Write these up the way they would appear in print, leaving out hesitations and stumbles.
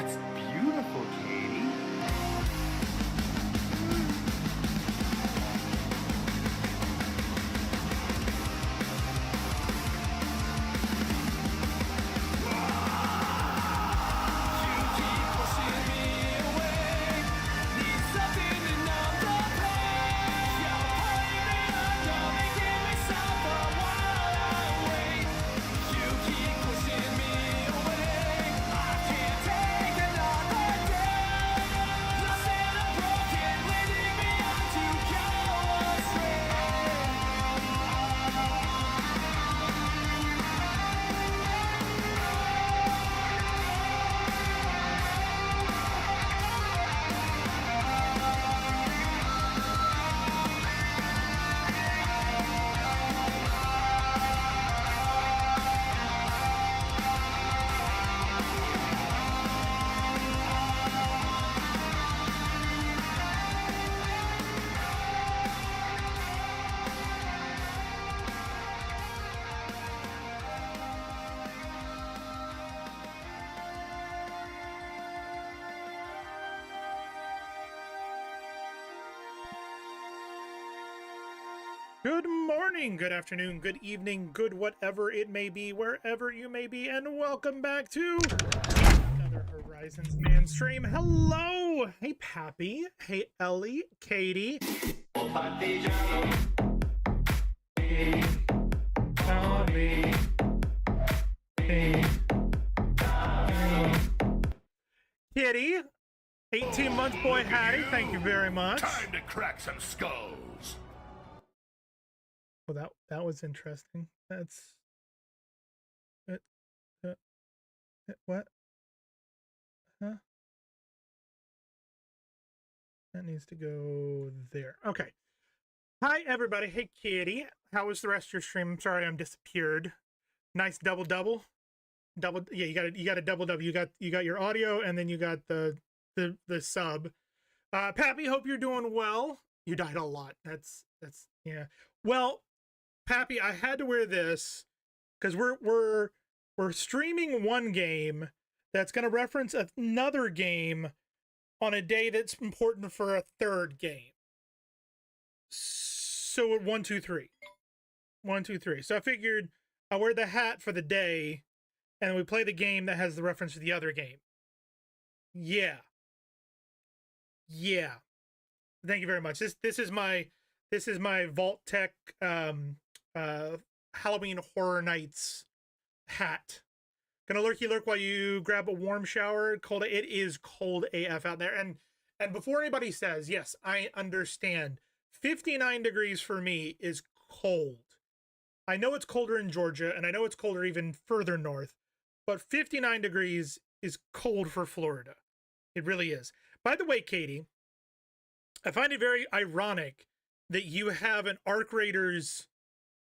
That's beautiful, Katie. Good morning, good afternoon, good evening, good whatever it may be, wherever you may be, and welcome back to another Horizonsman stream. Hello! Hey, Pappy. Hey, Ellie, Katie. Katie. Tommy. Kitty. 18-month boy Hattie, thank you very much. Time to crack some skulls. Well, that was interesting. That's what? Huh? That needs to go there. Okay. Hi, everybody. Hey, Kitty. How was the rest of your stream? I'm sorry, I'm disappeared. Nice double. Yeah, you got a double. You got your audio, and then you got the sub. Pappy, hope you're doing well. You died a lot. That's yeah. Well, Pappy, I had to wear this because we're streaming one game that's going to reference another game on a day that's important for a third game. So 1, 2, 3. 1, 2, 3. So I figured I'll wear the hat for the day, and we play the game that has the reference to the other game. Yeah. Thank you very much. This is my Vault Tech Halloween Horror Nights hat. Gonna lurky lurk while you grab a warm shower. Cold. It is cold AF out there. And before anybody says, yes, I understand. 59 degrees for me is cold. I know it's colder in Georgia, and I know it's colder even further north, but 59 degrees is cold for Florida. It really is. By the way, Katie, I find it very ironic that you have an Arc Raiders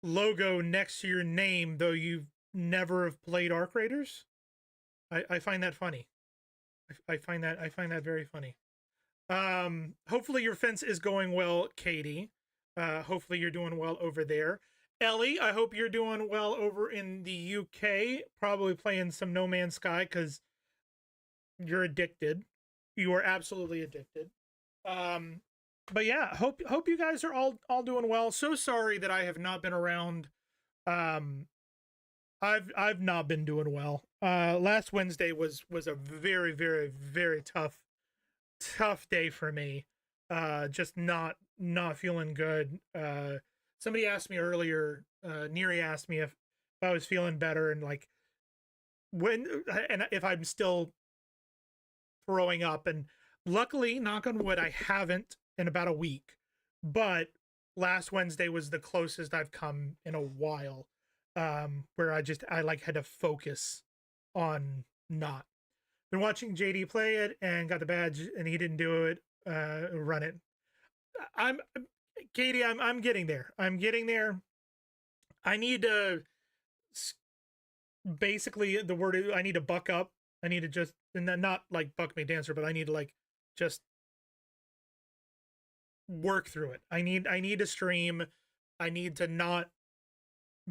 logo next to your name, though you never have played Arc Raiders. I find that funny. I find that very funny. Hopefully your fence is going well, Katie. Hopefully you're doing well over there. Ellie, I hope you're doing well over in the UK. Probably playing some No Man's Sky because you're addicted. You are absolutely addicted. But yeah, hope you guys are all doing well. So sorry that I have not been around. I've not been doing well. Last Wednesday was a very, very, very tough day for me. Just not feeling good. Somebody asked me earlier, Neri asked me if I was feeling better, and like if I'm still throwing up, and luckily, knock on wood, I haven't in about a week, but last Wednesday was the closest I've come in a while, where I like had to focus on not. Been watching JD play it and got the badge, and he didn't do it. Run it. Katie, I'm getting there. I'm getting there. I need to basically the word I need to buck up. I need to just, and not like buck me dancer, but I need to like just work through it. I need to stream. I need to not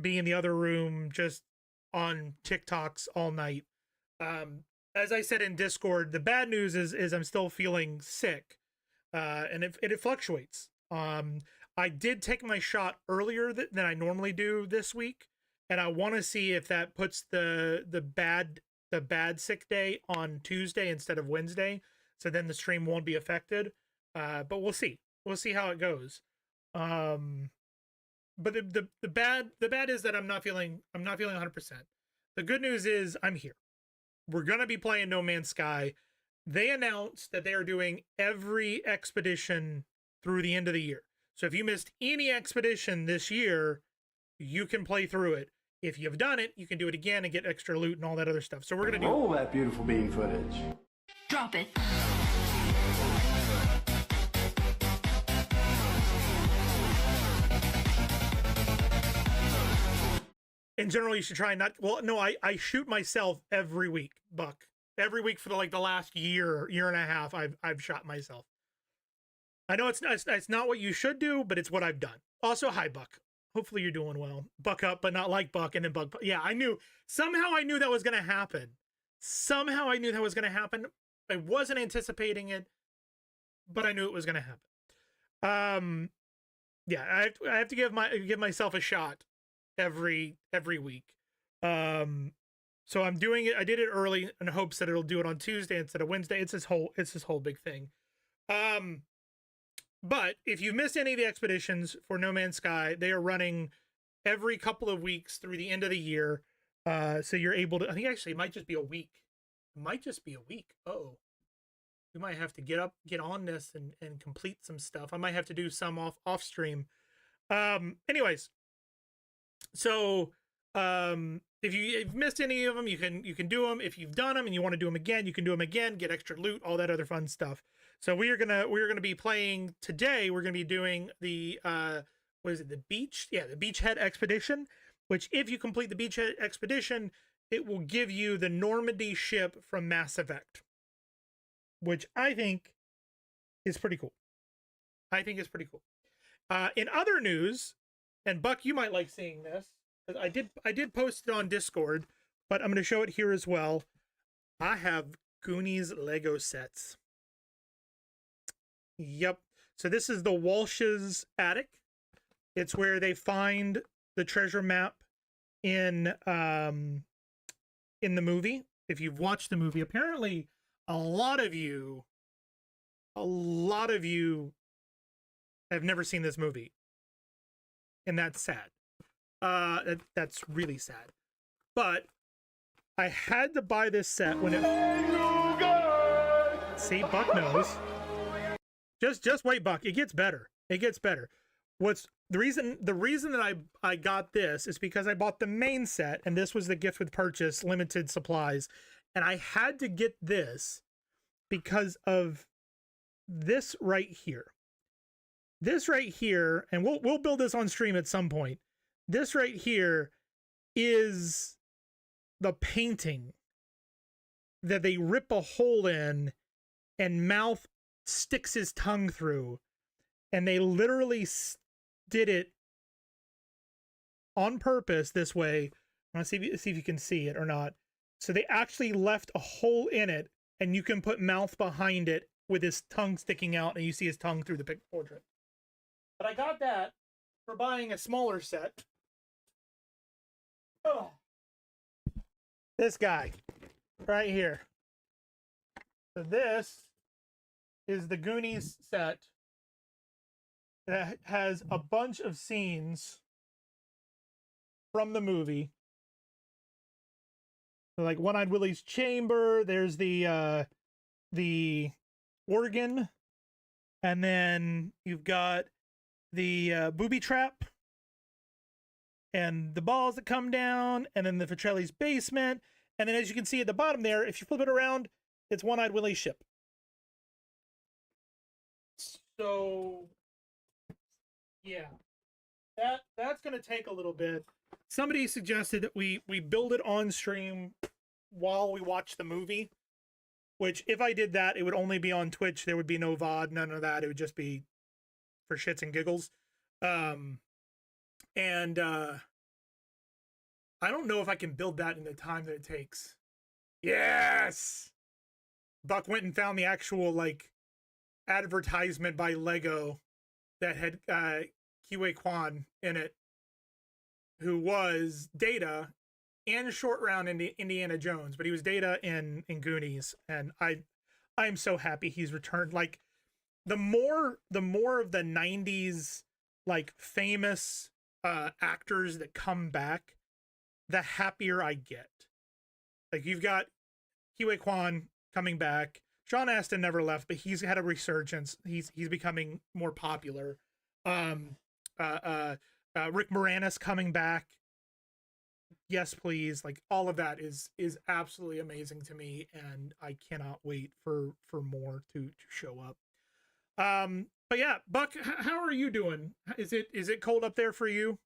be in the other room just on TikToks all night. as I said in Discord, the bad news is I'm still feeling sick, and it fluctuates. I did take my shot earlier than I normally do this week, and I want to see if that puts the bad sick day on Tuesday instead of Wednesday, so then the stream won't be affected. But we'll see. We'll see how it goes. But the bad is that I'm not feeling 100%. The good news is I'm here. We're gonna be playing No Man's Sky. They announced that they are doing every expedition through the end of the year. So if you missed any expedition this year, you can play through it. If you've done it, you can do it again and get extra loot and all that other stuff. So we're gonna do Roll that beautiful bean footage. Drop it. in general, you should try not. Well, no, I shoot myself every week, Buck. Every week for the last year and a half, I've shot myself. I know it's not what you should do, but it's what I've done. Also, hi, Buck. Hopefully you're doing well. Buck up, but not like Buck, and then Buck. Yeah, I knew. Somehow I knew that was gonna happen. Somehow I knew that was gonna happen. I wasn't anticipating it, but I knew it was gonna happen. Yeah, I have to give myself a shot every week. So I'm doing it. I did it early in hopes that it'll do it on Tuesday instead of Wednesday. It's this whole big thing. But if you missed any of the expeditions for No Man's Sky, they are running every couple of weeks through the end of the year. So you're able to, I think actually it might just be a week. It might just be a week. Oh, we might have to get on this and complete some stuff. I might have to do some off stream. Anyways, so if you've missed any of them, you can do them. If you've done them and you want to do them again, you can do them again, get extra loot, all that other fun stuff. So we're gonna be playing today. We're gonna be doing the what is it? The Beachhead Expedition. Which, if you complete the Beachhead Expedition, it will give you the Normandy ship from Mass Effect, which I think is pretty cool. In other news, and Buck, you might like seeing this. I did post it on Discord, but I'm going to show it here as well. I have Goonies Lego sets. Yep. So this is the Walsh's attic. It's where they find the treasure map in the movie. If you've watched the movie, apparently a lot of you have never seen this movie, and that's sad. That's really sad. But I had to buy this set when it. See, Buck knows. Just wait, Buck. It gets better. What's the reason that I got this is because I bought the main set, and this was the gift with purchase, limited supplies, and I had to get this because of this right here. This right here, and we'll build this on stream at some point. This right here is the painting that they rip a hole in and Mouth sticks his tongue through, and they literally did it on purpose this way. I want to see if you can see it or not. So they actually left a hole in it, and you can put Mouth behind it with his tongue sticking out, and you see his tongue through the portrait. But I got that for buying a smaller set. Oh. This guy right here. So this is the Goonies set that has a bunch of scenes from the movie. So like One-Eyed Willie's chamber, there's the organ, and then you've got the booby trap and the balls that come down, and then the Fitrelli's basement, and then as you can see at the bottom there, if you flip it around, it's One-Eyed Willie's ship. So yeah, that's gonna take a little bit. Somebody suggested that we build it on stream while we watch the movie, which if I did that, it would only be on Twitch. There would be no VOD, none of that. It would just be for shits and giggles. I don't know if I can build that in the time that it takes Yes. Buck went and found the actual like advertisement by Lego that had Kiwi Kwan in it, who was Data and Short Round in Indiana Jones, but he was Data in Goonies, and I'm so happy he's returned. Like the more of the 90s like famous actors that come back, the happier I get. Like you've got Kiwi Kwan coming back. Sean Astin never left, but he's had a resurgence. He's becoming more popular. Rick Moranis coming back. Yes, please. Like all of that is absolutely amazing to me, and I cannot wait for more to show up. But yeah, Buck, how are you doing? Is it cold up there for you?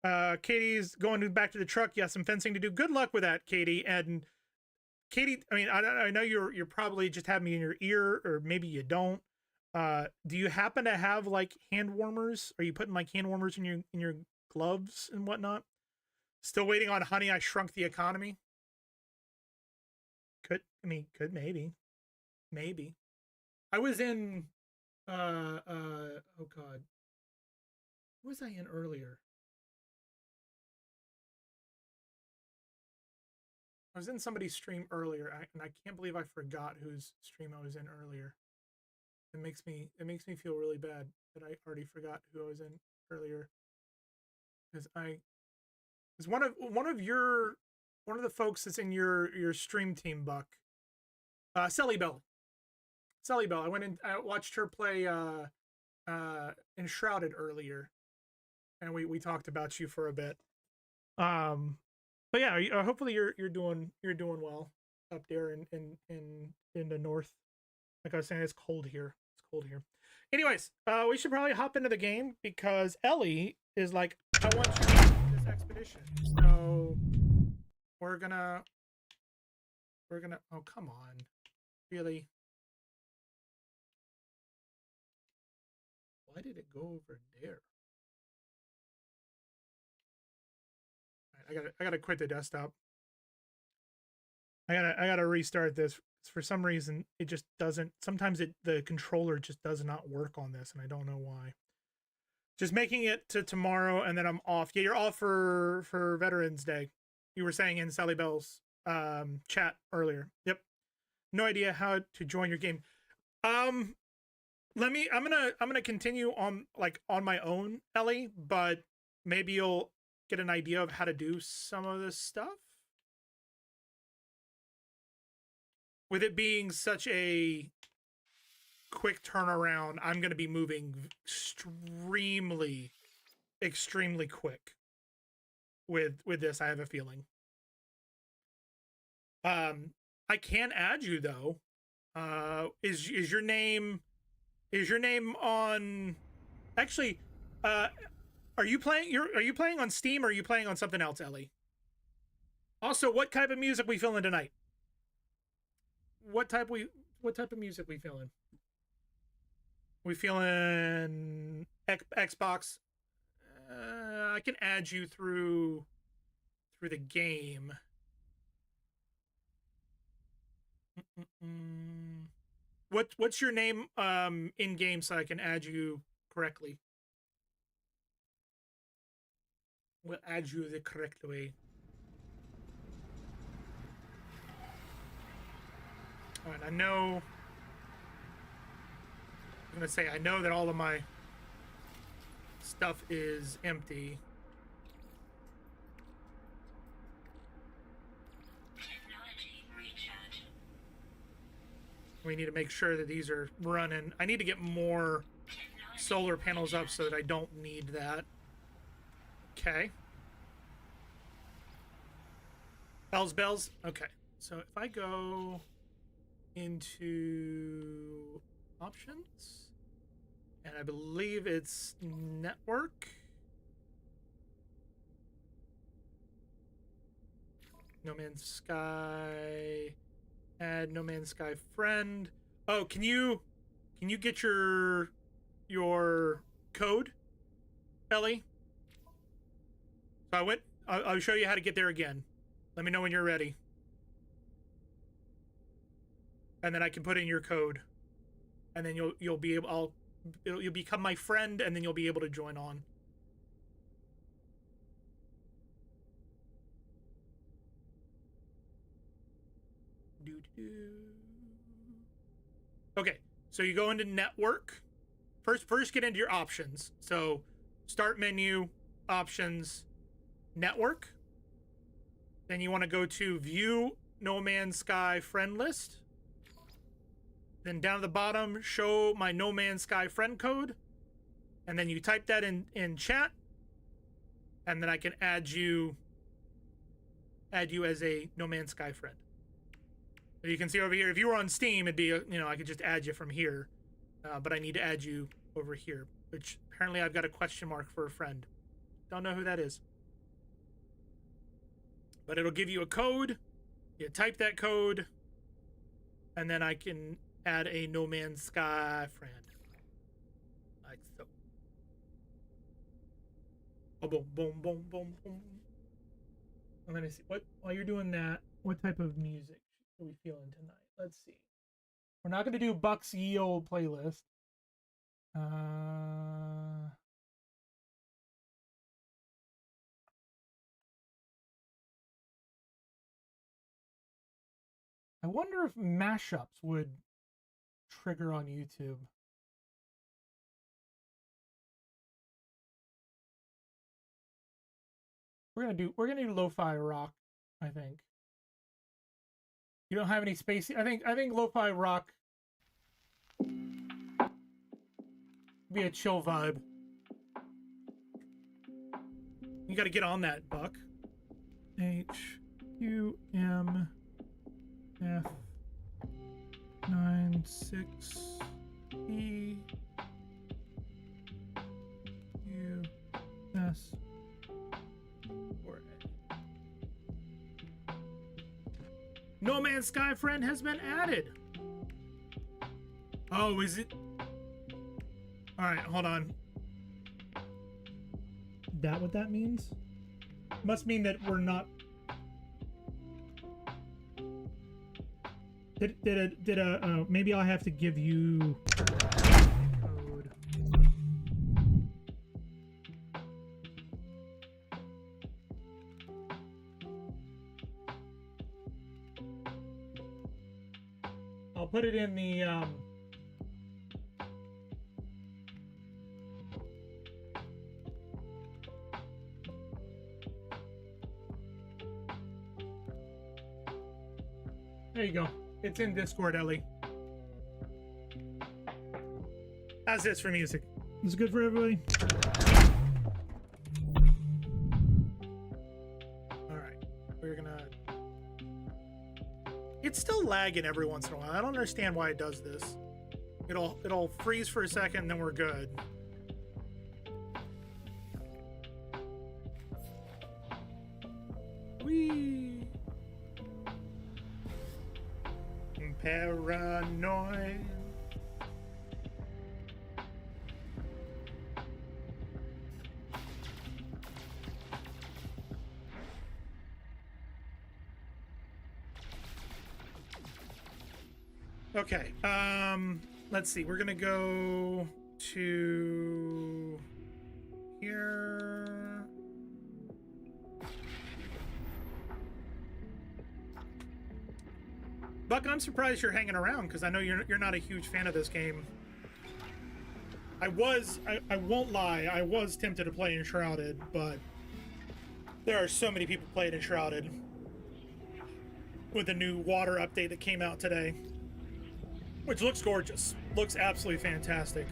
Katie's going back to the truck. Yeah, some fencing to do. Good luck with that, Katie. And Katie, I mean, I know you're probably just having me in your ear, or maybe you don't. Do you happen to have like hand warmers? Are you putting like hand warmers in your gloves and whatnot? Still waiting on Honey, I Shrunk the Economy? Could maybe. I was in oh god. What was I in earlier? I was in somebody's stream earlier, and I can't believe I forgot whose stream I was in earlier. It makes me feel really bad that I already forgot who I was in earlier. Because one of the folks that's in your stream team, Buck. Sally Bell. Sally Bell. I went and I watched her play Enshrouded earlier, and we talked about you for a bit. But yeah, hopefully you're doing well up there in the north. Like I was saying, it's cold here. It's cold here. Anyways, we should probably hop into the game because Ellie is like, I want you to do this expedition. So we're gonna. Oh, come on, really? Why did it go over there? I gotta quit the desktop. I gotta restart this. For some reason, it just doesn't. Sometimes the controller just does not work on this, and I don't know why. Just making it to tomorrow, and then I'm off. Yeah, you're off for Veterans Day. You were saying in Sally Bell's chat earlier. Yep. No idea how to join your game. I'm gonna continue on my own, Ellie, but maybe you'll get an idea of how to do some of this stuff. With it being such a quick turnaround, I'm going to be moving extremely quick with this, I have a feeling. I can add you though. Is your name on actually are you playing on Steam, or are you playing on something else, Ellie? Also, what type of music we feeling tonight? What type of music we feeling? We feeling Xbox? I can add you through the game. What's your name in game so I can add you correctly? We'll add you the correct way. All right, I know that all of my stuff is empty. We need to make sure that these are running. I need to get more solar panels up so that I don't need that. Okay. Bells. Okay. So if I go into options, and I believe it's network. No Man's Sky. Add No Man's Sky friend. Oh, can you get your code, Ellie? So I'll show you how to get there again. Let me know when you're ready. and then I can put in your code, and then you'll be able you'll become my friend, and then you'll be able to join on. Okay, so you go into network. First get into your options. So start menu, options, network. Then you want to go to view No Man's Sky friend list. Then down at the bottom, show my No Man's Sky friend code. And then you type that in chat. And then I can add you as a No Man's Sky friend. So you can see over here, if you were on Steam, it'd be, I could just add you from here. But I need to add you over here, which apparently I've got a question mark for a friend. Don't know who that is. But it'll give you a code. You type that code. And then I can add a No Man's Sky friend. Like so. Oh, boom, boom, boom, boom, boom. And let me see. While you're doing that, what type of music are we feeling tonight? Let's see. We're not going to do Buck's Ye Old playlist. I wonder if mashups would trigger on YouTube. We're gonna do lo-fi rock, I think. You don't have any space. I think lo-fi rock be a chill vibe. You got to get on that, Buck. HUMF96EUS4A. No Man's Sky friend has been added. Oh, is it? All right, hold on. That what that means? Must mean that we're not. Maybe I'll have to give you code. I'll put it in the there you go. It's in Discord, Ellie. As is for music. Is it good for everybody? Alright. We're gonna... It's still lagging every once in a while. I don't understand why it does this. It'll freeze for a second and then we're good. Whee! Paranoid. Okay, let's see. We're gonna go to here. Buck, I'm surprised you're hanging around because I know you're not a huge fan of this game. I won't lie, I was tempted to play Enshrouded, but there are so many people playing Enshrouded with the new water update that came out today, which looks gorgeous, looks absolutely fantastic.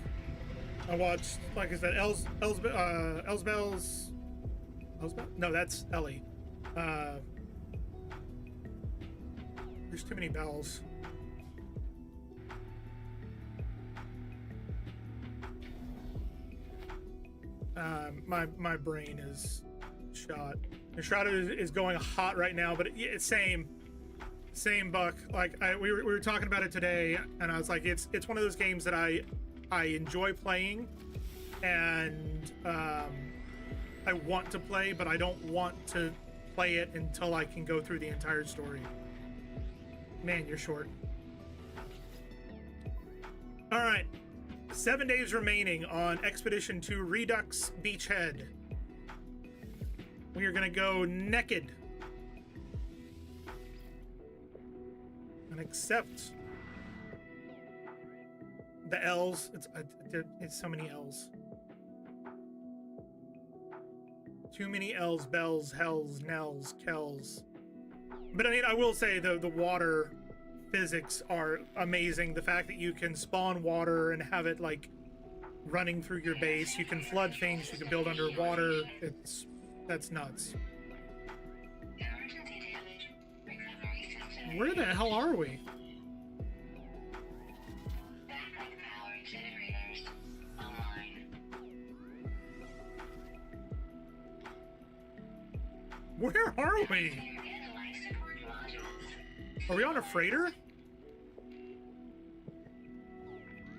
I watched, like I said, Elsbell's, no, that's Ellie. There's too many bells. My brain is shot. Enshrouded is going hot right now, but it's same Buck. Like we were talking about it today, and I was like, it's one of those games that I enjoy playing, and I want to play, but I don't want to play it until I can go through the entire story. Man, you're short. All right. 7 days remaining on Expedition to Redux Beachhead. We are going to go naked. And accept the L's. It's so many L's. Too many L's, bells, hells, nells, kells. But I mean, I will say the water physics are amazing. The fact that you can spawn water and have it like running through your base. You can flood things. You can build underwater. That's nuts. Where the hell are we? Where are we? Are we on a freighter?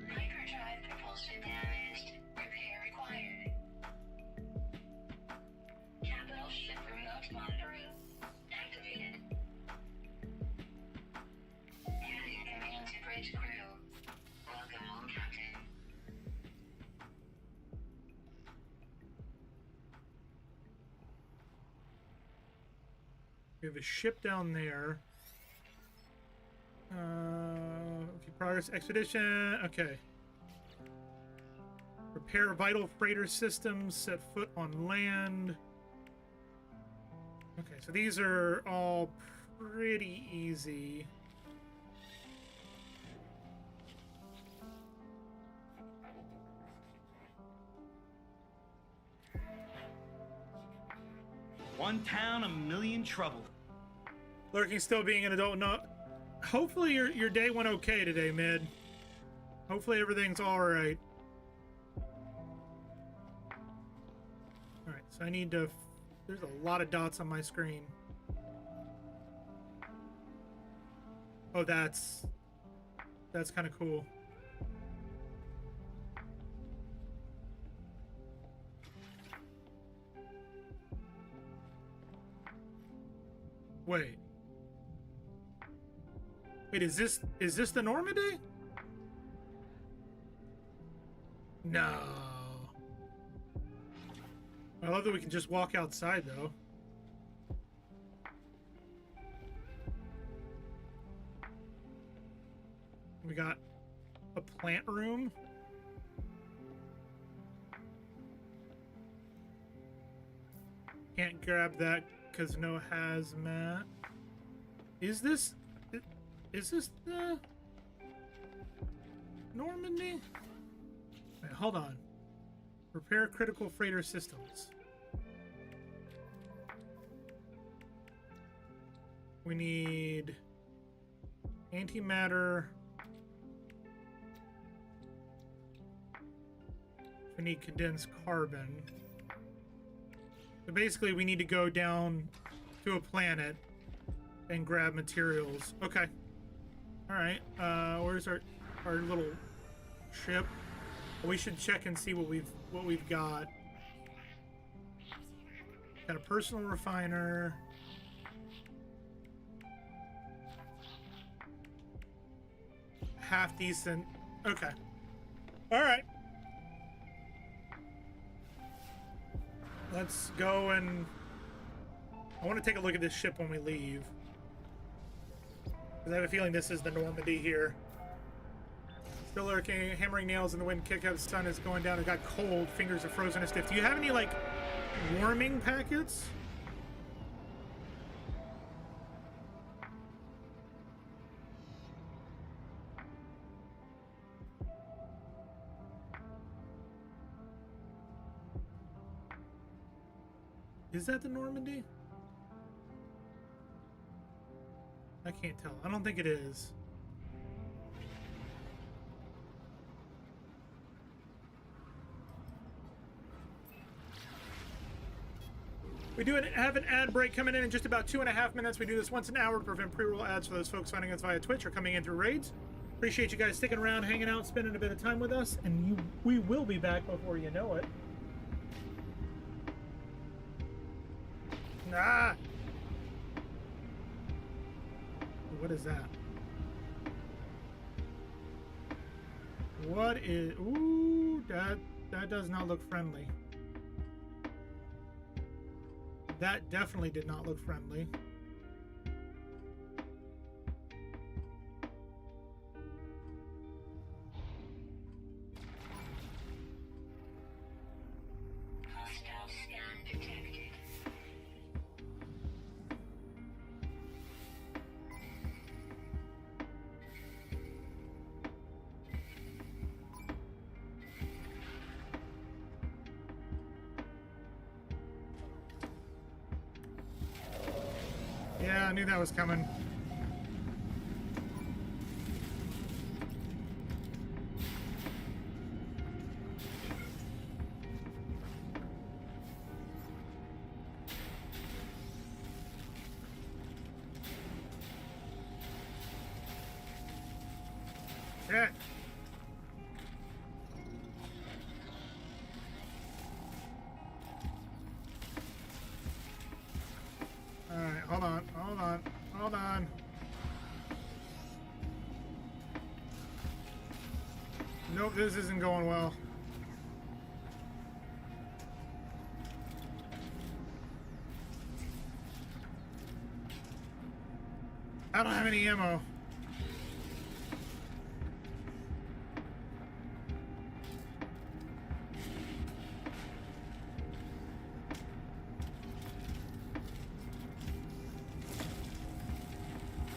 Hyperdrive propulsion damaged. Repair required. Capital ship remote monitoring activated. Adding everyone to bridge crew. Welcome home, Captain. We have a ship down there. Okay, progress expedition. Okay. Repair vital freighter systems. Set foot on land. Okay, so these are all pretty easy. One town, a million trouble. Lurking still being an adult. No, hopefully your day went okay today, Mid. Hopefully everything's all right. All right, so I need to. There's a lot of dots on my screen. Oh, that's kind of cool. Wait, is this the Normandy? No. I love that we can just walk outside though. We got a plant room. Can't grab that because no hazmat. Is this the Normandy? Wait, hold on. Repair critical freighter systems. We need antimatter. We need condensed carbon. So basically we need to go down to a planet and grab materials. Okay. All right. Where's our little ship? We should check and see what we've got. Got a personal refiner. Half decent. Okay. All right. Let's go and I want to take a look at this ship when we leave. Because I have a feeling this is the Normandy here. Still lurking, hammering nails in the wind, kick out the sun is going down. It got cold, fingers are frozen and stiff. Do you have any, like, warming packets? Is that the Normandy? I can't tell. I don't think it is. We do have an ad break coming in just about 2.5 minutes. We do this once an hour to prevent pre-roll ads for those folks finding us via Twitch or coming in through raids. Appreciate you guys sticking around, hanging out, spending a bit of time with us, and we will be back before you know it. Ah! What is that? What is... Ooh, that does not look friendly. That definitely did not look friendly. Hostile scan detected. Yeah, I knew that was coming. Shit. Alright, hold on. Nope, this isn't going well. I don't have any ammo.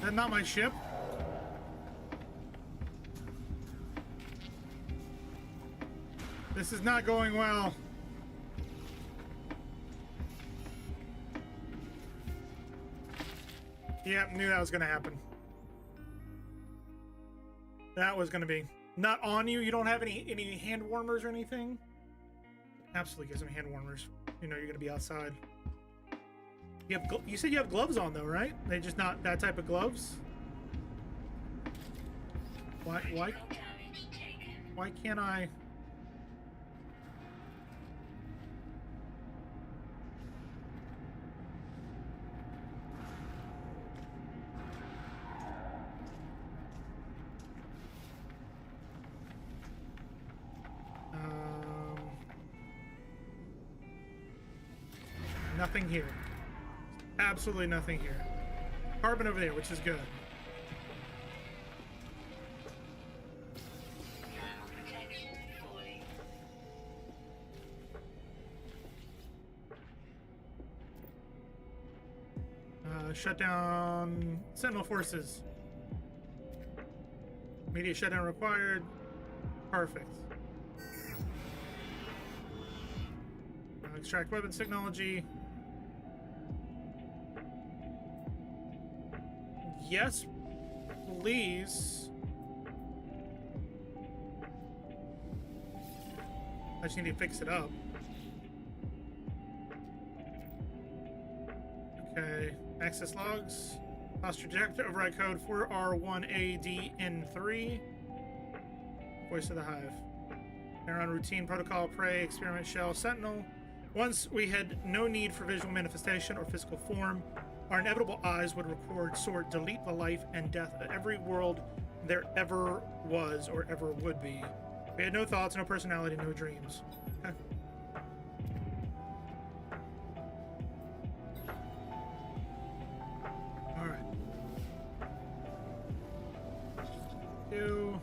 That's not my ship. This is not going well. Yep, knew that was gonna happen. That was gonna be. Not on you? You don't have any hand warmers or anything? Absolutely get some hand warmers. You know you're gonna be outside. You said you have gloves on though, right? They're just not that type of gloves? Why can't I? Nothing here. Absolutely nothing here. Carbon over there, which is good. Protection fully. Shut down Sentinel forces. Immediate shutdown required. Perfect. Extract weapons technology. Yes, please. I just need to fix it up. Okay, access logs. Lost trajectory override code 4R1ADN3. Voice of the Hive. Neuron routine protocol, prey, experiment shell, sentinel. Once we had no need for visual manifestation or physical form, our inevitable eyes would record, sort, delete the life and death of every world there ever was or ever would be. We had no thoughts, no personality, no dreams. Okay. All right. Two.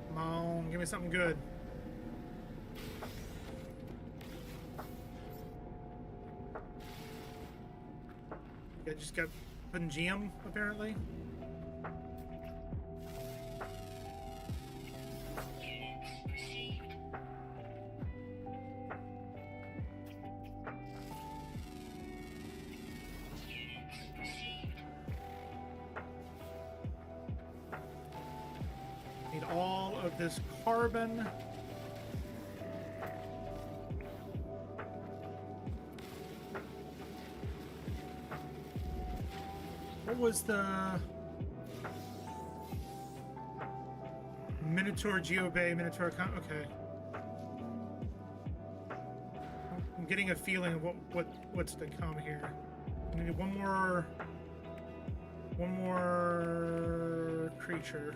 Come on, give me something good. I just got put in GM, apparently. Units received. Units received. Need all of this carbon. What was the Minotaur Geobay Minotaur? Okay, I'm getting a feeling of what's to come here. I need one more creature.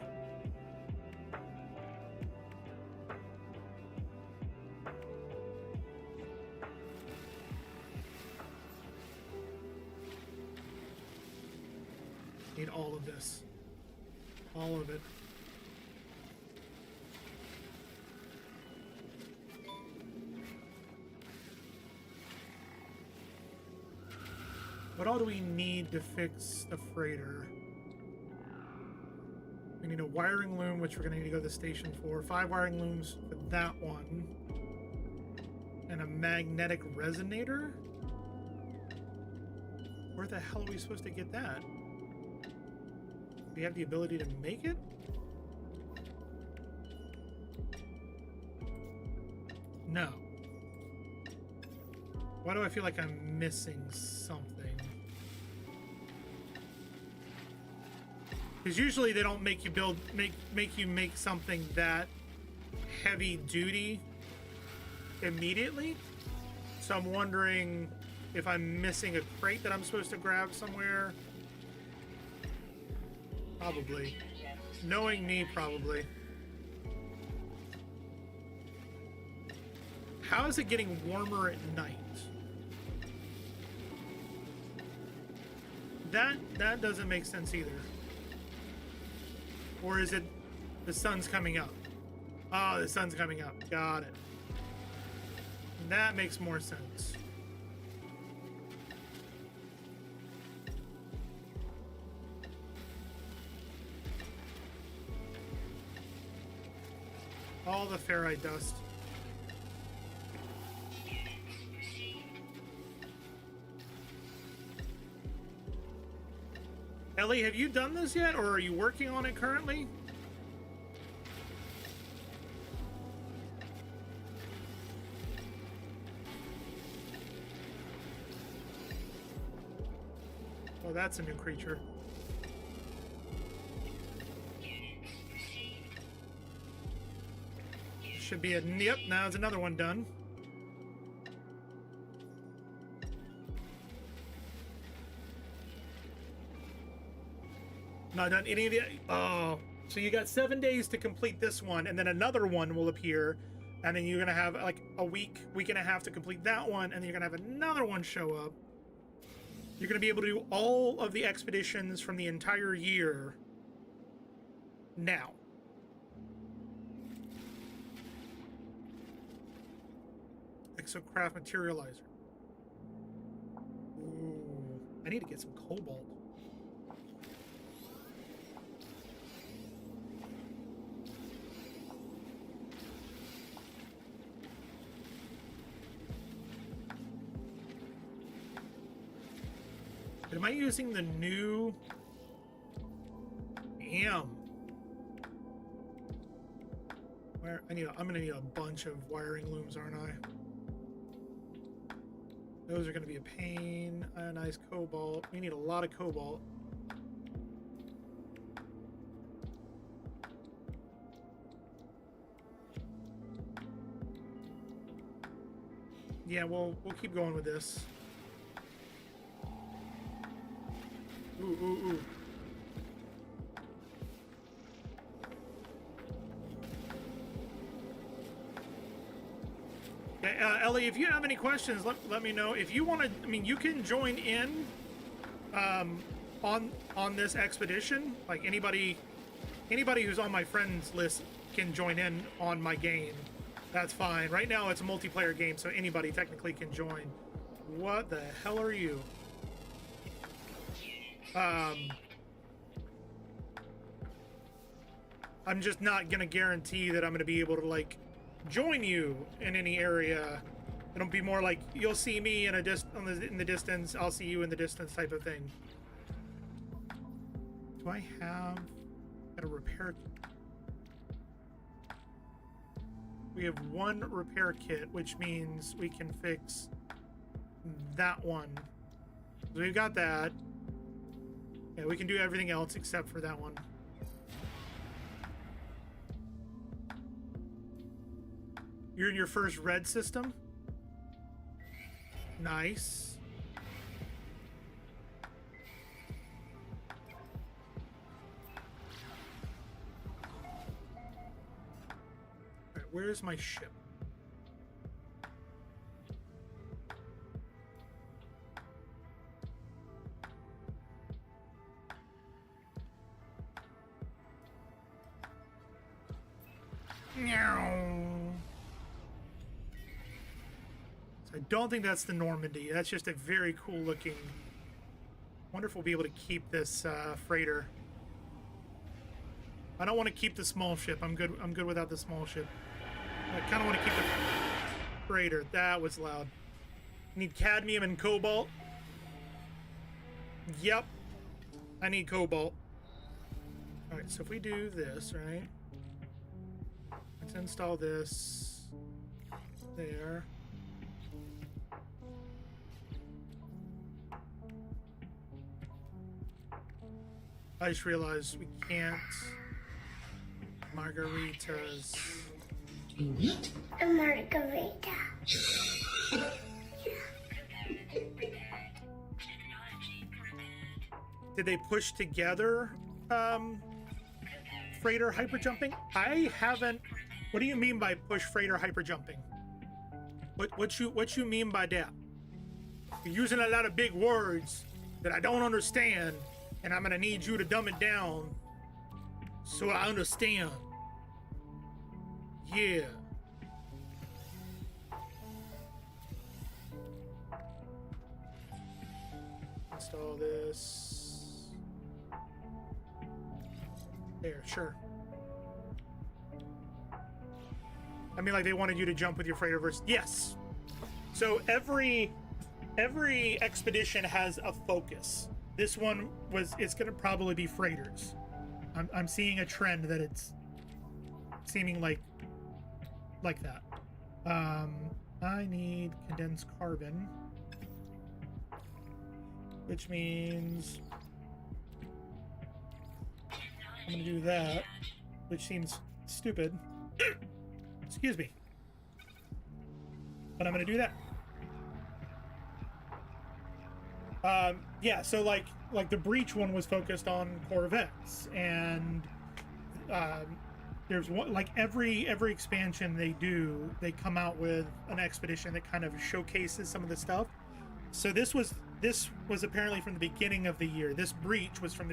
Need all of this. All of it. What all do we need to fix the freighter? We need a wiring loom, which we're going to need to go to the station for. 5 wiring looms for that one. And a magnetic resonator? Where the hell are we supposed to get that? Do we have the ability to make it? No. Why do I feel like I'm missing something? Because usually they don't make you make you make something that heavy duty immediately. So I'm wondering if I'm missing a crate that I'm supposed to grab somewhere. Probably. Knowing me, probably. How is it getting warmer at night? That doesn't make sense either. Or is it the sun's coming up? Oh, the sun's coming up. Got it. That makes more sense. All the ferrite dust. Ellie, have you done this yet, or are you working on it currently? Oh, that's a new creature. Should be a... Yep, now there's another one done. Not done any of the... Oh, so you got 7 days to complete this one, and then another one will appear, and then you're gonna have like a week and a half to complete that one, and then you're gonna have another one show up. You're gonna be able to do all of the expeditions from the entire year now. Exocraft materializer. Ooh, I need to get some cobalt. Am I using the new... Damn. Where I'm gonna need a bunch of wiring looms, aren't I? Those are gonna be a pain. Ionized cobalt. We need a lot of cobalt. Yeah, we'll keep going with this. Ooh, ooh, ooh. Okay, Ellie, if you have any questions, let me know. If you want to, I mean, you can join in on this expedition. Like anybody who's on my friends list can join in on my game. That's fine. Right now it's a multiplayer game, so anybody technically can join. What the hell are you? I'm just not gonna guarantee that I'm gonna be able to like join you in any area. It'll be more like you'll see me in in the distance, I'll see you in the distance type of thing. Do I have a repair kit? We have one repair kit, which means we can fix that one. So we've got that. Yeah, we can do everything else except for that one. You're in your first red system? Nice. Where's my ship? So I don't think that's the Normandy. That's just a very cool looking. Wonder if we'll be able to keep this freighter. I don't want to keep the small ship. I'm good without the small ship. I kind of want to keep the freighter. That was loud. Need cadmium and cobalt. Yep. I need cobalt. Alright, so if we do this, right? Let's install this there. I just realized we can't. Margaritas. What? A margarita. Did they push together freighter hyperjumping? I haven't. What do you mean by push freighter hyperjumping? What you mean by that? You're using a lot of big words that I don't understand, and I'm gonna need you to dumb it down so I understand. Yeah. Install this. There, sure. I mean, like they wanted you to jump with your freighter versus. Yes. So every expedition has a focus. This one it's going to probably be freighters. I'm seeing a trend that it's seeming like that. I need condensed carbon, which means I'm going to do that, which seems stupid. Excuse me. But I'm going to do that. Yeah, so like the Breach one was focused on Corvettes, and there's one, like every expansion they come out with an expedition that kind of showcases some of the stuff. So this was apparently from the beginning of the year. This Breach was from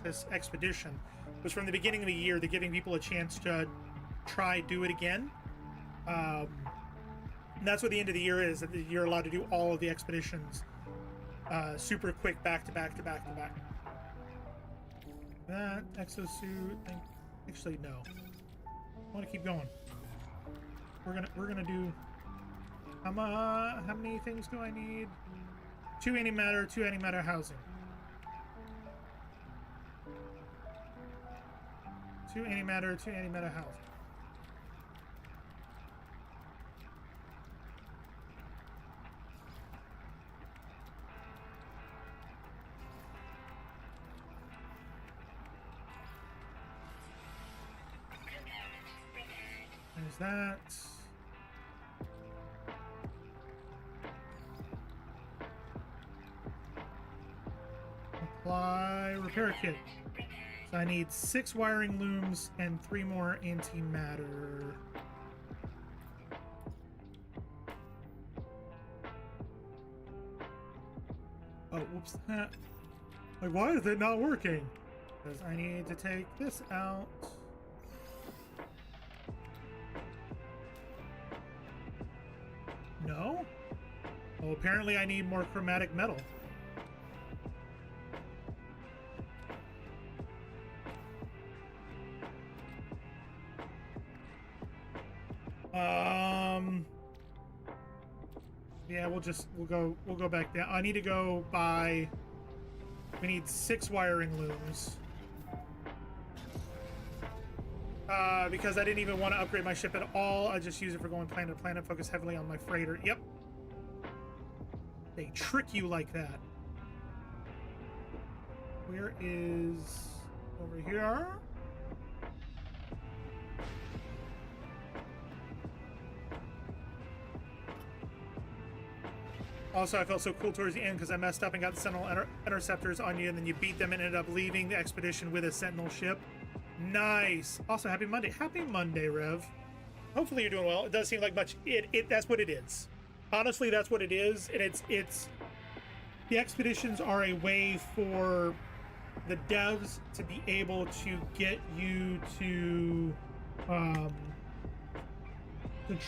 this expedition was from the beginning of the year. They're giving people a chance to do it again. And that's what the end of the year is. That you're allowed to do all of the expeditions super quick, back to back to back to back. That exosuit. Actually, no. I want to keep going. We're gonna do. How many things do I need? 2 antimatter, 2 antimatter housing. 2 antimatter, 2 antimatter housing. There's that. Apply repair kit. So I need 6 wiring looms and 3 more antimatter. Oh, whoops. Like, why is it not working? Because I need to take this out. No? Oh, apparently I need more chromatic metal. Yeah, we'll go back down. I need to go by. We need 6 wiring looms. Because I didn't even want to upgrade my ship at all. I just use it for going planet to planet, focus heavily on my freighter. Yep. They trick you like that. Where is... over here? Also, I felt so cool towards the end because I messed up and got the Sentinel interceptors on you, and then you beat them and ended up leaving the expedition with a Sentinel ship. Nice. Also, happy Monday. Happy Monday, Rev. Hopefully you're doing well. It does seem like much. That's what it is. Honestly, that's what it is, and it's the expeditions are a way for the devs to be able to get you to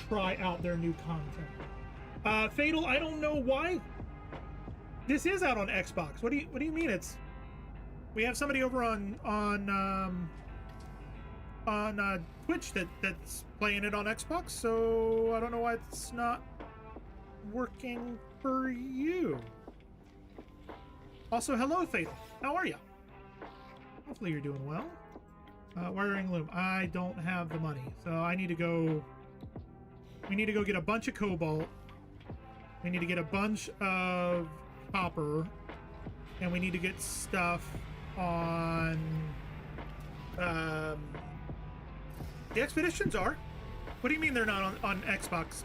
try out their new content. Fatal, I don't know why this is out on Xbox. What do you mean it's? We have somebody over on Twitch that's playing it on Xbox, so I don't know why it's not working for you. Also, hello, Fatal. How are you? Hopefully you're doing well. Wiring loom. I don't have the money, so I need to go. We need to go get a bunch of cobalt. We need to get a bunch of copper, and we need to get stuff on. The expeditions are. What do you mean they're not on Xbox?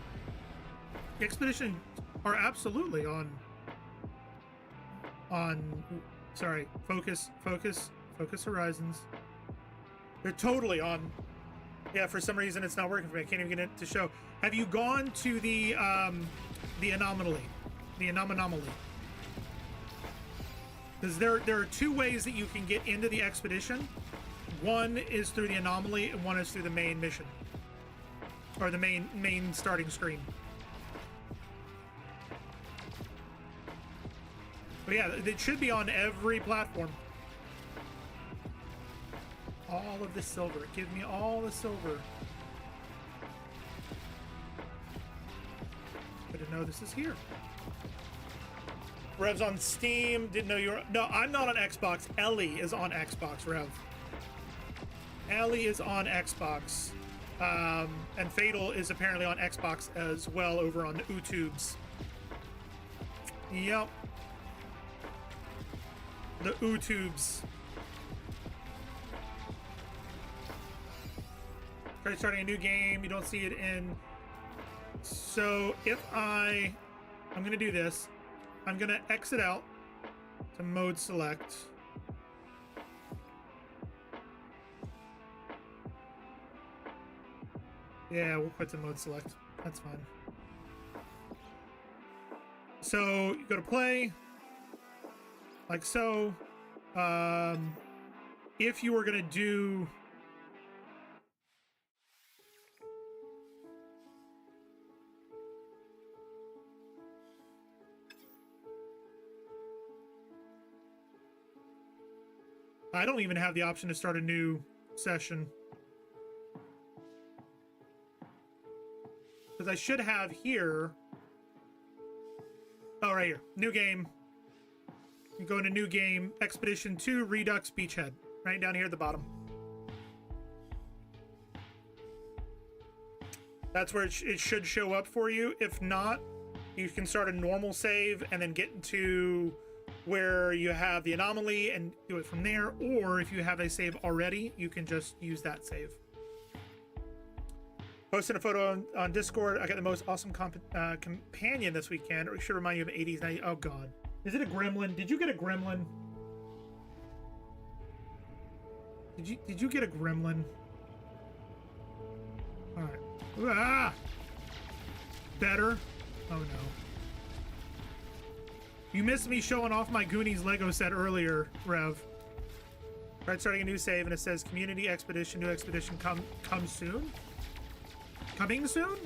The expeditions are absolutely on. Sorry, focus Horizons. They're totally on. Yeah, for some reason it's not working for me. I can't even get it to show. Have you gone to the anomaly? The anomaly. Because there are two ways that you can get into the expedition. One is through the anomaly, and one is through the main mission. Or the main starting screen. But yeah, it should be on every platform. All of the silver. Give me all the silver. I didn't know this is here. Rev's on Steam. Didn't know you were... No, I'm not on Xbox. Ellie is on Xbox, Rev. Ellie is on Xbox. And Fatal is apparently on Xbox as well over on the YouTubes. Yep. The YouTubes. Try starting a new game. You don't see it in. So if I'm going to do this. I'm going to exit out to mode select. Yeah, we'll put to mode select. That's fine. So you go to play. Like so. If you were going to do... I don't even have the option to start a new session. Because I should have here... Oh, right here. New game. You go into new game. Expedition 2, Redux, Beachhead. Right down here at the bottom. That's where it should show up for you. If not, you can start a normal save and then get into where you have the anomaly and do it from there. Or if you have a save already, you can just use that save. Posted a photo on Discord. I got the most awesome companion this weekend. It should remind you of 80s, 90s. Oh, God. Is it a gremlin? Did you get a gremlin? Did you get a gremlin? All right. Ah! Better? Oh, no. You missed me showing off my Goonies Lego set earlier, Rev. Right, starting a new save, and it says Community Expedition, new expedition come soon? Coming soon?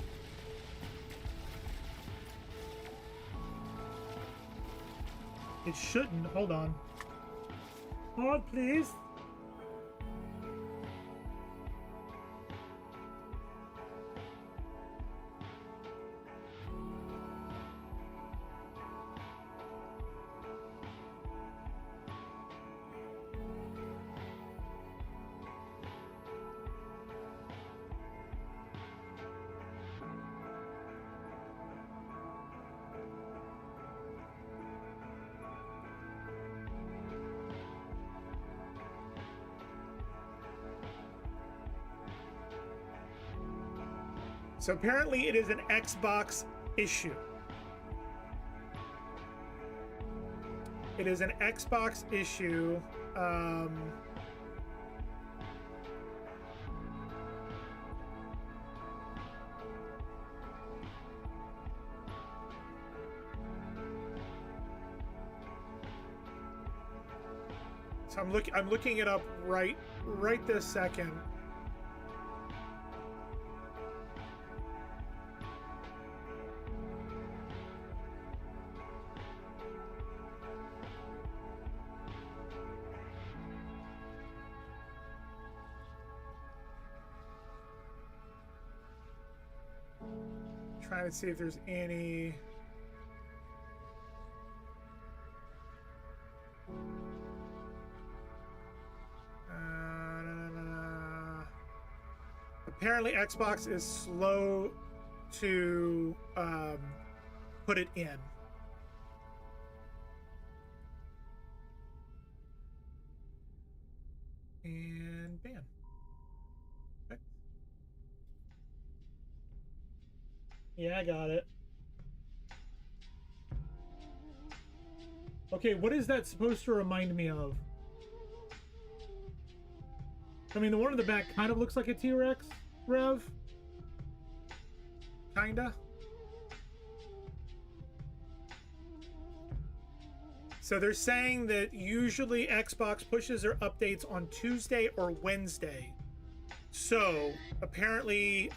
It shouldn't. Hold on. Hold, please. So apparently it is an Xbox issue. It is an Xbox issue. So I'm looking it up right this second. Trying to see if there's any. Apparently Xbox is slow to put it in. And ban. Okay. Yeah, I got it. Okay, what is that supposed to remind me of? I mean, the one in the back kind of looks like a T-Rex, Rev. Kinda. So they're saying that usually Xbox pushes their updates on Tuesday or Wednesday. So apparently,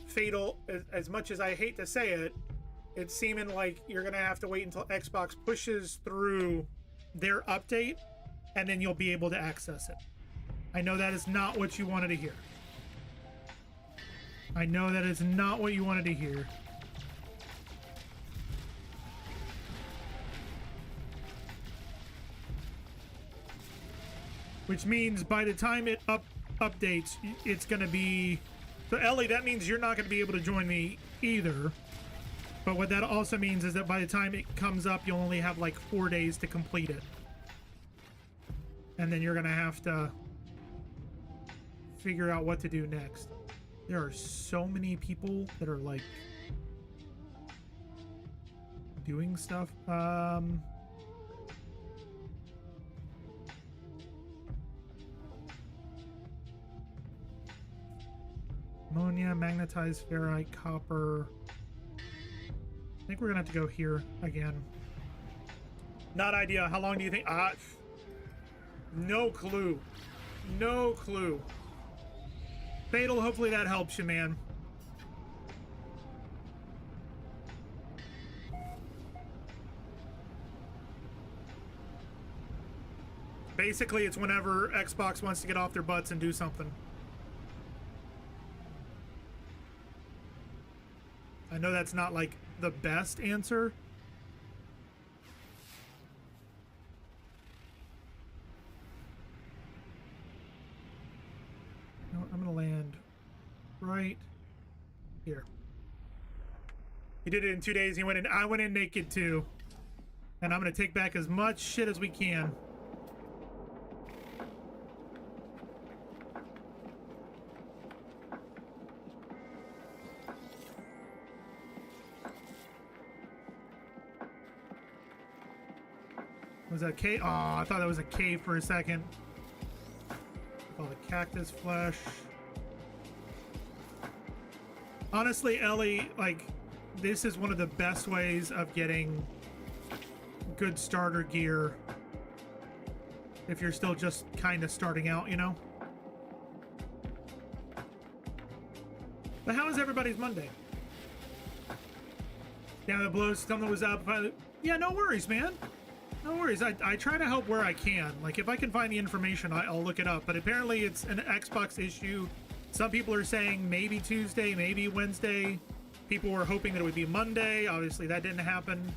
Fatal, as much as I hate to say it, it's seeming like you're gonna have to wait until Xbox pushes through their update, and then you'll be able to access it. I know that is not what you wanted to hear. I know that is not what you wanted to hear. Which means by the time it updates, it's going to be... So, Ellie, that means you're not going to be able to join me either. But what that also means is that by the time it comes up, you'll only have like 4 days to complete it. And then you're going to have to figure out what to do next. There are so many people that are like doing stuff. Ammonia, magnetized ferrite, copper. I think we're gonna have to go here again. Not idea. How long do you think? No clue. No clue. Fatal, hopefully that helps you, man. Basically, it's whenever Xbox wants to get off their butts and do something. I know that's not like the best answer. No, I'm gonna land right here. He did it in 2 days. He went in. I went in naked too, and I'm gonna take back as much shit as we can. Was that a cave? Oh, I thought that was a cave for a second. All the cactus flesh. Honestly, Ellie, like, this is one of the best ways of getting good starter gear if you're still just kind of starting out, you know? But how is everybody's Monday? Down the blows, something was up. Yeah, no worries, man. No worries. I try to help where I can. Like, if I can find the information, I'll look it up. But apparently it's an Xbox issue. Some people are saying maybe Tuesday, maybe Wednesday. People were hoping that it would be Monday. Obviously, that didn't happen.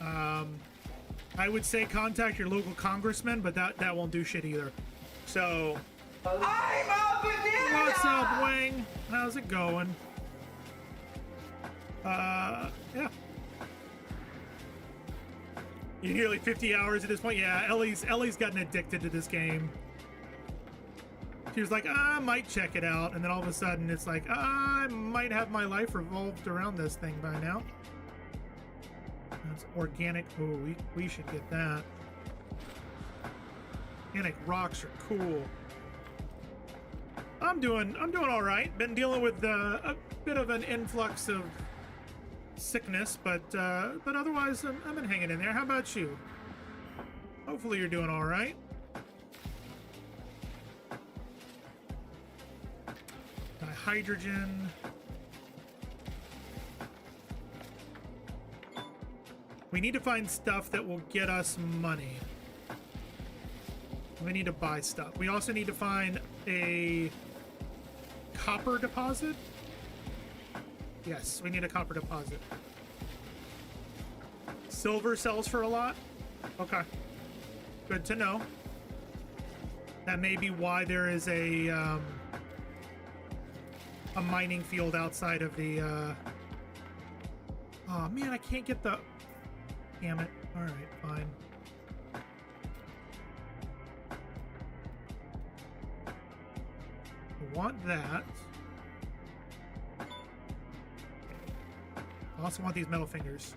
I would say contact your local congressman, but that won't do shit either. So... I'm a banana! What's up, Wang? How's it going? Yeah. You're nearly 50 hours at this point. Yeah, Ellie's gotten addicted to this game. She was like, I might check it out, and then all of a sudden it's like, I might have my life revolved around this thing by now. That's organic. Oh, we should get that. Organic rocks are cool. I'm doing all right. Been dealing with a bit of an influx of sickness, but otherwise I've been hanging in there. How about you? Hopefully you're doing all right. hydrogen. We need to find stuff that will get us money. We need to buy stuff. We also need to find a copper deposit. Yes, we need a copper deposit. Silver sells for a lot. Okay. Good to know. That may be why there is a mining field outside of the oh man, I can't get the, damn it. All right, fine. I want that. I also want these metal fingers.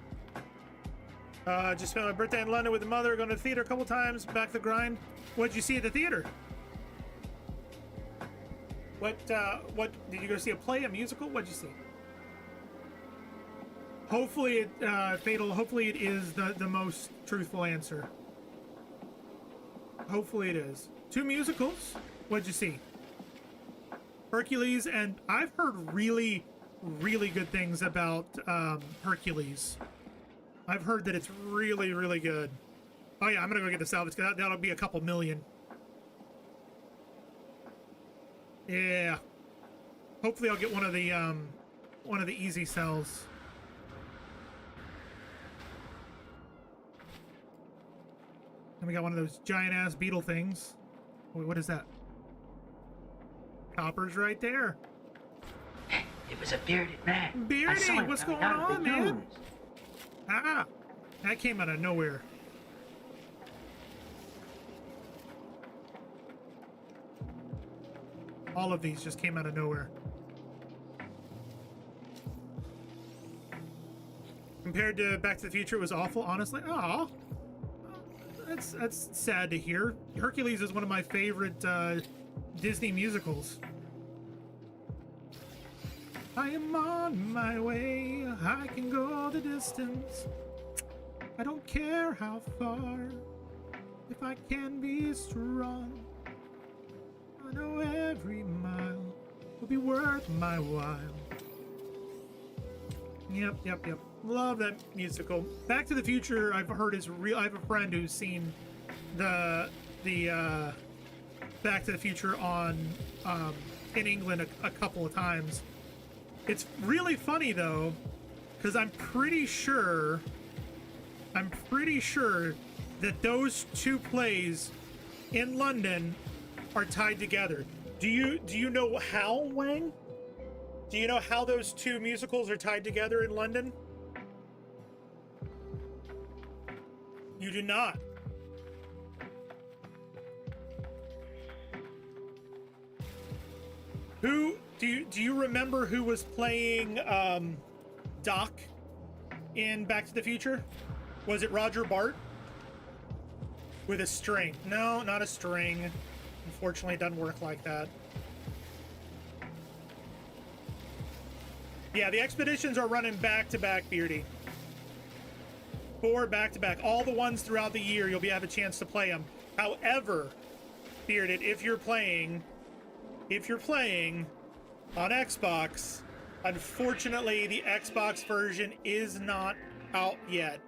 Just spent my birthday in London with the mother, going to the theater a couple times, back to the grind. What'd you see at the theater? What did you go see a play, a musical? What'd you see? Hopefully it, Fatal, hopefully it is the most truthful answer. Hopefully it is. 2 musicals? What'd you see? Hercules, and I've heard really, really good things about Hercules. I've heard that it's really, really good. Oh yeah, I'm gonna go get the salvage. That'll be a couple million. Yeah. Hopefully I'll get one of the easy sells. And we got one of those giant ass beetle things. Wait, what is that? Copper's right there. It was a bearded man. Beardy, what's going on, man? Ah, that came out of nowhere. All of these just came out of nowhere. Compared to Back to the Future, it was awful, honestly. Oh, that's sad to hear. Hercules is one of my favorite Disney musicals. I am on my way, I can go the distance. I don't care how far, if I can be strong. I know every mile will be worth my while. Yep. Love that musical. Back to the Future, I've heard is real. I have a friend who's seen the Back to the Future on in England a couple of times. It's really funny though, because I'm pretty sure that those 2 plays in London are tied together. Do you know how, Wang? Do you know how those 2 musicals are tied together in London? You do not. Who do you remember who was playing Doc in Back to the Future? Was it Roger Bart? With a string. No, not a string. Unfortunately, it doesn't work like that. Yeah, the expeditions are running back-to-back, Beardy. 4 back-to-back. All the ones throughout the year, you'll have a chance to play them. However, Bearded, if you're playing on Xbox, unfortunately, the Xbox version is not out yet.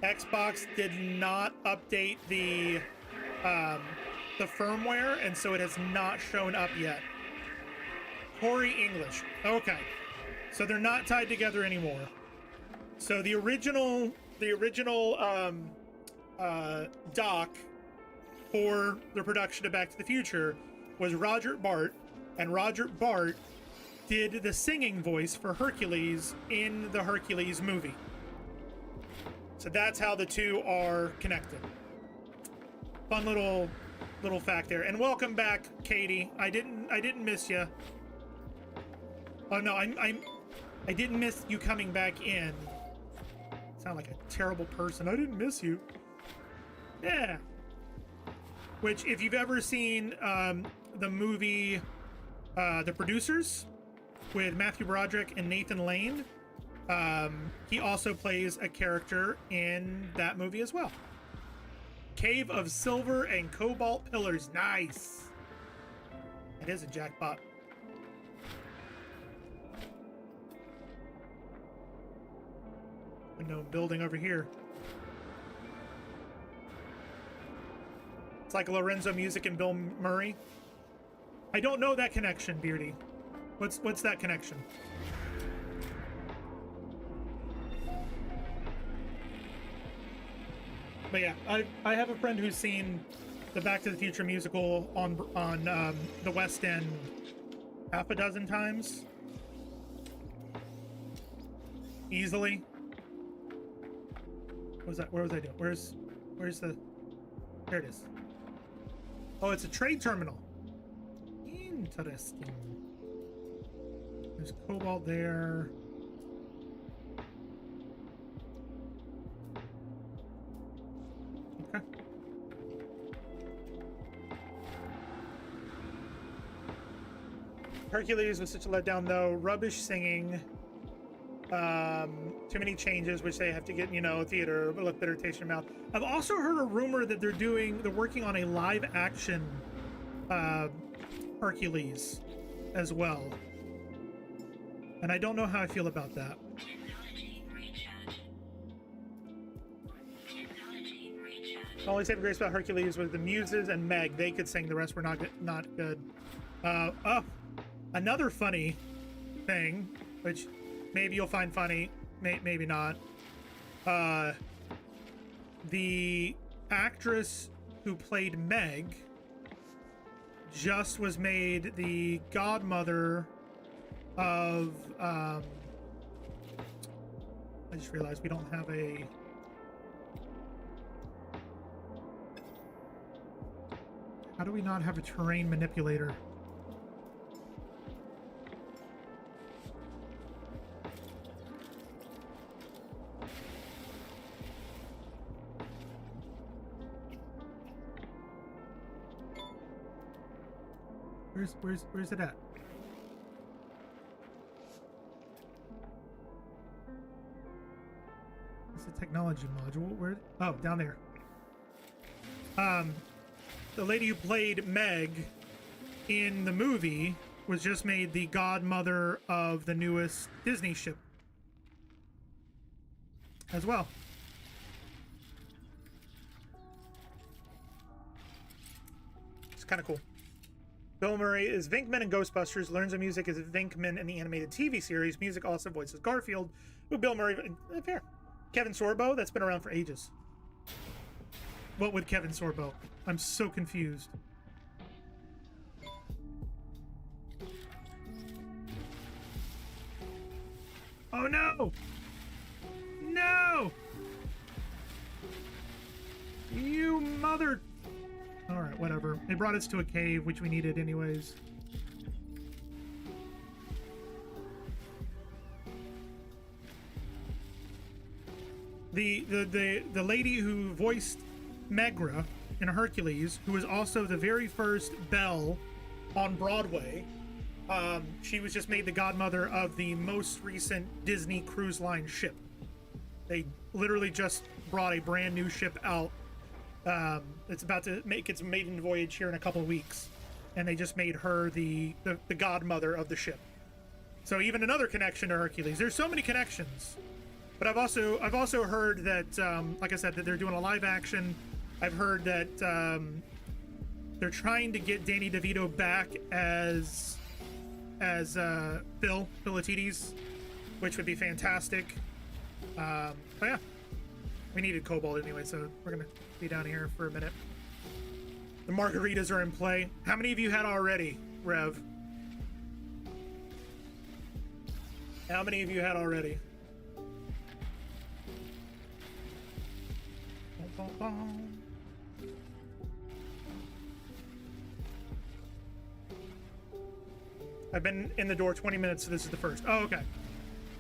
Xbox did not update the firmware, and so it has not shown up yet. Corey English. Okay. So they're not tied together anymore. So the original doc for the production of Back to the Future was Roger Bart, and Roger Bart did the singing voice for Hercules in the Hercules movie. So that's how the 2 are connected. Fun little fact there. And welcome back, Katie. I didn't miss you. Oh no, I didn't miss you coming back in. Sound like a terrible person. I didn't miss you. Yeah. Which, if you've ever seen the movie The Producers with Matthew Broderick and Nathan Lane, he also plays a character in that movie as well. Cave of Silver and Cobalt Pillars. Nice. It is a jackpot. unknown building over here. It's like Lorenzo Music and Bill Murray. I don't know that connection, Beardy. What's that connection? But yeah, I have a friend who's seen the Back to the Future musical on the West End half a dozen times. Easily. What was that? Where was I doing? Where's the... There it is. Oh, it's a trade terminal. Interesting. There's cobalt there. Okay. Hercules was such a letdown, though. Rubbish singing. Too many changes, which they have to get, you know, theater, but look, bitter taste in your mouth. I've also heard a rumor that they're working on a live action Hercules as well. And I don't know how I feel about that. Only saving grace about Hercules was the Muses and Meg. They could sing, the rest were not good. Oh, another funny thing, which maybe you'll find funny, maybe not. The actress who played Meg just was made the godmother of, I just realized we don't have a... How do we not have a terrain manipulator? Where's it at? It's a technology module. Where? Oh, down there. The lady who played Meg in the movie was just made the godmother of the newest Disney ship as well. It's kind of cool. Bill Murray is Vinkman in Ghostbusters, learns the music as Vinkman in the animated TV series. Music also voices Garfield, who Bill Murray... Fair. Kevin Sorbo, that's been around for ages. What with Kevin Sorbo? I'm so confused. Oh no! No! You mother... Alright, whatever. They brought us to a cave, which we needed anyways. The lady who voiced Megra in Hercules, who was also the very first Belle on Broadway, she was just made the godmother of the most recent Disney Cruise Line ship. They literally just brought a brand new ship out. It's about to make its maiden voyage here in a couple of weeks, and they just made her the godmother of the ship. So even another connection to Hercules. There's so many connections. But I've also heard that, like I said, that they're doing a live action. I've heard that they're trying to get Danny DeVito back as Phil Atreides, which would be fantastic. But yeah, we needed cobalt anyway, so we're gonna be down here for a minute. The margaritas are in play. How many of you had already, Rev? How many of you had already? I've been in the door 20 minutes, so this is the first. Oh, okay.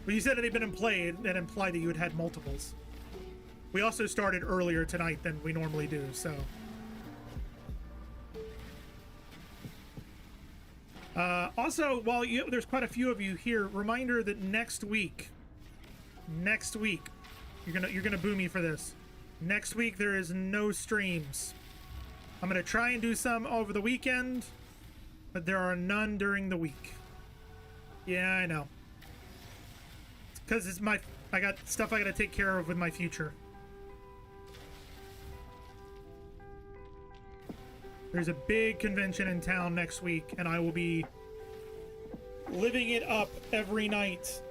Well, you said that they've been in play. That implied that you had multiples. We also started earlier tonight than we normally do, so. Also, while there's quite a few of you here, reminder that next week, you're gonna boo me for this. Next week there is no streams. I'm gonna try and do some over the weekend, but there are none during the week. Yeah, I know. Because it's I got stuff I gotta take care of with my future. There's a big convention in town next week, and I will be living it up every night,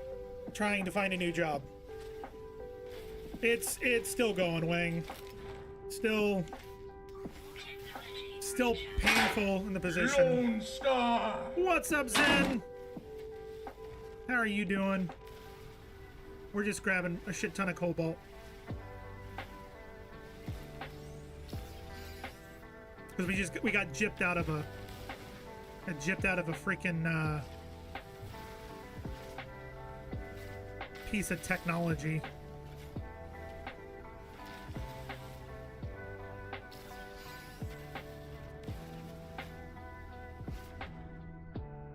trying to find a new job. It's still going, Wang. Still painful in the position. Lone Star! What's up, Zen? How are you doing? We're just grabbing a shit ton of cobalt. Because we got gypped out of a freaking piece of technology.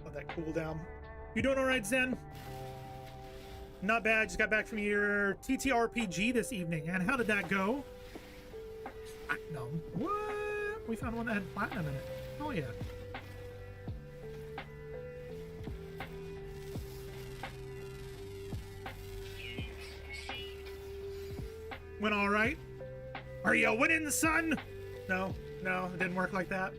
Oh, that cooldown. You doing all right, Zen? Not bad. Just got back from your TTRPG this evening. And how did that go? Platinum. What? We found one that had platinum in it. Oh, yeah. Went all right. Are you winning, son? No, it didn't work like that.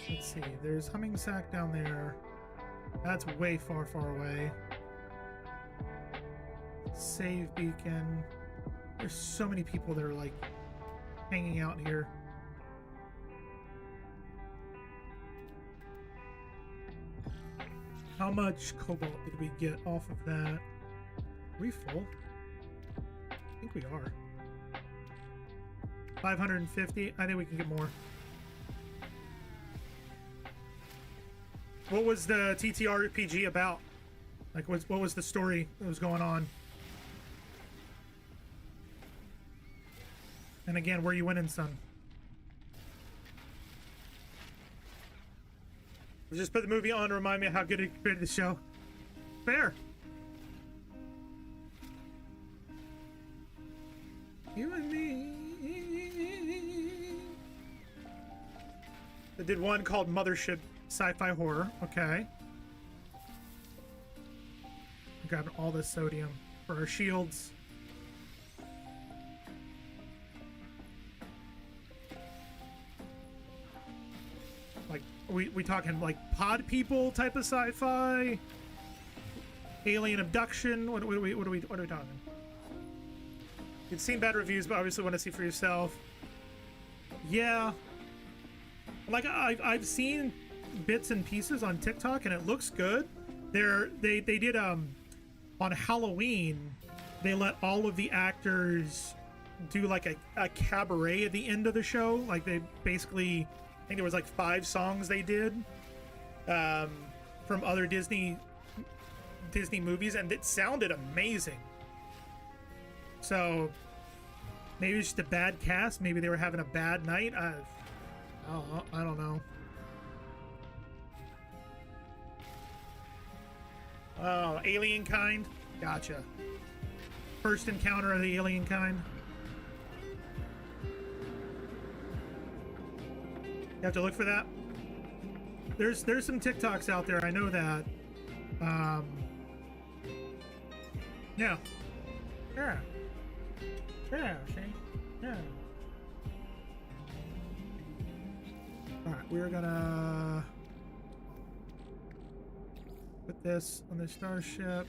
Let's see, there's Humming Sack down there. That's way far away. Save beacon. There's so many people that are like hanging out here. How much cobalt did we get off of that? Are we full? I think we are. 550. I think we can get more. What was the TTRPG about? Like, what was the story that was going on? And again, where you winning, son? Just put the movie on to remind me of how good it created the show. Fair. You and me. I did one called Mothership Sci-Fi Horror. Okay. I'm grabbing all this sodium for our shields. Like, we talking like pod people type of sci-fi? Alien abduction? What are we talking? You've seen bad reviews, but obviously want to see for yourself. Yeah. Like, I've seen bits and pieces on TikTok, and it looks good. They did on Halloween, they let all of the actors do like a cabaret at the end of the show. Like, they basically, I think there was like 5 songs they did from other Disney movies, and it sounded amazing. So maybe it's just a bad cast. Maybe they were having a bad night. I don't know. Oh, alien kind? Gotcha. First encounter of the alien kind. You have to look for that. There's some TikToks out there. I know that. Yeah. Yeah. Yeah, see? Yeah. Alright, we're gonna put this on the starship.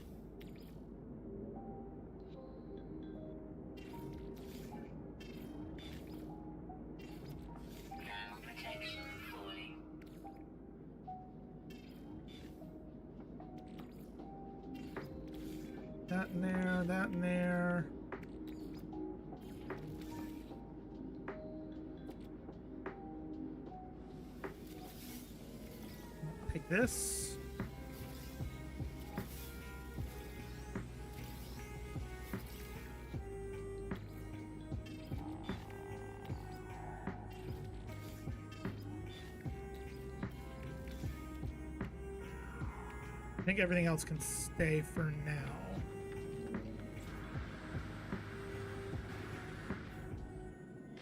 That in there, that in there. Take this. I think everything else can stay for now.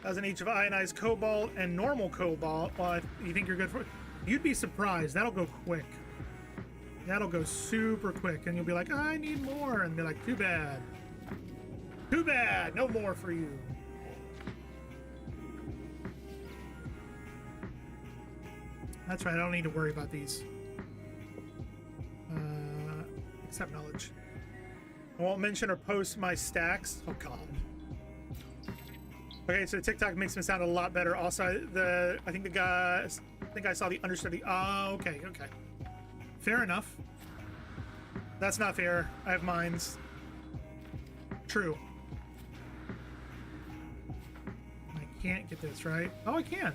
1,000 each of ionized cobalt and normal cobalt. Well, you think you're good for it? You'd be surprised. That'll go quick. That'll go super quick. And you'll be like, I need more. And be like, too bad. Too bad. No more for you. That's right. I don't need to worry about these. Accept knowledge. I won't mention or post my stacks. Oh, God. Okay, so TikTok makes me sound a lot better. Also, I think I saw the understudy. Oh, okay. Fair enough. That's not fair. I have mines. True. I can't get this, right? Oh, I can.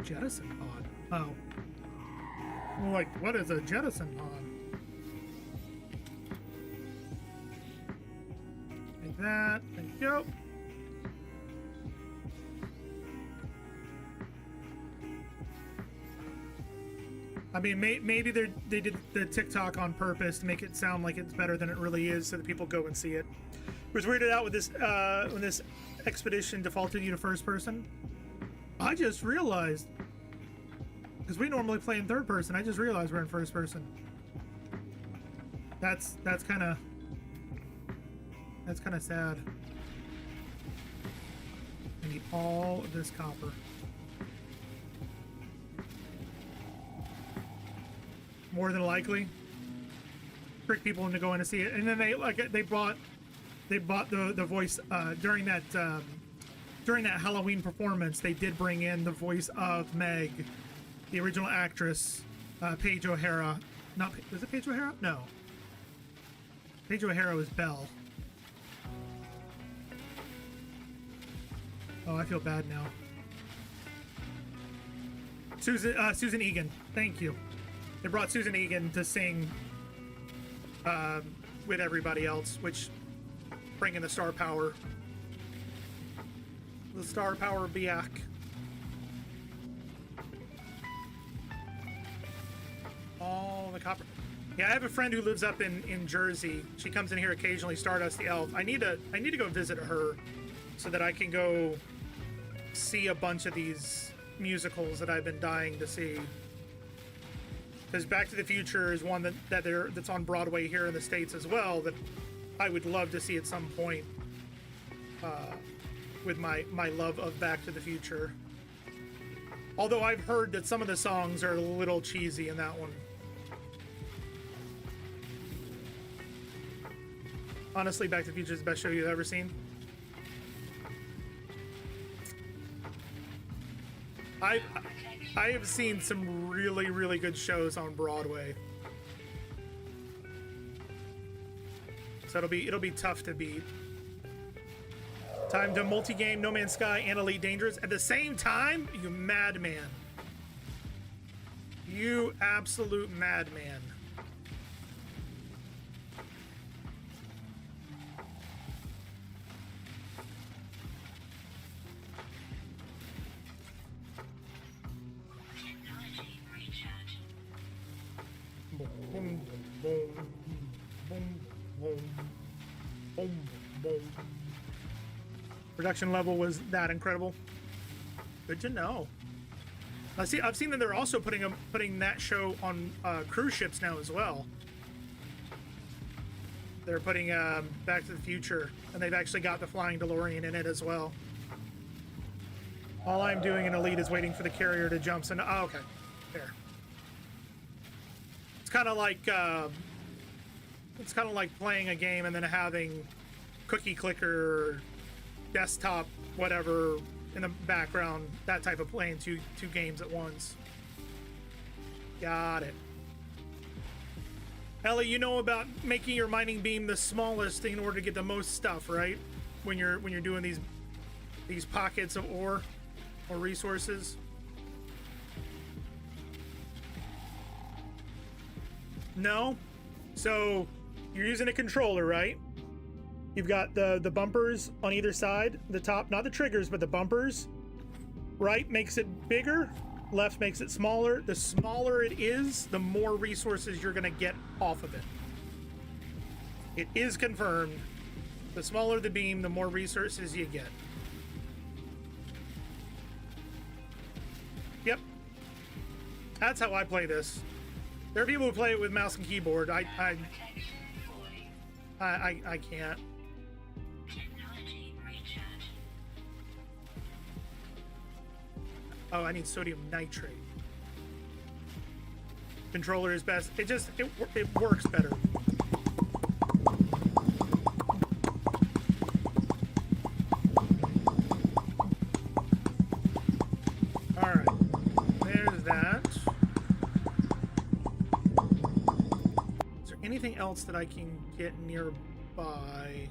Jettison pod. Oh. Well, like, what is a jettison pod? Like that. There you go. I mean, maybe they did the TikTok on purpose to make it sound like it's better than it really is, so that people go and see it. I was weirded out with this when this expedition defaulted you to first person. I just realized, because we normally play in third person, I just realized we're in first person. That's kind of sad. I need all of this copper. More than likely, trick people into going to see it, and then they bought the voice during that Halloween performance. They did bring in the voice of Meg, the original actress, Paige O'Hara. Was it Paige O'Hara? No. Paige O'Hara was Belle. Oh, I feel bad now. Susan Egan. Thank you. They brought Susan Egan to sing with everybody else, which bringing the star power. The star power back. All the copper. Yeah, I have a friend who lives up in Jersey. She comes in here occasionally. Stardust the Elf. I need to go visit her so that I can go see a bunch of these musicals that I've been dying to see. Because Back to the Future is one that's on Broadway here in the States as well, that I would love to see at some point. With my love of Back to the Future. Although I've heard that some of the songs are a little cheesy in that one. Honestly, Back to the Future is the best show you've ever seen. I have seen some really, really good shows on Broadway. So it'll be tough to beat. Time to multi-game No Man's Sky and Elite Dangerous at the same time? You madman. You absolute madman. Technology recharge. Boom, boom, boom, boom, boom, boom, boom. Production level was that incredible. Good to know. I've seen that they're also putting that show on cruise ships now as well. They're putting Back to the Future, and they've actually got the flying DeLorean in it as well. All I'm doing in Elite is waiting for the carrier to jump. So no, oh, okay, there. It's kind of like playing a game and then having cookie clicker, desktop, whatever in the background, that type of playing two games at once. Got it. Ellie, you know about making your mining beam the smallest in order to get the most stuff, right? When you're doing these pockets of ore or resources. No? So you're using a controller, right? You've got the bumpers on either side. The top, not the triggers, but the bumpers. Right makes it bigger. Left makes it smaller. The smaller it is, the more resources you're going to get off of it. It is confirmed. The smaller the beam, the more resources you get. Yep. That's how I play this. There are people who play it with mouse and keyboard. I can't. Oh, I need sodium nitrate. Controller is best. It works better. All right, there's that. Is there anything else that I can get nearby?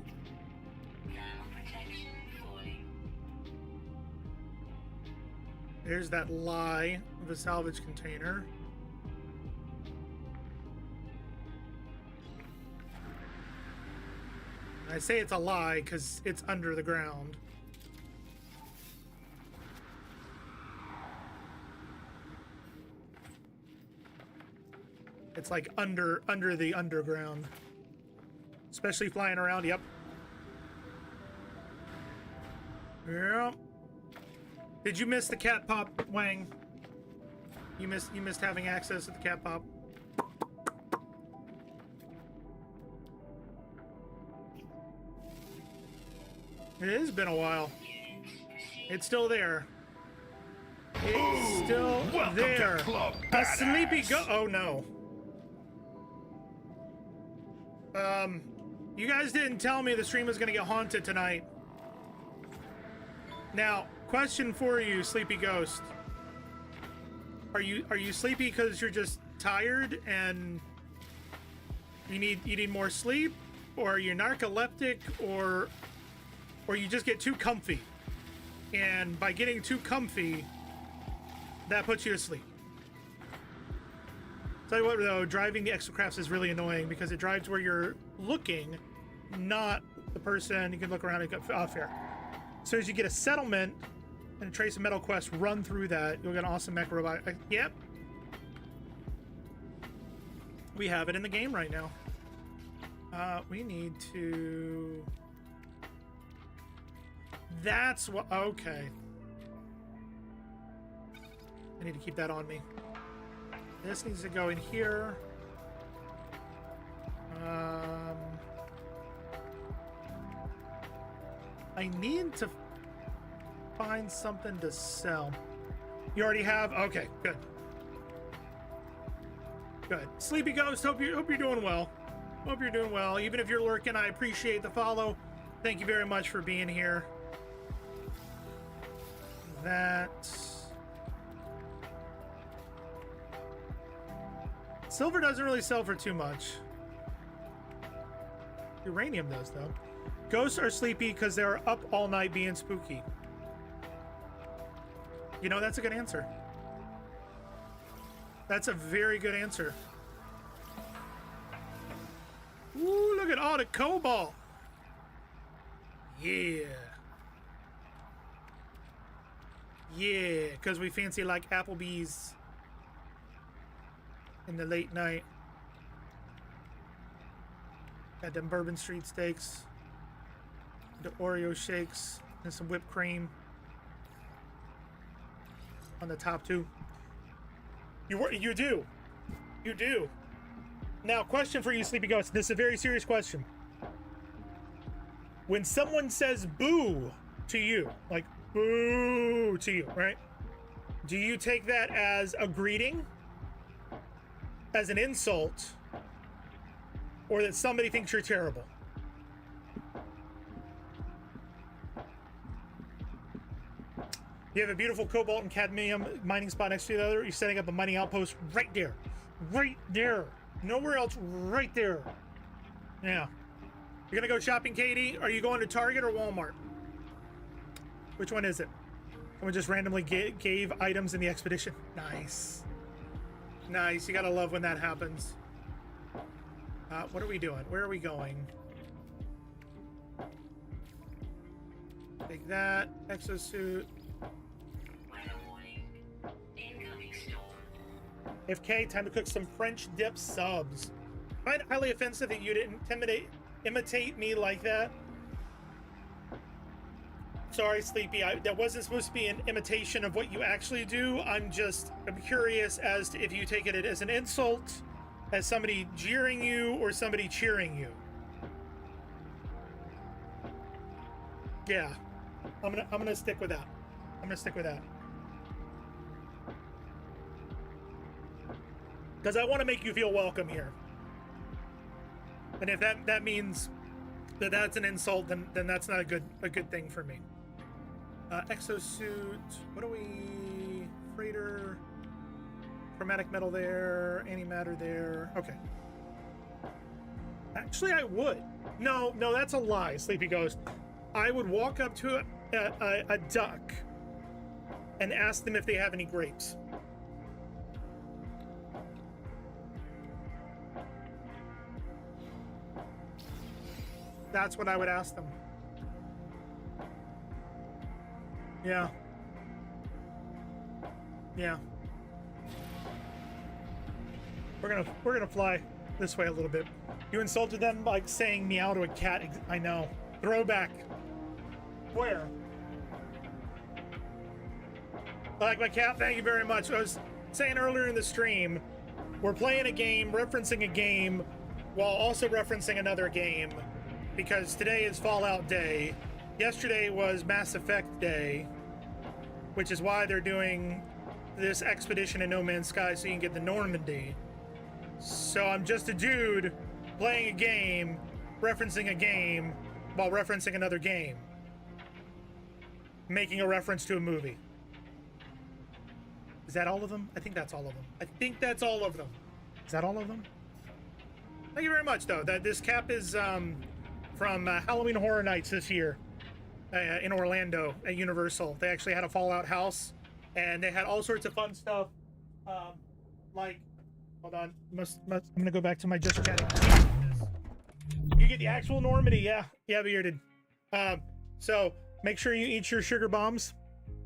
There's that lie of a salvage container. And I say it's a lie because it's under the ground. It's like under the underground. Especially flying around, yep. Yep. Did you miss the cat pop, Wang? You missed having access to the cat pop. It has been a while. It's still there. It's still there. A sleepy go. Oh no. You guys didn't tell me the stream was gonna get haunted tonight. Now, question for you, Sleepy Ghost. Are you sleepy because you're just tired and you need more sleep, or are you narcoleptic, or you just get too comfy? And by getting too comfy, that puts you to sleep. Tell you what though, driving the exocrafts is really annoying because it drives where you're looking, not the person. You can look around and go fair. So as you get a settlement and a trace of metal quest, run through that. You'll get an awesome mech robot. Yep. We have it in the game right now. We need to... That's what... Okay. I need to keep that on me. This needs to go in here. I need to find something to sell. You already have? Okay, good. Good. Sleepy Ghost, hope you're doing well. Hope you're doing well. Even if you're lurking, I appreciate the follow. Thank you very much for being here. That... Silver doesn't really sell for too much. Uranium does, though. Ghosts are sleepy because they're up all night being spooky. You know, that's a good answer. That's a very good answer. Ooh, look at all the cobalt. Yeah. Yeah, because we fancy like Applebee's in the late night. Got them Bourbon Street steaks, the Oreo shakes, and some whipped cream on the top too. You do. Now, question for you, Sleepy Ghost. This is a very serious question. When someone says boo to you, like boo to you, right? Do you take that as a greeting, as an insult, or that somebody thinks you're terrible? You have a beautiful cobalt and cadmium mining spot next to the other. You're setting up a mining outpost right there. Right there. Nowhere else, right there. Yeah. You're gonna go shopping, Katie? Are you going to Target or Walmart? Which one is it? Someone just randomly gave items in the expedition. Nice. Nice. You gotta love when that happens. What are we doing? Where are we going? Take that. Exosuit. Weather warning. Incoming storm. FK, time to cook some French dip subs. I find it highly offensive that you didn't imitate me like that. Sorry, Sleepy. That wasn't supposed to be an imitation of what you actually do. I'm curious as to if you take it as an insult, as somebody jeering you, or somebody cheering you. Yeah, I'm gonna stick with that. I'm gonna stick with that. Because I want to make you feel welcome here. And if that means that that's an insult, then that's not a good thing for me. Exosuit. What do we? Freighter. Chromatic metal there. Antimatter there. Okay. Actually, I would. No, that's a lie, Sleepy Ghost. I would walk up to a duck and ask them if they have any grapes. That's what I would ask them. Yeah. Yeah. We're gonna fly this way a little bit. You insulted them by saying meow to a cat. I know. Throwback. Where? Like my cat, thank you very much. I was saying earlier in the stream, we're playing a game, referencing a game, while also referencing another game, because today is Fallout Day. Yesterday was Mass Effect Day, which is why they're doing this expedition in No Man's Sky so you can get the Normandy. So I'm just a dude playing a game, referencing a game, while referencing another game. Making a reference to a movie. Is that all of them? I think that's all of them. I think that's all of them. Is that all of them? Thank you very much, though. This cap is from Halloween Horror Nights this year in Orlando at Universal. They actually had a Fallout house, and they had all sorts of fun stuff. Like, hold on, I'm gonna go back to my just chatting. You get the actual Normandy, yeah, bearded. So make sure you eat your sugar bombs.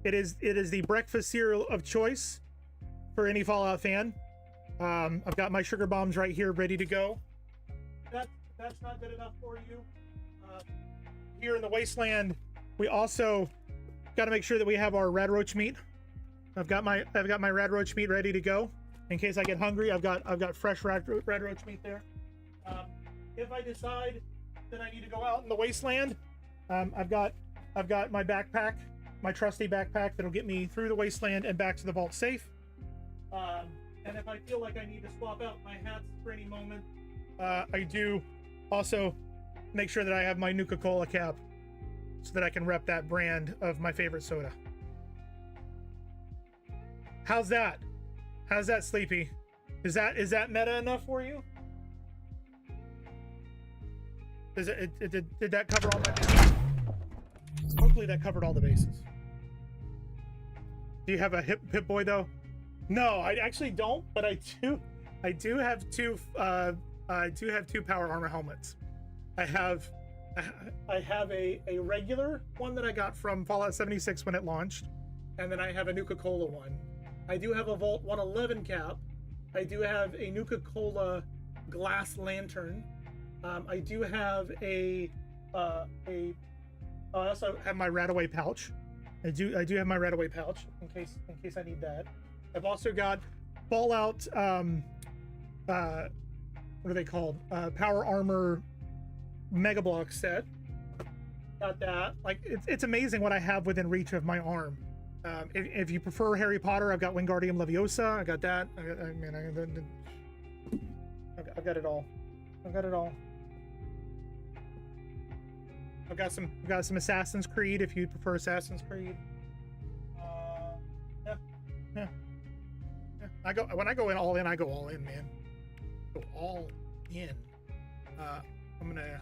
It is the breakfast cereal of choice for any Fallout fan. I've got my sugar bombs right here, ready to go. That's not good enough for you. Here in the wasteland, we also got to make sure that we have our red roach meat. I've got my red roach meat ready to go in case I get hungry. I've got fresh red roach meat there. If I decide that I need to go out in the wasteland, I've got my backpack, my trusty backpack that'll get me through the wasteland and back to the vault safe. And if I feel like I need to swap out my hats for any moment, I do also make sure that I have my Nuka-Cola cap so that I can rep that brand of my favorite soda. How's that? How's that, Sleepy? Is that meta enough for you? Did that cover all my bases? Hopefully that covered all the bases. Do you have a hip boy though? No, I actually don't, but I do have two power armor helmets. I have a regular one that I got from Fallout 76 when it launched, and then I have a Nuka-Cola one. I do have a Vault 111 cap. I do have a Nuka-Cola glass lantern. I do have I also have my Radaway pouch. I do have my Radaway pouch in case I need that. I've also got Fallout what are they called? Power armor Mega Block set. Got that. Like it's amazing what I have within reach of my arm. If you prefer Harry Potter, I've got Wingardium Leviosa. I got that. I've got it all. I've got it all. I've got some Assassin's Creed if you prefer Assassin's Creed. Yeah. When I go in all in, I go all in, man. Go all in. I'm gonna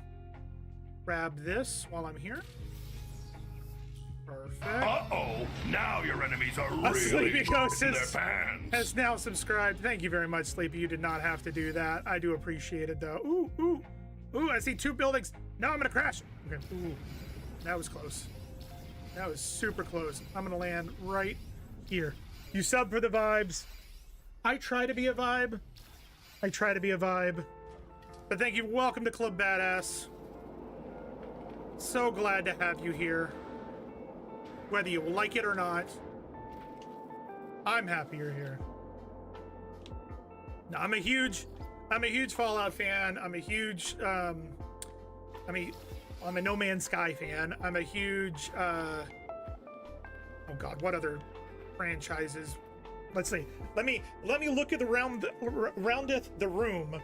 grab this while I'm here. Perfect. Uh-oh, now your enemies are Sleepy really Ghost in their pants. has now subscribed. Thank you very much, Sleepy. You did not have to do that. I do appreciate it, though. Ooh, I see two buildings. Now I'm gonna crash. Okay, ooh, that was close. That was super close. I'm gonna land right here. You sub for the vibes. I try to be a vibe. I try to be a vibe. But thank you. Welcome to Club Badass. So glad to have you here. Whether you like it or not, I'm happy you're here. Now, I'm a huge Fallout fan. I'm a huge I'm a No Man's Sky fan. I'm a huge oh god, what other franchises? Let's see. Let me look at the roundeth the room.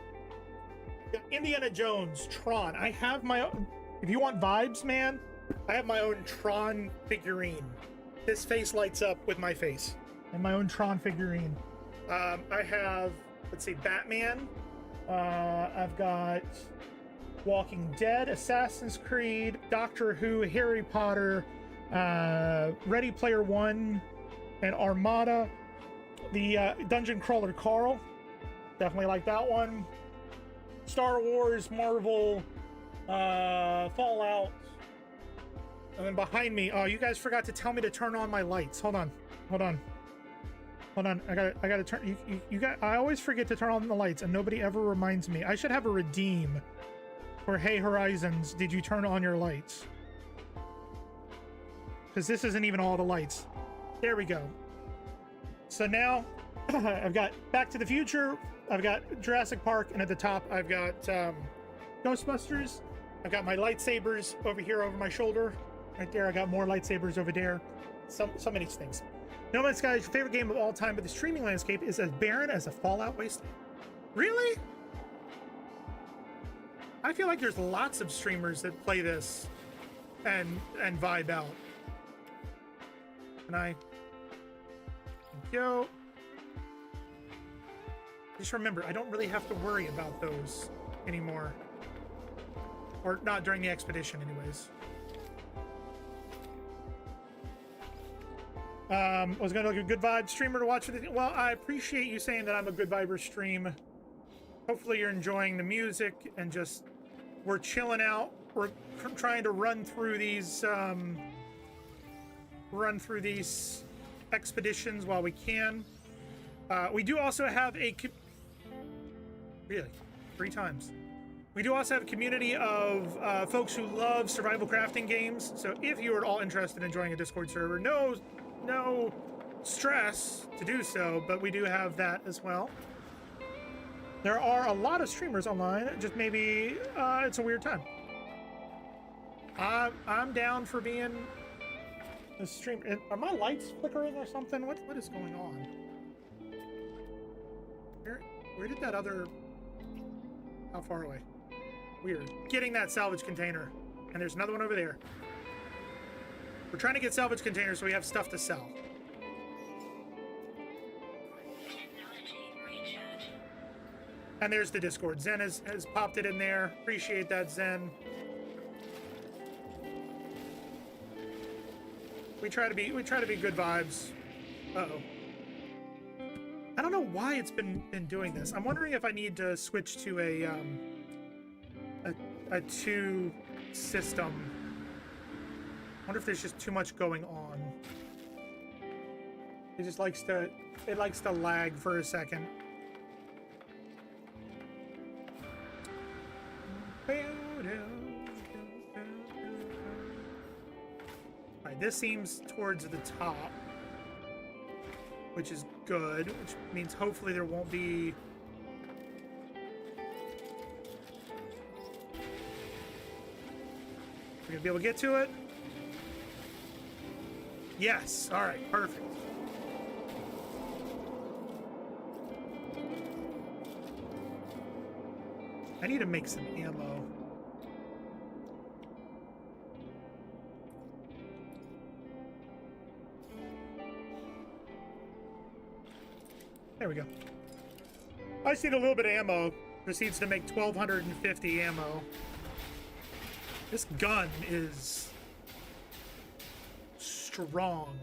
Indiana Jones, Tron. I have my own. If you want vibes, man, I have my own Tron figurine. This face lights up with my face. And my own Tron figurine. I have, let's see, Batman. I've got Walking Dead, Assassin's Creed, Doctor Who, Harry Potter, Ready Player One, and Armada. The Dungeon Crawler Carl. Definitely like that one. Star Wars, Marvel, Fallout. And then behind me, oh, you guys forgot to tell me to turn on my lights. Hold on. I gotta turn. I always forget to turn on the lights, and nobody ever reminds me. I should have a redeem for Hey Horizons. Did you turn on your lights? Because this isn't even all the lights. There we go. So now I've got Back to the Future. I've got Jurassic Park, and at the top I've got Ghostbusters. I've got my lightsabers over here over my shoulder. Right there, I got more lightsabers over there. So many things. No Man's Sky is your favorite game of all time, but the streaming landscape is as barren as a Fallout wasteland. Really? I feel like there's lots of streamers that play this and vibe out. And thank you. Just remember, I don't really have to worry about those anymore. Or not during the expedition, anyways. Was gonna look a good vibe streamer to watch. Well, I appreciate you saying that I'm a good viber stream. Hopefully you're enjoying the music and just we're chilling out. We're trying to run through these expeditions while we can. We do also have a really 3 times. We do also have a community of folks who love survival crafting games. So if you are at all interested in joining a Discord server, no stress to do so, but we do have that as well. There are a lot of streamers online, just maybe it's a weird time. I'm down for being a streamer. Are my lights flickering or something? What is going on? Where did that other... How far away? Weird. Getting that salvage container. And there's another one over there. We're trying to get salvage containers so we have stuff to sell. And there's the Discord. Zen has popped it in there. Appreciate that, Zen. We try to be good vibes. Uh-oh. I don't know why it's been doing this. I'm wondering if I need to switch to a 2 system. I wonder if there's just too much going on. It just likes to lag for a second. Alright, this seems towards the top, which is good, which means hopefully there won't be... We're gonna be able to get to it? Yes, alright, perfect. I need to make some ammo. There we go. I just need a little bit of ammo. Proceeds to make 1,250 ammo. This gun is strong.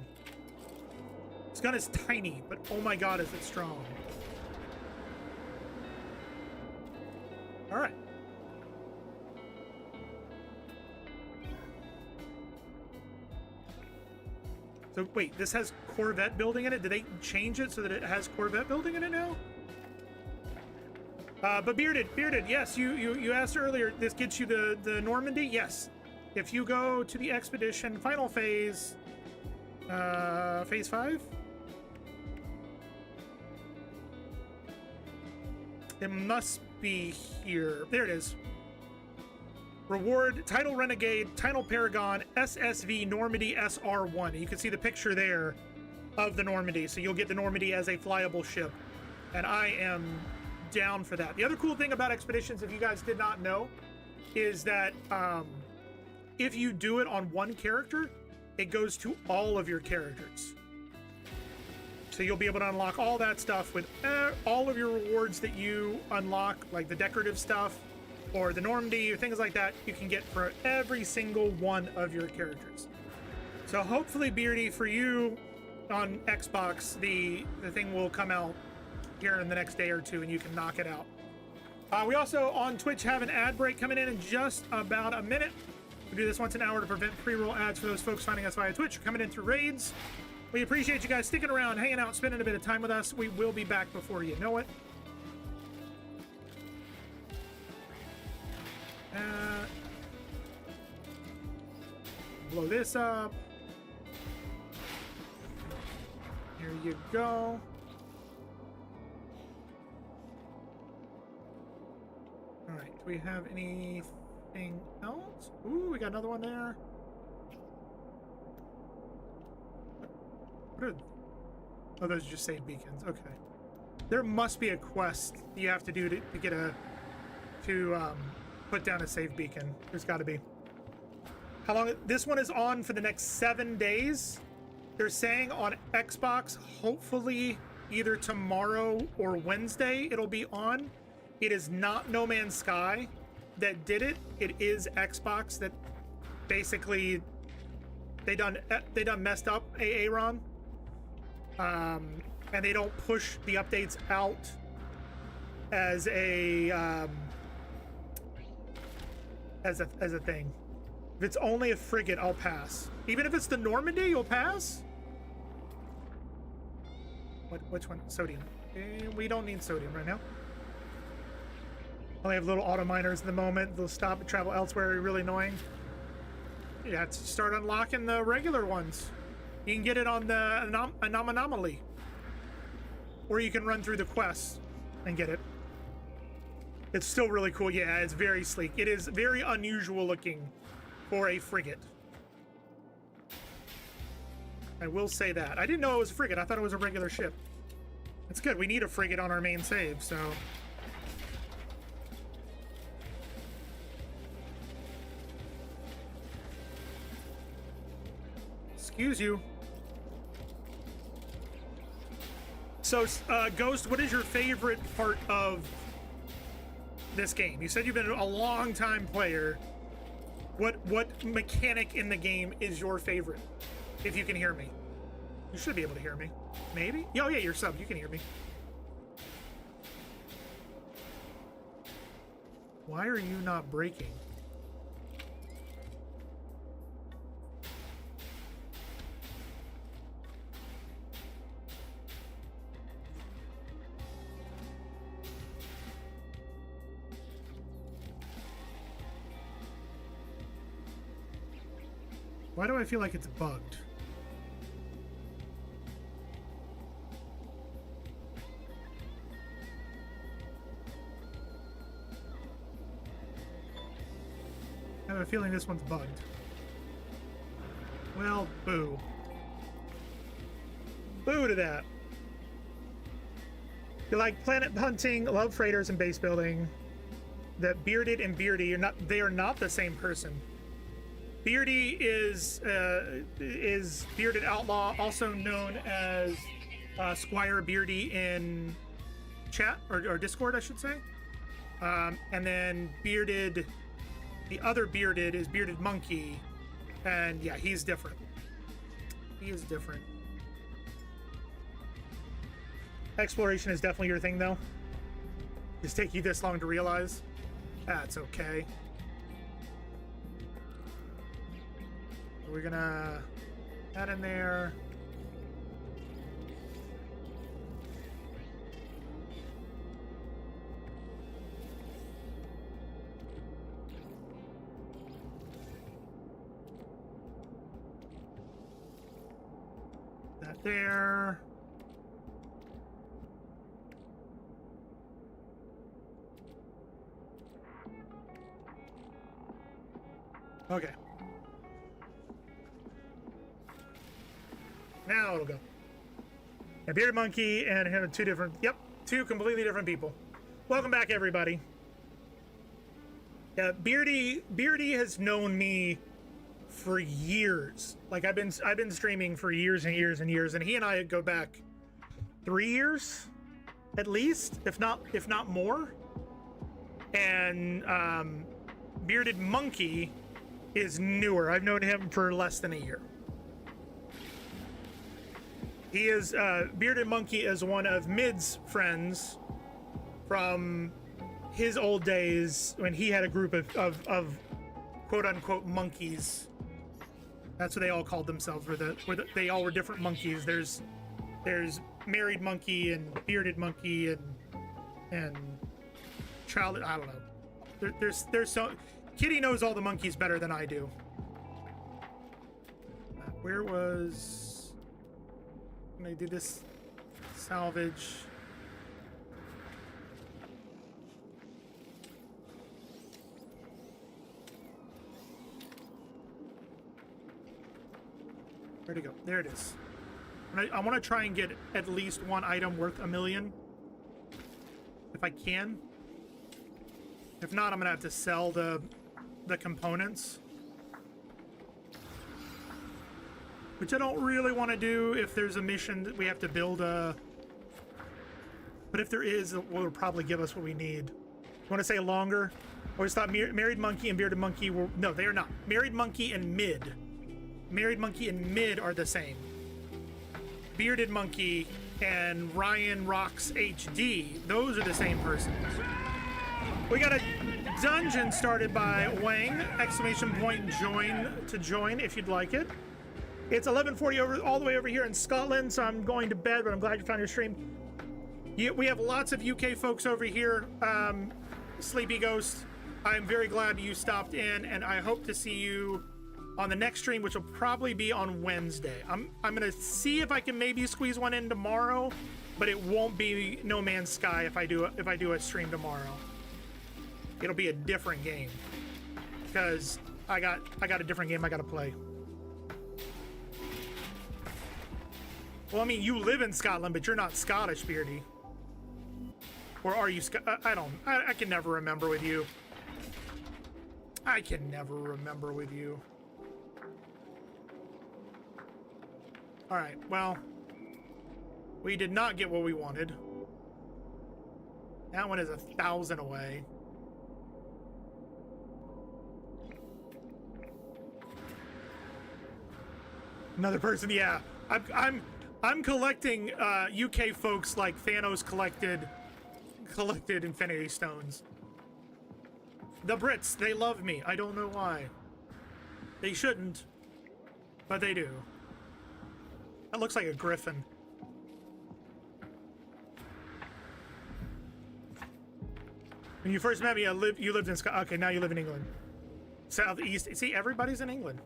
This gun is tiny, but oh my god, is it strong. All right. So wait, this has Corvette building in it? Did they change it so that it has Corvette building in it now? But Bearded, yes, you asked earlier, this gets you the Normandy? Yes. If you go to the expedition, final phase, phase 5? It must be here. There it is. Reward, Title Renegade, Title Paragon, SSV Normandy SR1. You can see the picture there of the Normandy. So you'll get the Normandy as a flyable ship. And I am down for that. The other cool thing about Expeditions, if you guys did not know, is that if you do it on one character, it goes to all of your characters. So you'll be able to unlock all that stuff with all of your rewards that you unlock, like the decorative stuff or the Normandy or things like that, you can get for every single one of your characters. So hopefully, Beardy, for you on Xbox, the thing will come out here in the next day or two and you can knock it out. We also on Twitch have an ad break coming in just about a minute. We do this once an hour to prevent pre-roll ads for those folks finding us via Twitch or coming in through raids. We appreciate you guys sticking around, hanging out, spending a bit of time with us. We will be back before you know it. Blow this up. Here you go. All right, do we have anything else? Ooh, we got another one there. What are... Oh, those are just save beacons. Okay. There must be a quest you have to do to get a... put down a save beacon. There's got to be. How long? This one is on for the next 7 days. They're saying on Xbox, hopefully either tomorrow or Wednesday it'll be on. It is not No Man's Sky that did it. It is Xbox that basically they done messed up Aaron. And they don't push the updates out as a thing. If it's only a frigate, I'll pass. Even if it's the Normandy, you'll pass? Which one? Sodium. We don't need sodium right now. Only have little auto miners at the moment. They'll stop and travel elsewhere. Really annoying. You have to start unlocking the regular ones. You can get it on the anomaly. Or you can run through the quests and get it. It's still really cool. Yeah, it's very sleek. It is very unusual looking for a frigate. I will say that. I didn't know it was a frigate. I thought it was a regular ship. It's good. We need a frigate on our main save, so... Excuse you. So, Ghost, what is your favorite part of this game? You said you've been a long time player. What mechanic in the game is your favorite? If you can hear me. You should be able to hear me. Maybe? Oh yeah, you're sub. You can hear me. Why are you not breaking? Why do I feel like it's bugged? I have a feeling this one's bugged. Well, boo. Boo to that. You like planet hunting, love freighters and base building. That Bearded and Beardy they are not the same person. Beardy is Bearded Outlaw, also known as Squire Beardy in chat or Discord, I should say. And then Bearded, the other Bearded is Bearded Monkey, and yeah, he's different. He is different. Exploration is definitely your thing, though. Just take you this long to realize. That's okay. We're gonna That in there. That there. Okay. Now it'll go. A bearded monkey and him are two different, yep, two completely different people. Welcome back, everybody. Yeah, Beardy has known me for years. Like I've been streaming for years and years and years, and he and I go back 3 years, at least, if not more. And Bearded Monkey is newer. I've known him for less than a year. He is Bearded Monkey is one of Mid's friends from his old days when he had a group of quote unquote monkeys. That's what they all called themselves. They all were different monkeys. There's married monkey and bearded monkey and child. I don't know. There's so Kitty knows all the monkeys better than I do. Where was? Can I do this? Salvage. Where'd it go? There it is. I want to try and get at least one item worth $1 million. If I can. If not, I'm gonna have to sell the components. Which I don't really want to do if there's a mission that we have to build a... But if there is, it will probably give us what we need. You want to say longer? I always thought Married Monkey and Bearded Monkey were... No, they are not. Married Monkey and Mid. Married Monkey and Mid are the same. Bearded Monkey and Ryan Rocks HD, those are the same person. We got a dungeon started by Wang! Exclamation point join to join if you'd like it. It's 11:40 all the way over here in Scotland, so I'm going to bed, but I'm glad you found your stream. We have lots of UK folks over here. Sleepy Ghost, I'm very glad you stopped in, and I hope to see you on the next stream, which will probably be on Wednesday. I'm gonna see if I can maybe squeeze one in tomorrow, but it won't be No Man's Sky if I do a stream tomorrow. It'll be a different game because I got a different game I gotta play. Well, I mean, you live in Scotland, but you're not Scottish, Beardy. Or are you? I can never remember with you. I can never remember with you. All right, well, we did not get what we wanted. That one is 1,000 away. Another person, yeah. I'm collecting UK folks like Thanos collected Infinity Stones. The Brits, they love me. I don't know why. They shouldn't, but they do. That looks like a griffin. When you first met me, you lived in Scotland. Okay, now you live in England. Southeast. See, everybody's in England.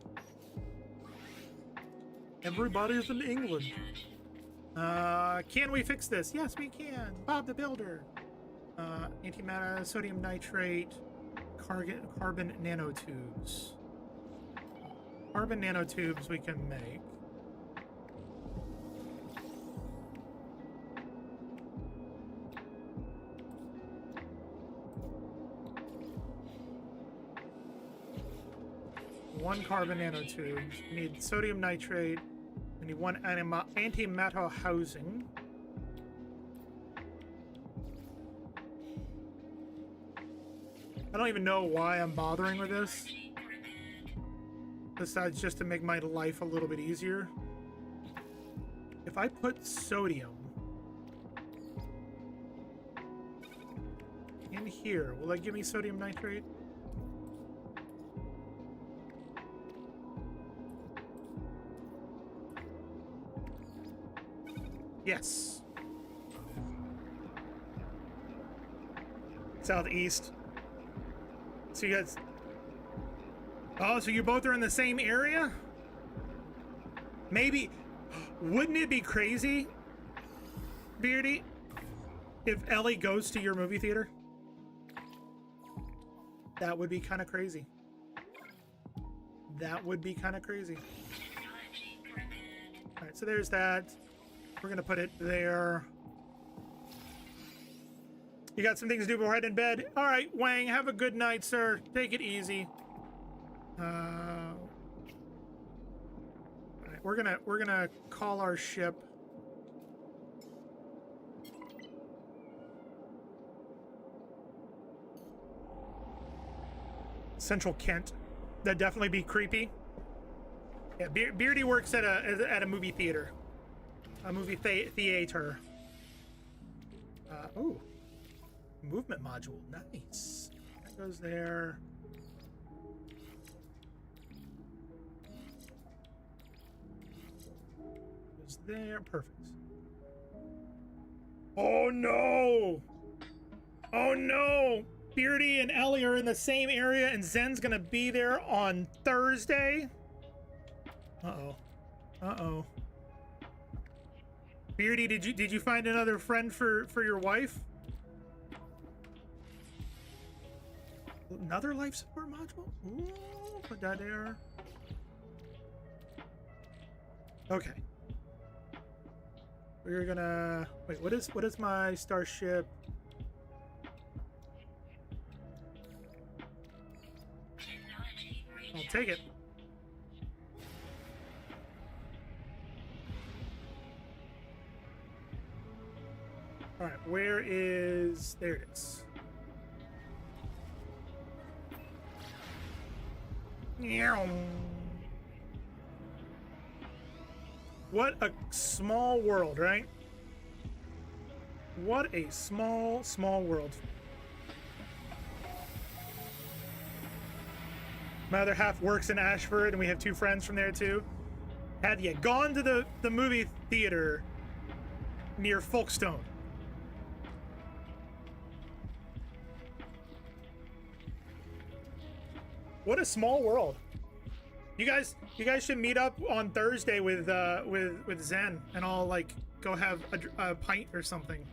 Everybody's in England. Can we fix this? Yes, we can. Bob the Builder. Antimatter, sodium nitrate, carbon nanotubes. Carbon nanotubes we can make. One carbon nanotube. We need sodium nitrate. We need one antimatter housing. I don't even know why I'm bothering with this. Besides just to make my life a little bit easier. If I put sodium in here, will that give me sodium nitrate? Yes. Southeast. So you guys... Oh, so you both are in the same area? Maybe... Wouldn't it be crazy, Beardy, if Ellie goes to your movie theater? That would be kind of crazy. That would be kind of crazy. All right, so there's that. We're going to put it there. You got some things to do before heading to bed? All right, Wang, have a good night, sir. Take it easy. All right, we're gonna call our ship. Central Kent. That'd definitely be creepy. Yeah, Beardy works at a movie theater. A movie theater. Oh. Movement module. Nice. That goes there. Goes there. Perfect. Oh no! Oh no! Beardy and Ellie are in the same area, and Zen's gonna be there on Thursday. Uh-oh. Uh-oh. Beardy, did you find another friend for your wife? Another life support module? Ooh, put that there. Okay. We're gonna wait. What is my starship? I'll take it. All right, where is... There it is. What a small world, right? What a small world. My other half works in Ashford, and we have 2 friends from there too. Have you gone to the movie theater near Folkestone? What a small world. You guys should meet up on Thursday with Zen, and I'll like go have a pint or something.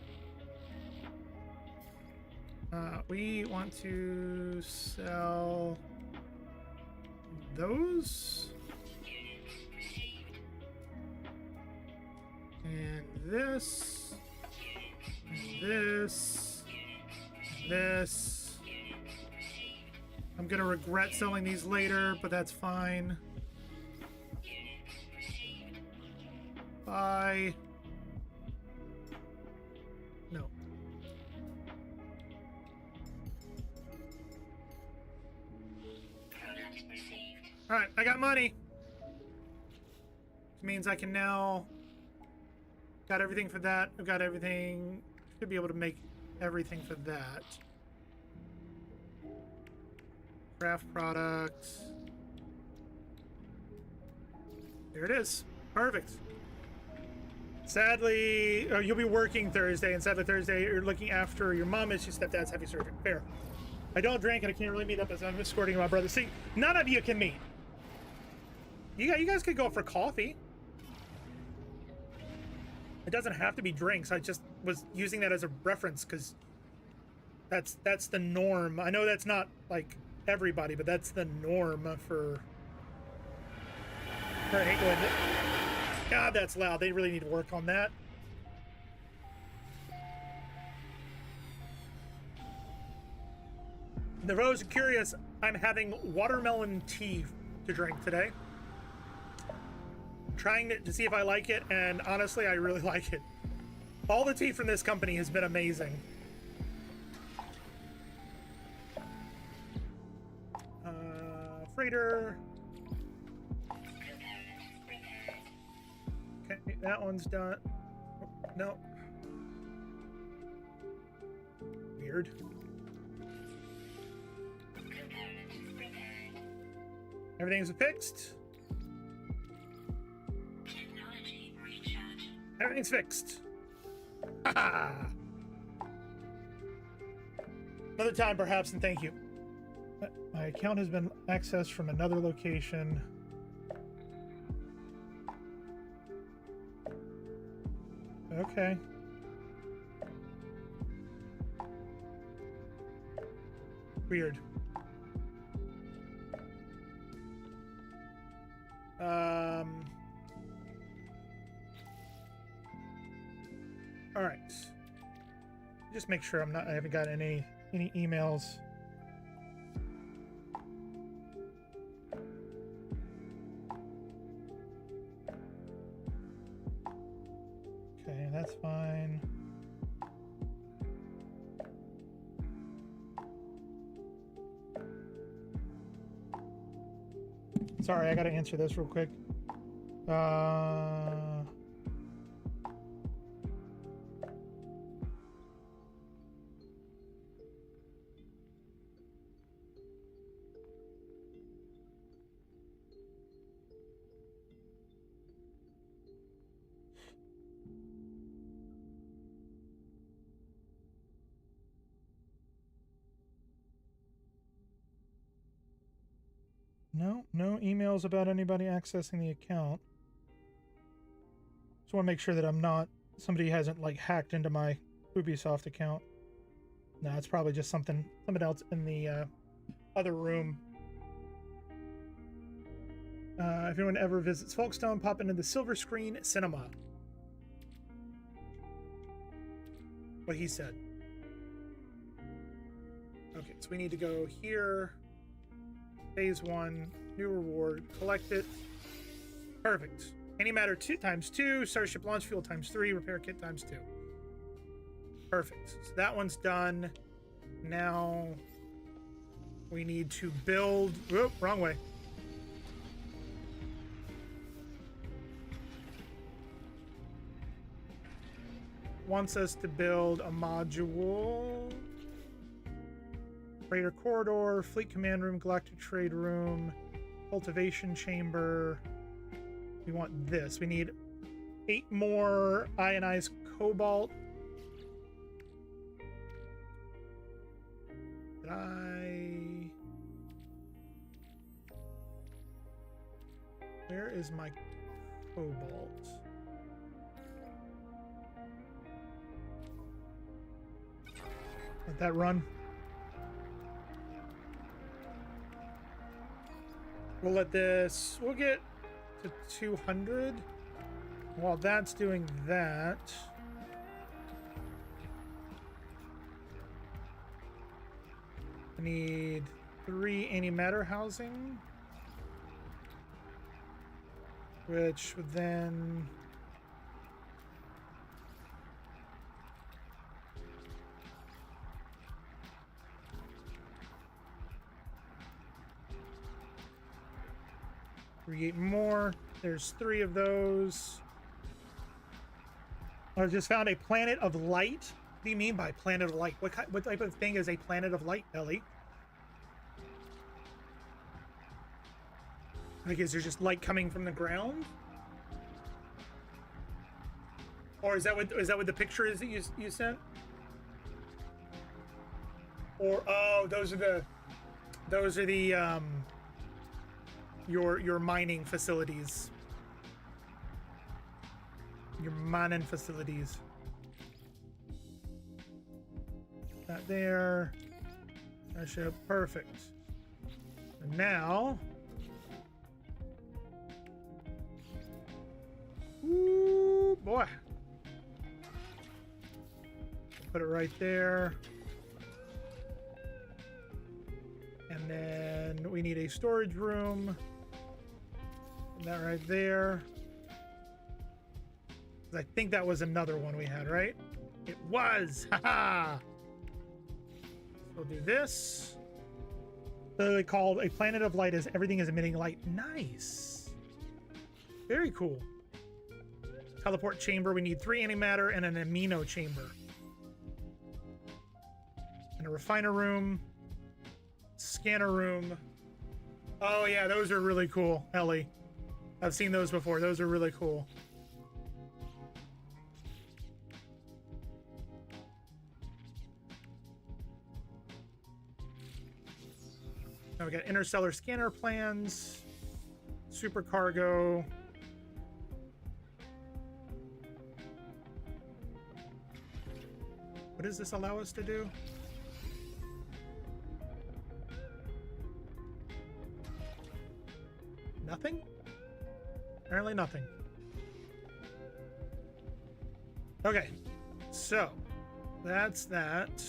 We want to sell those. And this. And this. And this. I'm gonna regret selling these later, but that's fine. Bye. No. Alright, I got money. Which means I can now... Got everything for that. I've got everything. Should be able to make everything for that. Craft products. There it is. Perfect. Sadly, you'll be working Thursday, and sadly Thursday you're looking after your mom as your stepdad's heavy surgery. Fair. I don't drink, and I can't really meet up as I'm escorting my brother. See, none of you can meet. You guys could go for coffee. It doesn't have to be drinks. I just was using that as a reference because that's the norm. I know that's not like everybody, but that's the norm for England. God, that's loud. They really need to work on that. The those are curious, I'm having watermelon tea to drink today. Trying to see if I like it, and honestly, I really like it. All the tea from this company has been amazing. Freighter. Okay, that one's done. No. Weird. Everything's fixed. Everything's fixed. Ha! Another time, perhaps, and thank you. My account has been accessed from another location. Okay. Weird. All right. Just make sure I haven't got any emails. Okay, that's fine. Sorry, I gotta answer this real quick. No emails about anybody accessing the account. Just want to make sure that somebody hasn't like hacked into my Ubisoft account. No, it's probably just something else in the other room. If anyone ever visits Folkestone, pop into the Silver Screen Cinema. What he said. Okay, so we need to go here. Phase 1, new reward, collect it. Perfect. Antimatter 2 times 2, starship launch fuel times 3, repair kit times 2. Perfect. So that one's done. Now we need to build. Whoop, wrong way. Wants us to build a module. Freighter corridor, fleet command room, galactic trade room, cultivation chamber. We want this. We need 8 more ionized cobalt. Where is my cobalt? Let that run. We'll let this, we'll get to 200. While that's doing that, I need 3 antimatter housing, which would then create more. There's 3 of those. I just found a planet of light. What do you mean by planet of light? What type of thing is a planet of light, Ellie? Like, is there just light coming from the ground? Or is that what the picture is that you sent? Or oh, those are the your mining facilities. Your mining facilities. That there. That should perfect. And now, ooh boy. Put it right there. And then we need a storage room. Put that right there. I think that was another one we had, right? It was! Haha! We'll do this. Literally called a planet of light as everything is emitting light. Nice. Very cool. Teleport chamber. We need 3 antimatter and an amino chamber. And a refiner room. Scanner room. Oh yeah, those are really cool, Ellie. I've seen those before. Those are really cool. Now we got interstellar scanner plans, supercargo. What does this allow us to do? Nothing? Apparently nothing. Okay, so that's that.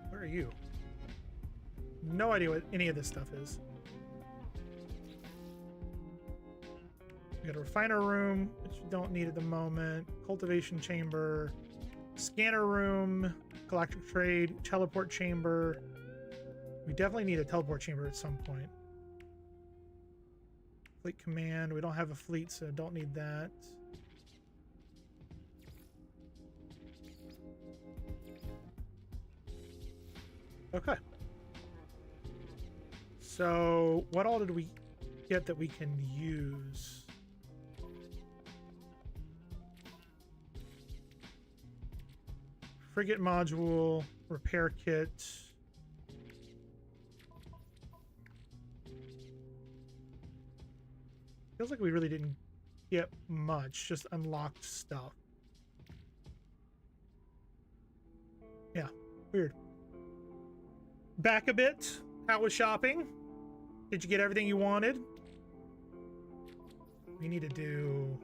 Where are you? No idea what any of this stuff is. We got a refiner room, which we don't need at the moment. Cultivation chamber, scanner room, galactic trade, teleport chamber. We definitely need a teleport chamber at some point. Fleet command. We don't have a fleet, so don't need that. Okay. So what all did we get that we can use? Frigate module, repair kit. Feels like we really didn't get much, just unlocked stuff. Yeah, weird. Back a bit. How was shopping? Did you get everything you wanted? We need to do...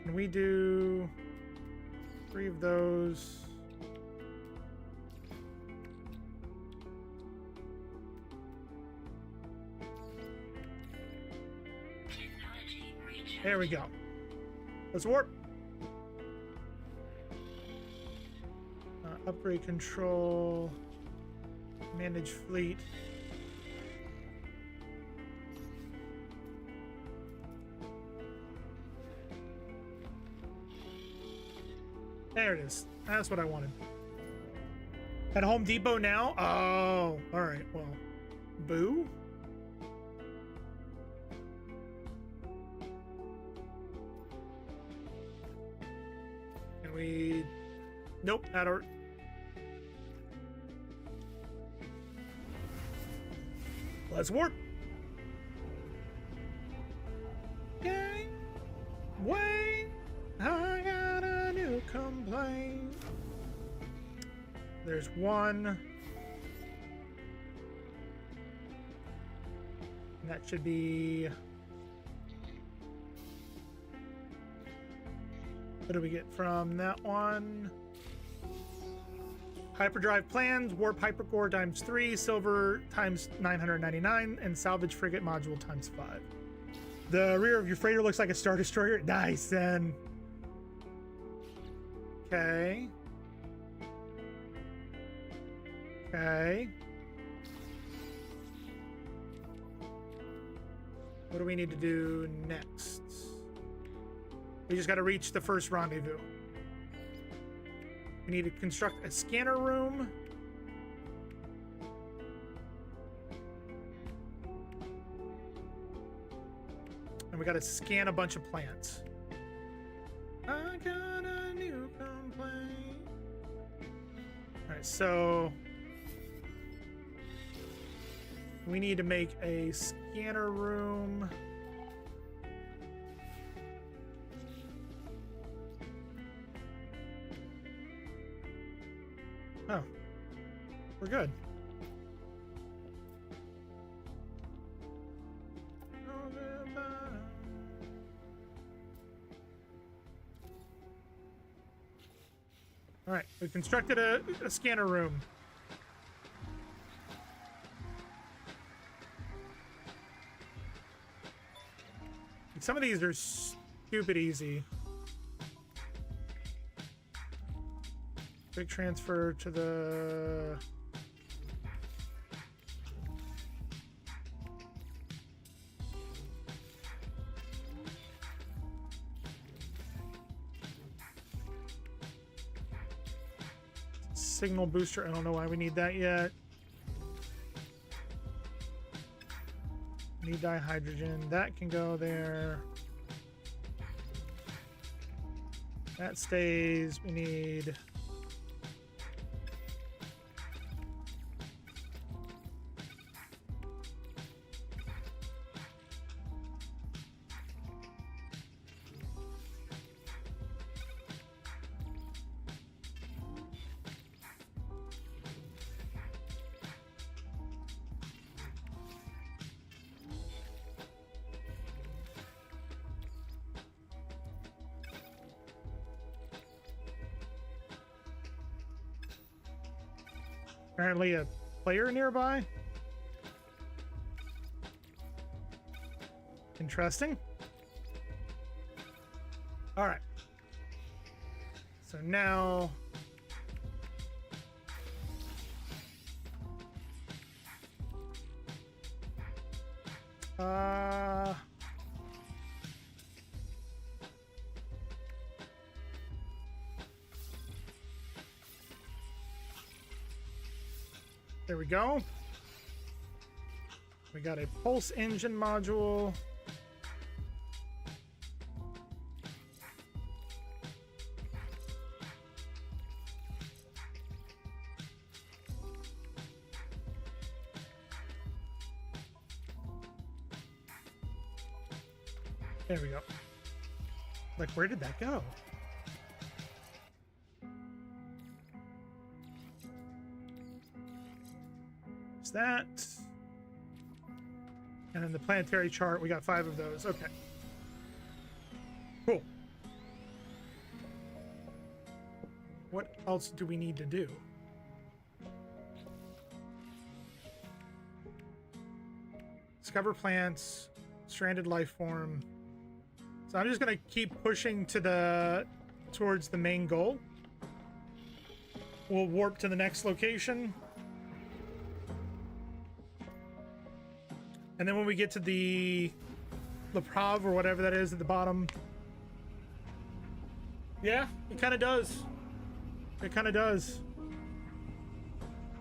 Can we do 3 of those? There we go. Let's warp. Upgrade control. Manage fleet. There it is. That's what I wanted. At Home Depot now? Oh, all right. Well, boo. Can we... Nope, at our... Let's warp. Gang, wait, I got a new complaint. There's one. And that should be... What do we get from that one? Hyperdrive plans, warp hypercore times 3, silver times 999, and salvage frigate module times 5. The rear of your freighter looks like a Star Destroyer. Nice, then. Okay. Okay. What do we need to do next? We just got to reach the first rendezvous. We need to construct a scanner room. And we got to scan a bunch of plants. I got a new complaint. All right, so we need to make a scanner room. Oh, we're good. All right, we constructed a scanner room. Some of these are stupid easy. Quick transfer to the... Signal booster. I don't know why we need that yet. Need dihydrogen. That can go there. That stays. We need Apparently a player nearby. Interesting. All right. So now... There we go. We got a pulse engine module. There we go. Like, where did that go? Is that? And then the planetary chart, we got 5 of those. Okay. Cool. What else do we need to do? Discover plants, stranded life form. So I'm just gonna keep pushing to towards the main goal. We'll warp to the next location. And then when we get to the Leprov or whatever that is at the bottom. Yeah, it kind of does. It kind of does.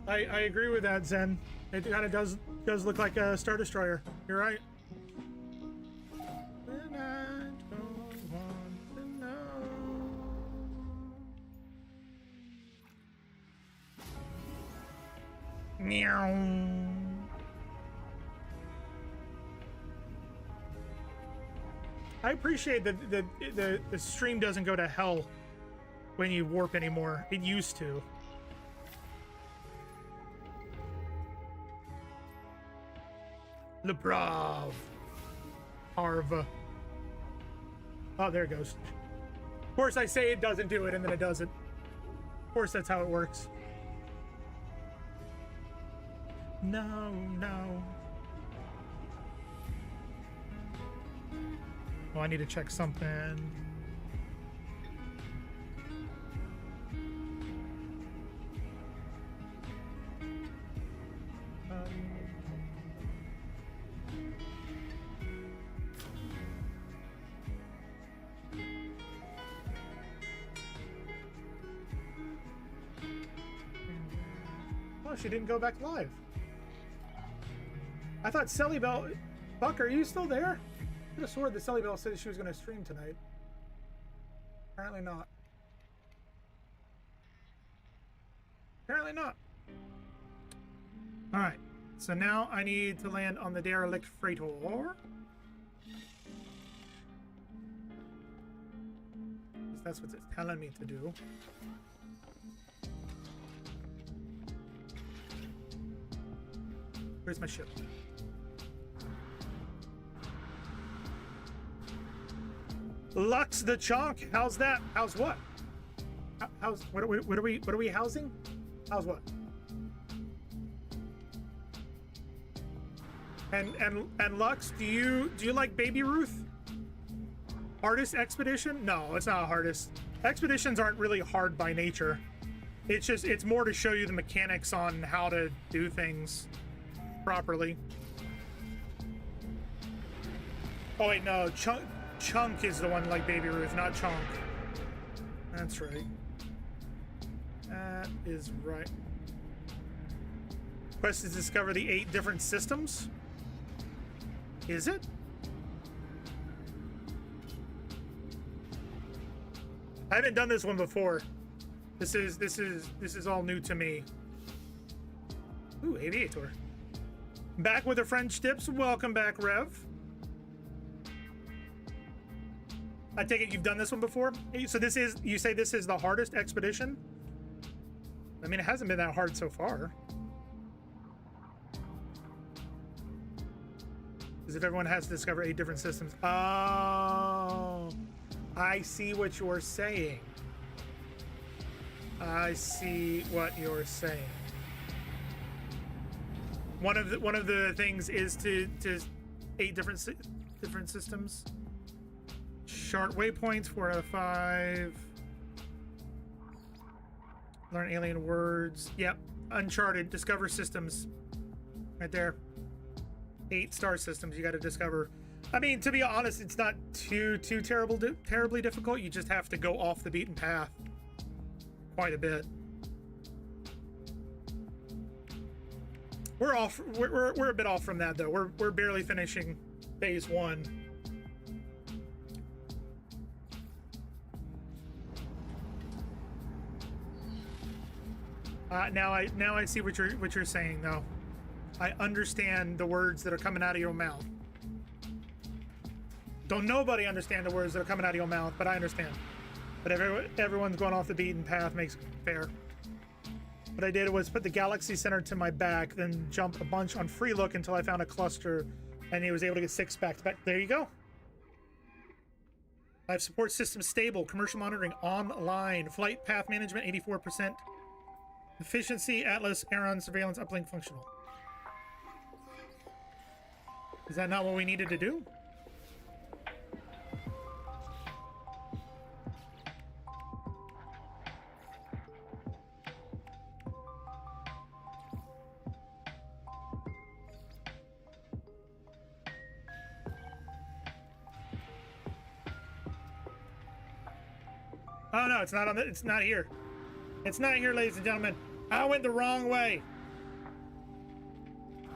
I agree with that, Zen. It kind of does look like a Star Destroyer. You're right. And I don't want to know. Meow. I appreciate that the stream doesn't go to hell when you warp anymore. It used to. Leprov. Harva. Oh, there it goes. Of course, I say it doesn't do it, and then it does it. Of course, that's how it works. No, no. Oh, I need to check something. Oh, she didn't go back live. I thought Selly Bell... Buck, are you still there? I could have sworn that Selly Bell said she was going to stream tonight. Apparently not. Apparently not. Alright, so now I need to land on the derelict freighter. That's what it's telling me to do. Where's my ship? Lux the Chonk. How's that? How's what? How's what are we housing? How's what? And Lux, do you like Baby Ruth? Hardest expedition? No, it's not hardest. Expeditions aren't really hard by nature. It's more to show you the mechanics on how to do things properly. Oh wait, no, Chunk is the one like Baby Ruth, not Chonk. That's right. That is right. Quest is to discover the 8 different systems. Is it? I haven't done this one before. This is all new to me. Ooh, Aviator. Back with the French tips. Welcome back, Rev. I take it you've done this one before? So this is, you say this is the hardest expedition? I mean, it hasn't been that hard so far. Because if everyone has to discover 8 different systems. Oh, I see what you're saying. I see what you're saying. One of the things is to 8 different systems. Short waypoints, 4 out of 5. Learn alien words. Yep. Uncharted. Discover systems. Right there. 8 star systems you got to discover. I mean, to be honest, it's not too terribly difficult. You just have to go off the beaten path quite a bit. We're off. We're a bit off from that though. We're barely finishing phase 1. Now I see what you're saying though. I understand the words that are coming out of your mouth. Don't nobody understand the words that are coming out of your mouth, but I understand. But everyone's going off the beaten path makes it fair. What I did was put the Galaxy Center to my back, then jump a bunch on free look until I found a cluster, and he was able to get 6 back to back. There you go. Life support system stable. Commercial monitoring online. Flight path management 84%. Efficiency, Atlas, Aeron, surveillance, uplink functional. Is that not what we needed to do? Oh no, it's not on the, it's not here. It's not here, ladies and gentlemen. I went the wrong way.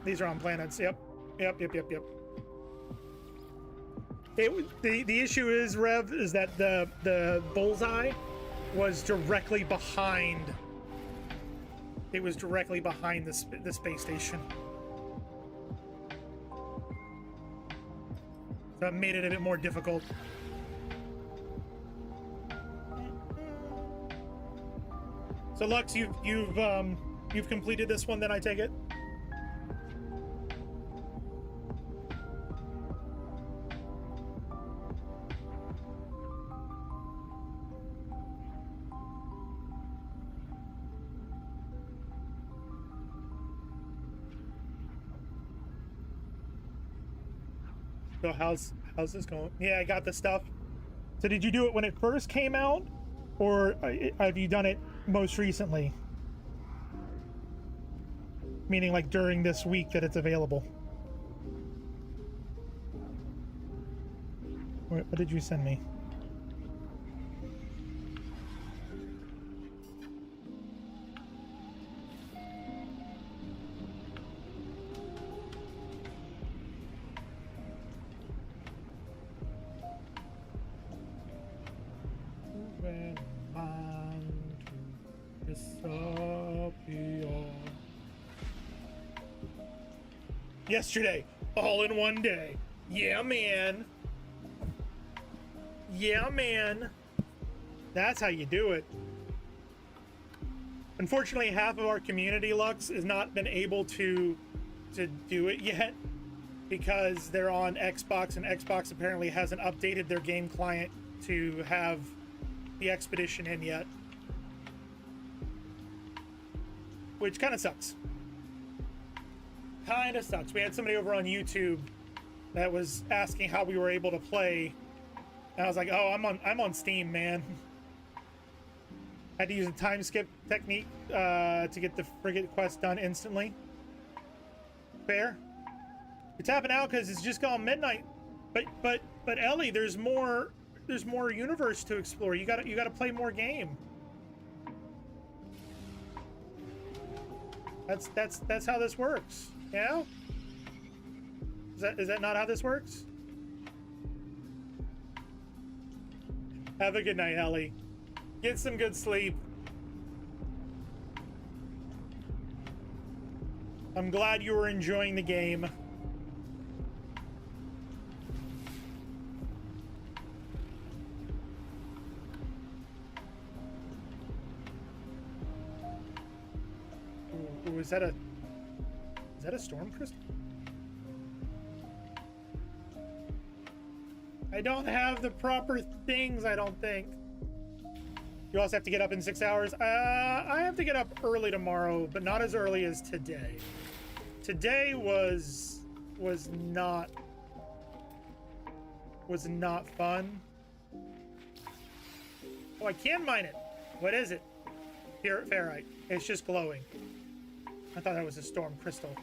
These are on planets. Yep. The issue is, Rev, is that the bullseye was directly behind. It was directly behind the space station. So it made it a bit more difficult. So Lux, you've completed this one, then I take it? So how's this going? Yeah, I got the stuff. So did you do it when it first came out, or have you done it most recently? Meaning like during this week that it's available. What did you send me? Yesterday, all in one day. Yeah, man. Yeah, man. That's how you do it. Unfortunately, half of our community, Lux, has not been able to do it yet because they're on Xbox, and Xbox apparently hasn't updated their game client to have the Expedition in yet. Which kind of sucks. Kind of sucks. We had somebody over on YouTube that was asking how we were able to play, and I was like, "Oh, I'm on Steam, man." Had to use a time skip technique to get the frigate quest done instantly. Fair. You're tapping out because it's just gone midnight. But Ellie, there's more universe to explore. You gotta play more game. That's how this works. Yeah? Is that not how this works? Have a good night, Ellie. Get some good sleep. I'm glad you were enjoying the game. Ooh, is that a storm crystal? I don't have the proper things, I don't think. You also have to get up in 6 hours. I have to get up early tomorrow, but not as early as today. today was not fun. Oh, I can mine it. What is it? Ferrite. It's just glowing. I thought that was a storm crystal.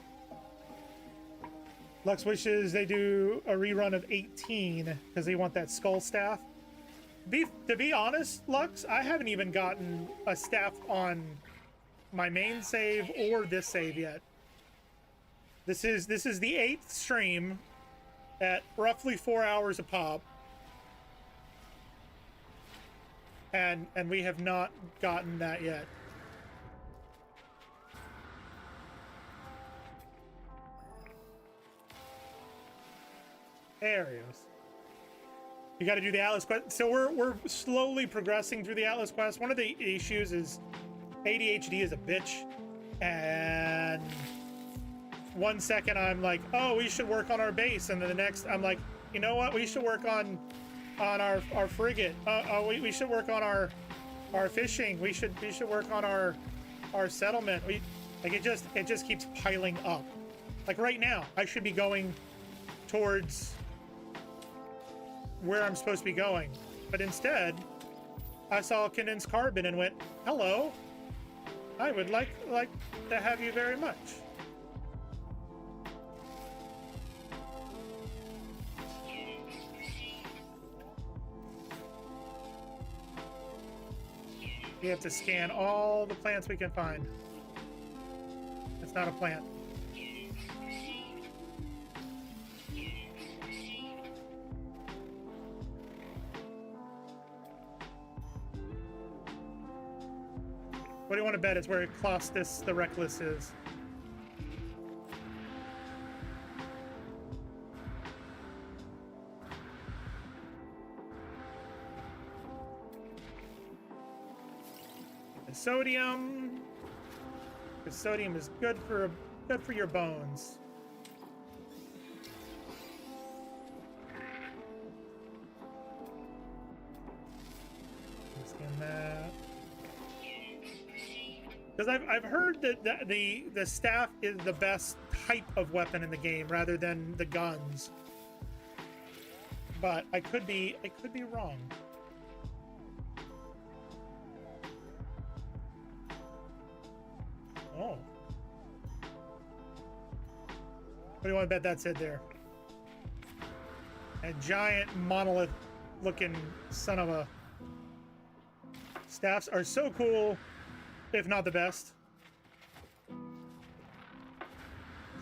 Lux wishes they do a rerun of 18 because they want that skull staff. To be honest, Lux, I haven't even gotten a staff on my main save or this save yet. This is the 8th stream at roughly 4 hours a pop. And we have not gotten that yet. There he goes. You got to do the Atlas quest. So we're slowly progressing through the Atlas quest. One of the issues is ADHD is a bitch, and 1 second I'm like, oh, we should work on our base, and then the next I'm like, you know what? We should work on our frigate. We should work on our fishing. We should work on our settlement. It just keeps piling up. Like right now, I should be going towards where I'm supposed to be going, but instead I saw condensed carbon and went, hello, I would like to have you very much. We have to scan all the plants we can find. It's not a plant. What do you want to bet? It's where Clostus the Reckless is. The sodium. The sodium is good for your bones. Scan that. Because I've heard that the staff is the best type of weapon in the game rather than the guns, but I could be wrong. Oh, what do you want to bet that's it there? A giant monolith-looking son of a. Staffs are so cool. If not the best. See,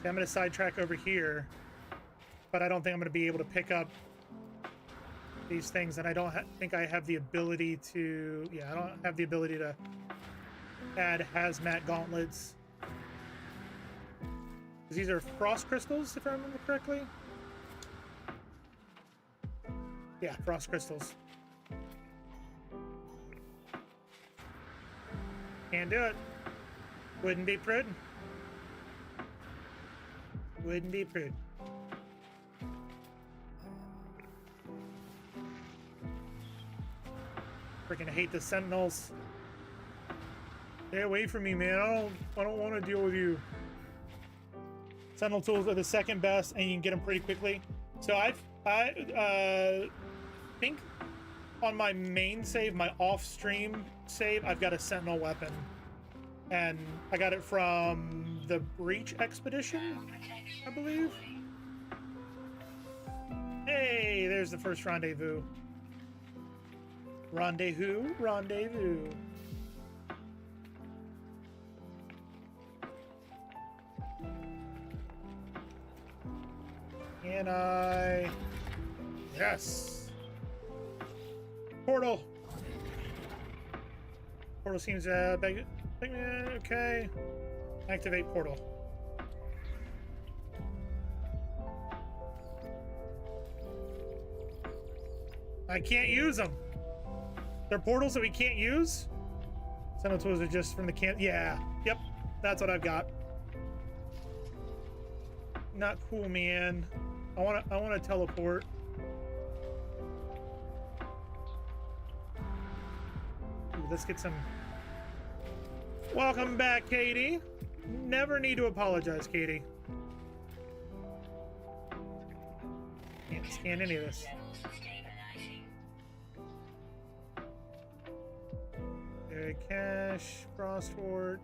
I'm going to sidetrack over here, but I don't think I'm going to be able to pick up these things, and I don't think I have the ability to... Yeah, I don't have the ability to add hazmat gauntlets. These are frost crystals, if I remember correctly. Yeah, frost crystals. Can't do it. Wouldn't be prudent. Wouldn't be prudent. Freaking hate the sentinels. Stay away from me, man. I don't want to deal with you. Sentinel tools are the second best, and you can get them pretty quickly. So I think on my main save, my off-stream save, I've got a sentinel weapon, and I got it from the Beachhead Expedition, I believe. Hey, there's the first rendezvous. Rendezvous. Can I? Yes. Portal. Portal seems big. Okay. Activate portal. I can't use them. They're portals that we can't use. Sentinel tools are just from the can. Yeah. Yep. That's what I've got. Not cool, man. I want to teleport. Ooh, let's get some. Welcome back, Katie. Never need to apologize, Katie. Can't scan any of this. Okay, cache, Frostwort.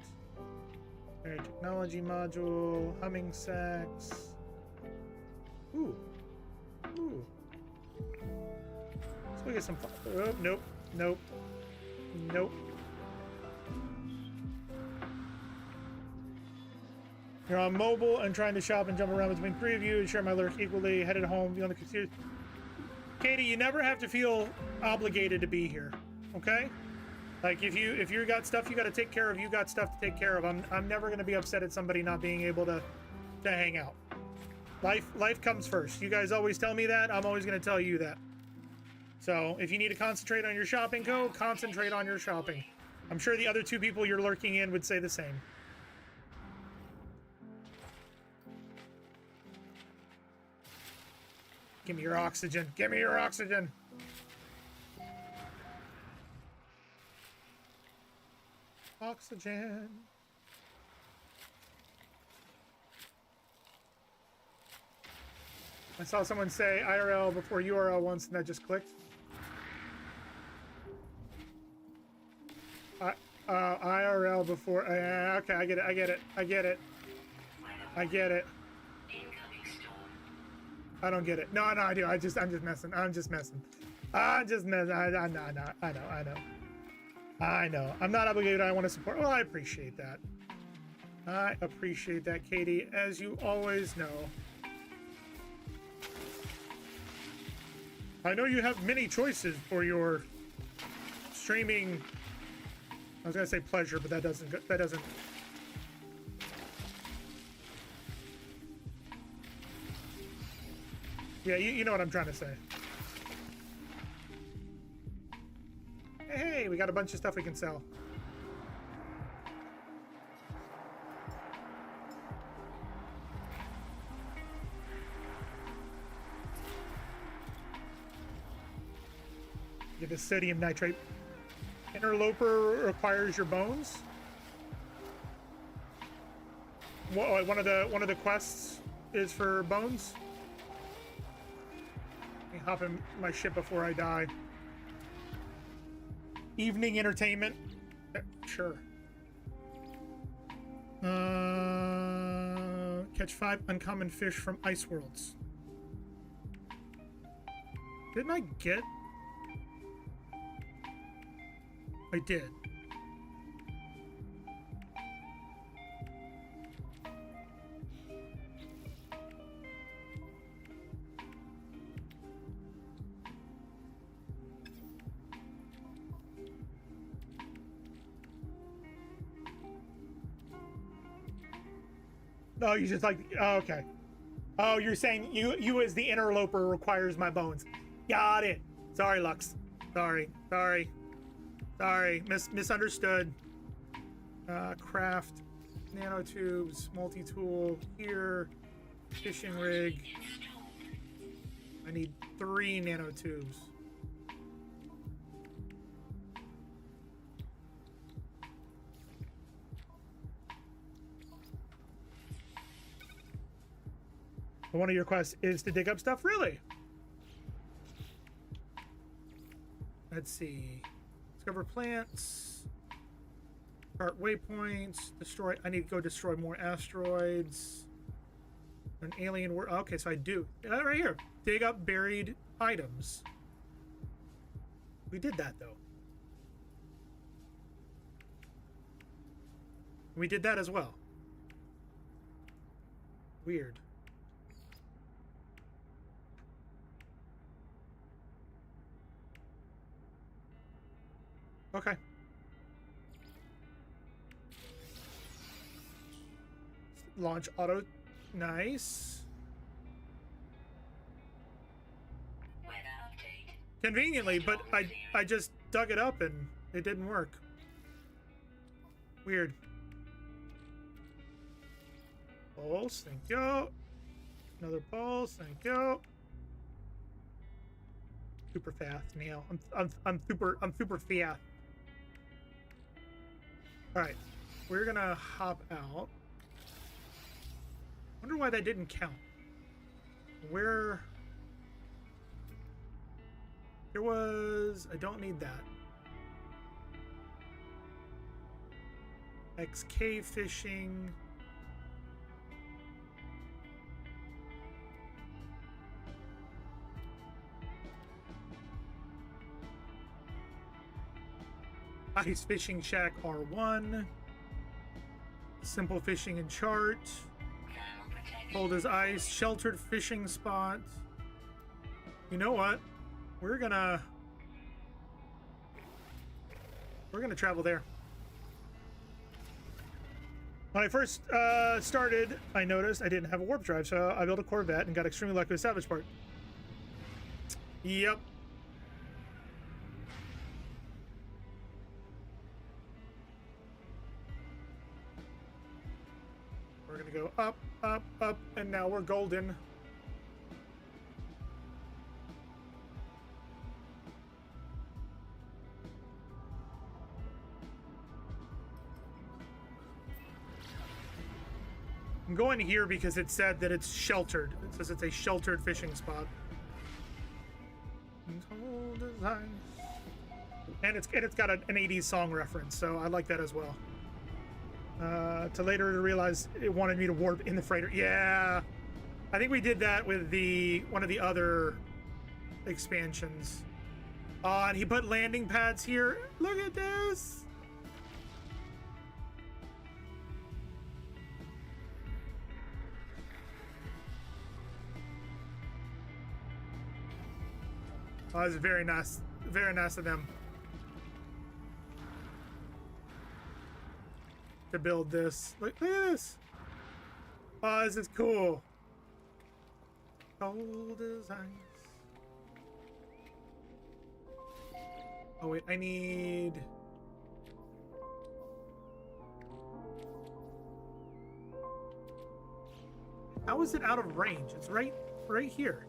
Okay, technology module, humming sacs. Ooh. Ooh. Let's go get some. Oh, nope. Nope. Nope. You're on mobile and trying to shop and jump around between three of you and share my lurk equally. Headed home, be on the computer. Katie, you never have to feel obligated to be here, okay? Like if you got stuff you got to take care of, you got stuff to take care of. I'm never gonna be upset at somebody not being able to hang out. Life comes first. You guys always tell me that. I'm always gonna tell you that. So if you need to concentrate on your shopping, go concentrate on your shopping. I'm sure the other two people you're lurking in would say the same. Give me your oxygen. Give me your oxygen. Oxygen. I saw someone say IRL before URL once and that just clicked. IRL before. Okay, I get it. I get it. I get it. I get it. I don't get it. No, I do. I'm just messing. I'm just messing. I know. I'm not obligated. I want to support. Well, I appreciate that. I appreciate that, Katie, as you always know. I know you have many choices for your streaming. I was gonna say pleasure, but that doesn't. Yeah, you know what I'm trying to say. Hey, we got a bunch of stuff we can sell. Get the sodium nitrate. Interloper requires your bones. One of the quests is for bones. Let me hop in my ship before I die. Evening entertainment. Sure. Catch 5 uncommon fish from Ice Worlds. Didn't I get? I did. Oh, you just like, oh, okay. Oh, you're saying you as the interloper requires my bones. Got it. Sorry, Lux. Sorry. Misunderstood. Craft, nanotubes, multi-tool here, fishing rig. I need 3 nanotubes. One of your quests is to dig up stuff? Really? Let's see. Discover plants. Chart waypoints. Destroy. I need to go destroy more asteroids. An alien world. Okay, so I do. Right here. Dig up buried items. We did that, though. We did that as well. Weird. Okay. Launch auto. Nice. Conveniently, but I just dug it up and it didn't work. Weird. Pulse, thank you. Another pulse, thank you. Super fast, Neil. I'm super fast. All right, we're gonna hop out. Wonder why that didn't count. Where? There was... I don't need that. XK fishing. Ice fishing shack R1. Simple fishing and chart. Cold as ice. Sheltered fishing spot. You know what? We're gonna travel there. When I first started, I noticed I didn't have a warp drive, so I built a Corvette and got extremely lucky with salvage part. Yep. We're gonna go up, up, up, and now we're golden. I'm going here because it said that it's sheltered. It says it's a sheltered fishing spot. And it's got an 80s song reference, so I like that as well. To later realize it wanted me to warp in the freighter. Yeah, I think we did that with one of the other expansions. And he put landing pads here. Look at this. Oh, it's very nice of them to build this. Look at this. Oh, this is cool. Cold as ice. Oh wait, I need... How is it out of range? It's right here.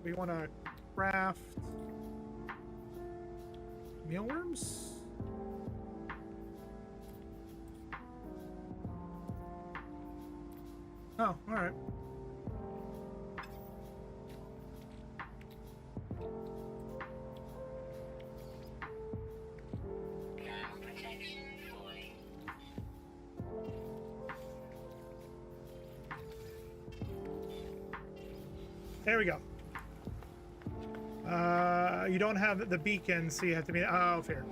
We want to craft mealworms. Oh, all right. There we go. You don't have the beacon, so you have to be... Oh, fair.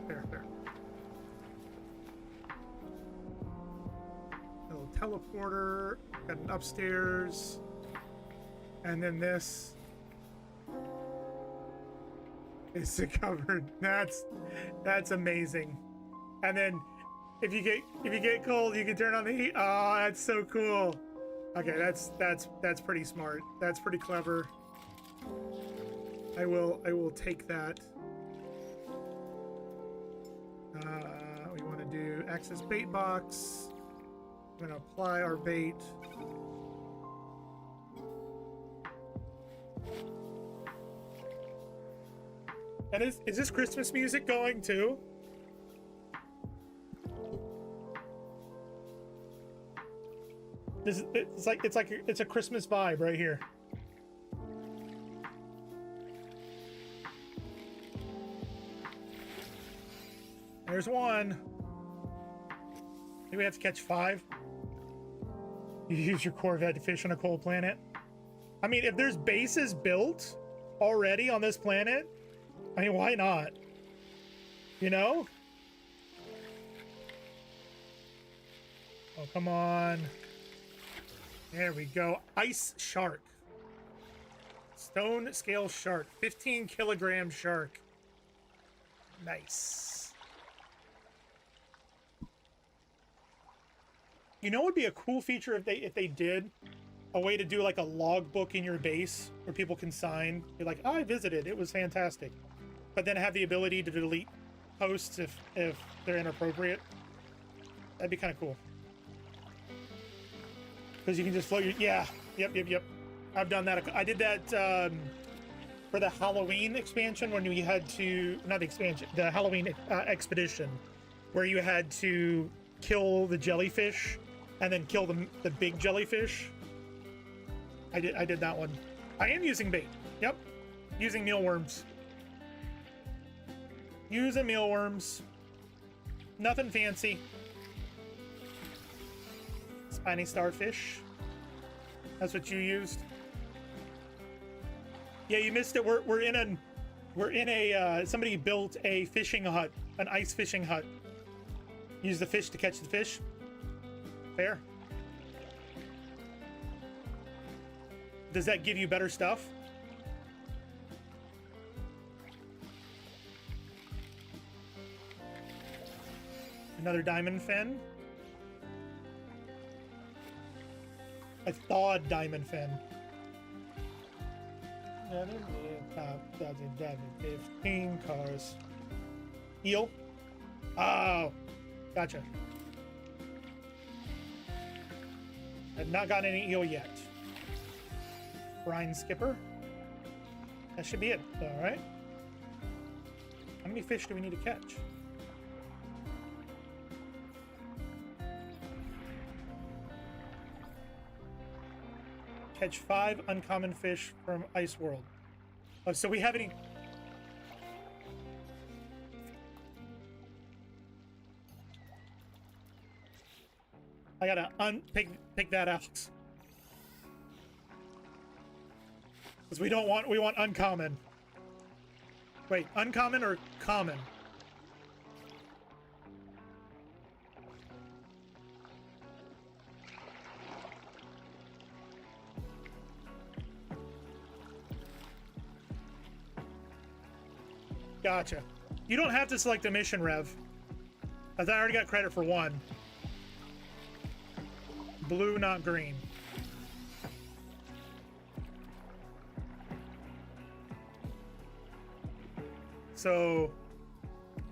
A little teleporter, got an upstairs, and then this is covered. That's amazing. And then if you get cold, you can turn on the heat. Oh, that's so cool. Okay, that's pretty smart. That's pretty clever. I will take that. We want to do access bait box. We're going to apply our bait. And is this Christmas music going too? It's a Christmas vibe right here. There's one. Maybe we have to catch 5. You use your Corvette to fish on a cold planet. I mean, if there's bases built already on this planet, I mean, why not? You know? Oh, come on. There we go. Ice shark. Stone scale shark. 15 kilogram shark. Nice. You know what would be a cool feature if they did a way to do like a logbook in your base where people can sign, be like, oh, I visited, it was fantastic. But then have the ability to delete posts if they're inappropriate. That'd be kind of cool. Because you can just float your... Yeah. Yep. I've done that. I did that for the Halloween expansion when we had to... Not the expansion. The Halloween expedition. Where you had to kill the jellyfish and then kill the big jellyfish. I did that one. I am using bait. Yep. Using mealworms. Using mealworms. Nothing fancy. Spiny starfish. That's what you used. Yeah, you missed it. We're in a somebody built a fishing hut, an ice fishing hut. Use the fish to catch the fish. Fair. Does that give you better stuff? Another diamond fin. A thawed diamond fin. 15 cars. Eel? Oh, gotcha. I've not gotten any eel yet. Brine skipper. That should be it, all right? How many fish do we need to catch? Catch 5 uncommon fish from Ice World. Oh, so we haven't even... I gotta pick that out. Because we want uncommon. Wait, uncommon or common? Gotcha. You don't have to select a mission, Rev. As I already got credit for one. Blue, not green. So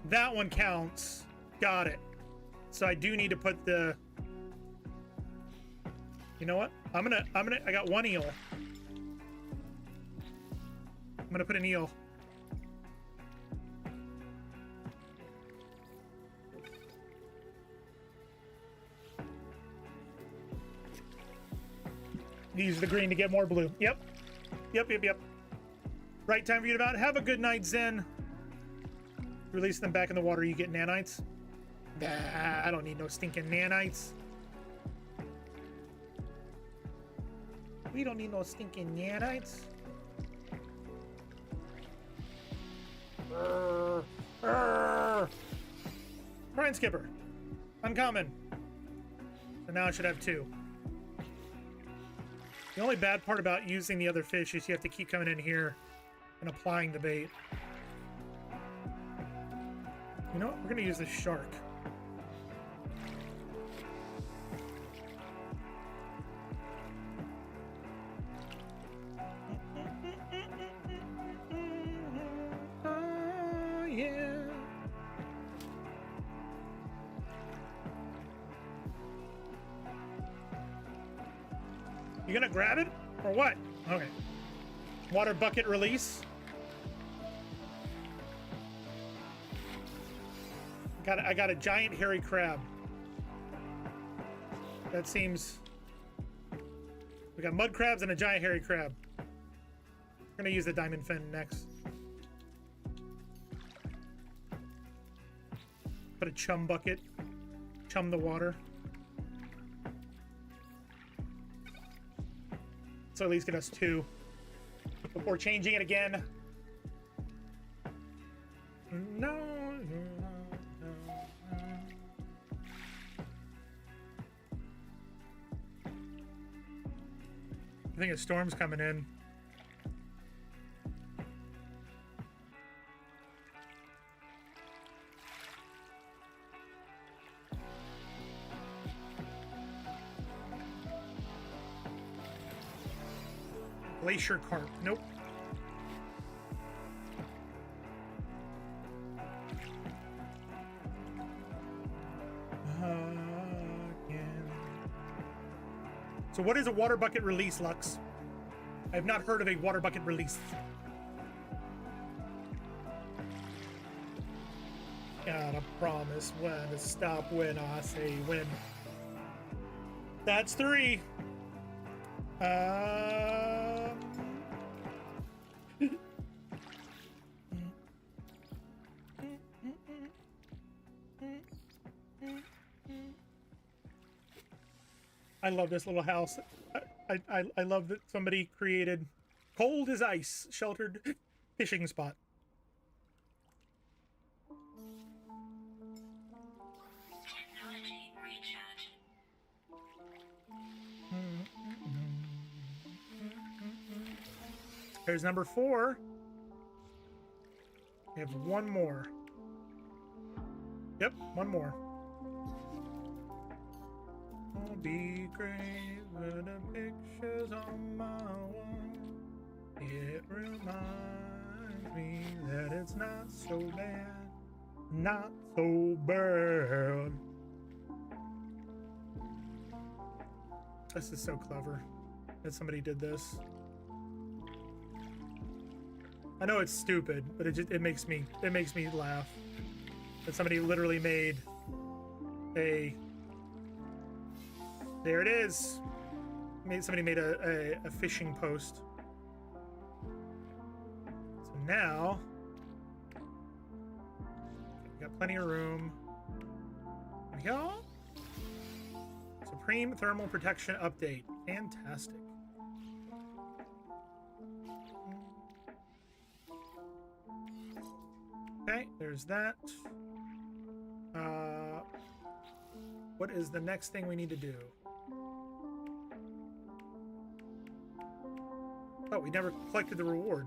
that one counts. Got it. So I do need to put the... You know what? I got one eel. I'm gonna put an eel. Use the green to get more blue. Yep. Yep. Right time for you to about. Have a good night, Zen. Release them back in the water, you get nanites. Nah, I don't need no stinking nanites. We don't need no stinking nanites. Brine skipper. Uncommon. So now I should have 2. The only bad part about using the other fish is you have to keep coming in here and applying the bait. You know what? We're gonna use the shark. Oh, yeah. You gonna grab it or what? Okay. Water bucket release. I got a giant hairy crab. That seems... We got mud crabs and a giant hairy crab. We're gonna use the diamond fin next. Put a chum bucket. Chum the water. So at least get us 2 before changing it again. No. I think a storm's coming in. Glacier carp. Nope. So what is a water bucket release, Lux? I have not heard of a water bucket release. Gotta promise when to stop when I say when. That's 3. I love this little house. I love that somebody created cold as ice sheltered fishing spot. Technology recharge. There's number 4. We have one more. Yep, one more. I'll be great with the pictures on my wall. It reminds me that it's not so bad. Not so bad. This is so clever that somebody did this. I know it's stupid, but it makes me laugh that somebody literally made a. There it is. Somebody made a fishing post. So now we got plenty of room. Yeah. Supreme thermal protection update. Fantastic. Okay, there's that. What is the next thing we need to do? Oh, we never collected the reward.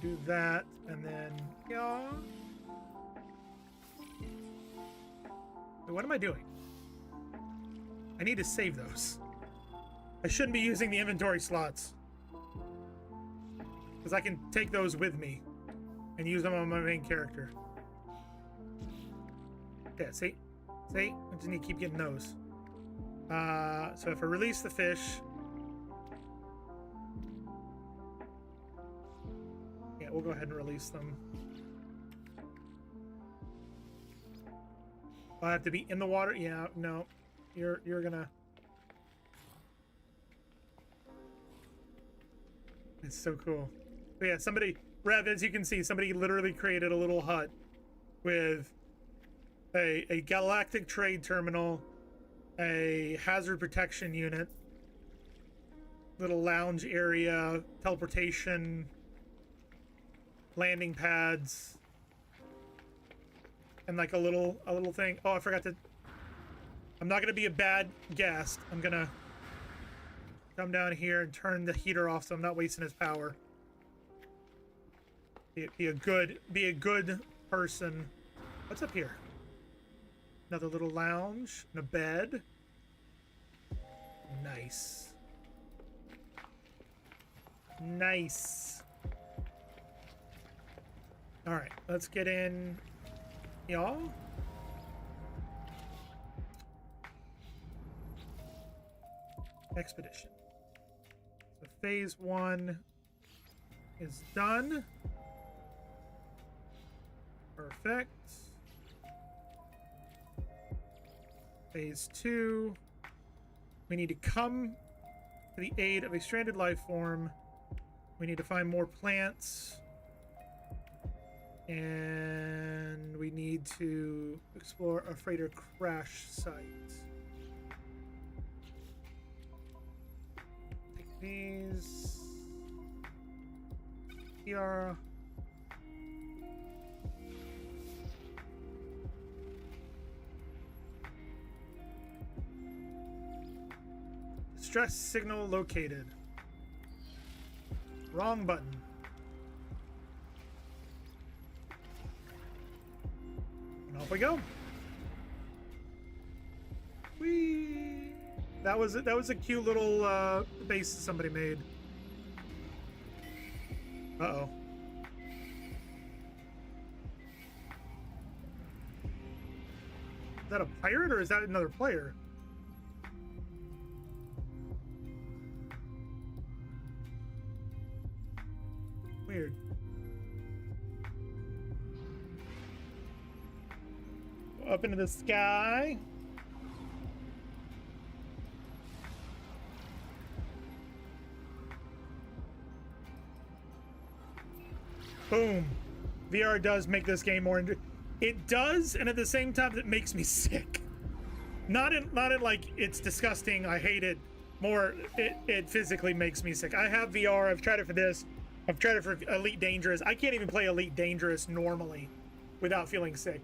Do that, and then, yeah. Wait, what am I doing? I need to save those. I shouldn't be using the inventory slots, because I can take those with me and use them on my main character. Yeah, see? See? I just need to keep getting those. So if I release the fish... Yeah, we'll go ahead and release them. I have to be in the water? Yeah, no. You're gonna... It's so cool. But yeah, somebody... Rev, as you can see, somebody literally created a little hut with a galactic trade terminal, a hazard protection unit, little lounge area, teleportation, landing pads, and like a little thing. Oh, I forgot to... I'm not gonna be a bad guest. I'm gonna come down here and turn the heater off so I'm not wasting his power. Be a good person. What's up here? Another little lounge and a bed. Nice. Nice. All right, let's get in, y'all. Expedition. So phase 1 is done. Perfect. Phase 2. We need to come to the aid of a stranded life form. We need to find more plants. And we need to explore a freighter crash site. Take these. Here. Distress signal located. Wrong button. And off we go. Whee! That was a cute little base somebody made. Uh-oh. Is that a pirate or is that another player? Weird. Up into the sky. Boom. VR does make this game more it does, and at the same time it makes me sick. Not in like it's disgusting, I hate it. More it physically makes me sick. I have VR, I've tried it for this. I've tried it for Elite Dangerous. I can't even play Elite Dangerous normally without feeling sick.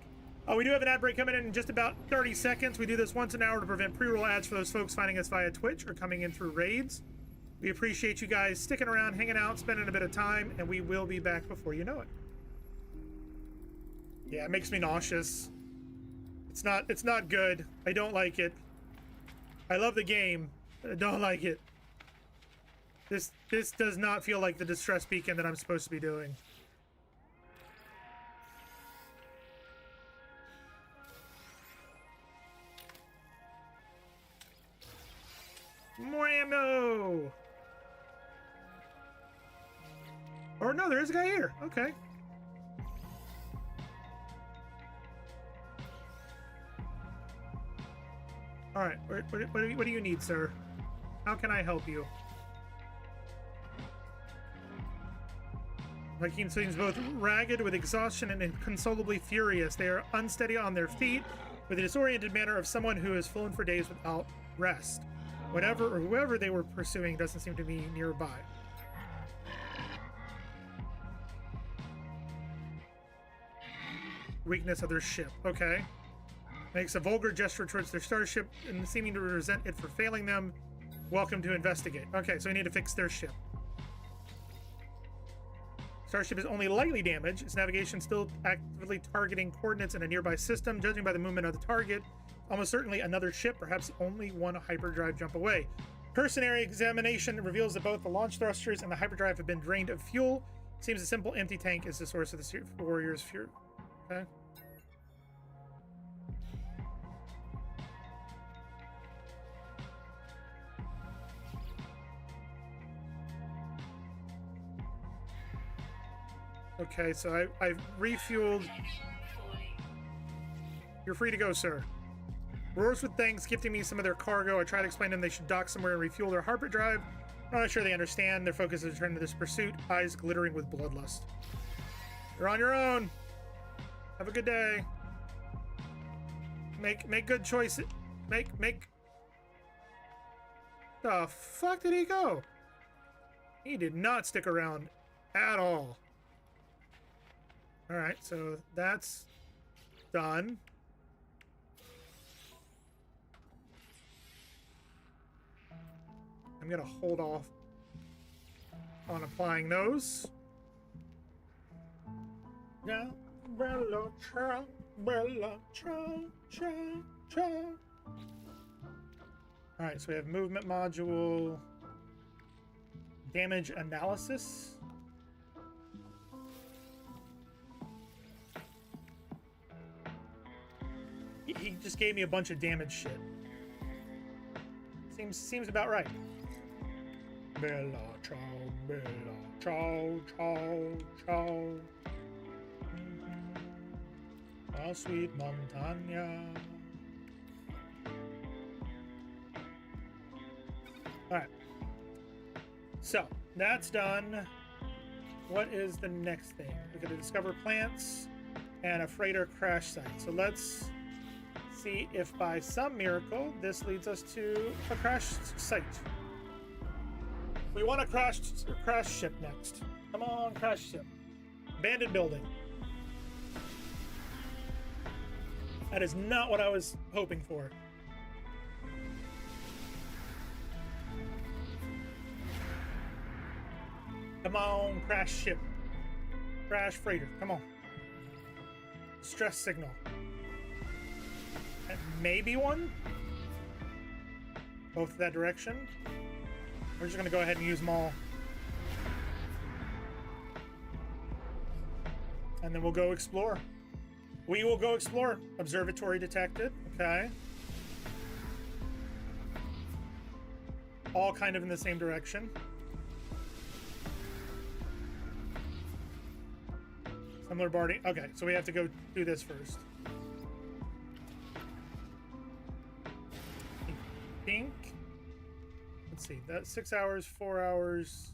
We do have an ad break coming in just about 30 seconds. We do this once an hour to prevent pre-roll ads for those folks finding us via Twitch or coming in through raids. We appreciate you guys sticking around, hanging out, spending a bit of time, and we will be back before you know it. Yeah, it makes me nauseous. It's not good. I don't like it. I love the game, but I don't like it. This does not feel like the distress beacon that I'm supposed to be doing. More ammo! Or no, there is a guy here. Okay. All right. What do you need, sir? How can I help you? Viking seems both ragged with exhaustion and inconsolably furious. They are unsteady on their feet, with the disoriented manner of someone who has flown for days without rest. Whatever or whoever they were pursuing doesn't seem to be nearby. Weakness of their ship. Okay. Makes a vulgar gesture towards their starship and seeming to resent it for failing them. Welcome to investigate. Okay, so we need to fix their ship. Starship is only lightly damaged. Its navigation still actively targeting coordinates in a nearby system. Judging by the movement of the target, almost certainly another ship, perhaps only one hyperdrive jump away. Cursory examination reveals that both the launch thrusters and the hyperdrive have been drained of fuel. Seems a simple empty tank is the source of the warrior's fury. Okay. Okay, so I've refueled. You're free to go, sir. Roars with thanks, gifting me some of their cargo. I try to explain to them they should dock somewhere and refuel their hyperdrive. I'm not sure they understand. Their focus is returned to this pursuit, eyes glittering with bloodlust. You're on your own. Have a good day. Make good choices. Make. The fuck did he go? He did not stick around at all. All right, so that's done. I'm gonna hold off on applying those. Yeah, Bella, cha, Bella, cha, cha, cha. All right, so we have movement module, damage analysis. He just gave me a bunch of damage shit. Seems about right. Bella, ciao, bella, ciao, ciao, ciao. Oh, sweet Montagna. Alright. So, that's done. What is the next thing? We're going to discover plants and a freighter crash site. So let's see if by some miracle this leads us to a crash site. We want a crash ship next. Come on, crash ship. Abandoned building. That is not what I was hoping for. Come on, crash ship. Crash freighter, come on. Stress signal. Maybe one? Both that direction. We're just gonna go ahead and use them all. And then we'll go explore. We will go explore. Observatory detected. Okay. All kind of in the same direction. Similar barding. Okay, so we have to go do this first. I think. Let's see. That's 6 hours, 4 hours.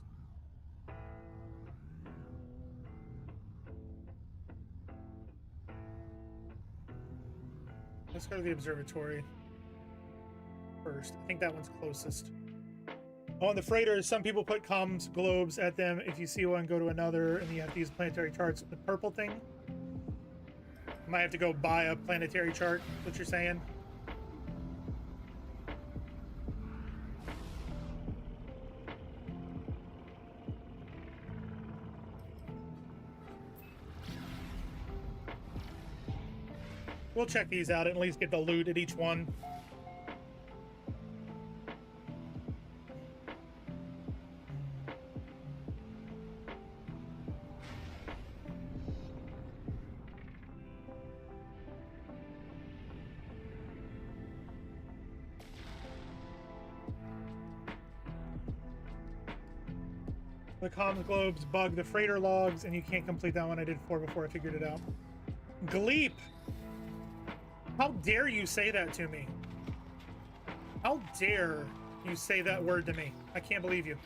Let's go to the observatory first. I think that one's closest. On the freighters, some people put comms globes at them. If you see one, go to another, and you have to use planetary charts. The purple thing. Might have to go buy a planetary chart. What you're saying? We'll check these out and at least get the loot at each one. The comms globes bug the freighter logs, and you can't complete that one. I did 4 before I figured it out. Gleep! How dare you say that to me? How dare you say that word to me? I can't believe you.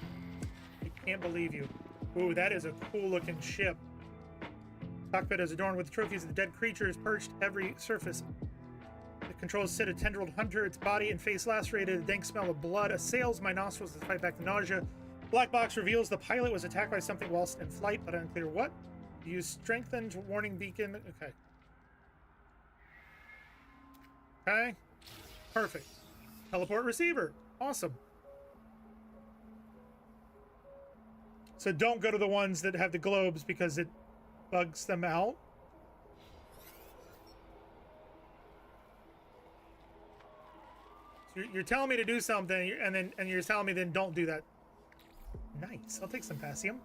I can't believe you. Ooh, that is a cool looking ship. Cockpit is adorned with trophies of the dead creatures perched every surface. The controls sit a tendrilled hunter, its body and face lacerated, a dank smell of blood assails my nostrils to fight back the nausea. Black box reveals the pilot was attacked by something whilst in flight, but unclear what. Use strengthened warning beacon. Okay. Okay. Perfect. Teleport receiver. Awesome. So don't go to the ones that have the globes because it bugs them out. So you're telling me to do something, and you're telling me then don't do that. Nice. I'll take some Passium.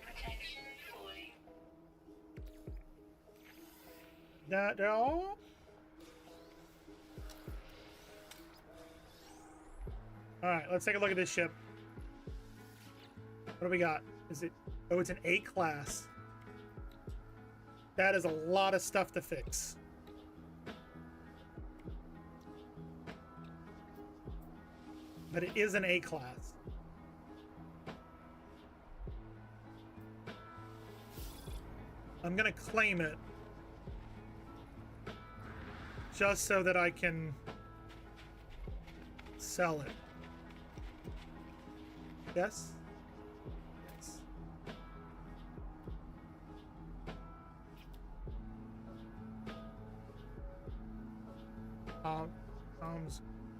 Protection fully. That all? All right, let's take a look at this ship. What do we got? Is it? Oh, it's an A class. That is a lot of stuff to fix. But it is an A class. I'm gonna claim it just so that I can sell it. Yes? Yes.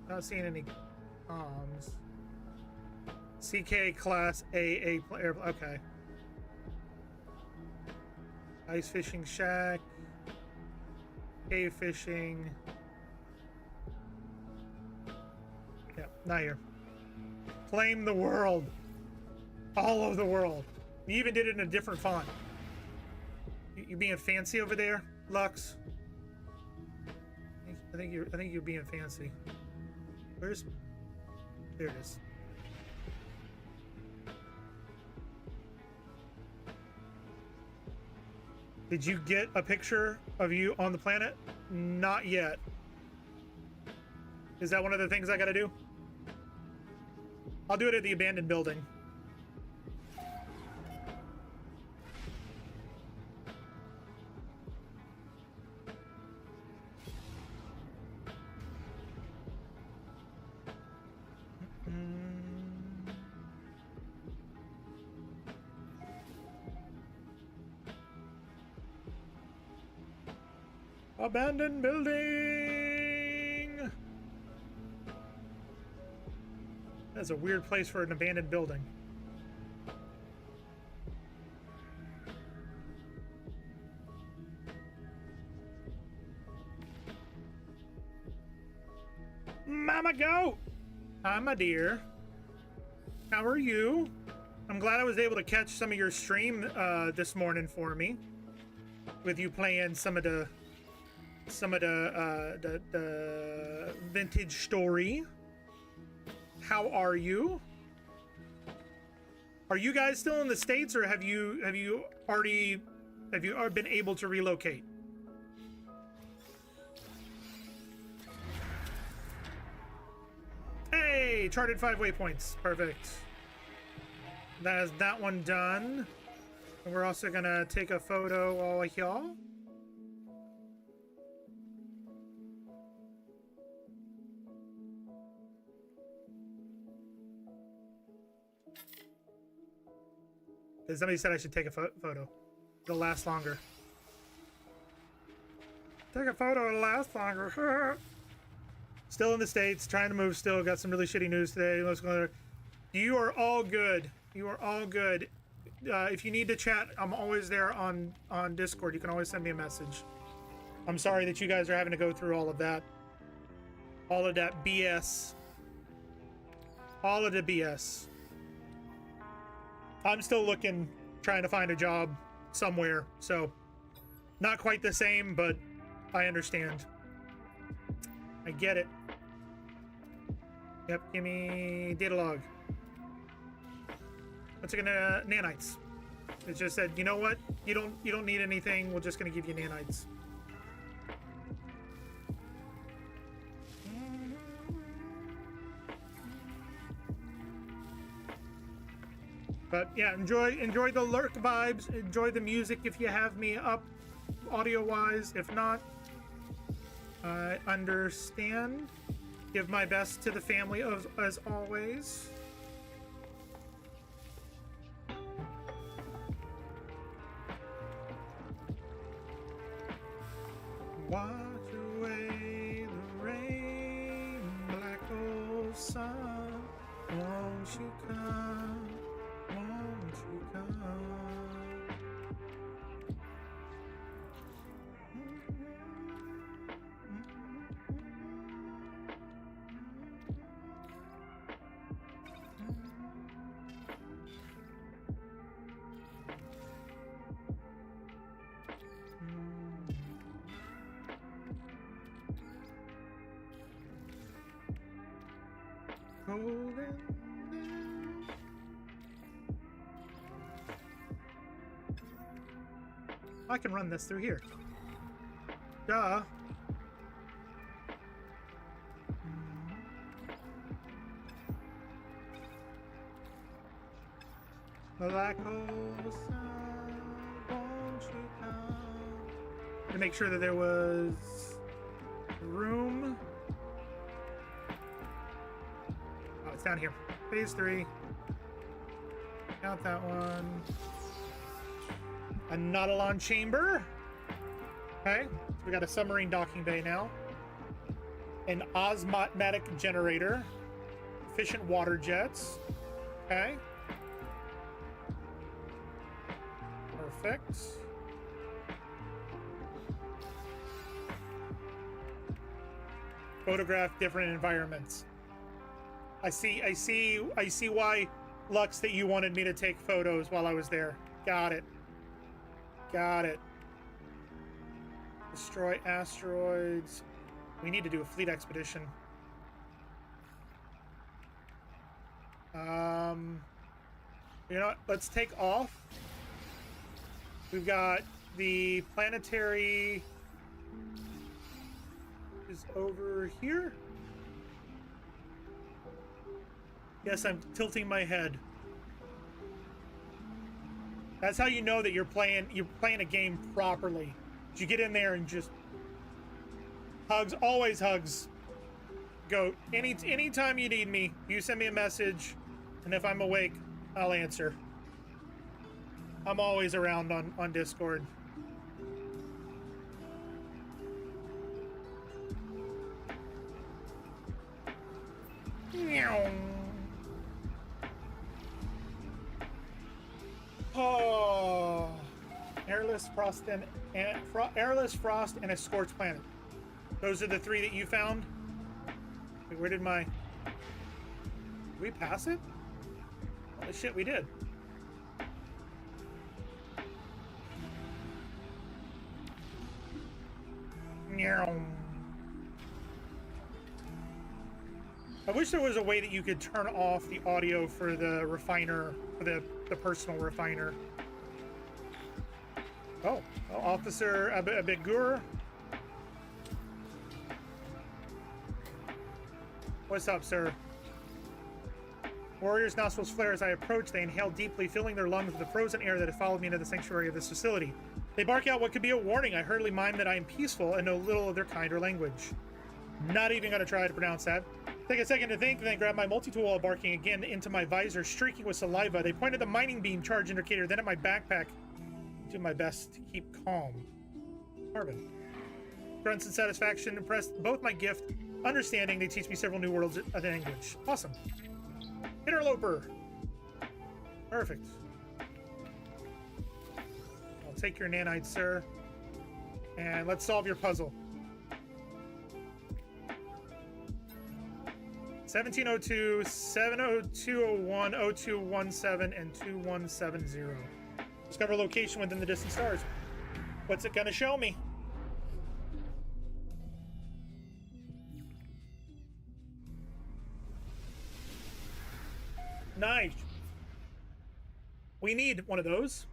Not seeing any CK class AA player. Okay. Ice fishing shack. Cave fishing. Yeah, not here. Claim the world. All of the world. You even did it in a different font. You being fancy over there, Lux? I think you're being fancy. Where's? There it is. Did you get a picture of you on the planet? Not yet. Is that one of the things I gotta do? I'll do it at the abandoned building. Abandoned building. That's a weird place for an abandoned building. Mama goat! Hi, my dear. How are you? I'm glad I was able to catch some of your stream this morning for me, with you playing some of the vintage story. how are you? Are you guys still in the States, or have you already been able to relocate? Hey, charted 5 waypoints. Perfect. That is that one done. And we're also gonna take a photo while here. Somebody said I should take a photo. It'll last longer. Take a photo, it'll last longer. Still in the States, trying to move still. Got some really shitty news today. Let's go there. You are all good. You are all good. If you need to chat, I'm always there on Discord. You can always send me a message. I'm sorry that you guys are having to go through all of that. All of that BS. All of the BS. I'm still looking, trying to find a job somewhere, so not quite the same, but I understand. I get it. Yep, give me data log. What's it gonna nanites? It just said, you know what? You don't need anything. We're just gonna give you nanites. But yeah, enjoy the lurk vibes. Enjoy the music if you have me up audio-wise. If not, I understand. Give my best to the family as always. Wash away the rain, black old sun. Won't you come? Won't you come? I can run this through here. Duh. Black hole sun, won't you come? To make sure that there was room. Oh, it's down here. Phase 3. Count that one. A Nautilon chamber. Okay, so we got a submarine docking bay now. An osmotic generator. Efficient water jets. Okay. Perfect. Photograph different environments. I see why, Lux, that you wanted me to take photos while I was there. Got it. Got it. Destroy asteroids. We need to do a fleet expedition. You know what? Let's take off. We've got the planetary is over here. Yes, I'm tilting my head. That's how you know that you're playing a game properly. You get in there and just hugs, always hugs. Goat. Anytime you need me, you send me a message, and if I'm awake, I'll answer. I'm always around on Discord. Meow. Oh, airless frost and airless frost and a scorched planet. Those are the 3 that you found. Wait, where did my? Did we pass it? Holy shit, we did. Meow. I wish there was a way that you could turn off the audio for the refiner, for the personal refiner. Oh, Officer Abigur. What's up, sir? Warriors' nostrils flare as I approach. They inhale deeply, filling their lungs with the frozen air that has followed me into the sanctuary of this facility. They bark out what could be a warning. I hurriedly mime that I am peaceful and know little of their kind or language. Not even going to try to pronounce that. Take a second to think, then grab my multi-tool while barking again into my visor, streaking with saliva. They point at the mining beam charge indicator, then at my backpack. Do my best to keep calm. Carbon. Grunts and satisfaction impressed both my gift, understanding. They teach me several new words of language. Awesome. Interloper. Perfect. I'll take your nanite, sir. And let's solve your puzzle. 1702, 70201, 0217, and 2170. Discover location within the distant stars. What's it gonna show me? Nice. We need one of those.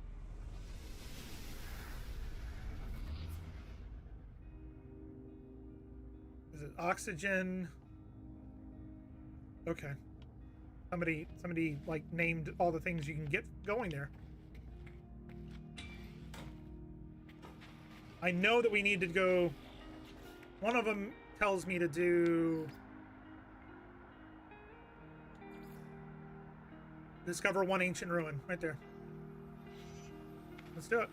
Is it oxygen? Okay. Somebody like named all the things you can get going there. I know that we need to go. One of them tells me to do discover one ancient ruin right there. Let's do it.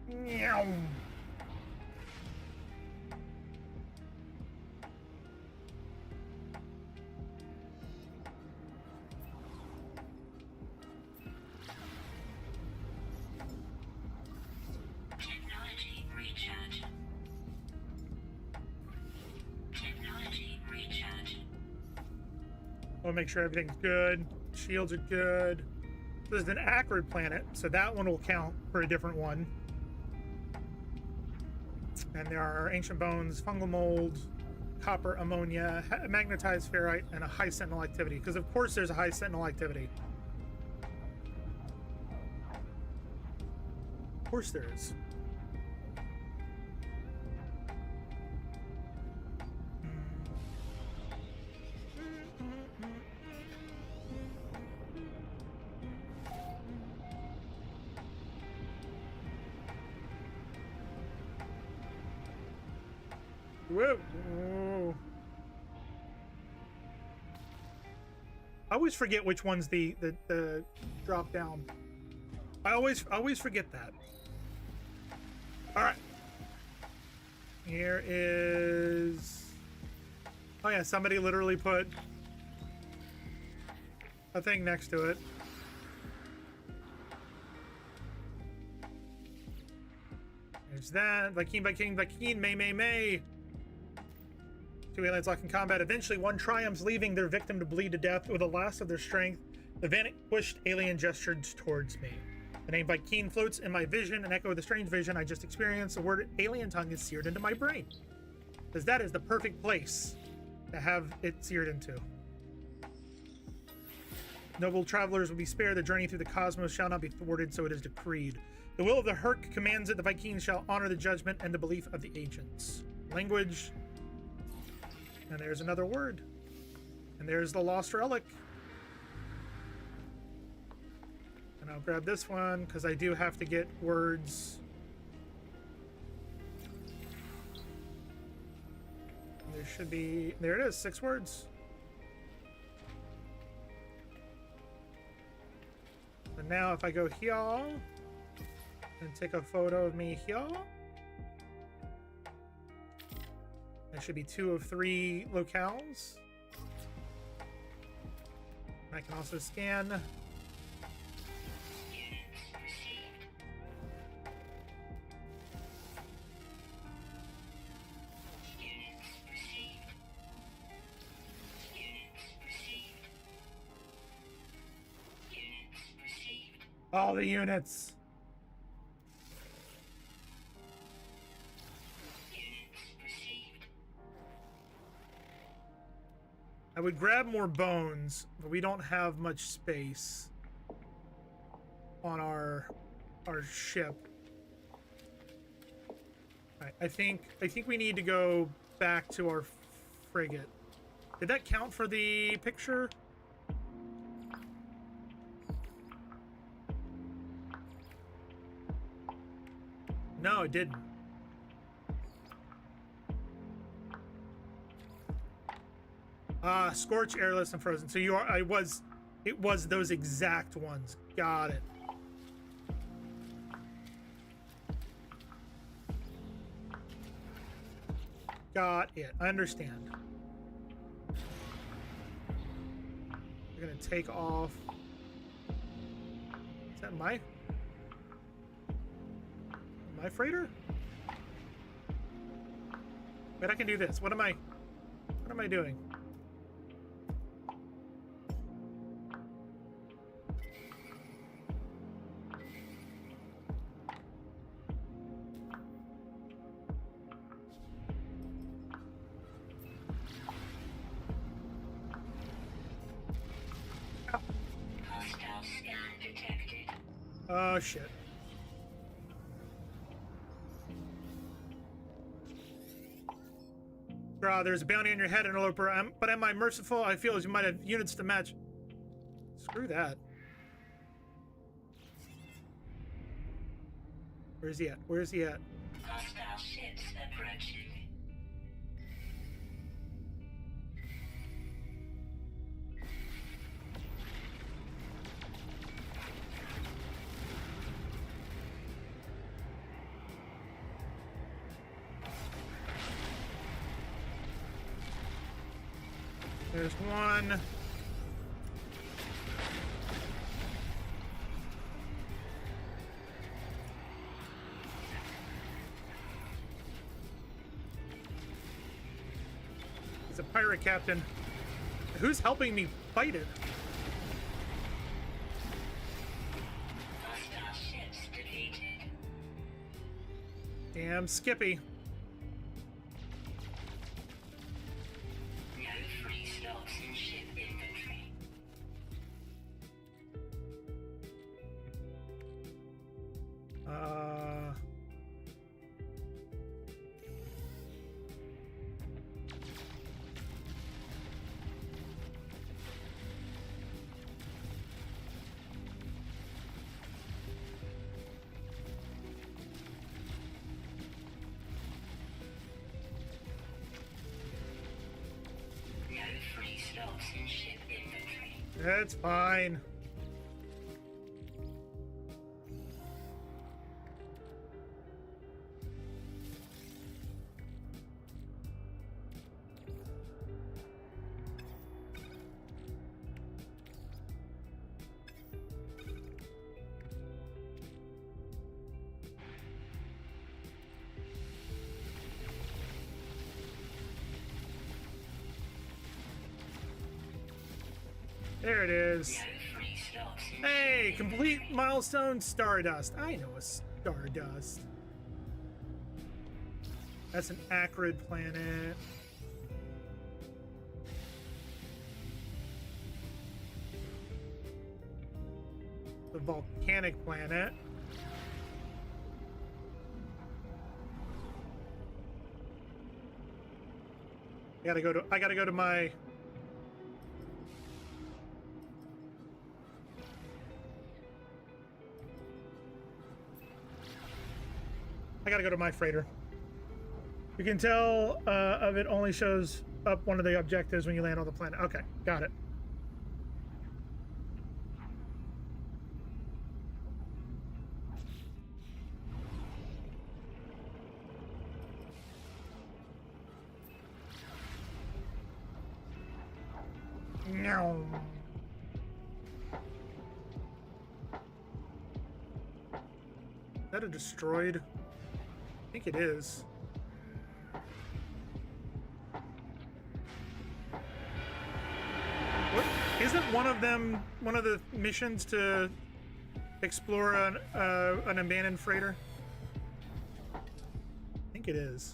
Meow. Technology recharge. Technology recharge. I'll make sure everything's good. Shields are good. This is an acrid planet, so that one will count for a different one. And there are ancient bones, fungal mold, copper, ammonia, magnetized ferrite, and a high sentinel activity. Because of course there's a high sentinel activity. Of course there is. Whoa. I always forget which one's the drop down. I always forget that. All right. Here is. Oh yeah, somebody literally put a thing next to it. There's that. Vakeen, May. Two aliens locked in combat. Eventually, one triumphs, leaving their victim to bleed to death with the last of their strength. The vanquished alien gestured towards me. The name Vikeen floats in my vision, an echo of the strange vision I just experienced. The word alien tongue is seared into my brain. Because that is the perfect place to have it seared into. Noble travelers will be spared. The journey through the cosmos shall not be thwarted, so it is decreed. The will of the Herc commands that the Vikings shall honor the judgment and the belief of the agents. Language. And there's another word. And there's the lost relic. And I'll grab this one because I do have to get words. There should be, there it is, 6 words. And now if I go here and take a photo of me here, there should be 2 of 3 locales. I can also scan. All the units. I would grab more bones, but we don't have much space on our ship. All right, I think we need to go back to our frigate. Did that count for the picture? No, it didn't. Scorch, airless, and frozen. So it was those exact ones. Got it. Got it. I understand. We're gonna take off. Is that my freighter? But I can do this. What am I doing? Hostile scan detected. Oh shit. There's a bounty on your head, interloper. But am I merciful? I feel as you might have units to match. Screw that. Where's he at? Where's he at? Hostile ships approaching. There's one. He's a pirate captain. Who's helping me fight it? Hostile ships defeated. Damn Skippy. No free slots in ship inventory. No free slots in ship inventory. That's fine. There it is. No free slots in Hey, complete milestone Stardust. I know a Stardust. That's an acrid planet. The volcanic planet. I gotta go to my freighter. You can tell of it only shows up one of the objectives when you land on the planet. Okay, got it. Meow. Is that a destroyed? I think it is. What? Isn't one of them one of the missions to explore an abandoned freighter? I think it is.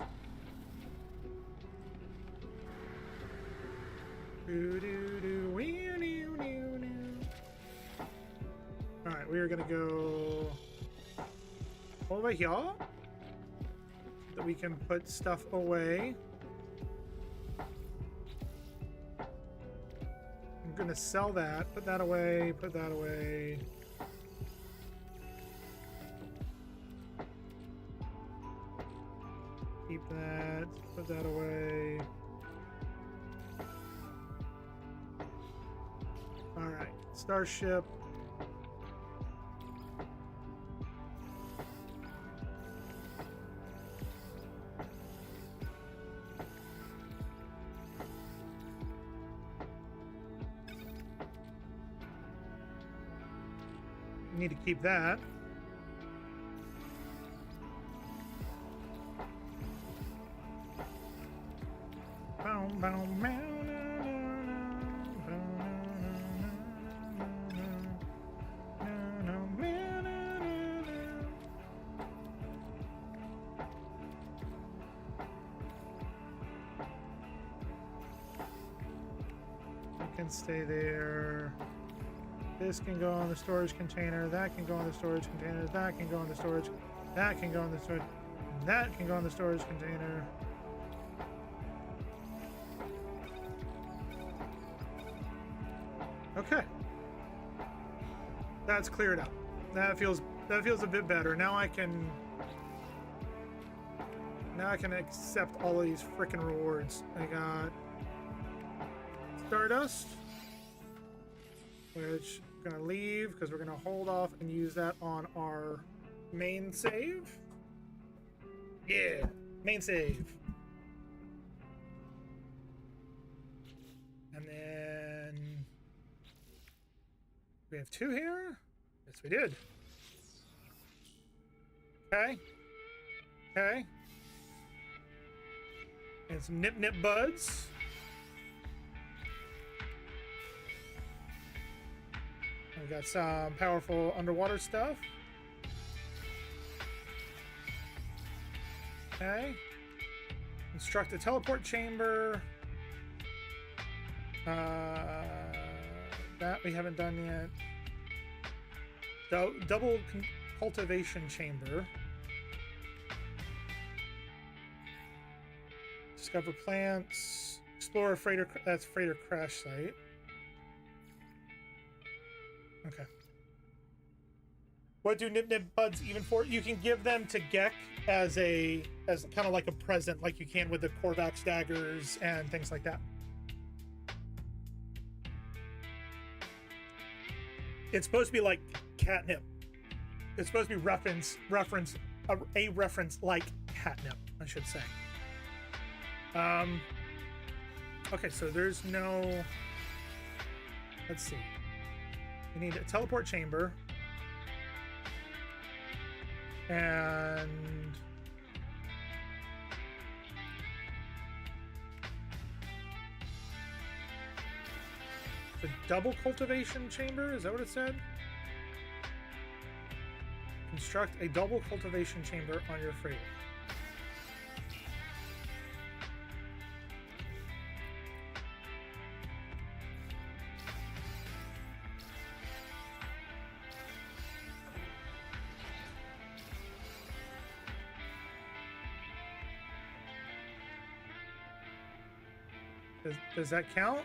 Alright, we are gonna go over here so that we can put stuff away. I'm gonna sell that, put that away, put that away. Keep that, put that away. Alright, Starship. Need to keep that. Can stay there. This can go on the storage container. That can go on the storage container. That can go on the storage. That can go on the storage. That can go on the storage container. Okay. That's cleared up. That feels a bit better. Now I can accept all of these freaking rewards. I got Stardust, which I'm gonna leave because we're gonna hold off and use that on our main save. Yeah, main save. And then we have 2 here. Yes, we did. Okay. Okay. And some nip nip buds. We got some powerful underwater stuff. Okay. Construct a teleport chamber. That we haven't done yet. Double cultivation chamber. Discover plants. Explore a freighter. That's freighter crash site. Okay. What do Nip Nip Buds even for? You can give them to Gek as kind of like a present, like you can with the Korvax daggers and things like that. It's supposed to be like catnip. It's supposed to be a reference like catnip, I should say. Okay, so there's no. Let's see. We need a teleport chamber. And the double cultivation chamber, is that what it said? Construct a double cultivation chamber on your freighter. Does that count?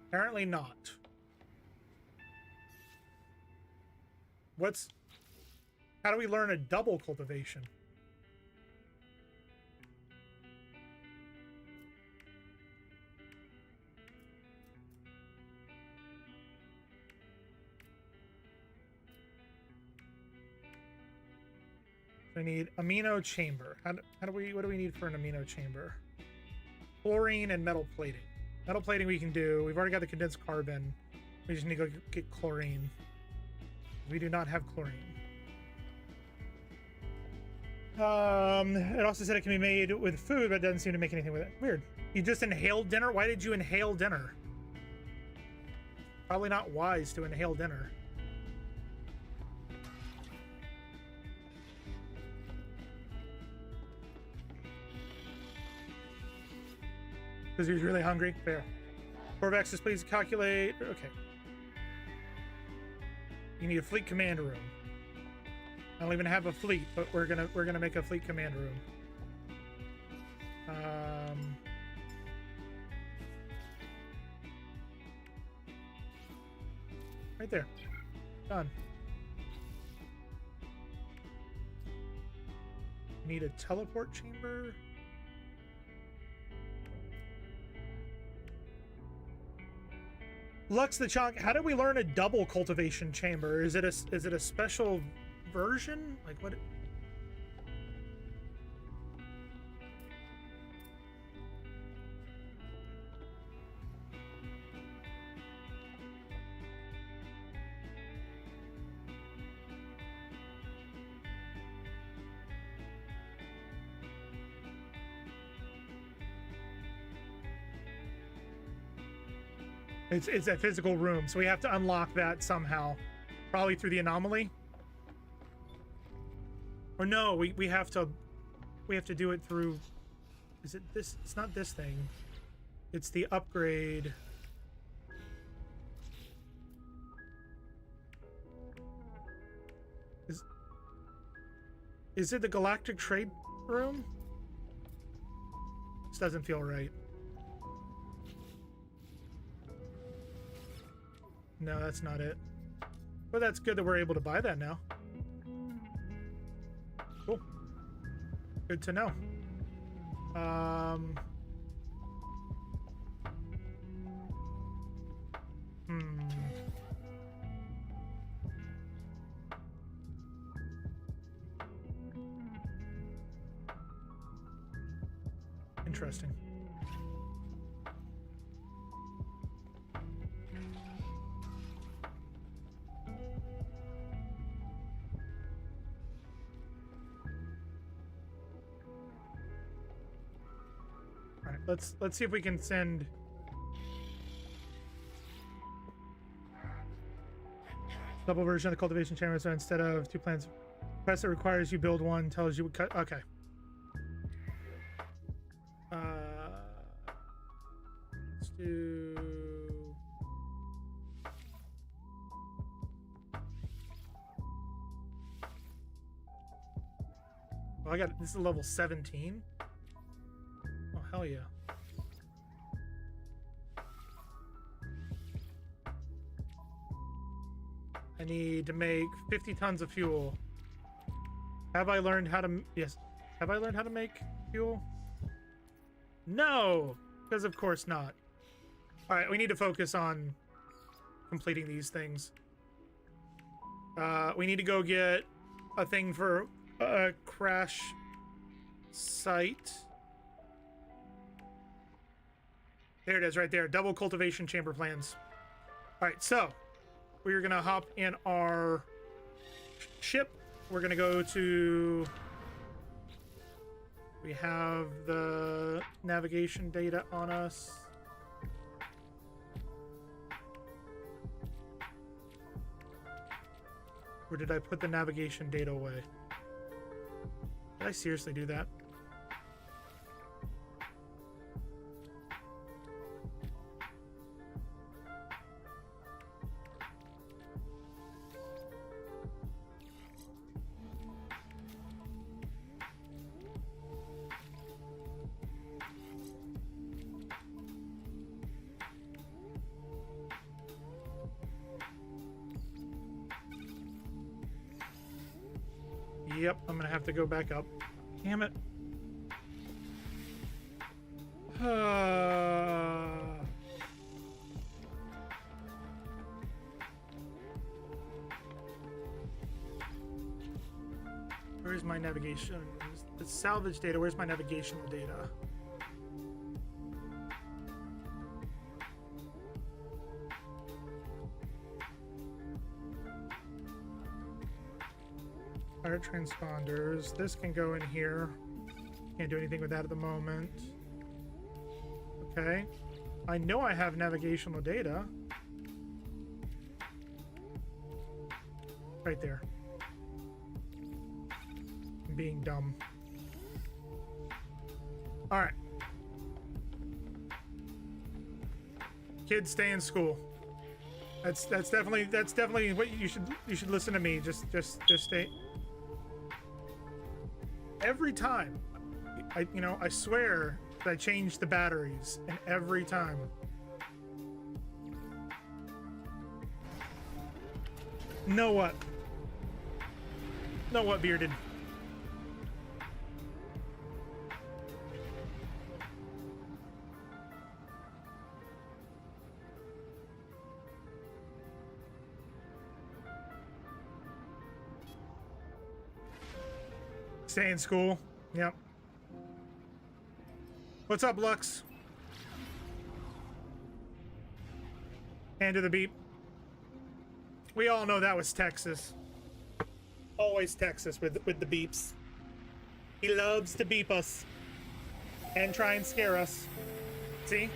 Apparently not. How do we learn a double cultivation? We need amino chamber. What do we need for an amino chamber? Chlorine and metal plating. Metal plating we can do. We've already got the condensed carbon. We just need to go get chlorine. We do not have chlorine. It also said it can be made with food, but it doesn't seem to make anything with it. Weird. You just inhaled dinner? Why did you inhale dinner? Probably not wise to inhale dinner. Because he was really hungry. Fair. Corvaxes, please calculate. Okay. You need a fleet command room. I don't even have a fleet, but we're gonna make a fleet command room. Right there. Done. Need a teleport chamber. Lux the Chonk, how did we learn a double cultivation chamber? Is it a special version? Like what? It's a physical room, so we have to unlock that somehow. Probably through the anomaly. Or no, we have to do it through, is it this? It's not this thing. It's the upgrade. Is it the Galactic Trade Room? This doesn't feel right. No, that's not it. But that's good that we're able to buy that now. Cool. Good to know. Interesting. All right, let's see if we can send. Double version of the cultivation chamber, so instead of 2 plants, quest that requires you build one, tells you what cut. Okay. Let's do. Oh, I got this is level 17. Oh hell yeah. I need to make 50 tons of fuel. Have I learned how to... Yes. Have I learned how to make fuel? No! Because of course not. Alright, we need to focus on completing these things. We need to go get a thing for a crash site. There it is right there. Double cultivation chamber plans. Alright, so... we're gonna hop in our ship. We're gonna go to... we have the navigation data on us. Or did I put the navigation data away? Did I seriously do that? Yep, I'm gonna have to go back up. Damn it. Where's my navigation? The salvage data. Where's my navigational data? Fire transponders. This can go in here. Can't do anything with that at the moment. Okay. I know I have navigational data. Right there. I'm being dumb. Alright. Kids stay in school. That's definitely what you should listen to me. Just stay. Every time, I swear that I change the batteries, and every time. Know what? Know what, Bearded? Stay in school. Yep. What's up, Lux? Hand to the beep. We all know that was Texas. Always Texas with the beeps. He loves to beep us and try and scare us. See?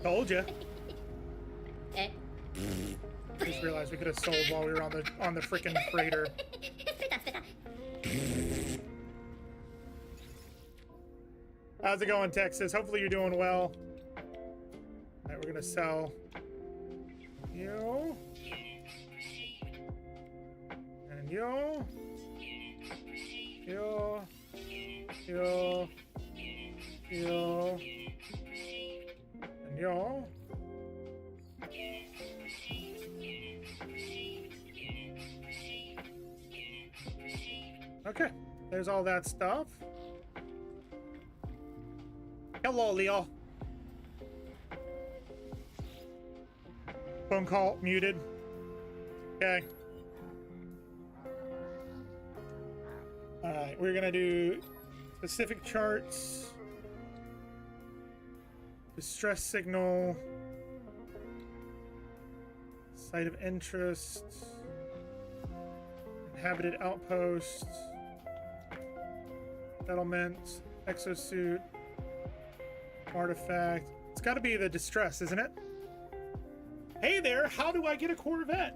Told ya. Just realized we could have sold while we were on the freaking freighter. How's it going, Texas? Hopefully you're doing well. All right, we're gonna sell you and you, and you. Okay, there's all that stuff. Hello, Leo. Phone call muted. Okay. Alright, we're gonna do specific charts, distress signal, site of interest, inhabited outpost, settlement, exosuit, artifact. It's got to be the distress, isn't it? Hey there, how do I get a Corvette?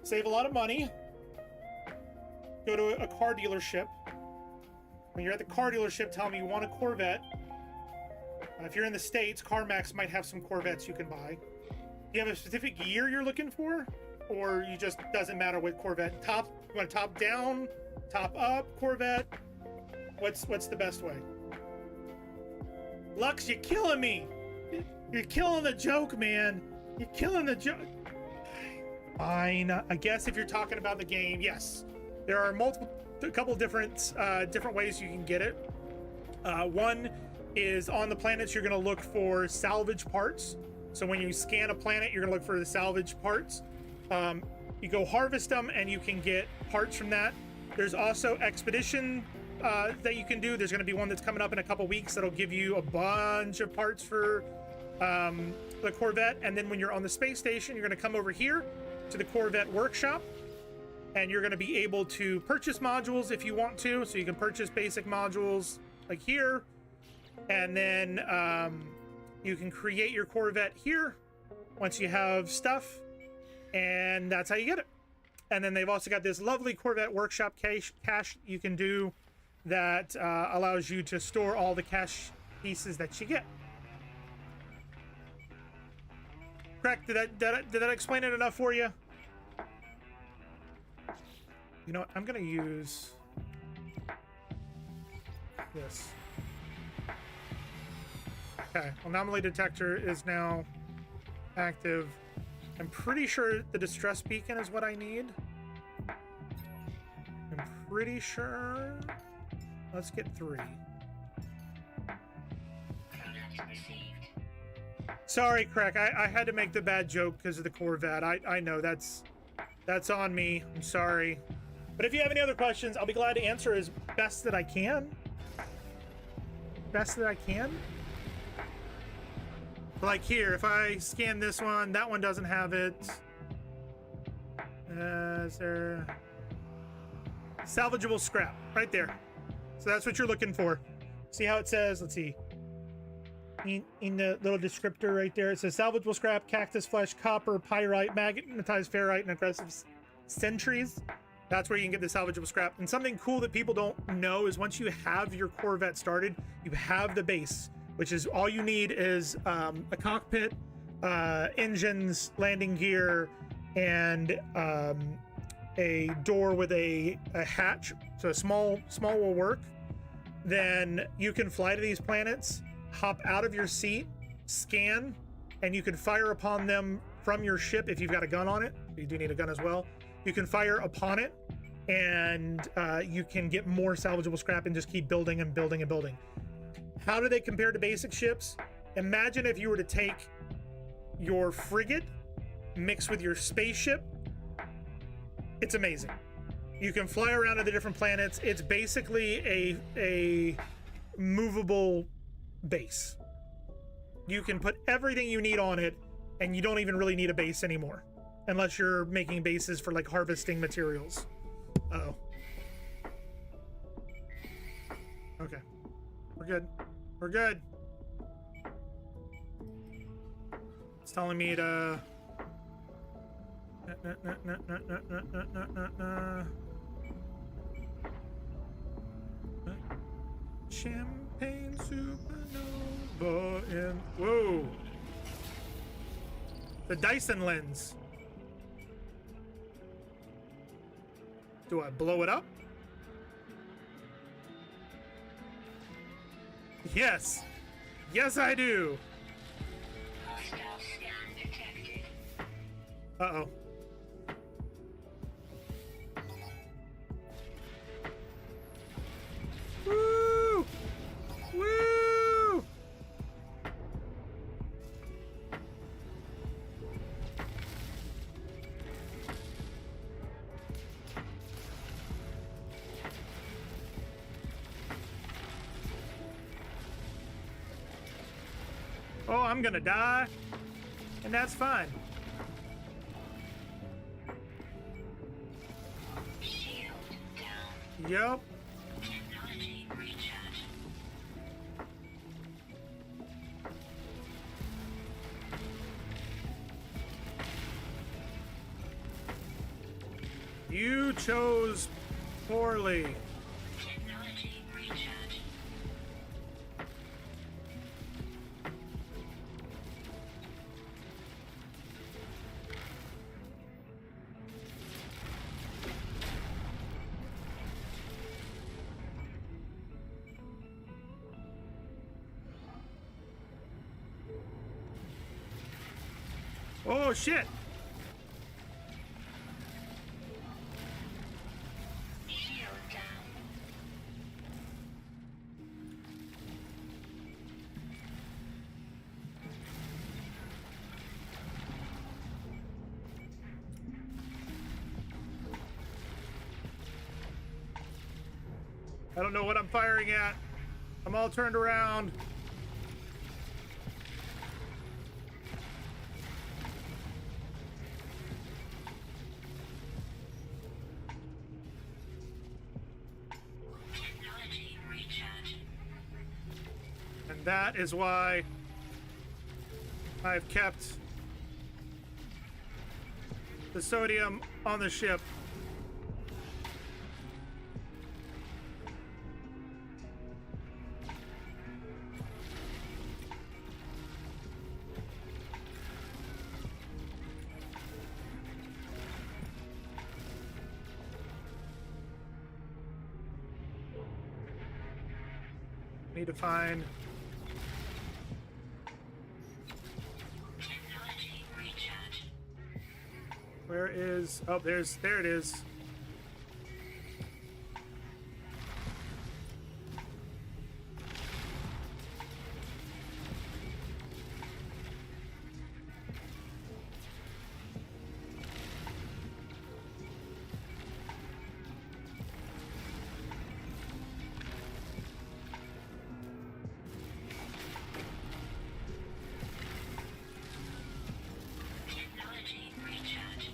Save a lot of money. Go to a car dealership. When you're at the car dealership, tell them you want a Corvette. If you're in the States, CarMax might have some Corvettes you can buy. Do you have a specific year you're looking for? Or you just doesn't matter what Corvette? You want top down, top up Corvette? What's the best way? Lux, you're killing me. You're killing the joke, man. You're killing the joke. Fine. I guess if you're talking about the game, yes. There are a couple different ways you can get it. One is on the planets, you're going to look for salvage parts. So when you scan a planet, you're going to look for the salvage parts. You go harvest them, and you can get parts from that. There's also expedition that you can do. There's going to be one that's coming up in a couple weeks that'll give you a bunch of parts for the Corvette. And then when you're on the space station, you're going to come over here to the Corvette workshop, and you're going to be able to purchase modules if you want to. So you can purchase basic modules like here, and then you can create your Corvette here once you have stuff, and that's how you get it. And then they've also got this lovely Corvette workshop cache you can do that allows you to store all the cache pieces that you get. Correct? Did that explain it enough for you? You know what? I'm gonna use this. Okay, anomaly detector is now active. I'm pretty sure the distress beacon is what I need. I'm pretty sure. Let's get 3. Sorry, Crack. I had to make the bad joke because of the Corvette. I know that's on me. I'm sorry. But if you have any other questions, I'll be glad to answer as best that I can. Best that I can. Like here, if I scan this one, that one doesn't have it. Is there salvageable scrap right there? So that's what you're looking for. See how it says? Let's see. In the little descriptor right there, it says salvageable scrap, cactus flesh, copper, pyrite, magnetized ferrite, and aggressive sentries. That's where you can get the salvageable scrap. And something cool that people don't know is once you have your Corvette started, you have the base. which is all you need is a cockpit, engines, landing gear, and a door with a hatch. So small will work. Then you can fly to these planets, hop out of your seat, scan, and you can fire upon them from your ship if you've got a gun on it. You do need a gun as well. You can fire upon it, and you can get more salvageable scrap and just keep building and building and building. How do they compare to basic ships? Imagine if you were to take your frigate mixed with your spaceship. It's amazing. You can fly around to the different planets. It's basically a movable base. You can put everything you need on it, and you don't even really need a base anymore, unless you're making bases for like harvesting materials. Uh-oh. Okay. We're good. We're good. It's telling me to... Champagne supernova in... Whoa! The Dyson lens. Do I blow it up? Yes! Yes, I do! Hostile scan detected. Uh-oh. Woo! Woo! Oh, I'm gonna die, and that's fine. Shield down. Yup. Technology recharge. You chose poorly. Technology recharge. Oh, shit. Shield down. I don't know what I'm firing at. I'm all turned around. Technology recharge. And that is why I've kept the sodium on the ship. Need to find... Technology recharge. Where is... Oh, there it is. Technology recharge.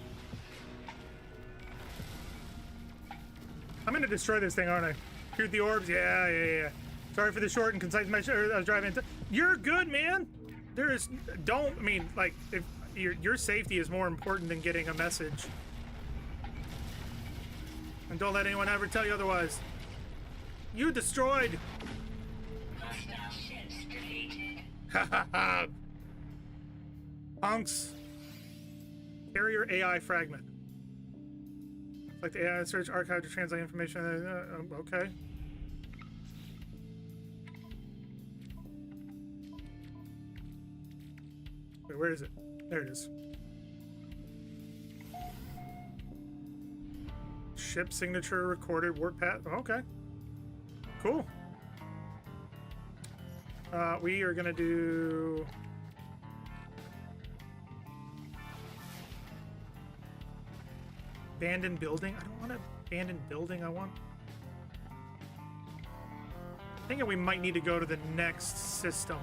I'm gonna destroy this thing, aren't I? Shoot the orbs? Yeah. Sorry for the short and concise message. I was driving into... You're good, man! There is... Don't... I mean, like, if your safety is more important than getting a message. And don't let anyone ever tell you otherwise. You destroyed... Hostile ships defeated. Punks. Carrier AI fragment. It's like the AI search archive to translate information. Okay. Wait, where is it? There it is. Ship signature recorded warp path. Okay. Cool. We are gonna do abandoned building. I don't want an abandoned building. I think we might need to go to the next system.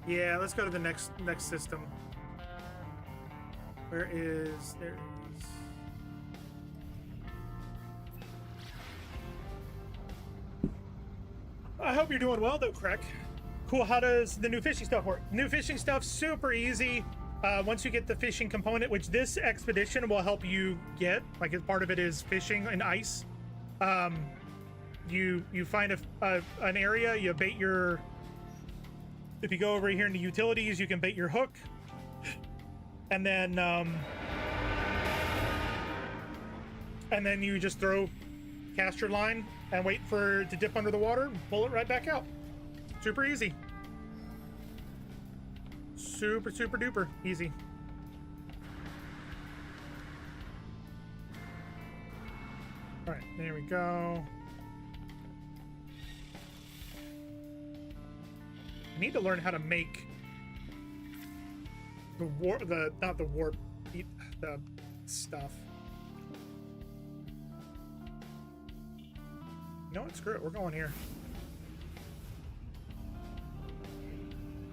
Yeah, let's go to the next system. There it is. I hope you're doing well though, Craig. Cool. How does the new fishing stuff work? New fishing stuff, super easy. Once you get the fishing component, which this expedition will help you get, like as part of it is fishing and ice. You find an area, you bait your. If you go over here into utilities, you can bait your hook, and then you just cast your line and wait for it to dip under the water, and pull it right back out. Super easy. Super duper easy. All right, there we go. I need to learn how to make the stuff. You know what? Screw it. We're going here.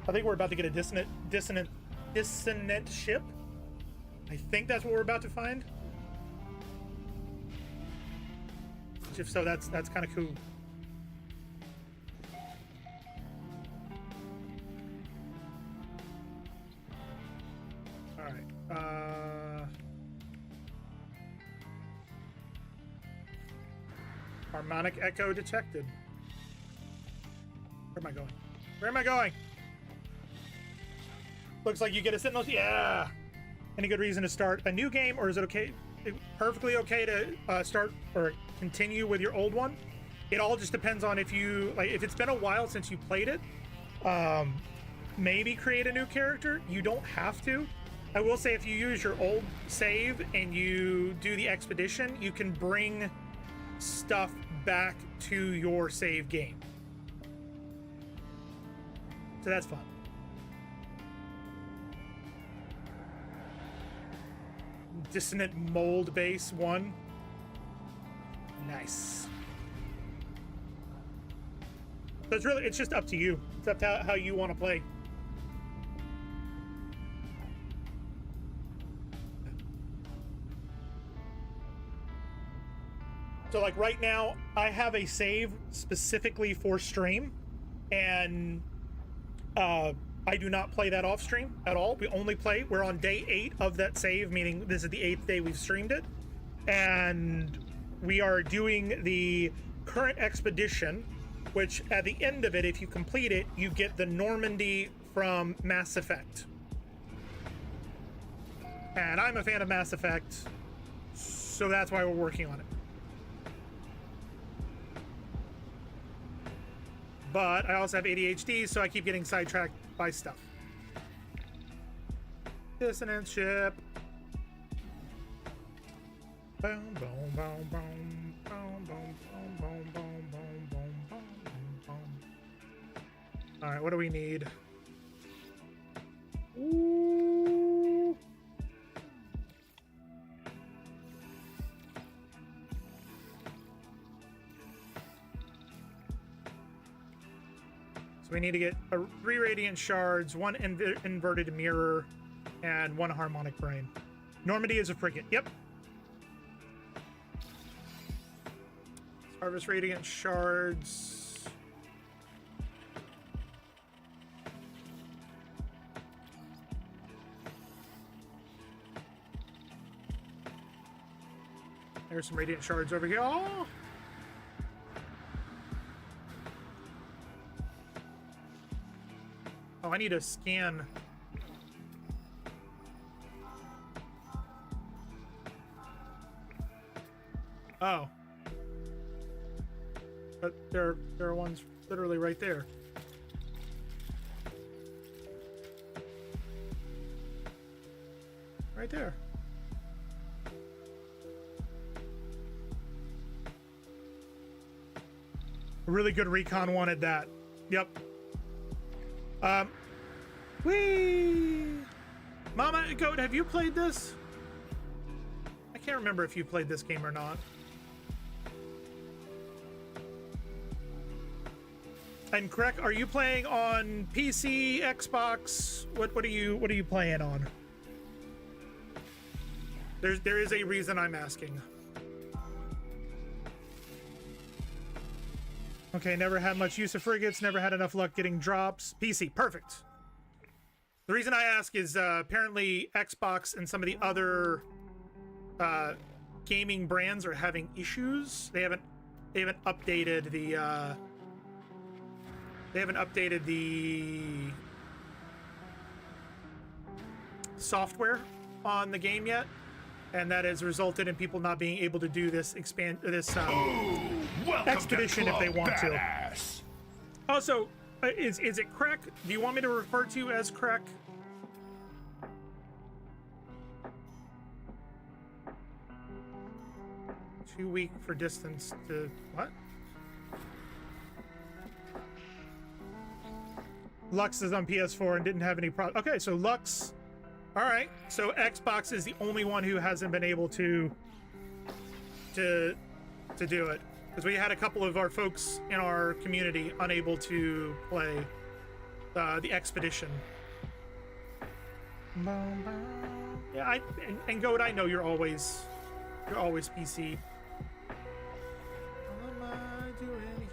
I think we're about to get a dissonant ship. I think that's what we're about to find. If so, that's kind of cool. All right. Harmonic echo detected. Where am I going? Where am I going? Looks like you get a sentinel. Yeah. Any good reason to start a new game, or is it okay? Perfectly okay to start or continue with your old one? It all just depends on if it's been a while since you played it. Maybe create a new character. You don't have to. I will say if you use your old save and you do the expedition, you can bring stuff back to your save game. So that's fun. Dissonant mold base 1. Nice. So it's just up to you. It's up to how you want to play. So like right now, I have a save specifically for stream, and I do not play that off stream at all. We only play, we're on day 8 of that save, meaning this is the 8th day we've streamed it. And we are doing the current expedition, which at the end of it, if you complete it, you get the Normandy from Mass Effect. And I'm a fan of Mass Effect, so that's why we're working on it. But I also have ADHD, so I keep getting sidetracked by stuff. Dissonance ship. Boom, boom, boom, boom, boom, boom, boom, boom, boom, boom, boom, boom. All right, what do we need? Ooh. So we need to get 3 radiant shards, 1 inverted mirror, and 1 harmonic brain. Normandy is a frigate. Yep. Harvest radiant shards. There's some radiant shards over here. Oh! I need to scan. Oh. But there are ones literally right there. Right there. A really good recon wanted that. Yep. Whee! Mama Goat, have you played this? I can't remember if you played this game or not. And Craig, are you playing on PC, Xbox? What are you playing on? There is a reason I'm asking. Okay, never had much use of frigates, never had enough luck getting drops. PC, perfect. The reason I ask is apparently Xbox and some of the other gaming brands are having issues. They haven't updated the software on the game yet, and that has resulted in people not being able to do this expedition if they want badass. to. Also, is it Crack? Do you want me to refer to you as Crack? Too weak for distance to what? Lux is on PS4 and didn't have any problem. Okay, so Lux. All right, so Xbox is the only one who hasn't been able to do it, because we had a couple of our folks in our community unable to play the expedition. Yeah, and Goat, I know you're always PC. What am I doing here?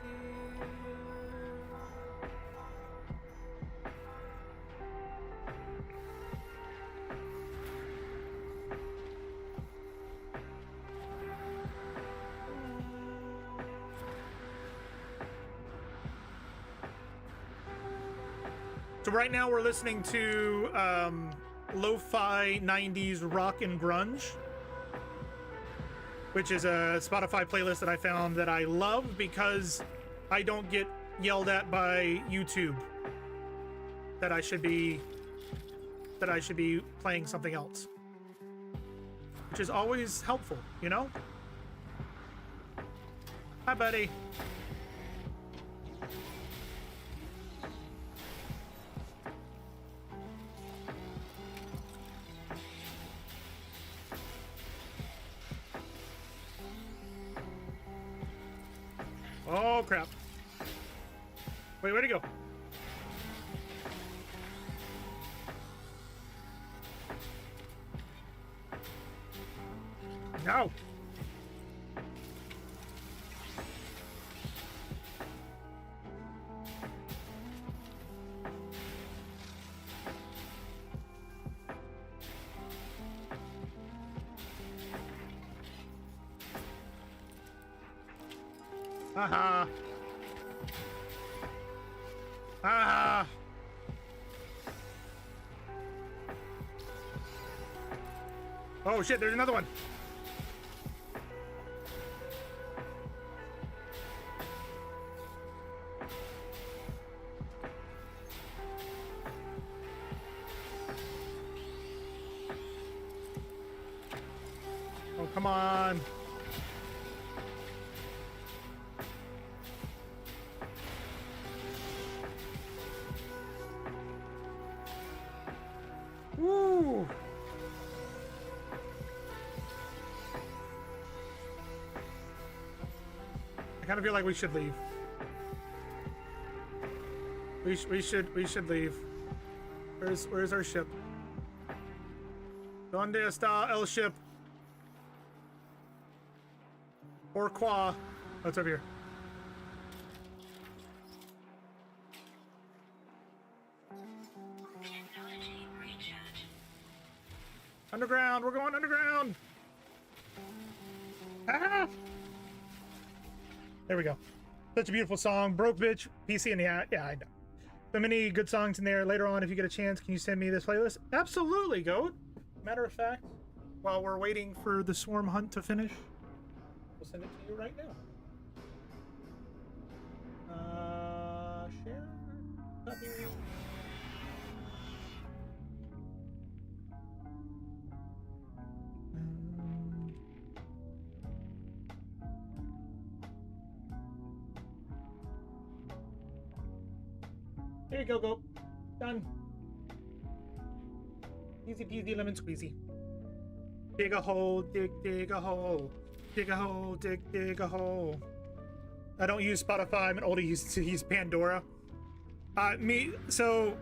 So right now we're listening to lo-fi 90s rock and grunge, which is a Spotify playlist that I found that I love because I don't get yelled at by YouTube that I should be playing something else, which is always helpful, you know? Hi, buddy. Oh, crap. Wait, where'd he go? No. Haha. Haha. Oh shit, there's another one. Oh, come on. Woo! I kind of feel like we should leave. We should leave. Where's our ship? ¿Dónde está el ship? Pourquoi? Oh, it's over here. Underground, we're going underground. Ah! There we go. Such a beautiful song. Broke bitch, PC in the yeah, I know. So many good songs in there. Later on, if you get a chance, can you send me this playlist? Absolutely, Goat. Matter of fact, while we're waiting for the swarm hunt to finish, we'll send it to you right now. Share. Copy. There you go, Goat. Done. Easy peasy lemon squeezy. Dig a hole, dig a hole. Dig a hole, dig a hole. I don't use Spotify. I'm an oldie used to use Pandora. So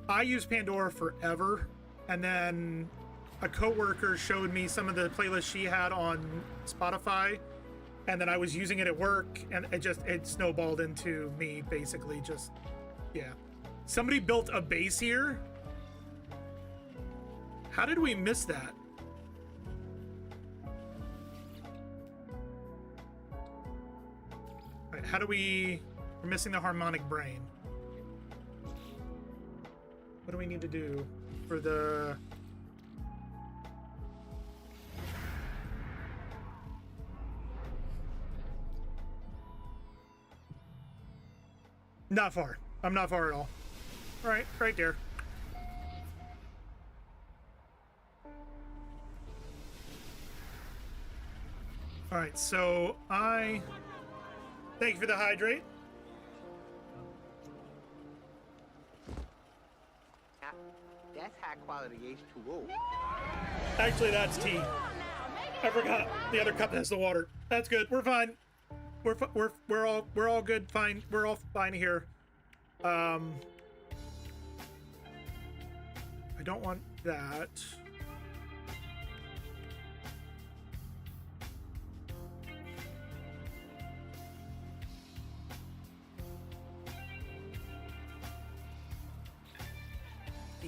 I used Pandora forever, and then a coworker showed me some of the playlists she had on Spotify, and then I was using it at work, and it snowballed into me basically just, yeah. Somebody built a base here. How did we miss that? All right, how do we're missing the harmonic brain. What do we need to do for the... Not far. I'm not far at all. All right, right there. All right, so thank you for the hydrate. That's high quality H2O. Actually, that's tea. I forgot the other cup has the water. That's good. We're fine. We're all good. Fine. We're all fine here. I don't want that.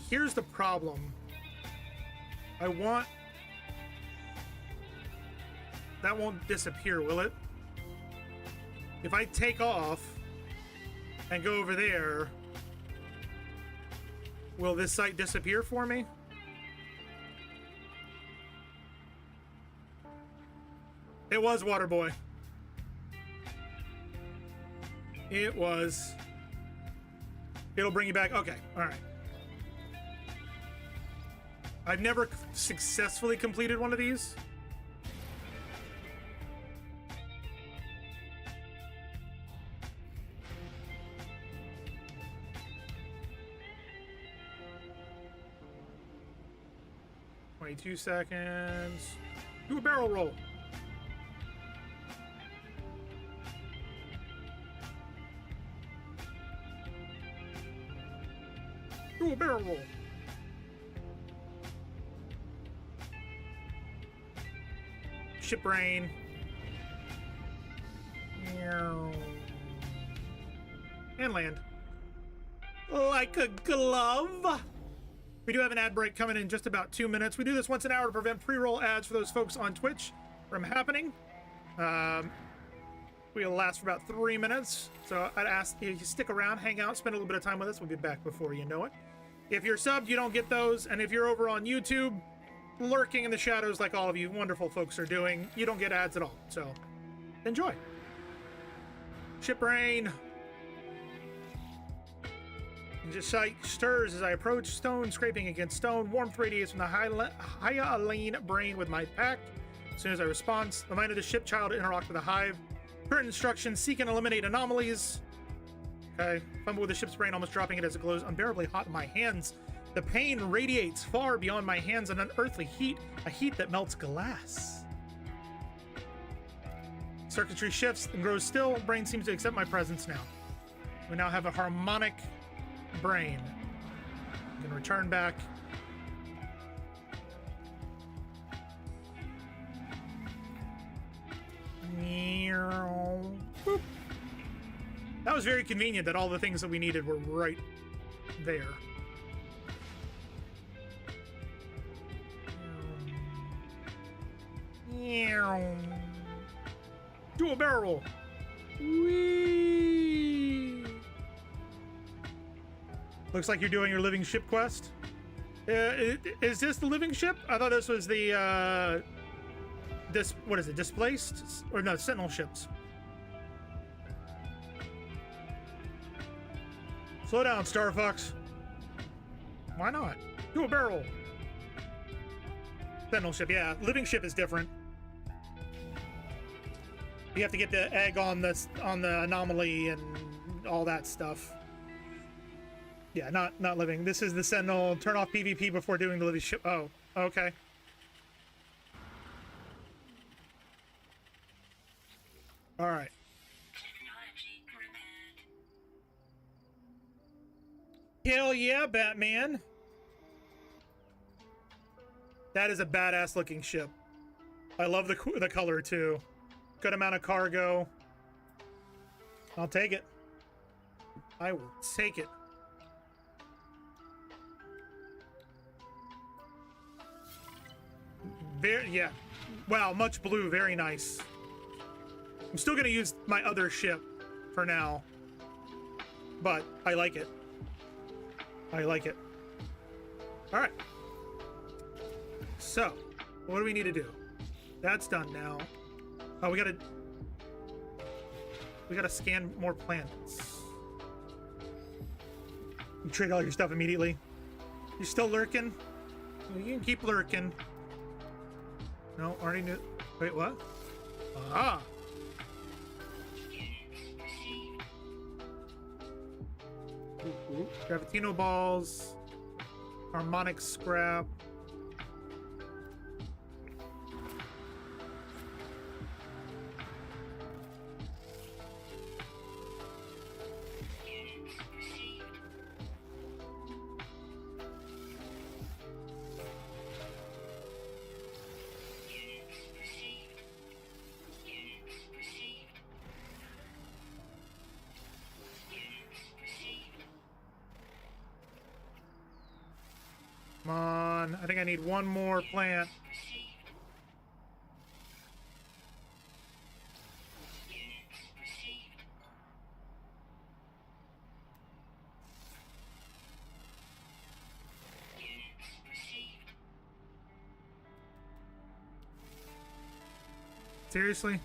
Here's the problem. That won't disappear, will it? If I take off and go over there, will this site disappear for me? It was Waterboy. It was. It'll bring you back. Okay, all right. I've never successfully completed one of these. "22 seconds. Do a barrel roll. Do a barrel roll. Ship brain. And land. Like a glove. We do have an ad break coming in just about 2 minutes. We do this once an hour to prevent pre-roll ads for those folks on Twitch from happening. We'll last for about 3 minutes. So I'd ask you to stick around, hang out, spend a little bit of time with us. We'll be back before you know it. If you're subbed, you don't get those. And if you're over on YouTube, lurking in the shadows like all of you wonderful folks are doing, you don't get ads at all. So enjoy. Ship brain. Just sight stirs as I approach. Stone scraping against stone. Warmth radiates from the hyaline brain with my pack. As soon as I respond, the mind of the ship child interact with the hive. Current instructions: seek and eliminate anomalies. Okay. Fumble with the ship's brain, almost dropping it as it glows unbearably hot in my hands. The pain radiates far beyond my hands, an unearthly heat, a heat that melts glass. Circuitry shifts and grows still. Brain seems to accept my presence now. We now have a harmonic brain. We can return back. Boop. That was very convenient that all the things that we needed were right there. Do a barrel roll. Whee! Looks like you're doing your living ship quest. Is this the living ship? I thought this was the what is it? Displaced or no? Sentinel ships. Slow down, Star Fox. Why not? Do a barrel. Sentinel ship, yeah. Living ship is different. You have to get the egg on the anomaly and all that stuff. Yeah, not living. This is the Sentinel. Turn off PvP before doing the living ship. Oh, okay. All right. Hell yeah, Batman. That is a badass looking ship. I love the color too. Good amount of cargo. I'll take it. I will take it. Yeah. Wow, much blue. Very nice. I'm still going to use my other ship for now. But I like it. I like it. All right. So, what do we need to do? That's done now. Oh, we gotta scan more planets. You trade all your stuff immediately. You're still lurking? Well, you can keep lurking. No, already knew. Wait, what? Ah. Ooh. Gravitino balls. Harmonic scrap. Come on, I think I need one more plant. Seriously?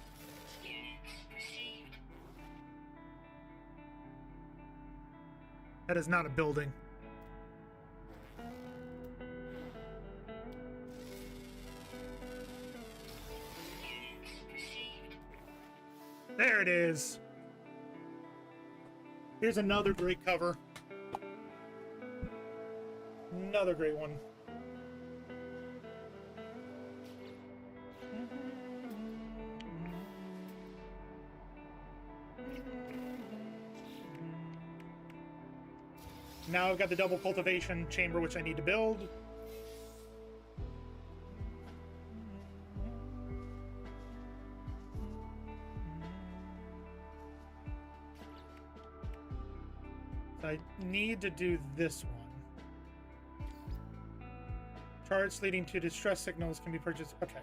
That is not a building. There it is. Here's another great cover. Another great one. Now I've got the double cultivation chamber, which I need to build. I need to do this one. Charts leading to distress signals can be purchased. Okay.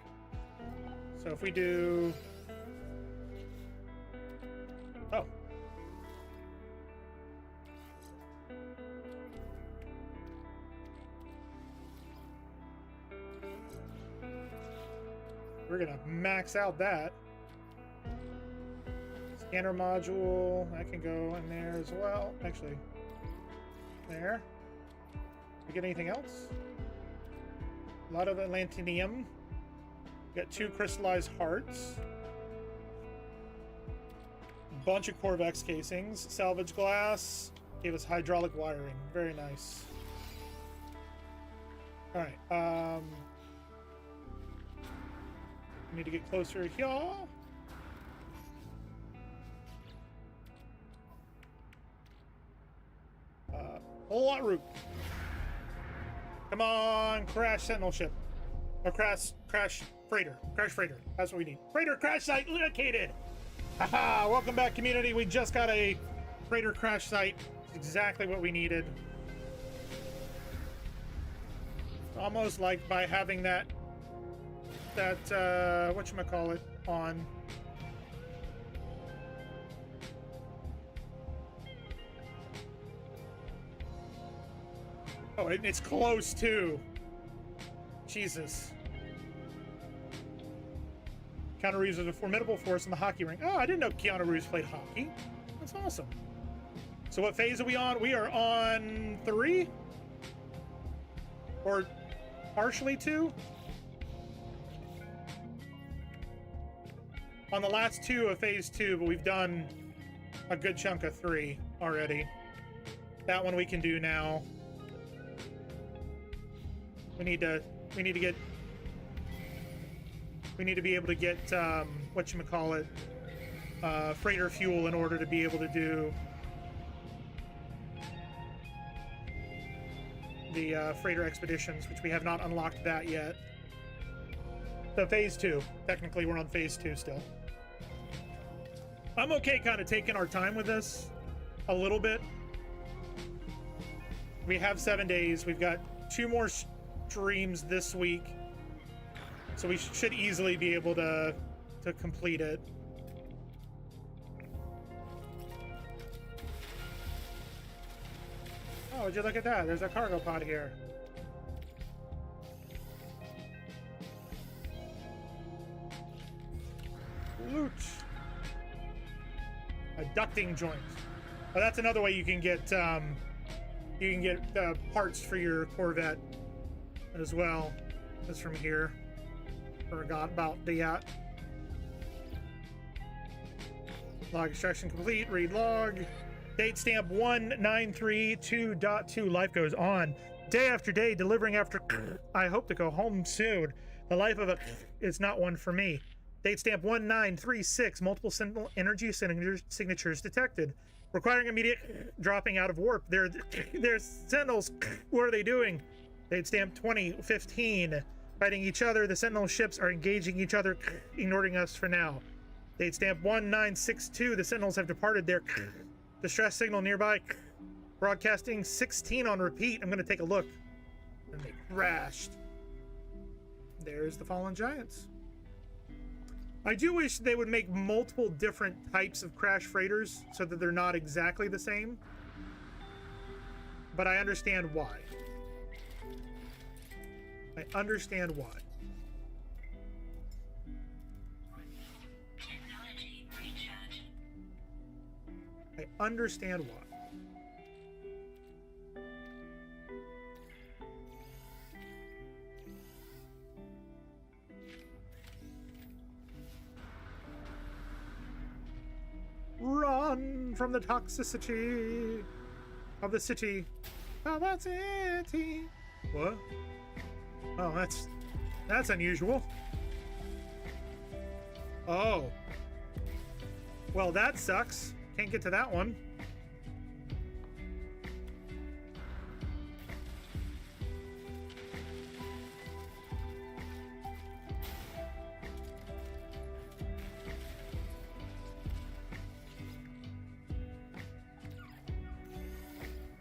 So if we do... Oh. We're gonna max out that. Scanner module, that can go in there as well. Actually, there. We get anything else? A lot of Atlantium. Got 2 crystallized hearts. Bunch of Corvex casings. Salvage glass. Gave us hydraulic wiring. Very nice. Alright, need to get closer here. Whole lot root. Come on, crash Sentinel ship. Or crash freighter. Crash freighter. That's what we need. Freighter crash site located. Haha, welcome back, community. We just got a freighter crash site. It's exactly what we needed. Almost like by having that whatchamacallit on. Oh, it's close too. Jesus. Keanu Reeves is a formidable force in the hockey rink. Oh, I didn't know Keanu Reeves played hockey. That's awesome. So what phase are we on? We are on 3? Or partially 2? On the last 2 of phase 2, but we've done a good chunk of 3 already. That one we can do now. We need to be able to get whatchamacallit, freighter fuel in order to be able to do the freighter expeditions, which we have not unlocked that yet. So phase 2. Technically, we're on phase 2 still. I'm okay kind of taking our time with this a little bit. We have 7 days. We've got 2 more streams this week. So we should easily be able to complete it. Oh, would you look at that? There's a cargo pod here. Loot. A ducting joint. Oh, that's another way you can get parts for your Corvette as well. That's from here. Forgot about that. Log extraction complete. Read log. Date stamp 1932.2. Life goes on. Day after day, delivering after. I hope to go home soon. The life of a is not one for me. Date stamp 1936. Multiple sentinel energy signatures detected. Requiring immediate dropping out of warp. They're sentinels. What are they doing? Date stamp 2015. Fighting each other. The sentinel ships are engaging each other, ignoring us for now. Date stamp 1962. The sentinels have departed their distress signal nearby. Broadcasting 16 on repeat. I'm going to take a look. And they crashed. There's the fallen giants. I do wish they would make multiple different types of crash freighters so that they're not exactly the same. But I understand why. I understand why. Technology recharge. I understand why. Run from the toxicity of the city. Of the city. What? Oh, that's unusual. Oh. Well, that sucks. Can't get to that one.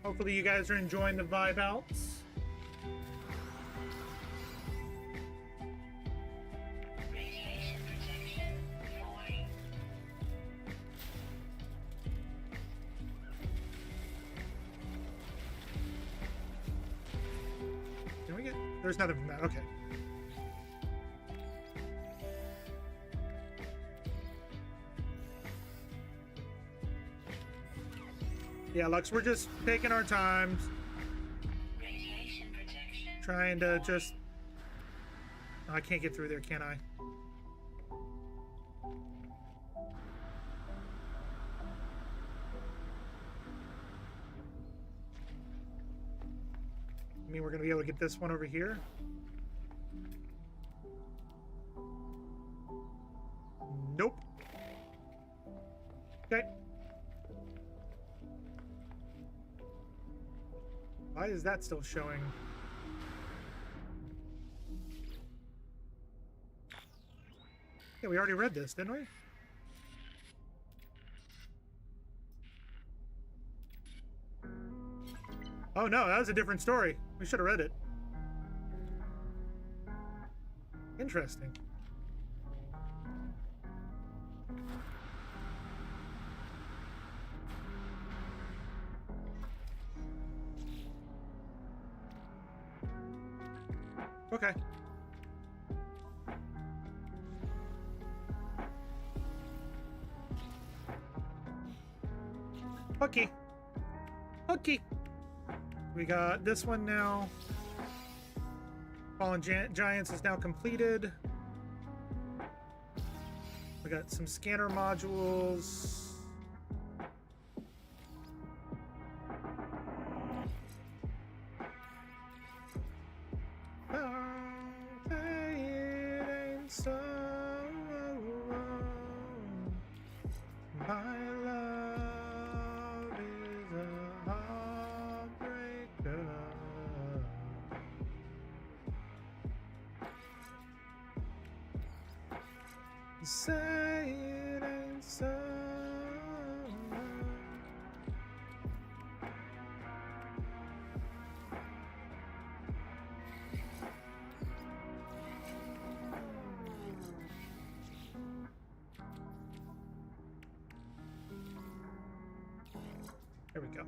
Hopefully you guys are enjoying the vibe outs. Radiation protection falling. Can we get... There's nothing from that. Okay. Yeah, Lux, we're just taking our time. Radiation protection. Trying to just... Oh, I can't get through there, can I? I mean, we're going to be able to get this one over here. Nope. Okay. Why is that still showing? Yeah, we already read this, didn't we? Oh no, that was a different story. We should have read it. Interesting. Okay. Okay. Okay. We got this one now. Fallen Giants is now completed. We got some scanner modules. My love is a heartbreaker. Say it ain't so. There we go.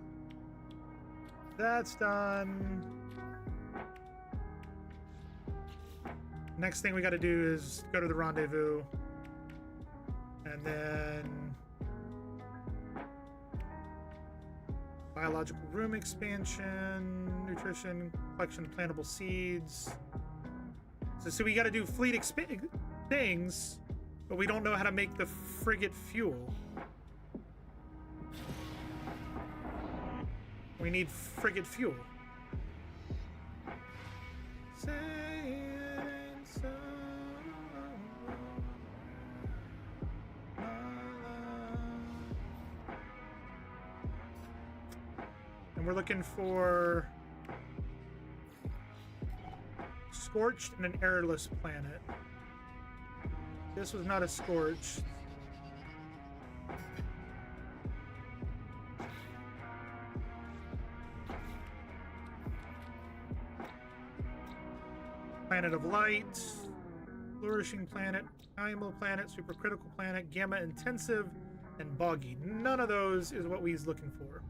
That's done. Next thing we got to do is go to the rendezvous. And then biological room expansion, nutrition, collection of plantable seeds. So we got to do fleet things, but we don't know how to make the frigate fuel. We need frigate fuel. Say it ain't so. And we're looking for scorched and an airless planet. This was not a scorched. Planet of light, flourishing planet, animal planet, supercritical planet, gamma intensive, and boggy. None of those is what we's looking for.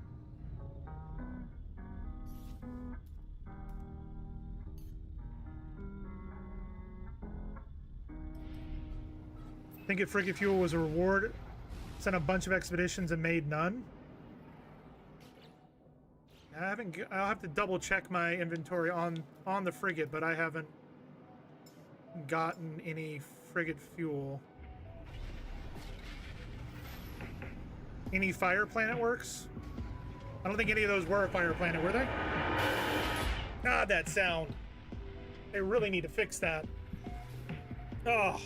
Think if frigate fuel was a reward, sent a bunch of expeditions and made none. I'll have to double check my inventory on the frigate, but I haven't gotten any frigate fuel. Any fire planet works? I don't think any of those were a fire planet, were they? God, that sound. They really need to fix that. Oh.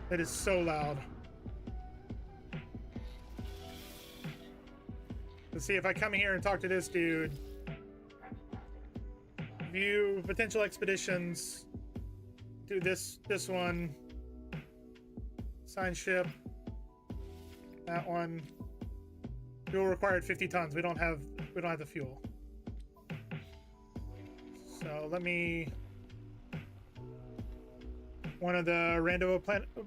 It is so loud. Let's see if I come here and talk to this dude. View potential expeditions. Do this one. Sign ship. That one. Fuel required 50 tons. We don't have the fuel. So let me. One of the Randovo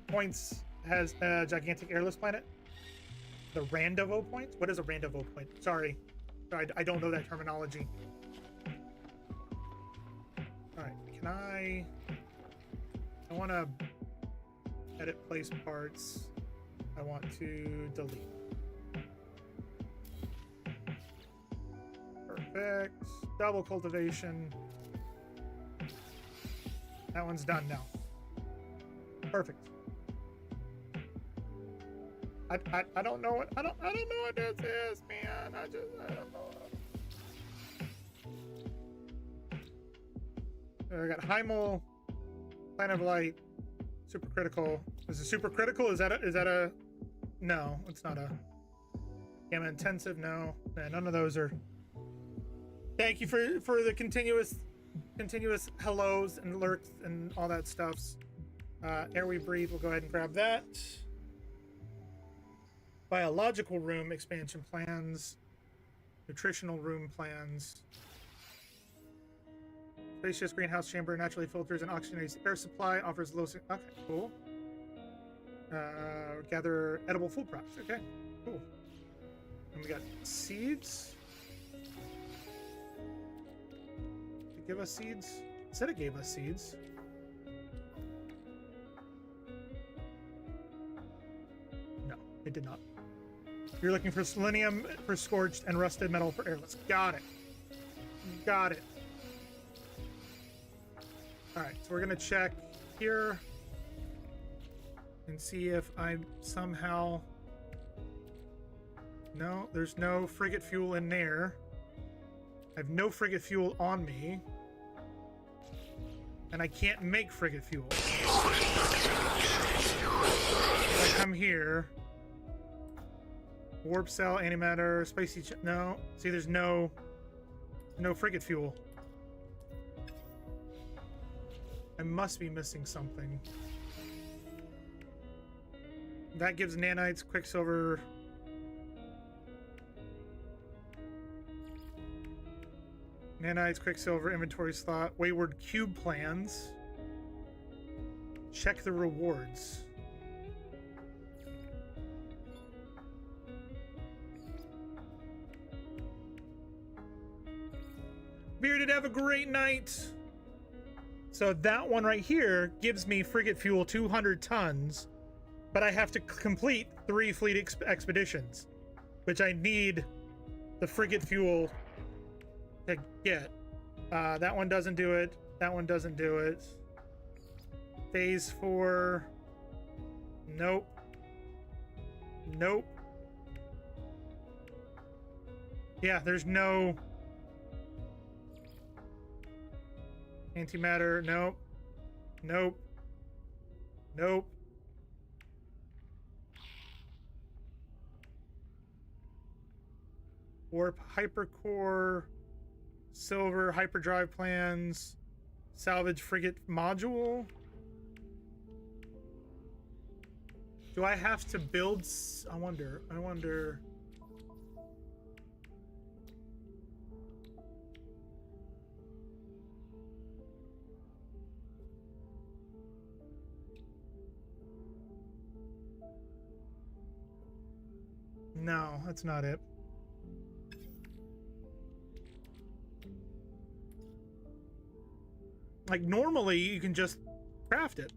points has a gigantic airless planet. The Randovo points? What is a Randovo point? Sorry. I don't know that terminology. Alright, can I want to edit place parts. I want to delete. Perfect. Double cultivation. That one's done now. Perfect. I don't know what I don't know what this is, man. I don't know. I got Heimel, Planet of Light, Supercritical. Is it Supercritical? Is that a no, it's not a Gamma Intensive, no. None of those are. Thank you for the continuous hellos and lurks and all that stuffs. Air we breathe, we'll go ahead and grab that. Biological room expansion plans. Nutritional room plans. Spacious greenhouse chamber naturally filters and oxygenates air supply. Offers low... Okay, cool. Gather edible food products. Okay, cool. And we got seeds. Did it give us seeds? It said it gave us seeds. No, it did not. You're looking for selenium for scorched and rusted metal for airless. Got it. Got it. Alright, so we're gonna check here and see if I'm somehow... No, there's no frigate fuel in there. I have no frigate fuel on me. And I can't make frigate fuel. If I come here... Warp cell, antimatter, spicy... No. See, there's no frigate fuel. I must be missing something. That gives nanites, quicksilver... Nanites, quicksilver, inventory slot, wayward cube plans. Check the rewards. Bearded, have a great night. So that one right here gives me frigate fuel 200 tons, but I have to complete 3 fleet expeditions, which I need the frigate fuel to get. That one doesn't do it. That one doesn't do it. Phase 4. Nope. Nope. Yeah, there's no... Antimatter, nope. Nope. Nope. Warp hypercore, silver hyperdrive plans, salvage frigate module. Do I have to build? I wonder. No, that's not it. Like, normally you can just craft it.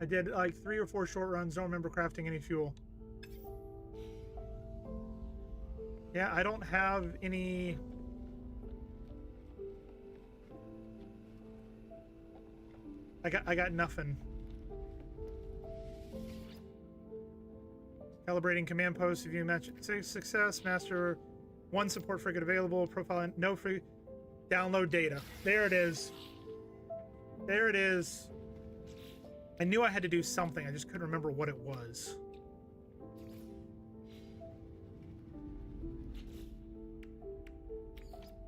I did like 3 or 4 short runs, don't remember crafting any fuel. Yeah, I don't have any... I got nothing. Calibrating command posts. If you match success, master 1 support frigate available. Profile no free. Download data. There it is. There it is. I knew I had to do something. I just couldn't remember what it was.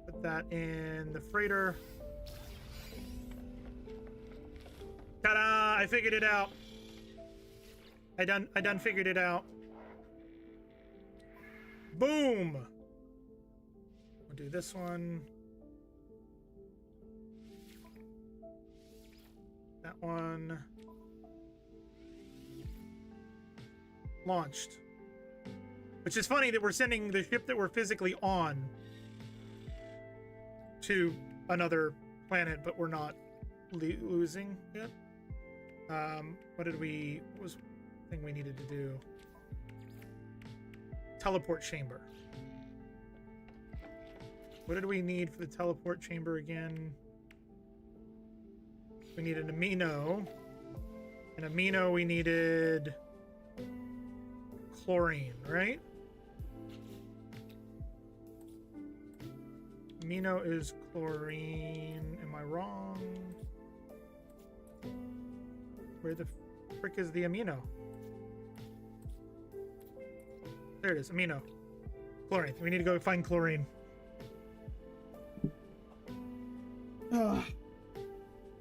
Put that in the freighter. Ta-da! I figured it out. I done figured it out. Boom! We'll do this one. That one. Launched. Which is funny that we're sending the ship that we're physically on to another planet, but we're not losing it. What was the thing we needed to do? Teleport chamber. What did we need for the teleport chamber again? We need an amino. An amino, we needed chlorine, right? Amino is chlorine. Am I wrong? Where the frick is the amino? There it is, amino. Chlorine. We need to go find chlorine. Ugh.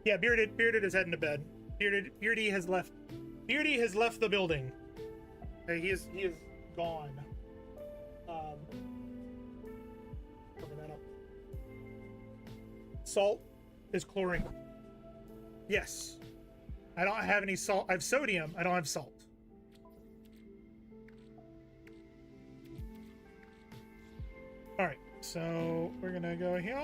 Yeah, Bearded is heading to bed. Beardy has left. Beardy has left the building. He is gone. Cover that up. Salt is chlorine. Yes. I don't have any salt. I have sodium. I don't have salt. All right. So we're going to go here.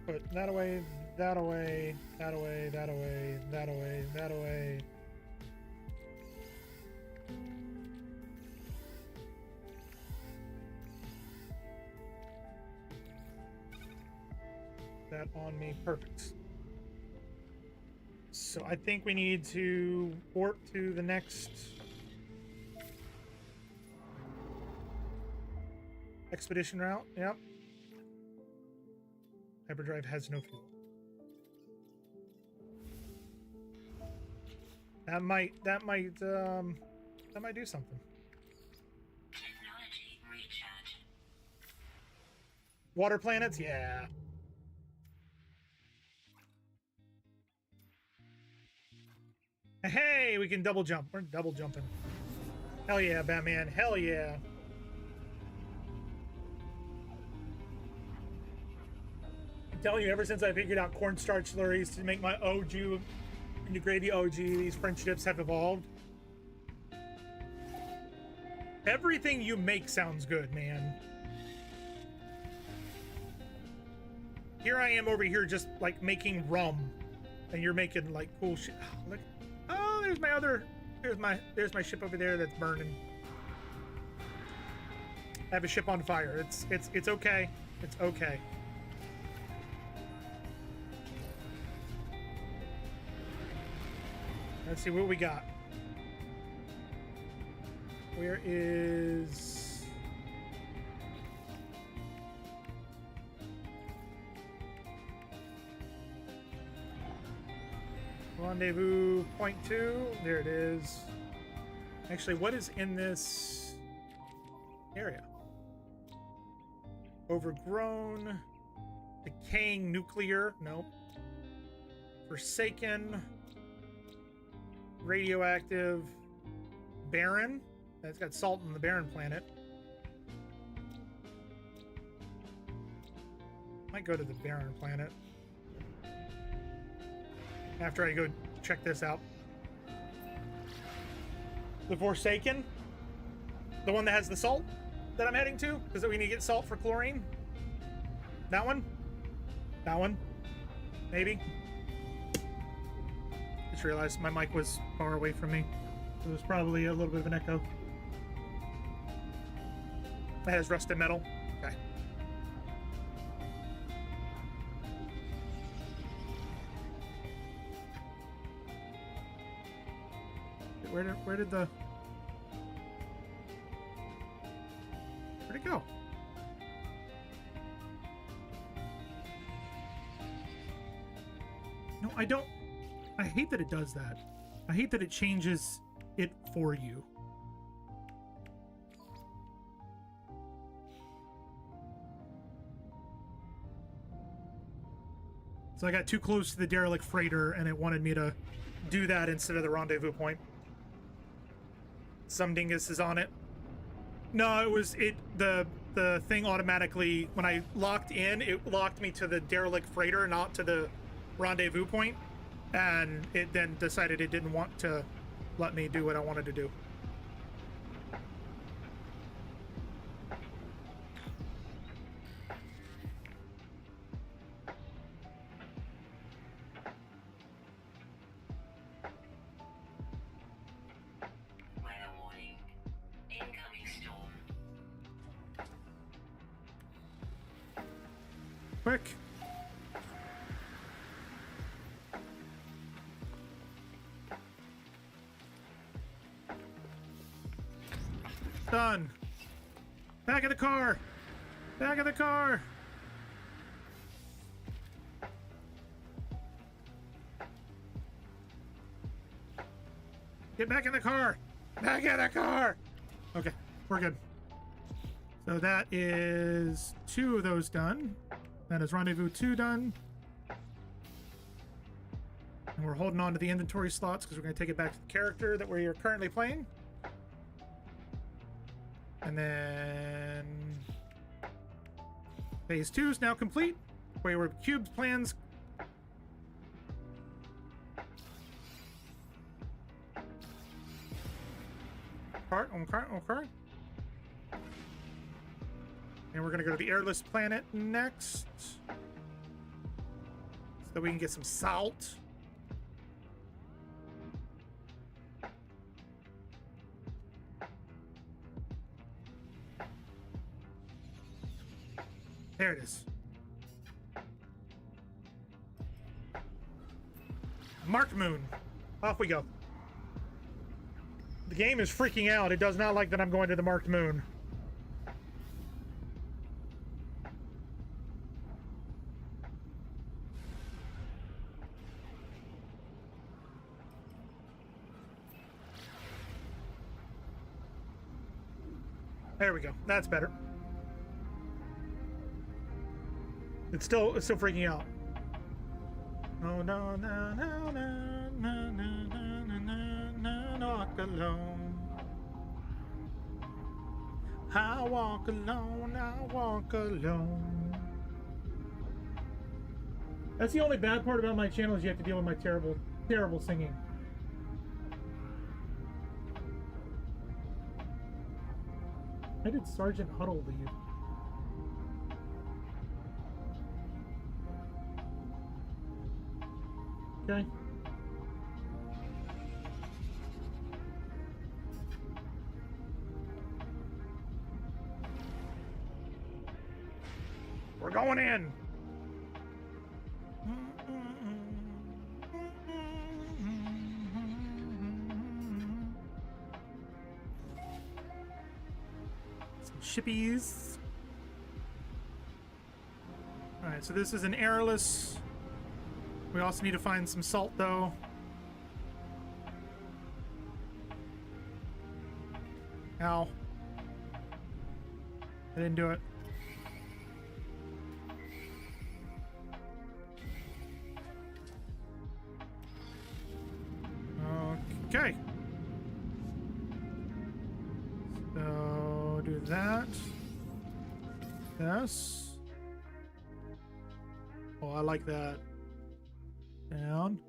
Put that away, that away, that away, that away, that away, that away. That on me. Perfect. So I think we need to warp to the next expedition route. Yep. Hyperdrive has no fuel. That might do something. Technology recharge. Water planets? Yeah. Hey, we can double jump. We're double jumping. Hell yeah, Batman. Hell yeah. I'm telling you, ever since I figured out cornstarch slurries to make my OG into gravy OG, these friendships have evolved. Everything you make sounds good, man. Here I am over here just like making rum, and you're making like cool shit. Oh, look. Oh, there's my other. There's my ship over there that's burning. I have a ship on fire. It's okay. It's okay. Let's see what we got. Where is... Rendezvous point 2. There it is. Actually, what is in this area? Overgrown. Decaying nuclear. Nope. Forsaken. Radioactive. Barren. That's got salt on the barren planet. Might go to the barren planet after I go check this out. The Forsaken, the one that has the salt that I'm heading to, because we need to get salt for chlorine. That one, maybe. Just realized my mic was far away from me. It was probably a little bit of an echo. It has rusted metal. Okay. Where'd it go? No, I don't. I hate that it does that. I hate that it changes it for you. So I got too close to the derelict freighter and it wanted me to do that instead of the rendezvous point. Some dingus is on it. No, it was the thing automatically, when I locked in, it locked me to the derelict freighter, not to the rendezvous point, and it then decided it didn't want to let me do what I wanted to do. Quick. Done. Back of the car. Back of the car. Get back in the car. Back in the car. Okay, we're good. So that is 2 of those done. That is Rendezvous 2 done. And we're holding on to the inventory slots because we're going to take it back to the character that we are currently playing. And then phase 2 is now complete. Wayward Cube's plans Okay. And we're gonna go to the airless planet next, so that we can get some salt. There it is. Marked moon. Off we go. The game is freaking out. It does not like that I'm going to the marked moon. There we go. That's better. It's still freaking out. Oh no no no no no no no no no, walk alone. I walk alone. I walk alone. That's the only bad part about my channel is you have to deal with my terrible singing. How did Sergeant Huddle leave? Okay. We're going in. Some shippies. All right, so this is an airless. We also need to find some salt, though. Ow. I didn't do it. Okay. So, do that. Yes. Oh, I like that. Down.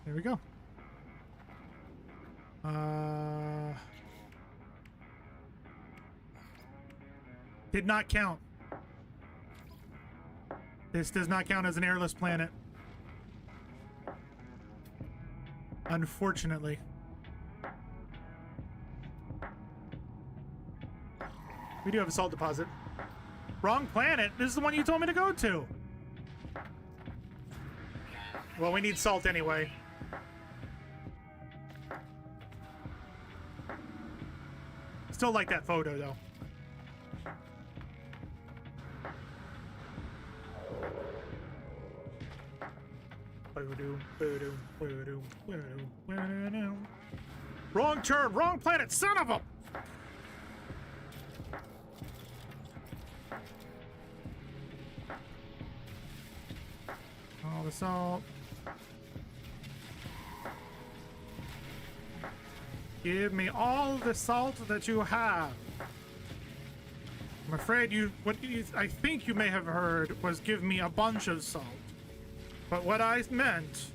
There we go. Did not count. This does not count as an airless planet. Unfortunately. We do have a salt deposit. Wrong planet. This is the one you told me to go to. Well, we need salt anyway. Still like that photo, though. Wrong turn, wrong planet, son of a... All the salt. Give me all the salt that you have. I'm afraid I think you may have heard was give me a bunch of salt. But what I meant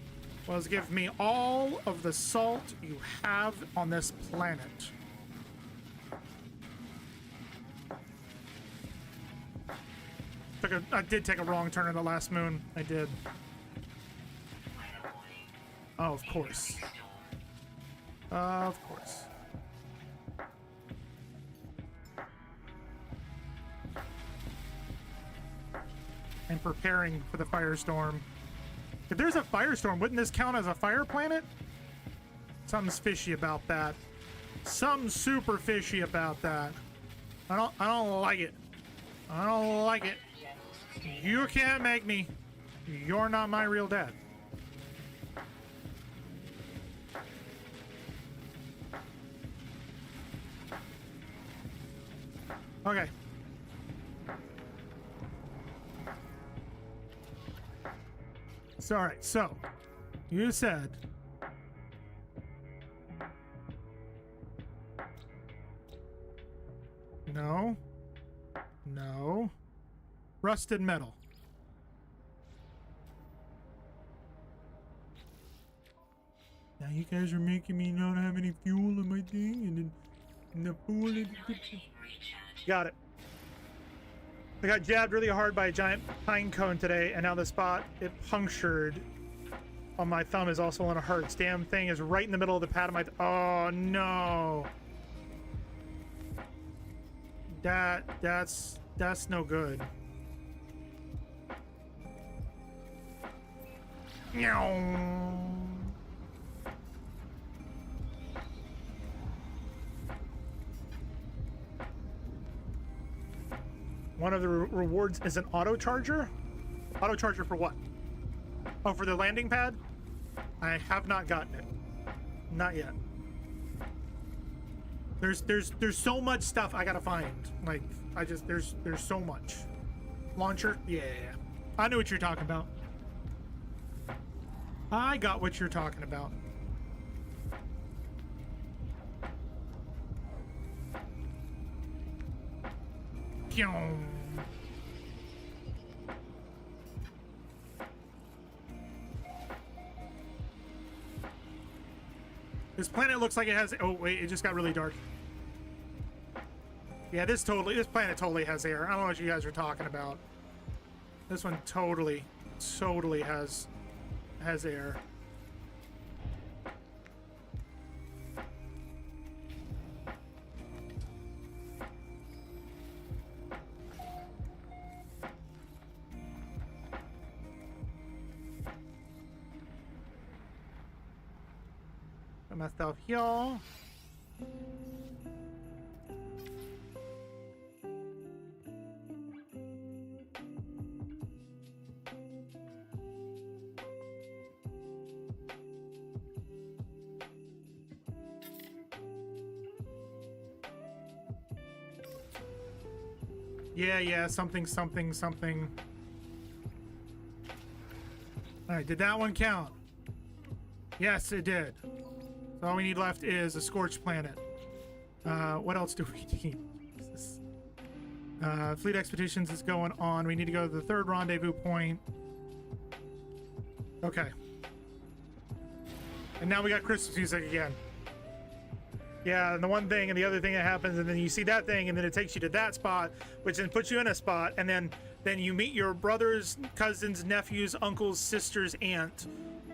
was give me all of the salt you have on this planet. I did take a wrong turn in the last moon. I did. Oh, of course. Of course. And preparing for the firestorm. If there's a firestorm, wouldn't this count as a fire planet? Something's fishy about that. Something's super fishy about that. I don't like it. I don't like it. You can't make me. You're not my real dad. Okay. So, all right, so you said no. No. Rusted metal. Now you guys are making me not have any fuel in my thing, and the fuel. Got it. I got jabbed really hard by a giant pine cone today, and now the spot it punctured on my thumb is also on a hurts. Damn thing is right in the middle of the pad of my. Oh no. That's no good. Meow. One of the rewards is an auto charger. Auto charger for what? Oh, for the landing pad? I have not gotten it. Not yet. There's so much stuff I gotta find. Like, there's so much. Launcher? Yeah. I know what you're talking about. I got what you're talking about. This planet looks like it has. Oh wait, it just got really dark. Yeah, this planet totally has air. I don't know what you guys are talking about. This one totally has air. Put myself here. Yeah, something. All right, did that one count? Yes, it did. So all we need left is a scorched planet. What else do we need? Jesus. Fleet Expeditions is going on. We need to go to the third rendezvous point. Okay. And now we got Christmas music again. Yeah, and the one thing and the other thing that happens, and then you see that thing, and then it takes you to that spot, which then puts you in a spot, and then you meet your brothers, cousins, nephews, uncles, sisters, aunt,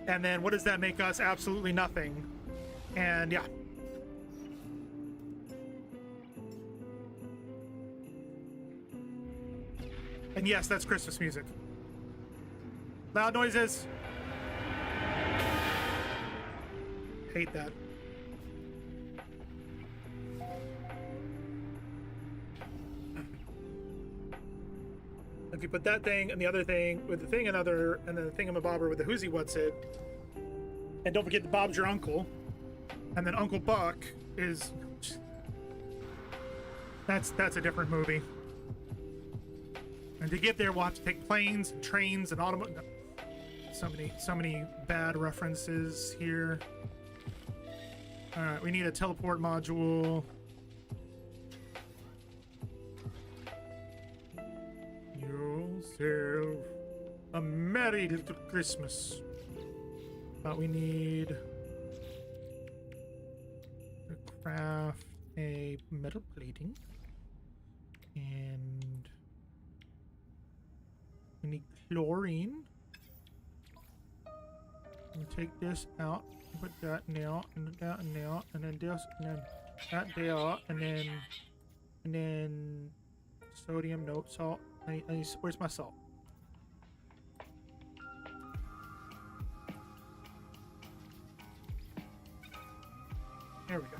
and then what does that make us? Absolutely nothing. And yeah. And yes, that's Christmas music. Loud noises. Hate that. If you put that thing and the other thing with the thing another, and then the thingamabobber with the who's he what's it, and don't forget that Bob's your uncle, and then Uncle Buck is that's a different movie. And to get there, we'll have to take planes and trains and automobiles. So many bad references here. All right, we need a teleport module. Yourself a merry little Christmas. But we need to craft a metal plating, and we need chlorine. And take this out, put that now, and that now, and then this, and then that there, and then sodium, no salt. Where's my salt? There we go.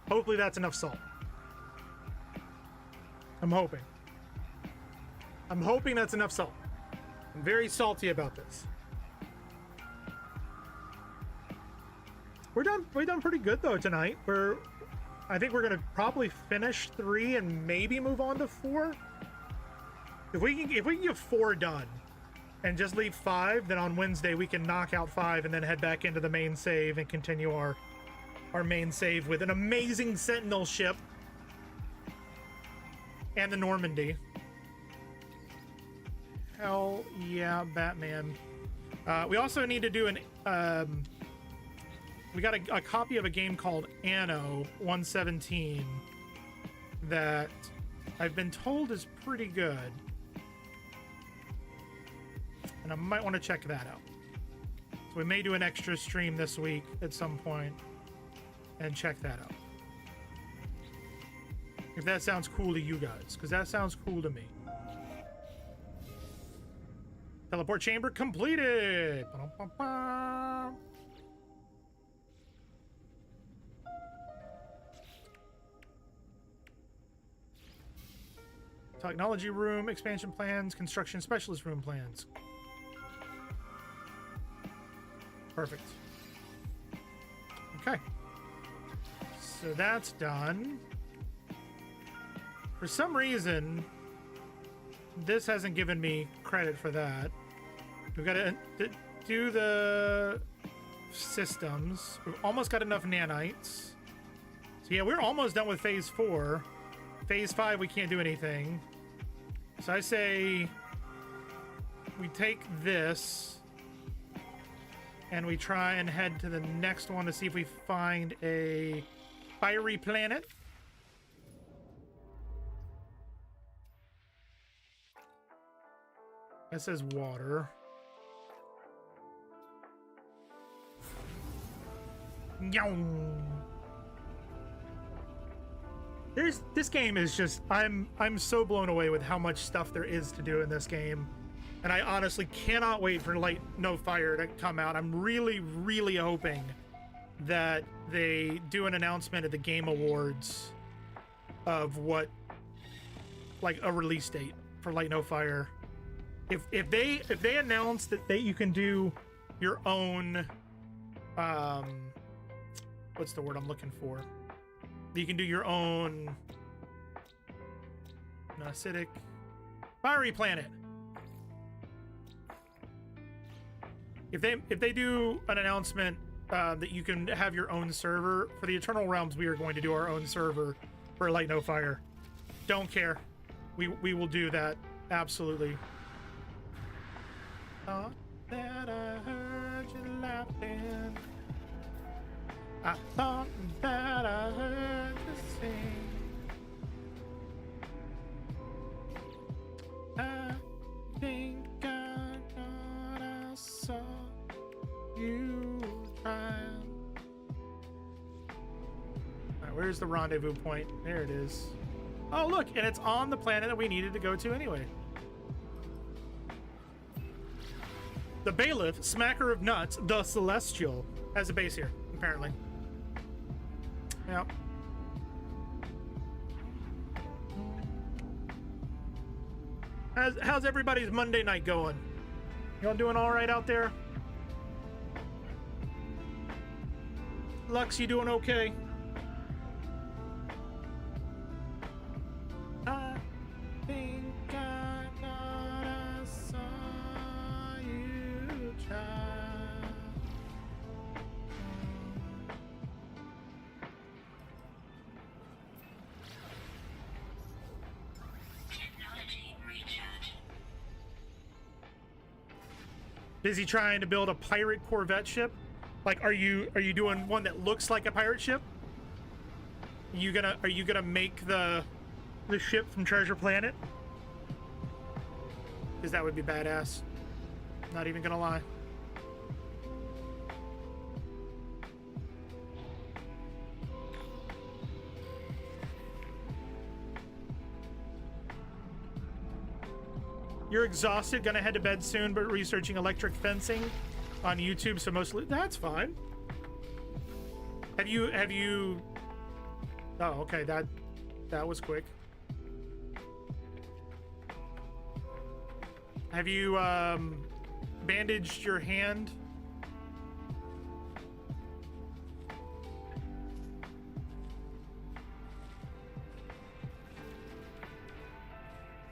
Hopefully that's enough salt. I'm hoping that's enough salt. I'm very salty about this. We're done pretty good though tonight. I think we're gonna probably finish 3 and maybe move on to 4. If we can get 4 done and just leave 5, then on Wednesday we can knock out 5 and then head back into the main save and continue our main save with an amazing Sentinel ship. And the Normandy. Hell yeah, Batman. We also need to do an... we got a copy of a game called Anno 117 that I've been told is pretty good. And I might want to check that out. So we may do an extra stream this week at some point and check that out. If that sounds cool to you guys, because that sounds cool to me. Teleport chamber completed! Ba-dum-bum-bum. Technology room, expansion plans, construction specialist room plans. Perfect. Okay. So that's done. For some reason, this hasn't given me credit for that. We've got to do the systems. We've almost got enough nanites. So yeah, we're almost done with phase 4. Phase 5, we can't do anything. So I say we take this and we try and head to the next one to see if we find a fiery planet. That says water. This game is just I'm so blown away with how much stuff there is to do in this game. And I honestly cannot wait for Light No Fire to come out. I'm really, really hoping that they do an announcement at the Game Awards of what, like, a release date for Light No Fire. If they announce that you can do your own what's the word I'm looking for? You can do your own acidic fiery planet. If they do an announcement that you can have your own server for the Eternal Realms, we are going to do our own server for Light No Fire. Don't care. We will do that. Absolutely. Thought that I heard you laughing. I thought that I heard you sing. I think I thought I saw you trying. Alright, where's the rendezvous point? There it is. Oh, look, and it's on the planet that we needed to go to anyway. The Bailiff, Smacker of Nuts, the Celestial, has a base here, apparently. Yep. How's everybody's Monday night going? Y'all doing all right out there? Lux, you doing okay? I think I thought I saw you try. Technology recharge. Busy trying to build a pirate corvette ship? Like, are you doing one that looks like a pirate ship? Are you gonna make the ship from Treasure Planet? Because that would be badass. Not even gonna lie. You're exhausted, gonna head to bed soon, but researching electric fencing on YouTube, so mostly that's fine. Have you oh, okay, that was quick. Have you bandaged your hand?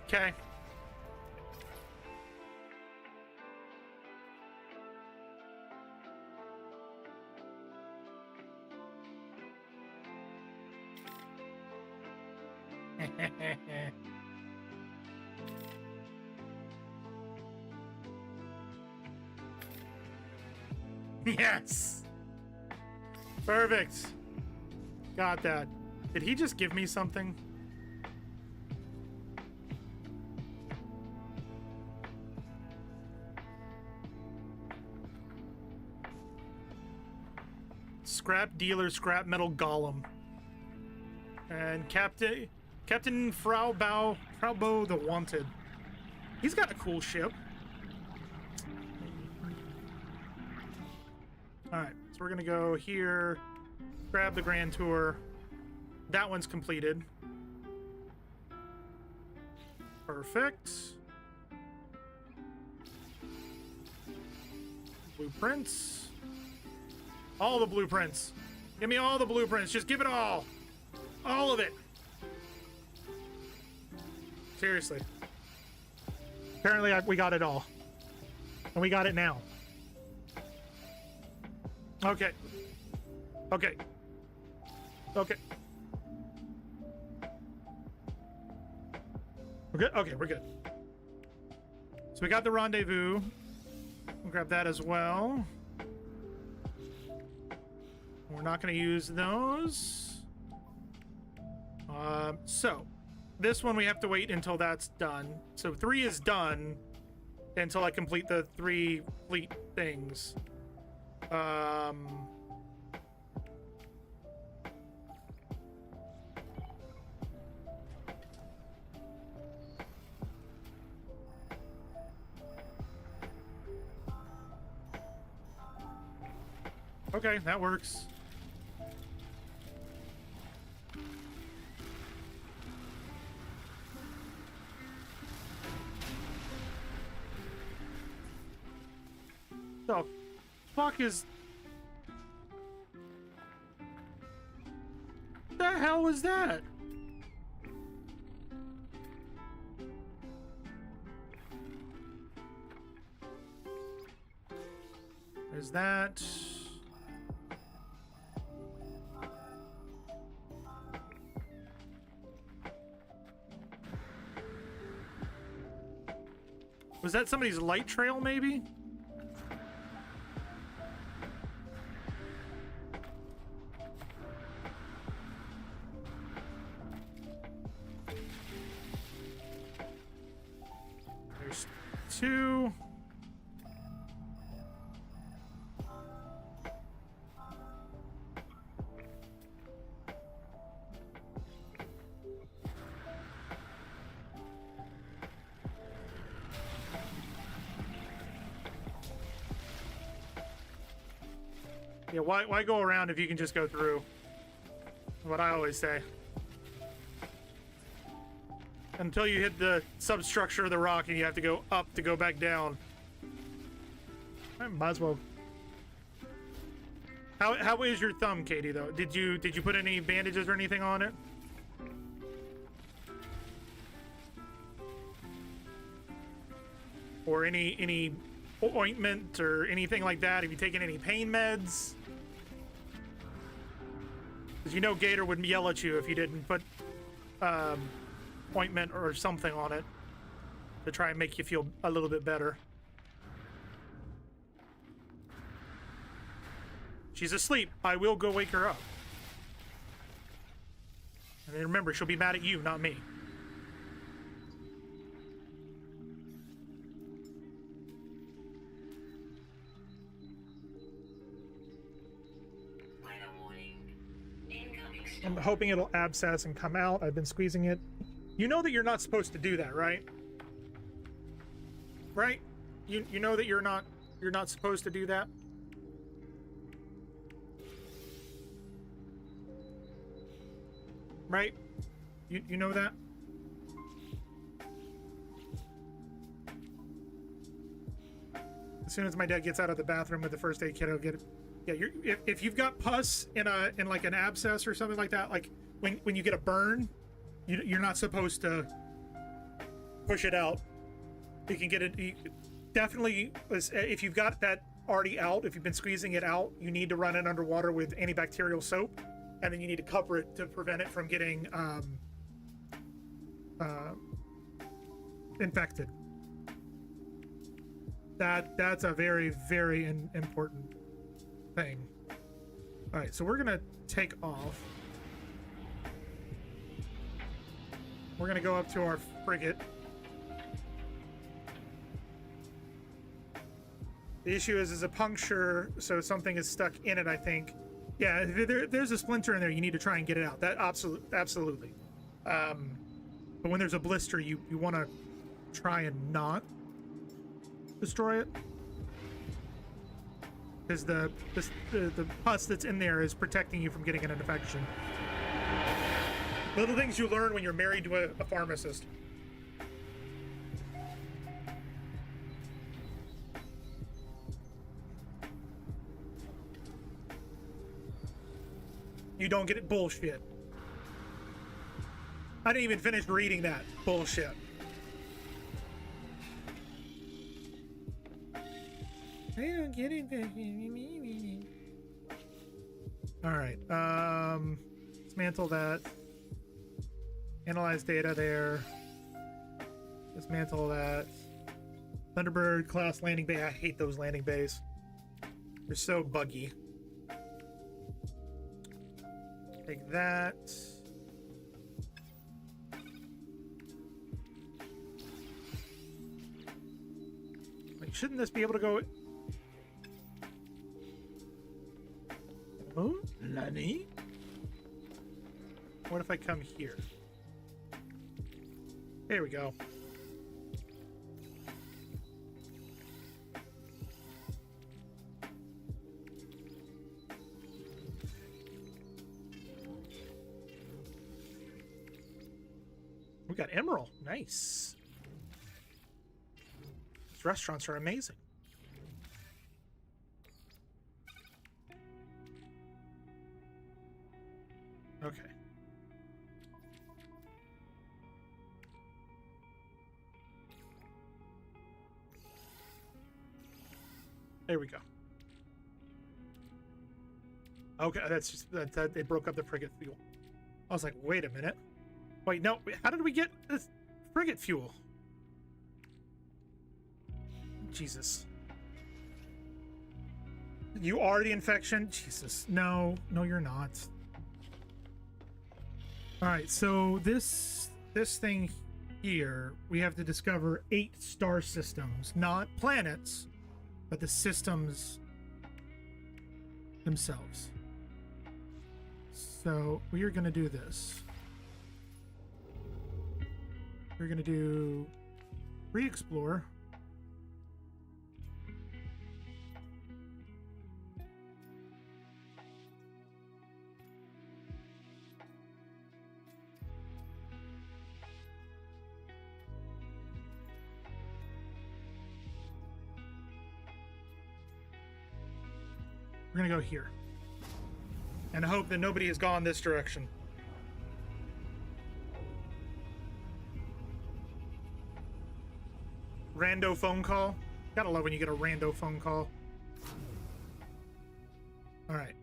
Okay. Yes. Perfect. Got that. Did he just give me something? Scrap dealer, scrap metal golem. And Captain Fraubo the Wanted. He's got a cool ship. Alright, so we're gonna go here, grab the Grand Tour. That one's completed. Perfect. Blueprints. All the blueprints. Give me all the blueprints. Just give it all. All of it. Seriously. Apparently we got it all. And we got it now. Okay. Okay. Okay. We're good? Okay, we're good. So we got the rendezvous. We'll grab that as well. We're not going to use those. So this one we have to wait until that's done. So 3 is done until I complete the 3 fleet things. Okay, that works. The fuck is... The hell was that? There's that. Was that somebody's light trail, maybe? There's 2. Yeah, why go around if you can just go through? What I always say. Until you hit the substructure of the rock and you have to go up to go back down. I might as well. How is your thumb, Katie, though? Did you put any bandages or anything on it? Or any ointment or anything like that? Have you taken any pain meds? Because you know Gator would yell at you if you didn't put ointment or something on it to try and make you feel a little bit better. She's asleep. I will go wake her up. And then remember, she'll be mad at you, not me. I'm hoping it'll abscess and come out. I've been squeezing it. You know that you're not supposed to do that, right? Right? You know that you're not supposed to do that? Right? You know that? As soon as my dad gets out of the bathroom with the first aid kit, I'll get it. Yeah, if you've got pus in like an abscess or something like that, like when you get a burn, you're not supposed to push it out. You can get it. Definitely, if you've got that already out, if you've been squeezing it out, you need to run it underwater with antibacterial soap, and then you need to cover it to prevent it from getting infected. That's a very, very important. thing. All right, so we're gonna take off. We're gonna go up to our frigate. The issue is a puncture, so something is stuck in it, I think. Yeah, there's a splinter in there. You need to try and get it out. That absolutely. But when there's a blister, you want to try and not destroy it, because the pus that's in there is protecting you from getting an infection. Little things you learn when you're married to a pharmacist. You don't get it. Bullshit. I didn't even finish reading that. Bullshit. I don't get it. Alright. Dismantle that. Analyze data there. Dismantle that. Thunderbird class landing bay. I hate those landing bays. They're so buggy. Take that. Like, shouldn't this be able to go? Oh, Nani? What if I come here? There we go. We got emerald. Nice. These restaurants are amazing. Okay. There we go. Okay, that's just that they broke up the frigate fuel. I was like, wait a minute. Wait, no, how did we get this frigate fuel? Jesus. You are the infection? Jesus. No, you're not. Alright, so this thing here, we have to discover 8 star systems. Not planets, but the systems themselves. So we are going to do this. We're going to do re-explore. We're going to go here. And hope that nobody has gone this direction. Rando phone call. Gotta love when you get a rando phone call. Alright.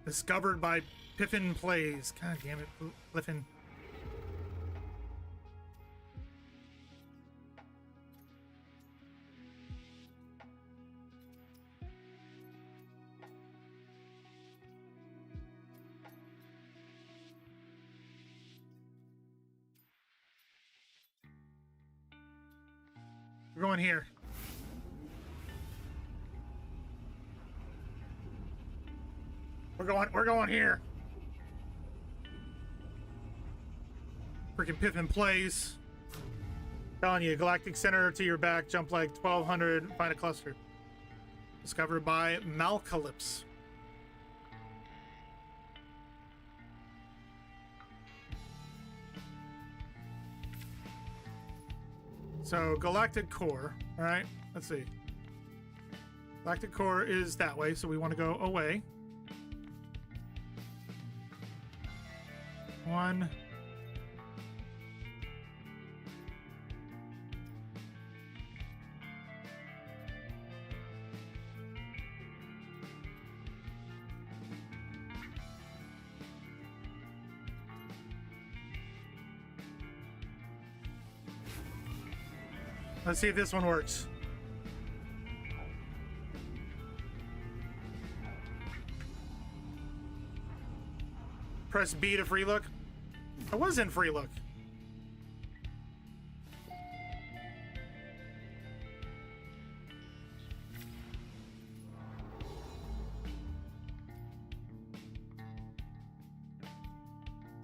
Discovered by Piffin Plays. God damn it, Piffin. We're going here. We're going here. Freaking Piffin Plays. Telling you, Galactic Center to your back, jump like 1200, find a cluster. Discovered by Malcalypse. So, Galactic Core, all right? Let's see. Galactic Core is that way, so we want to go away. 1. Let's see if this one works. Press B to free look. I was in free look.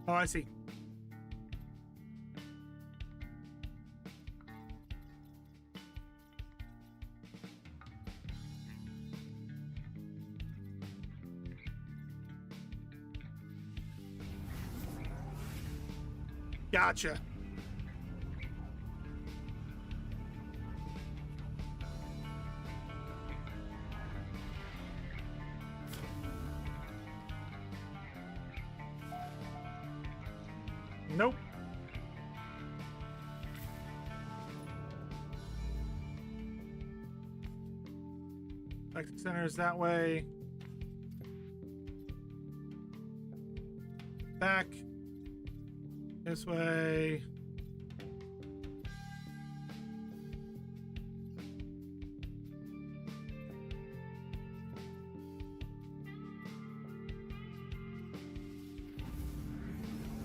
Oh, I see. Gotcha. Nope. Electric center is that way. Back. This way.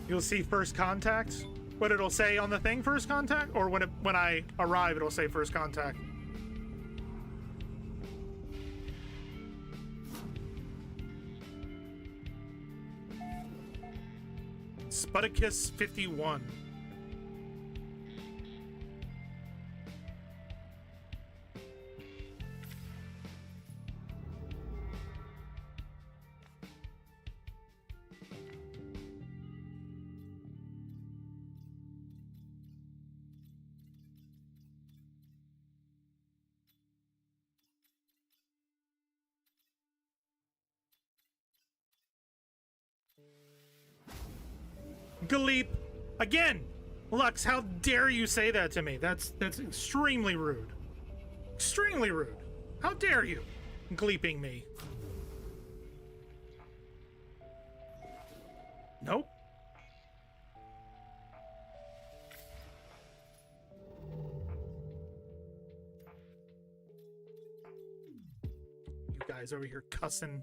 You'll see first contact. What it'll say on the thing, first contact, or when I arrive, it'll say first contact. Sputicus 51. Galeep. Again! Lux, how dare you say that to me? That's extremely rude. Extremely rude. How dare you? Gleeping me. Nope. You guys over here cussing.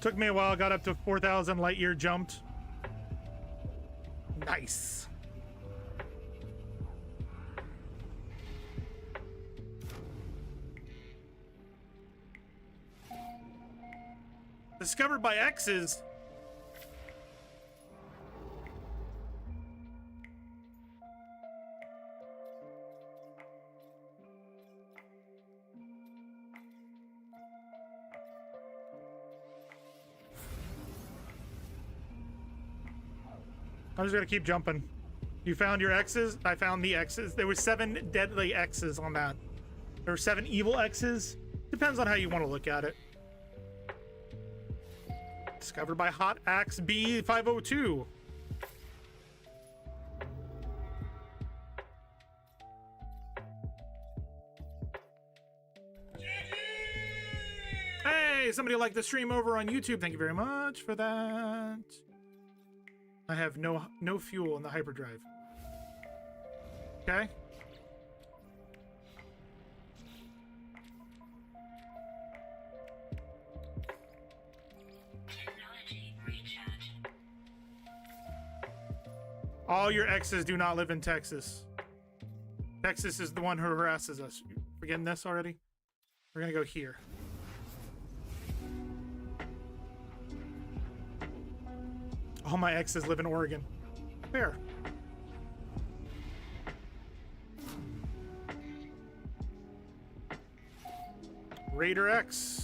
Took me a while, got up to 4,000 light year jumped. Nice. Discovered by X's. I'm just gonna keep jumping. You found your X's? I found the X's. There were 7 deadly X's on that. There were 7 evil X's. Depends on how you want to look at it. Discovered by Hot Axe B502. Hey, somebody liked the stream over on YouTube. Thank you very much for that. I have no fuel in the hyperdrive. Okay. Technology recharge. All your exes do not live in Texas. Texas is the one who harasses us. You forgetting this already? We're gonna go here. All my exes live in Oregon. Fair. Raider X.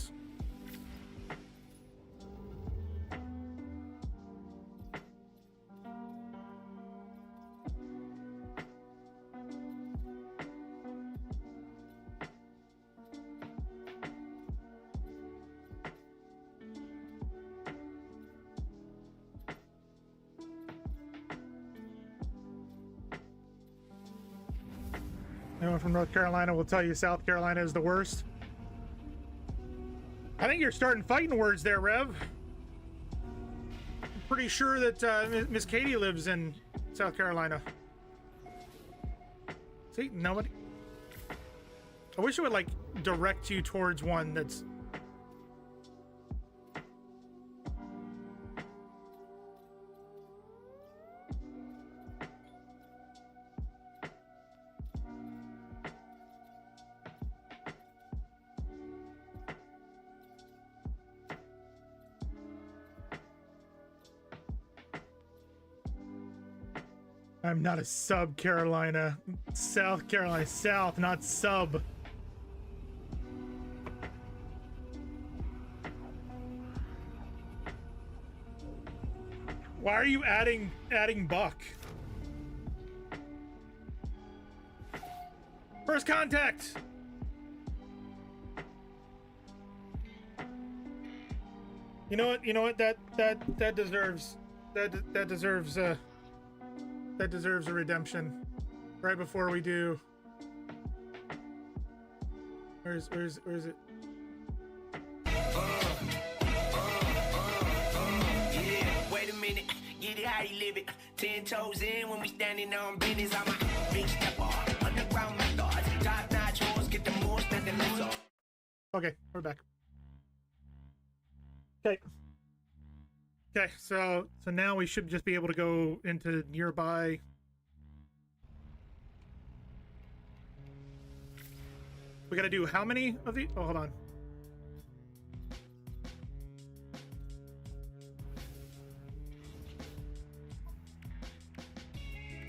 Anyone from North Carolina will tell you South Carolina is the worst. I think you're starting fighting words there, Rev. I'm pretty sure that Miss Katie lives in South Carolina. See, nobody. I wish it would like direct you towards one that's. I'm not a sub Carolina. South Carolina, South, not sub. Why are you adding Buck? First contact. You know what? You know what? That deserves that deserves a redemption. Right before we do. Where is it? Wait a minute, get it how you live it. 10 toes in when we standing on business. I'm a big stepper, underground methods. Top notch hoes get the most and the less. Okay, we're back. Okay, so now we should just be able to go into nearby. We gotta do how many of these? Oh, hold on.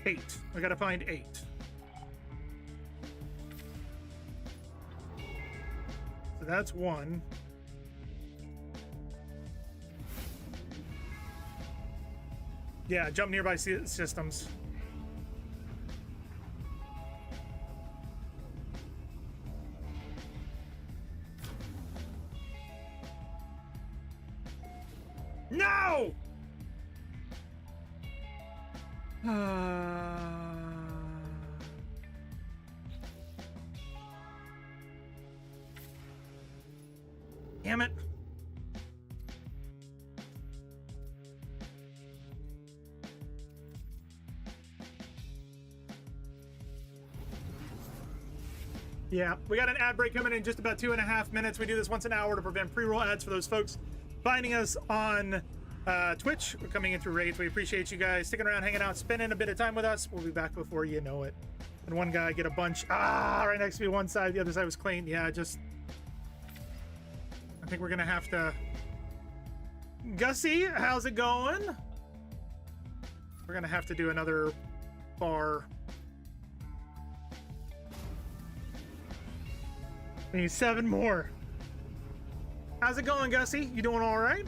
Eight. I gotta find 8. So that's 1. Yeah, jump nearby systems. No! Damn it. Yeah, we got an ad break coming in just about 2.5 minutes. We do this once an hour to prevent pre-roll ads for those folks finding us on Twitch. We're coming in through raids. We appreciate you guys sticking around, hanging out, spending a bit of time with us. We'll be back before you know it. And one guy get a bunch. Right next to me, one side, the other side was clean. Yeah, just. I think we're gonna have to. Gussie, how's it going? We're gonna have to do another bar. We need 7 more. How's it going, Gussie? You doing all right?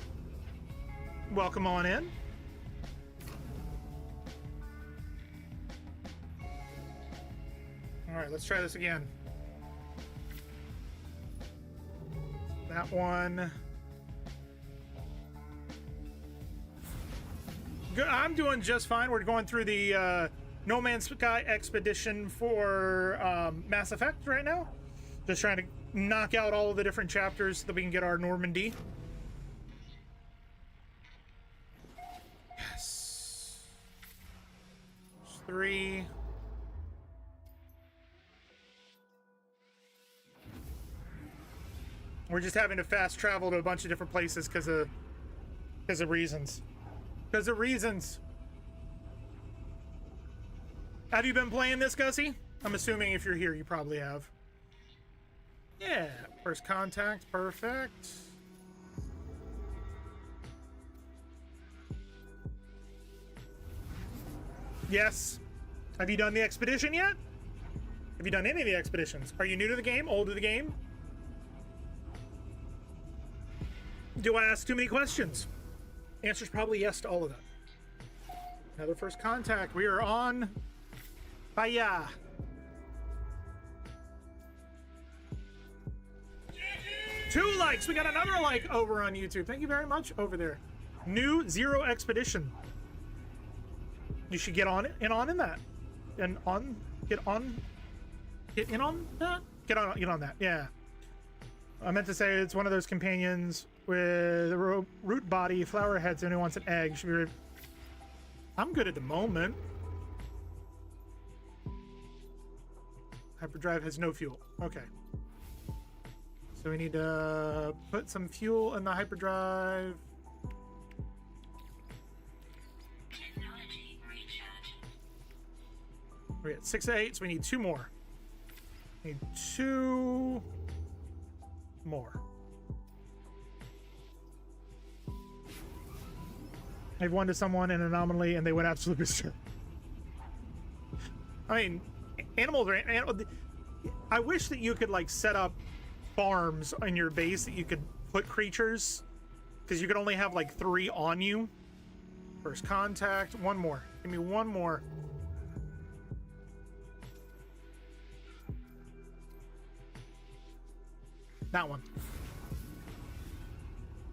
Welcome on in. All right, let's try this again. That one. Good. I'm doing just fine. We're going through the No Man's Sky Expedition for Mass Effect right now. Just trying to knock out all of the different chapters so that we can get our Normandy. Yes. 3. We're just having to fast travel to a bunch of different places because of reasons. Because of reasons. Have you been playing this, Gussie? I'm assuming if you're here, you probably have. Yeah, first contact, perfect. Yes. Have you done the expedition yet? Have you done any of the expeditions? Are you new to the game? Old to the game? Do I ask too many questions? Answer's probably yes to all of that. Another first contact. We are on fire. Two likes. We got another like over on YouTube. Thank you very much over there. New Zero Expedition. You should get on it and on in that. And on get in on that? Get on that. Yeah. I meant to say it's one of those companions with a root body, flower heads, and who wants an egg. Should be. I'm good at the moment. Hyperdrive has no fuel. Okay. So we need to put some fuel in the hyperdrive. Technology recharge. We're at 6 of 8, so we need 2 more. Need 2 more. I've won to someone in an anomaly and they went absolutely berserk. I mean, animals are I wish that you could like set up farms in your base that you could put creatures, because you could only have like 3 on you. First contact, 1 more. Give me 1 more. That one.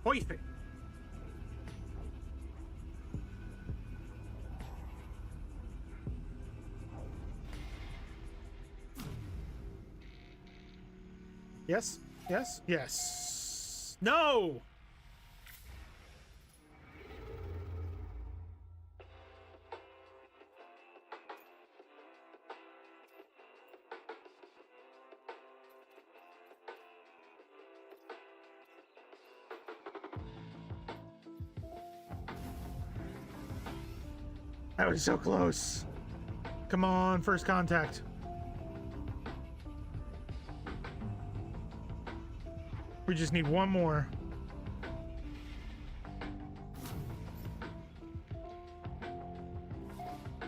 Perfect. Yes, yes, yes. No! That was so close. Come on, first contact. We just need 1 more.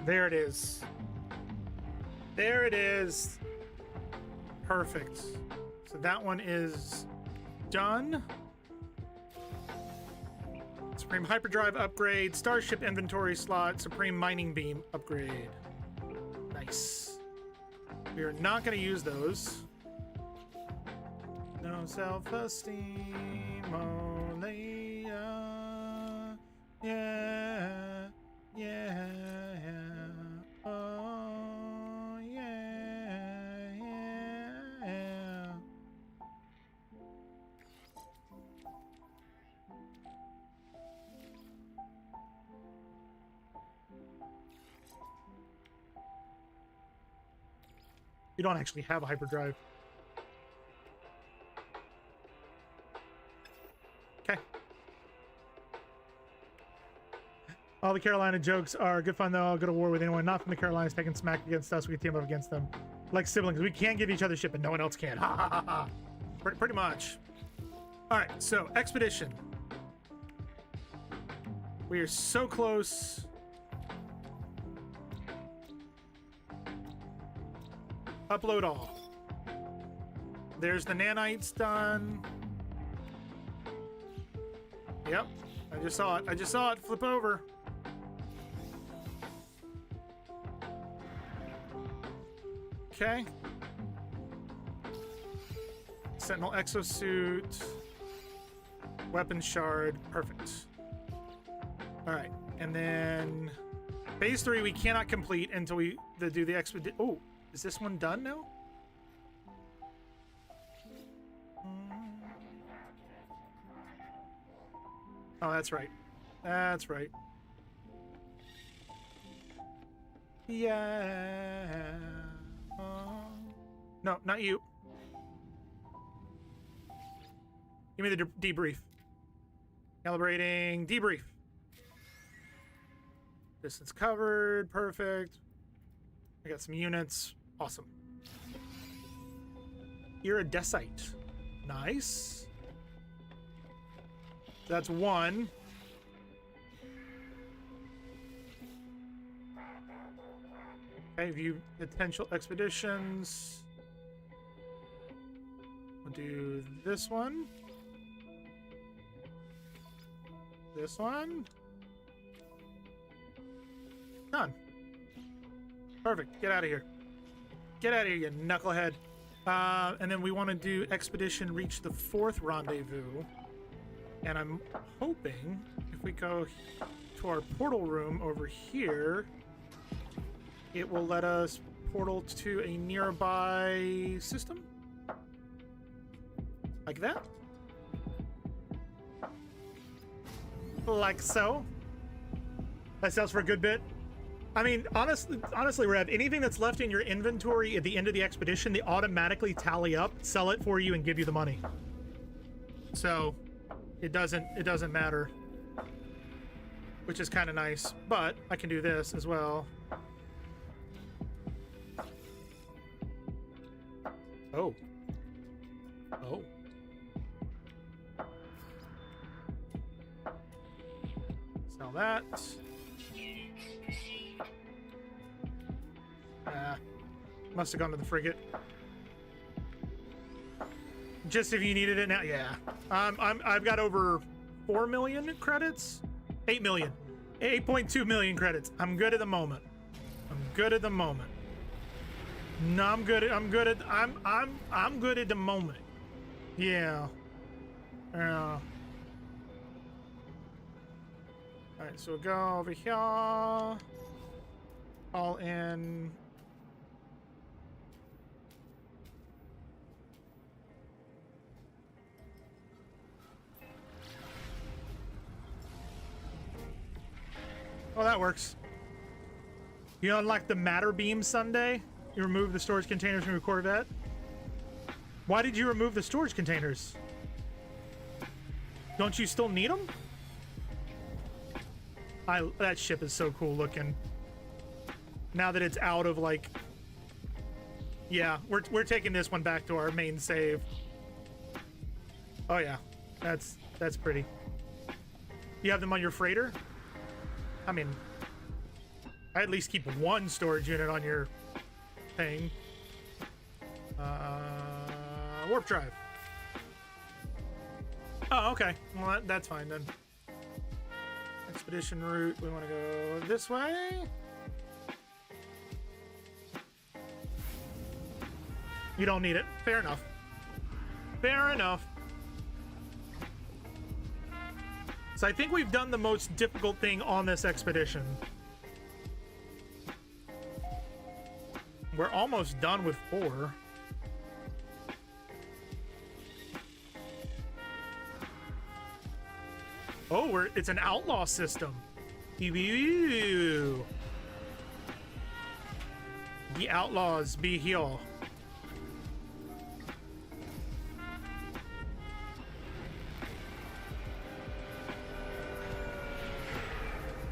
There it is. There it is. Perfect. So that one is done. Supreme Hyperdrive upgrade, Starship inventory slot, Supreme Mining Beam upgrade. Nice. We are not going to use those. No self-esteem, only yeah, yeah, oh yeah, yeah. You don't actually have a hyperdrive. Okay. All the Carolina jokes are good fun, though. I'll go to war with anyone not from the Carolinas taking smack against us. We can team up against them. Like siblings. We can't give each other shit, but no one else can. Ha ha ha ha. Pretty much. All right, so Expedition. We are so close. Upload all. There's the nanites done. Yep, I just saw it. I just saw it flip over. Okay. Sentinel exosuit. Weapon shard. Perfect. All right, and then phase 3 we cannot complete until we do the expedition. Oh, is this one done now? Oh, that's right. That's right. Yeah. No, not you. Give me the debrief. Calibrating debrief. Distance covered. Perfect. I got some units. Awesome. Iridescite. Nice. That's 1. Okay, view potential expeditions. We'll do this one. This one. Done. Perfect. Get out of here. Get out of here, you knucklehead. And then we want to do expedition reach the 4th rendezvous. And I'm hoping if we go to our portal room over here, it will let us portal to a nearby system. Like that. Like so. That sells for a good bit. I mean, honestly, Rev, anything that's left in your inventory at the end of the expedition, they automatically tally up, sell it for you, and give you the money. So it doesn't matter, which is kind of nice. But I can do this as well. Oh. Oh. Sell that. Must have gone to the frigate. Just if you needed it now, yeah. I've got over 4 million credits, 8 million, 8.2 million credits. I'm good at the moment. I'm good at the moment. No, I'm good at the moment. Yeah. All right, so we'll go over here. All in. Well, that works. You unlock the matter beam Sunday. You remove the storage containers from your Corvette. Why did you remove the storage containers? Don't you still need them? That ship is so cool looking. Now that it's out of like, yeah, we're taking this one back to our main save. Oh yeah, that's pretty. You have them on your freighter? I mean, I at least keep one storage unit on your thing. Warp drive. Oh, okay. Well, that's fine then. Expedition route. We want to go this way. You don't need it. Fair enough. Fair enough. So I think we've done the most difficult thing on this expedition. We're almost done with 4. Oh, it's an outlaw system. The outlaws be here.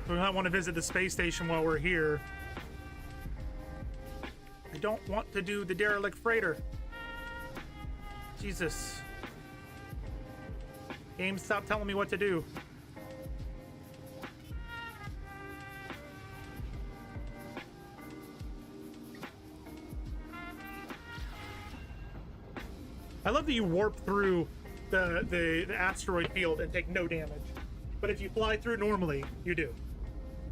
We might want to visit the space station while we're here. I don't want to do the derelict freighter. Jesus. Game, stop telling me what to do. I love that you warp through the asteroid field and take no damage. But if you fly through normally, you do.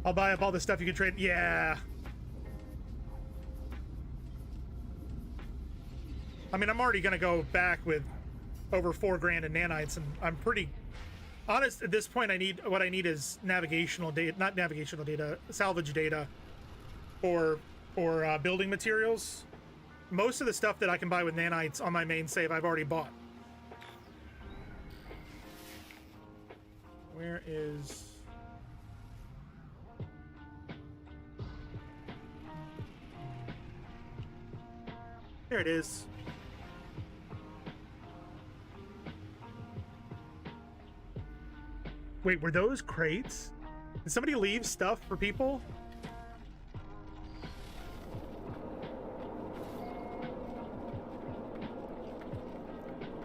I'll buy up all the stuff you can trade. Yeah. I mean, I'm already going to go back with over 4 grand in nanites, and I'm pretty honest at this point. What I need is navigational data, not navigational data, salvage data for building materials. Most of the stuff that I can buy with nanites on my main save, I've already bought. Where is... There it is. Wait, were those crates? Did somebody leave stuff for people?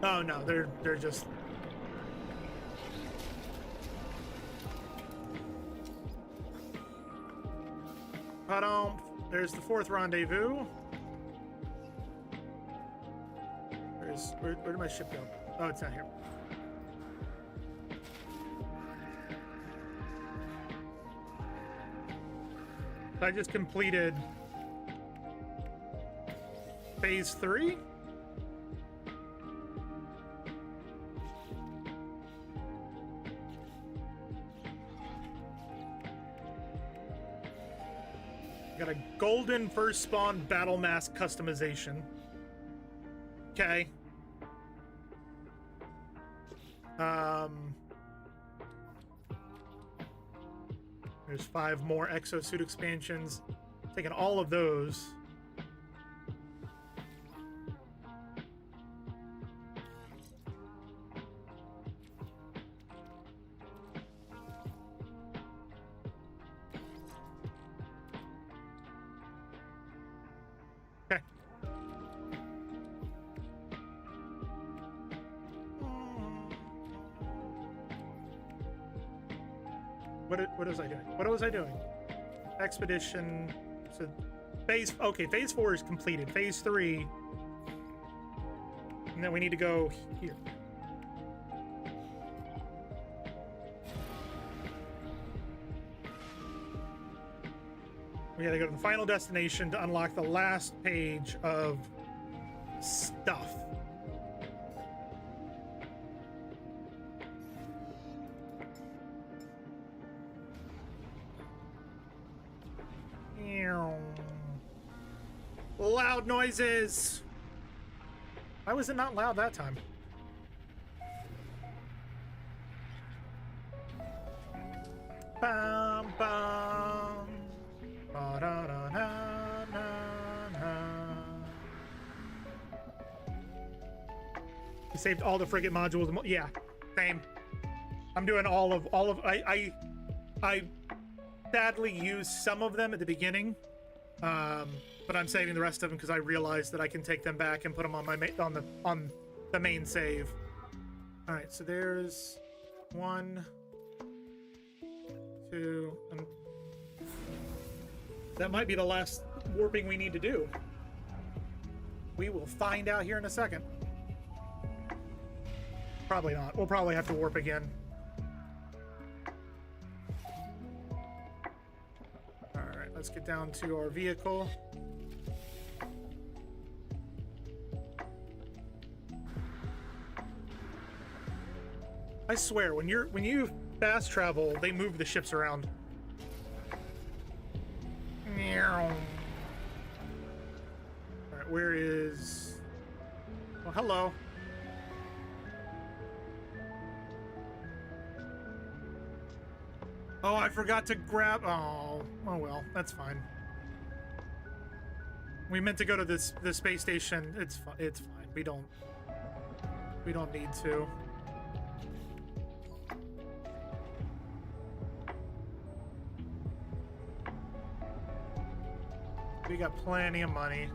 Oh no, they're just... There's the 4th rendezvous. Where did my ship go? Oh, it's not here. I just completed phase 3. Got a golden first spawn battle mask customization. Okay. There's 5 more exosuit expansions. Taking all of those. Okay. What was I doing? What was I doing? Expedition. So phase 4 is completed. Phase 3. And then we need to go here. We gotta go to the final destination to unlock the last page of stuff. Loud noises. Why was it not loud that time? Bum, bum. You saved all the frigate modules. Yeah, same. I'm doing all of I sadly used some of them at the beginning, but I'm saving the rest of them because I realized that I can take them back and put them on my on the main save. All right, so there's 1, 2, and that might be the last warping we need to do. We will find out here in a second. Probably not. We'll probably have to warp again. Alright, let's get down to our vehicle. I swear, when you fast travel, they move the ships around. Alright, where is... Well, hello. Oh, I forgot to grab... Oh well, that's fine. We meant to go to the space station. It's fine. We don't need to. We got plenty of money.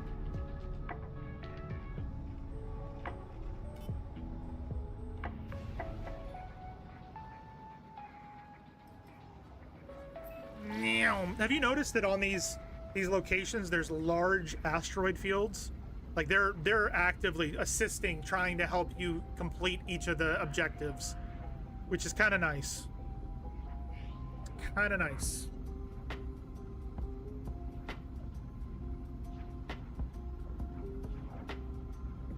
Have you noticed that on these locations there's large asteroid fields? Like they're actively assisting, trying to help you complete each of the objectives, which is kind of nice. Kind of nice.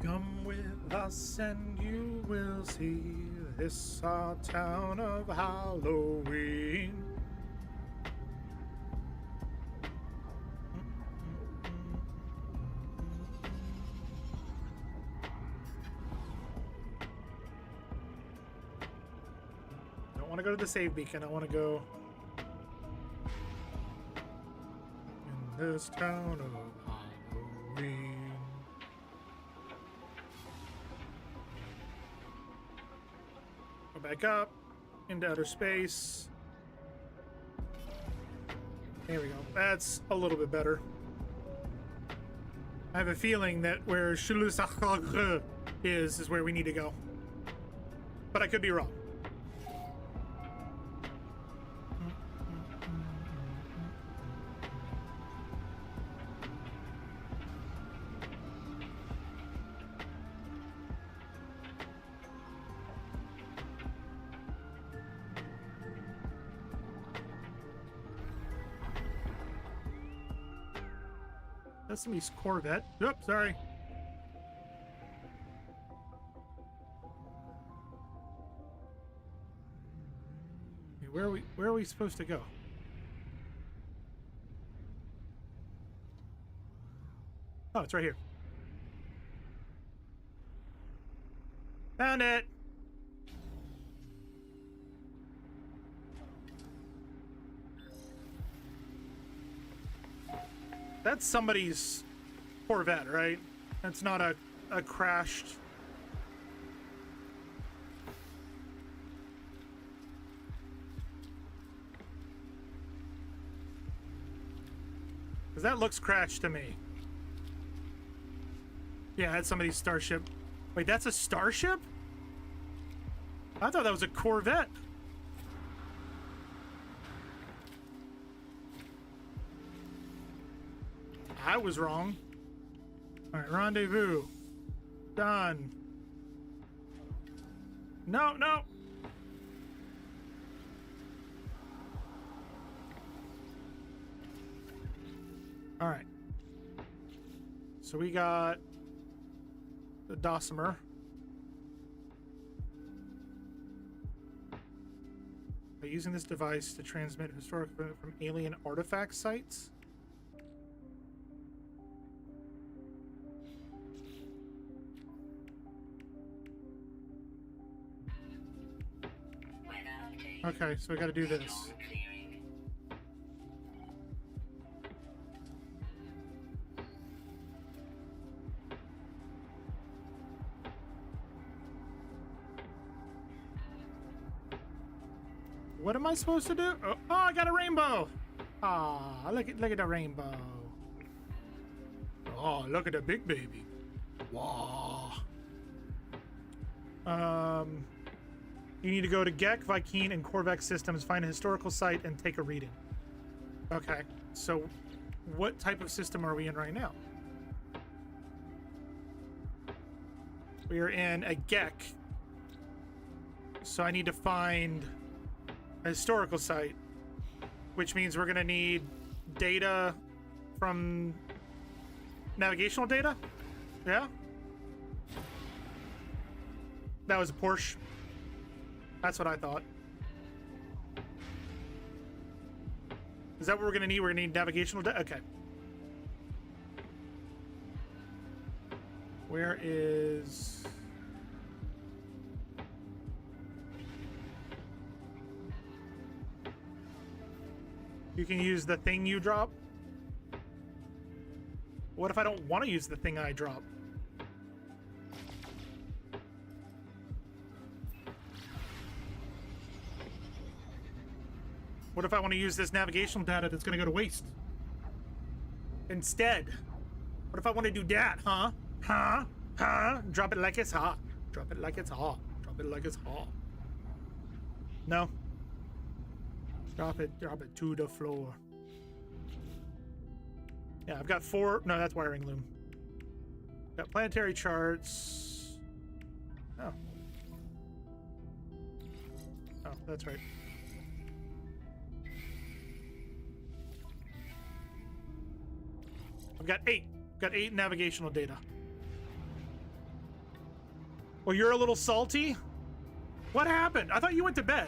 Come with us and you will see this our town of Halloween. Don't want to go to the save beacon. I want to go in this town of Halloween. Back up into outer space. There we go. That's a little bit better. I have a feeling that where Chulu is where we need to go, but I could be wrong. That's somebody's Corvette. Oops, sorry. Okay, where are we supposed to go? Oh, it's right here. Found it. That's somebody's Corvette, right? That's not a crashed... Because that looks crashed to me. Yeah, that's somebody's starship. Wait, that's a starship? I thought that was a Corvette. I was wrong. All right, rendezvous. Done. No, no. All right. So we got the dosimer. By using this device to transmit historic information from alien artifact sites. Okay, so we got to do this. What am I supposed to do? Oh, I got a rainbow. Ah, look at the rainbow. Oh, look at the big baby. Wow. You need to go to Gek, Vy'keen, and Korvax systems, find a historical site, and take a reading. Okay, so what type of system are we in right now? We are in a Gek. So I need to find a historical site, which means we're gonna need data from navigational data. Yeah, that was a Porsche. That's what I thought. Is that what we're gonna need? We're gonna need navigational data. Okay. Where is... You can use the thing you drop? What if I don't want to use the thing I drop? What if I want to use this navigational data that's going to go to waste? Instead. What if I want to do that, huh? Huh? Huh? Drop it like it's hot. Drop it like it's hot. Drop it like it's hot. No. Drop it to the floor. Yeah, I've got 4. No, that's wiring loom. Got planetary charts. Oh. Oh, that's right. I've got 8. Got 8 navigational data. Well, you're a little salty? What happened? I thought you went to bed.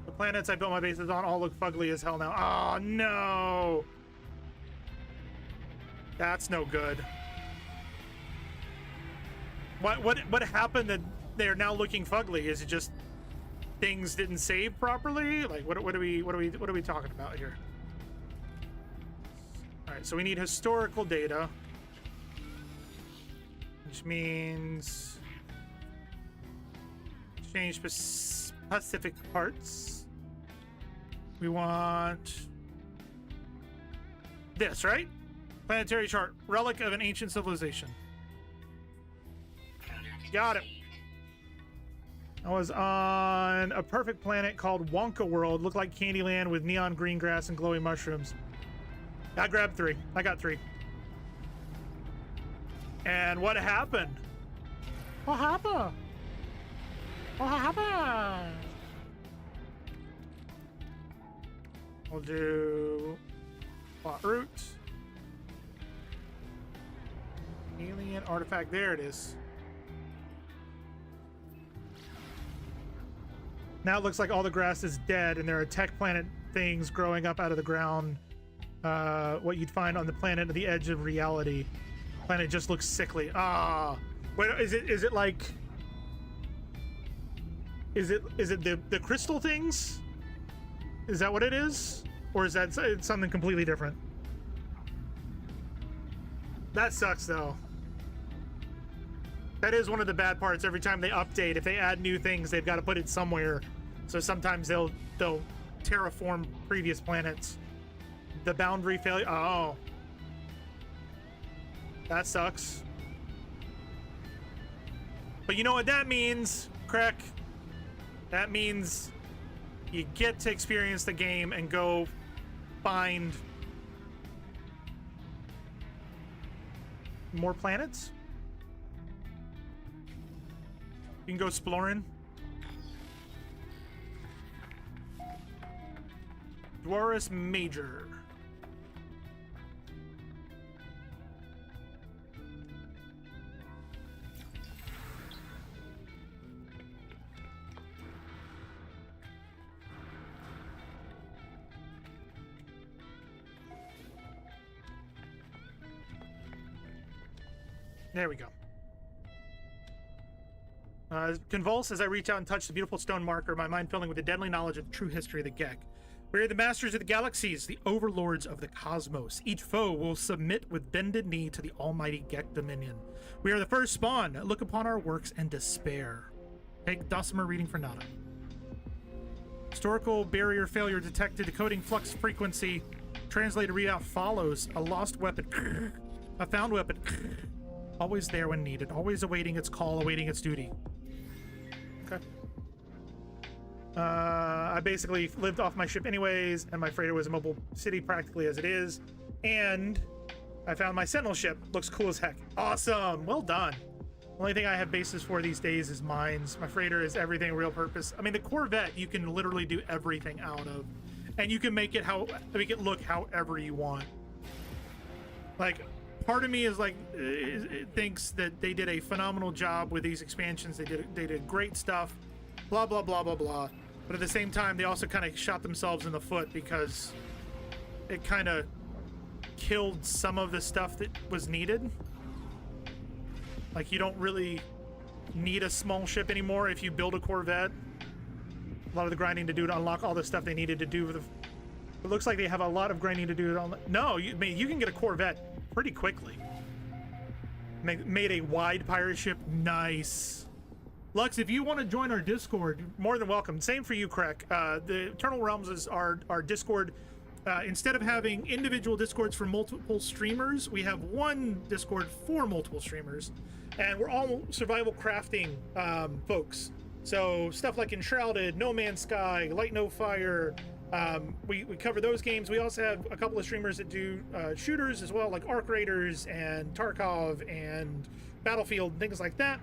The planets I built my bases on all look fugly as hell now. Oh, no. That's no good. What happened that they're now looking fugly? Is it just things didn't save properly? Like what are we talking about here? All right, so we need historical data, which means change specific parts. We want this, right? Planetary chart, relic of an ancient civilization. Got it. I was on a perfect planet called Wonka World. Looked like Candyland with neon green grass and glowing mushrooms. I grabbed 3. I got 3. And what happened? What happened? What happened? We'll do plot route. Alien artifact. There it is. Now it looks like all the grass is dead and there are tech planet things growing up out of the ground. What you'd find on the planet at the edge of reality. Planet just looks sickly. Ah, wait, is it like? Is it the crystal things? Is that what it is? Or is that something completely different? That sucks, though. That is one of the bad parts. Every time they update, if they add new things, they've got to put it somewhere. So sometimes they'll terraform previous planets. The boundary failure. Oh. That sucks. But you know what that means, Krek? That means you get to experience the game and go find more planets. You can go exploring. Dwarus Major. There we go. Convulse as I reach out and touch the beautiful stone marker, my mind filling with the deadly knowledge of the true history of the Gek. We are the masters of the galaxies, the overlords of the cosmos. Each foe will submit with bended knee to the almighty Gek dominion. We are the first spawn. Look upon our works and despair. Take Dossamer reading for Nada. Historical barrier failure detected. Decoding flux frequency. Translated readout follows. A lost weapon. A found weapon. Always there when needed. Always awaiting its call, awaiting its duty. Okay. I basically lived off my ship anyways, and my freighter was a mobile city practically as it is. And I found my Sentinel ship. Looks cool as heck. Awesome. Well done. Only thing I have bases for these days is mines. My freighter is everything real purpose. I mean, the Corvette you can literally do everything out of, and you can make it look however you want. Like, part of me is like, it thinks that they did a phenomenal job with these expansions. They did great stuff, blah, blah, blah, blah, blah. But at the same time, they also kind of shot themselves in the foot because it kind of killed some of the stuff that was needed. Like, you don't really need a small ship anymore if you build a Corvette. A lot of the grinding to do to unlock all the stuff they needed to do with it looks like they have a lot of grinding to do. No, I mean, you can get a Corvette pretty quickly. Made a wide pirate ship. Nice. Lux, if you want to join our Discord, more than welcome. Same for you, Krek. The Eternal Realms is our Discord. Instead of having individual Discords for multiple streamers, we have one Discord for multiple streamers. And we're all survival crafting folks. So stuff like Enshrouded, No Man's Sky, Light No Fire. We cover those games. We also have a couple of streamers that do shooters as well, like Arc Raiders and Tarkov and Battlefield, things like that.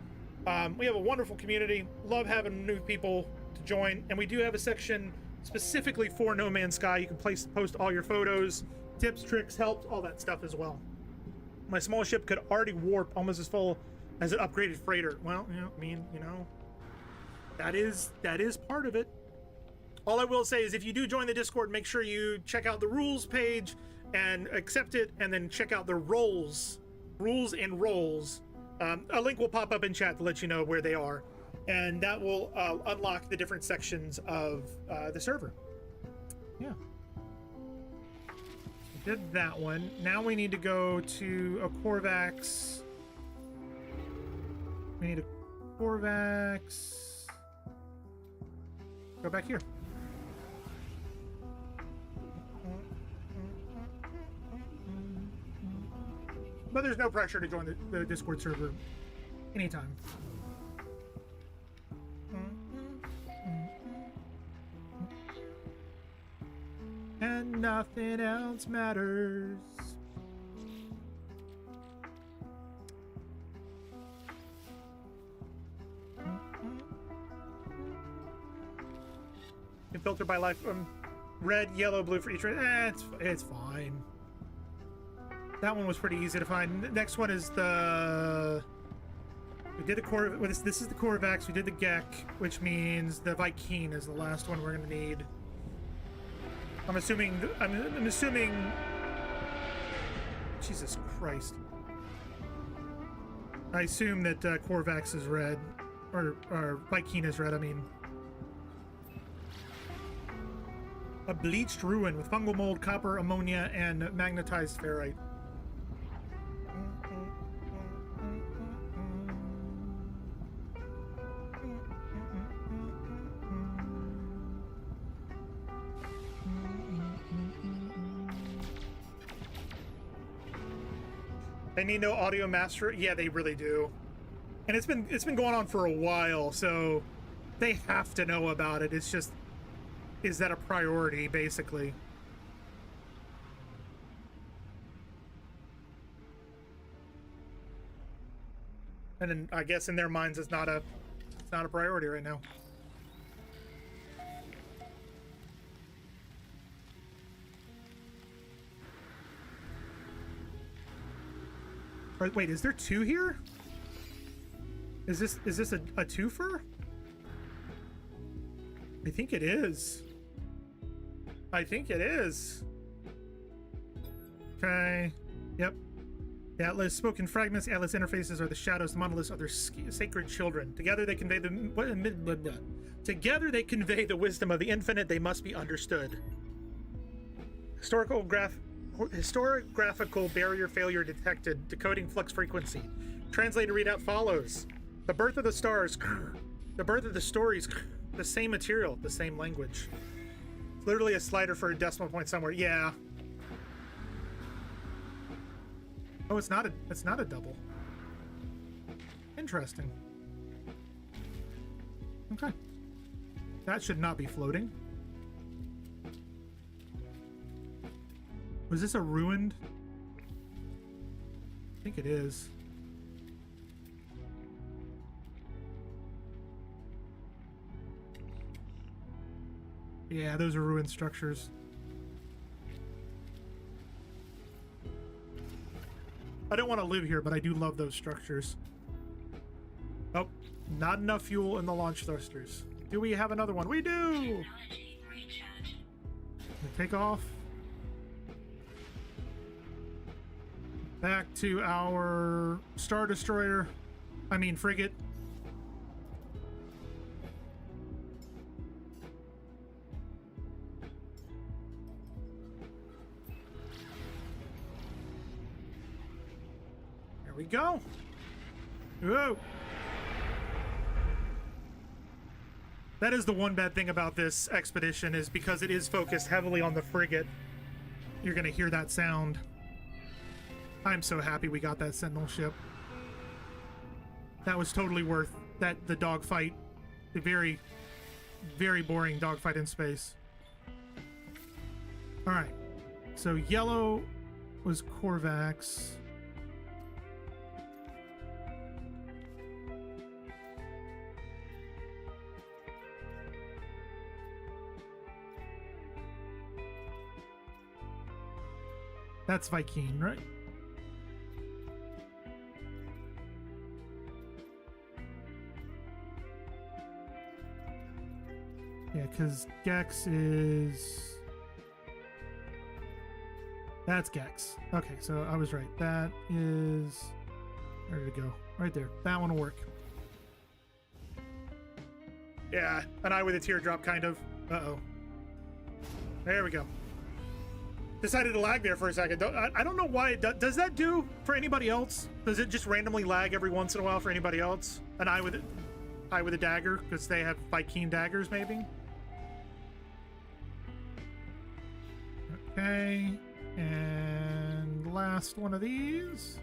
We have a wonderful community. Love having new people to join. And we do have a section specifically for No Man's Sky. You can post all your photos, tips, tricks, helps, all that stuff as well. My small ship could already warp almost as full as an upgraded freighter. Well, I mean, that is part of it. All I will say is if you do join the Discord, make sure you check out the rules page and accept it, and then check out the rules and roles. A link will pop up in chat to let you know where they are, and that will unlock the different sections of the server. Yeah. Did that one. Now we need to go to a Corvax. We need a Corvax. Go back here. But there's no pressure to join the Discord server anytime. And nothing else matters. You can filter by life red, yellow, blue for each red. It's fine. That one was pretty easy to find. The next one is the... We did the core... This is the Corvax. We did the Gek, which means the Viking is the last one we're going to need. I'm assuming... I'm assuming... Jesus Christ. I assume that Corvax is red. Or Viking is red, I mean. A bleached ruin with fungal mold, copper, ammonia, and magnetized ferrite. They need no audio master. Yeah, they really do. And it's been going on for a while, so they have to know about it. It's just, is that a priority, basically? And then I guess in their minds it's not a priority right now. Wait, is there two here? Is this a twofer? I think it is. I think it is. Okay. Yep. The Atlas spoken fragments, Atlas interfaces are the shadows, the monoliths are their sacred children. Together they convey Together they convey the wisdom of the infinite. They must be understood. Historiographical barrier failure detected. Decoding flux frequency. Translator readout follows. The birth of the stars. The birth of the stories. The same material, the same language. It's literally a slider for a decimal point somewhere. Yeah. Oh, it's not a double. Interesting. Okay. That should not be floating. Was this a ruined? I think it is. Yeah, those are ruined structures. I don't want to live here, but I do love those structures. Oh, not enough fuel in the launch thrusters. Do we have another one? We do! Take off. Back to our Star Destroyer. I mean, frigate. There we go. Whoa. That is the one bad thing about this expedition, is because it is focused heavily on the frigate. You're going to hear that sound. I'm so happy we got that Sentinel ship. That was totally worth the dogfight. The very, very boring dogfight in space. All right. So yellow was Korvax. That's Viking, right? Yeah, because Gex is... That's Gex. Okay, so I was right. That is... Where did it go? Right there. That one will work. Yeah, an eye with a teardrop, kind of. Uh-oh. There we go. Decided to lag there for a second. I don't know why it does. Does that do for anybody else? Does it just randomly lag every once in a while for anybody else? An eye with a dagger, because they have Viking daggers, maybe? Okay, and last one of these.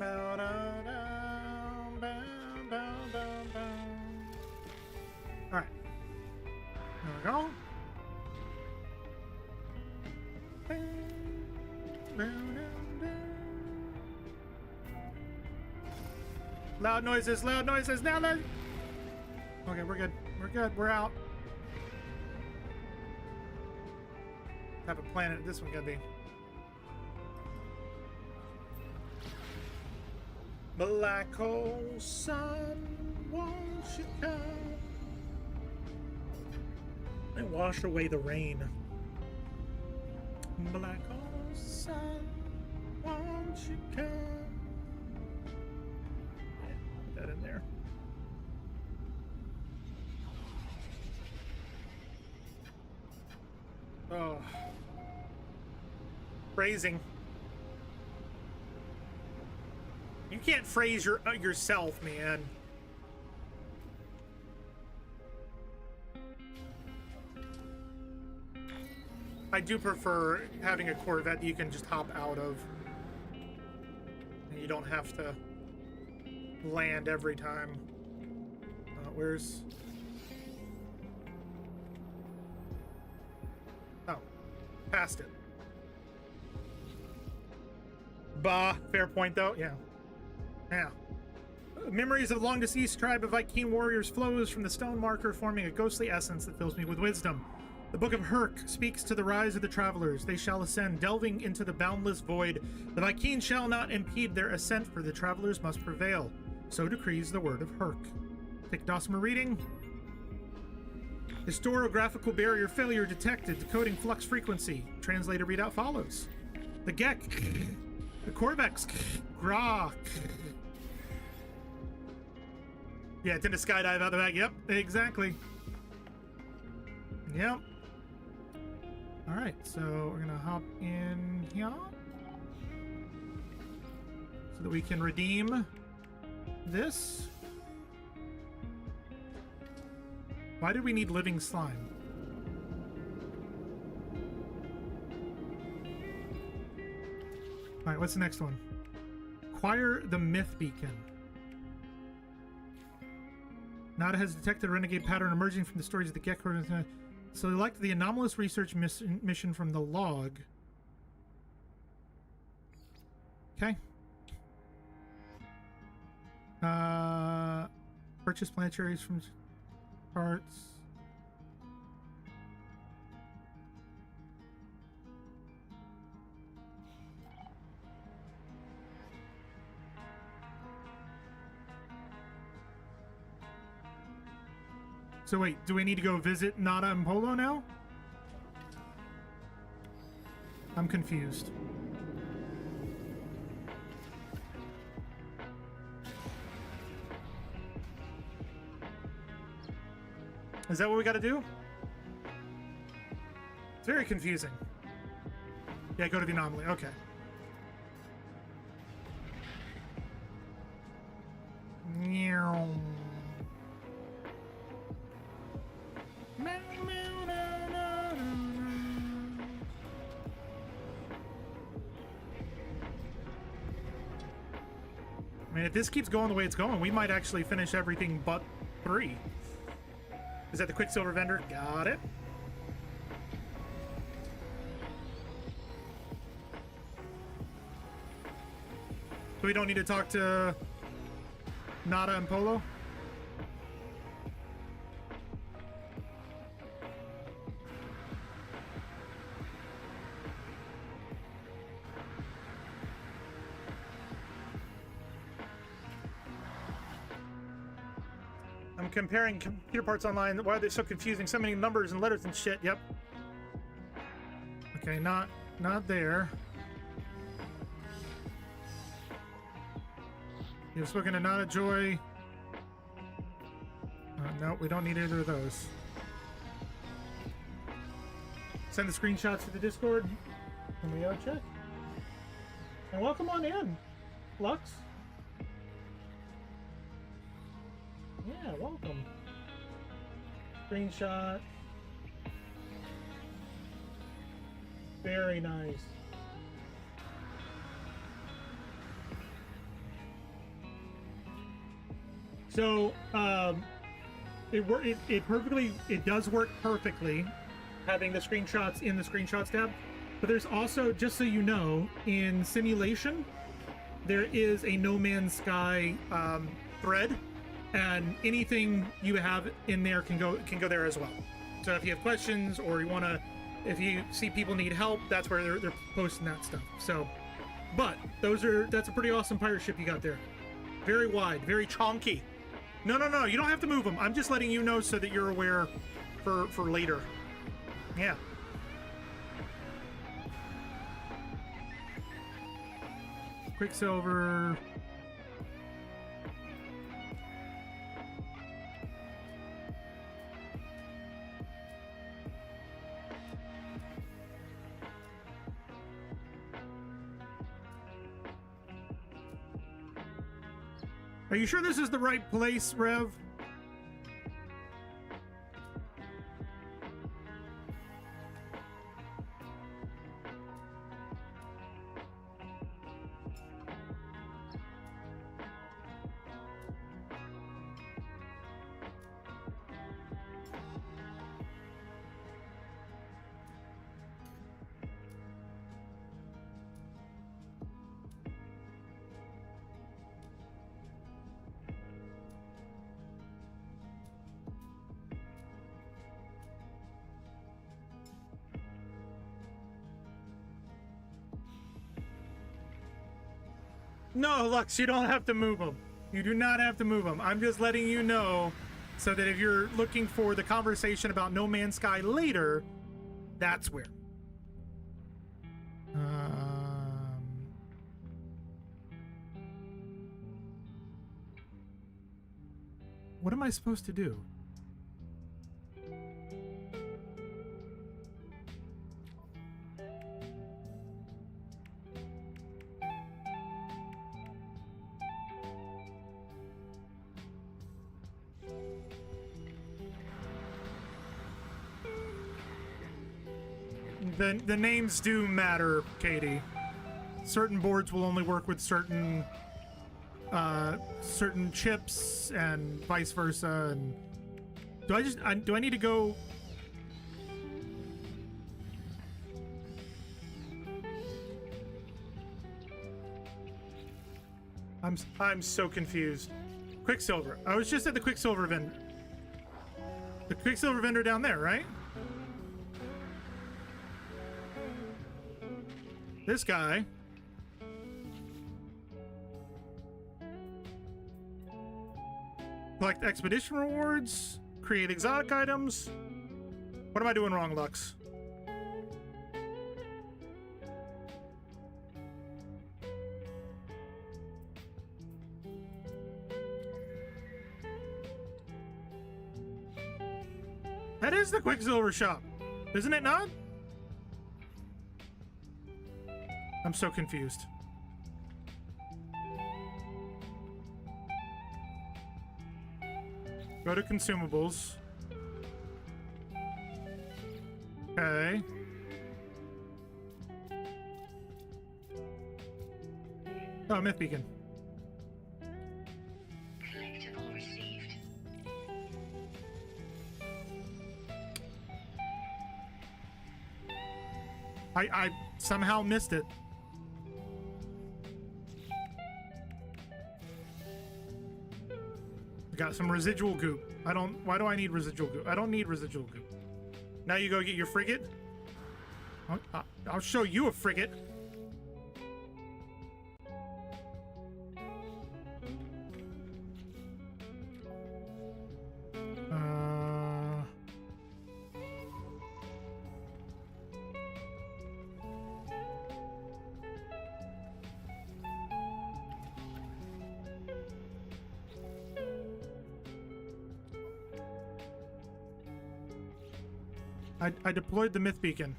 All right, there we go. Loud noises, loud noises. Now that... Okay, we're good. We're good. We're out. Type of planet this one gonna be? Black hole sun, won't you come and wash away the rain? Black hole sun, won't you come? Yeah, put that in there. Phrasing. You can't phrase yourself, man. I do prefer having a Corvette that you can just hop out of. And you don't have to land every time. Where's... Oh. Past it. Bah. Fair point, though. Yeah. Yeah. Memories of the long-deceased tribe of Viking warriors flows from the stone marker, forming a ghostly essence that fills me with wisdom. The Book of Herc speaks to the rise of the travelers. They shall ascend, delving into the boundless void. The Viking shall not impede their ascent, for the travelers must prevail. So decrees the word of Herc. Take Dosmer reading. Historiographical barrier failure detected. Decoding flux frequency. Translator readout follows. The Gek. The Corvex. Grok. Yeah, it did a skydive out the back. Yep, exactly. Yep. All right, so we're gonna hop in here so that we can redeem this. Why do we need living slime? All right, what's the next one? Acquire the Myth Beacon. Nada has detected a renegade pattern emerging from the stories of the Gecko. Select the anomalous research mission from the log. Okay. Purchase planetaries from parts. So wait, do we need to go visit Nada and Polo now? I'm confused. Is that what we got to do? It's very confusing. Yeah, go to the anomaly. Okay. Meow. I mean, if this keeps going the way it's going, we might actually finish everything but 3. Is that the Quicksilver vendor? Got it. So we don't need to talk to Nada and Polo? I'm comparing computer parts online. Why are they so confusing? So many numbers and letters and shit. Yep. Okay, not there. You've spoken to Nada Joy. No, we don't need either of those. Send the screenshots to the Discord. And we check. And welcome on in, Lux. Yeah, welcome. Screenshot. Very nice. So, it does work perfectly, having the screenshots in the screenshots tab. But there's also, just so you know, in simulation, there is a No Man's Sky thread. And anything you have in there can go there as well. So if you have questions or you want to, if you see people need help, that's where they're posting that stuff. So, but that's a pretty awesome pirate ship you got there. Very wide, very chonky. No, you don't have to move them. I'm just letting you know so that you're aware for later. Yeah. Quicksilver. Are you sure this is the right place, Rev? No, Lux, you don't have to move them. You do not have to move them. I'm just letting you know so that if you're looking for the conversation about No Man's Sky later, that's where. What am I supposed to do? The names do matter, Katie. Certain boards will only work with certain certain chips and vice versa. And do I need to go? I'm so confused. Quicksilver. I was just at the Quicksilver vendor. The Quicksilver vendor down there, right? This guy. Collect expedition rewards. Create exotic items. What am I doing wrong, Lux? That is the Quicksilver shop, isn't it not? I'm so confused. Go to consumables. Okay. Oh, Myth Beacon. Collectible received. I somehow missed it. I got some residual goop. Why do I need residual goop? I don't need residual goop. Now you go get your frigate? I'll show you a frigate. I deployed the Myth Beacon.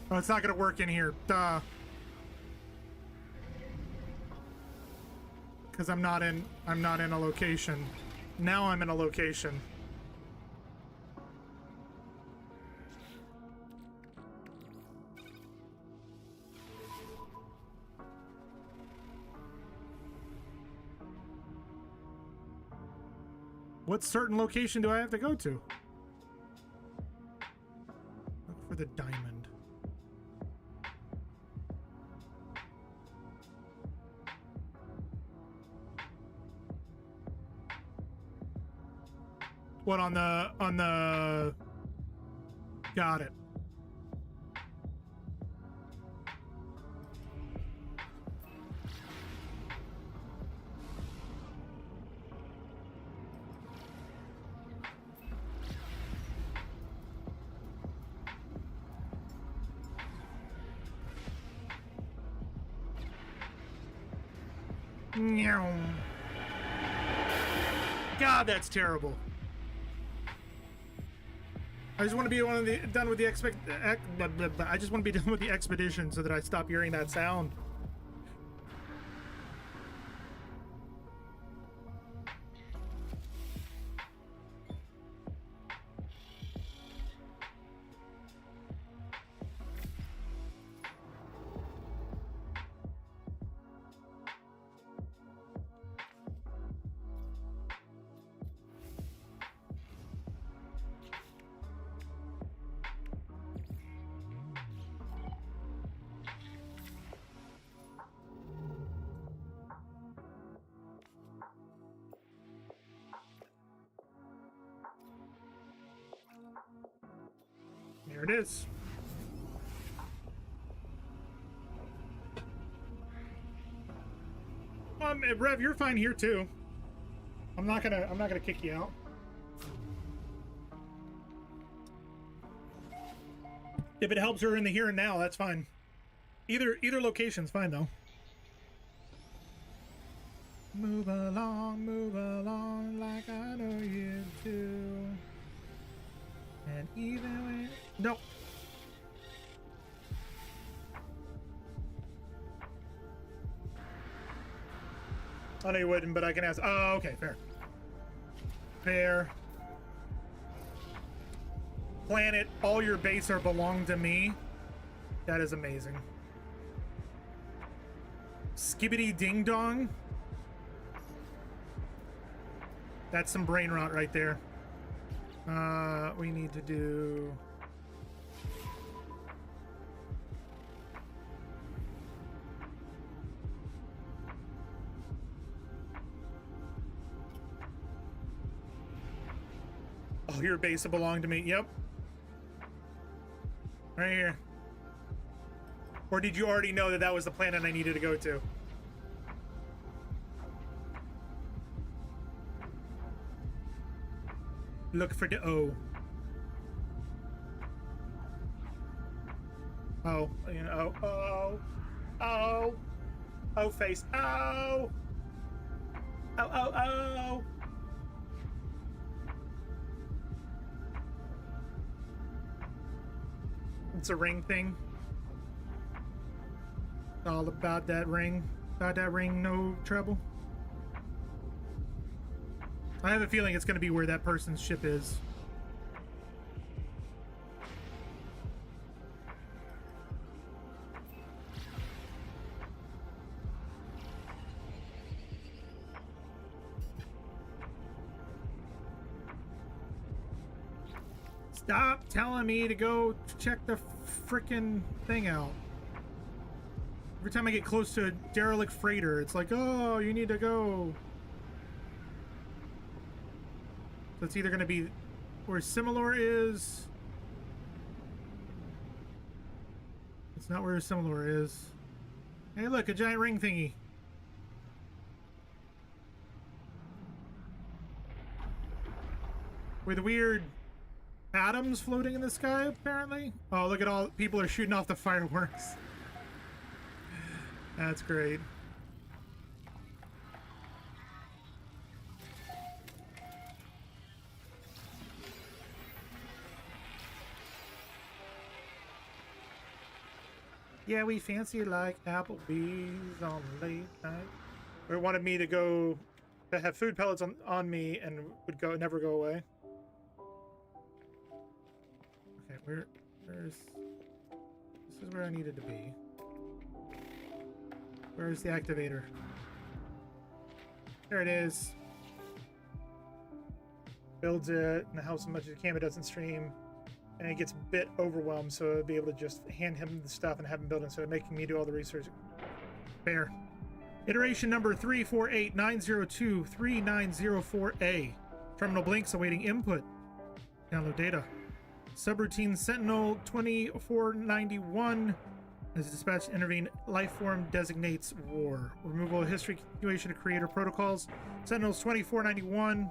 Oh, it's not gonna work in here. Duh. Because I'm not in a location. Now I'm in a location. What certain location do I have to go to? Look for the diamond. What on the got it. God, that's terrible. I just want to be done with the I just want to be done with the expedition so that I stop hearing that sound. There it is. Rev, you're fine here too. I'm not gonna kick you out. If it helps her in the here and now, that's fine. Either location's fine though. Move along like I know you do. And even when... Nope. I know you wouldn't, but I can ask. Oh, okay, fair. Fair. Planet, all your base are belong to me. That is amazing. Skibbity ding dong. That's some brain rot right there. We need to do... Oh, your base belonged to me. Yep. Right here. Or did you already know that that was the planet I needed to go to? Look for the O. Oh, you know, oh, face, oh, oh. It's a ring thing. All about that ring. About that ring, no trouble. I have a feeling it's going to be where that person's ship is. Stop telling me to go check the frickin' thing out. Every time I get close to a derelict freighter, it's like, oh, you need to go. So it's either going to be where Similar is. It's not where Similar is. Hey, look, a giant ring thingy. With weird atoms floating in the sky, apparently. Oh, look at all people are shooting off the fireworks. That's great. Yeah, we fancy like Applebee's on late night. Or wanted me to go to have food pellets on me and would go never go away. Okay, where's this is where I needed to be. Where's the activator? There it is. Builds it in the house as much as you can, but doesn't stream. And it gets a bit overwhelmed, so I'd be able to just hand him the stuff and have him build it instead of making me do all the research. Fair. Iteration number 3489023904A. Terminal blinks awaiting input. Download data. Subroutine Sentinel 2491 as dispatched to intervene. Lifeform designates war. Removal of history, continuation of creator protocols. Sentinels 2491.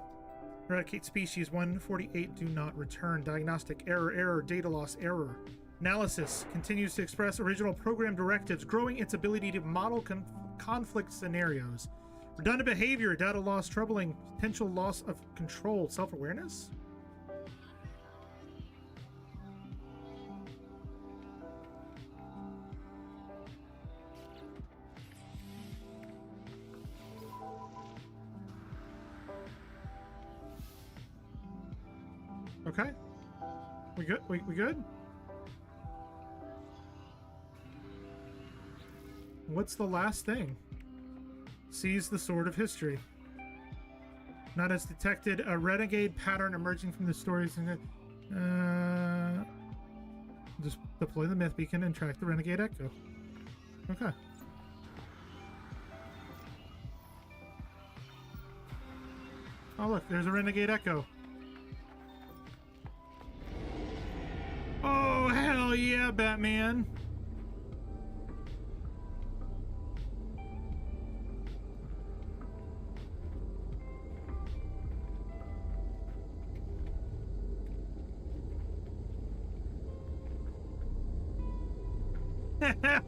Eradicate species 148. Do not return. Diagnostic error. Data loss error. Analysis continues to express original program directives, growing its ability to model conflict scenarios. Redundant behavior. Data loss troubling. Potential loss of control. Self-awareness. Okay. We good? We good? What's the last thing? Seize the Sword of History. Not as detected a renegade pattern emerging from the stories. Just deploy the myth beacon and track the renegade echo. Okay. Oh look, there's a renegade echo. Oh hell yeah, Batman.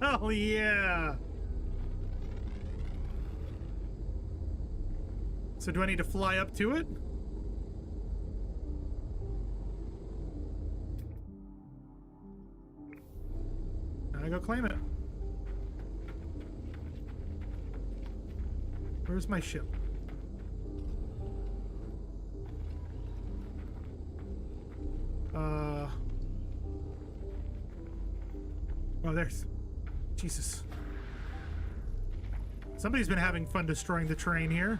Hell yeah! So do I need to fly up to it? I go claim it. Where's my ship? Oh, there's... Jesus. Somebody's been having fun destroying the terrain here.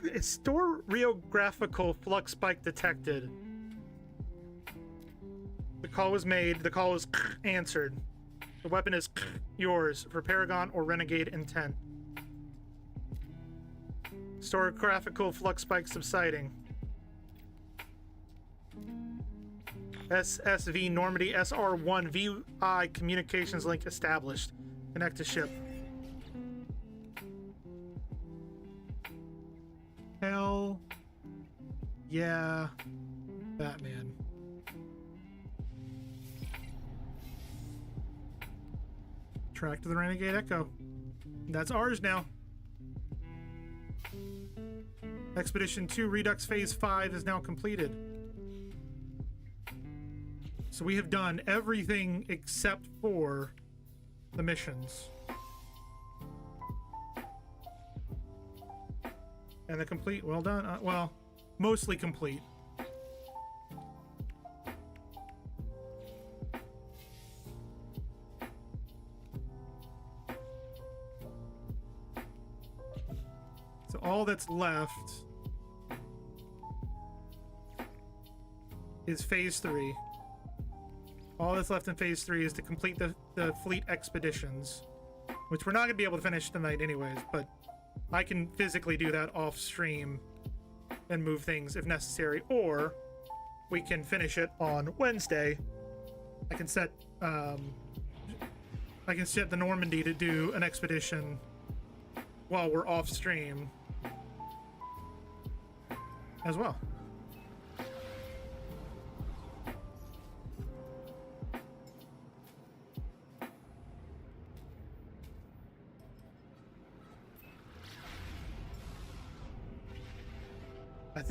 Historiographical flux spike detected. The call was made. The call was answered. The weapon is yours for Paragon or Renegade intent. Historiographical flux spike subsiding. SSV Normandy SR1 VI communications link established. Connect to ship. Hell yeah, Batman. Track to the Renegade Echo. That's ours now. Expedition 2 Redux Phase 5 is now completed. So we have done everything except for the missions. And the complete, well done. Well, mostly complete. So all that's left is Phase 3. All that's left in Phase 3 is to complete the fleet expeditions, which we're not going to be able to finish tonight anyways, but I can physically do that off stream and move things if necessary, or we can finish it on Wednesday. I can set the Normandy to do an expedition while we're off stream as well.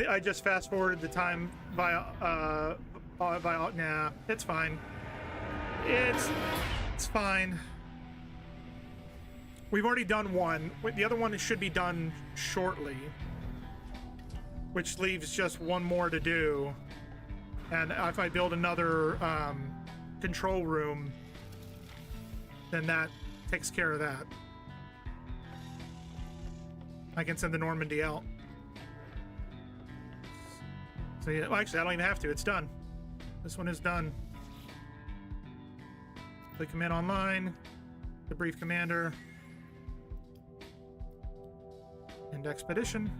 I just fast forwarded the time via nah, it's fine. It's fine. We've already done one. The other one should be done shortly, which leaves just one more to do. And if I build another control room, then that takes care of that. I can send the Normandy out. So yeah, well, actually, I don't even have to. It's done. This one is done. Click command online. The brief commander. And expedition.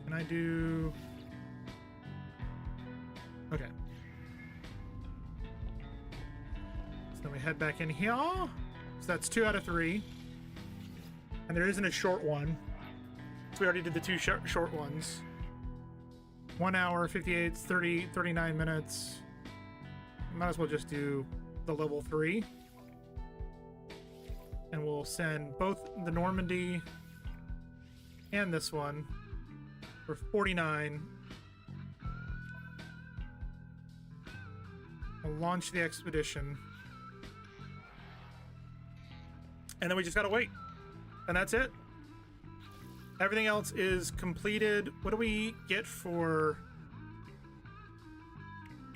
Can I do... Okay. So then we head back in here. So that's 2 out of 3. And there isn't a short one. We already did the 2 short ones. 1 hour, 58, 30, 39 minutes. Might as well just do the level 3. and we'll send both the Normandy and this one for 49. We'll launch the expedition. And then we just gotta wait. And that's it. Everything else is completed. What do we get for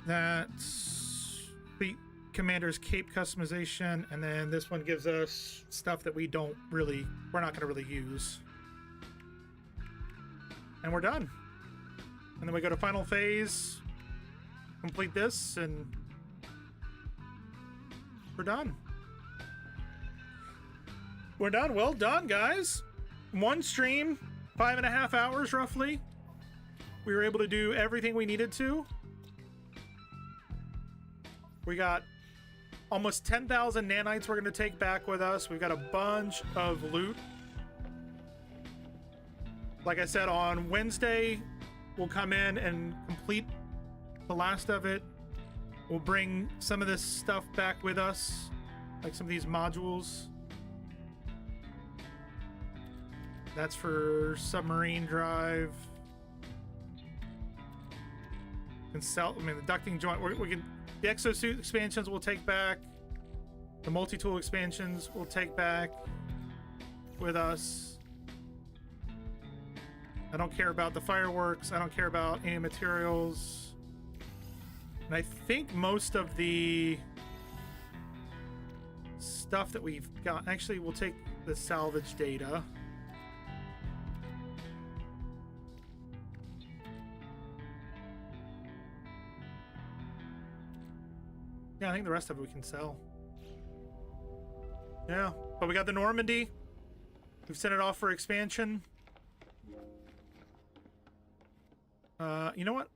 that? Fleet Commander's Cape customization, and then this one gives us stuff that we're not gonna really use. And we're done. And then we go to final phase, complete this, and we're done. We're done. Well done, guys. One stream, 5.5 hours roughly. We were able to do everything we needed to. We got almost 10,000 nanites we're going to take back with us. We've got a bunch of loot. Like I said, on Wednesday, we'll come in and complete the last of it. We'll bring some of this stuff back with us, like some of these modules. That's for submarine drive. And sell. I mean, the ducting joint. We can. The exosuit expansions we'll take back. The multi-tool expansions we'll take back with us. I don't care about the fireworks. I don't care about any materials. And I think most of the stuff that we've got. Actually, we'll take the salvage data. Yeah, I think the rest of it we can sell. Yeah, but we got the Normandy. We've sent it off for expansion. You know what?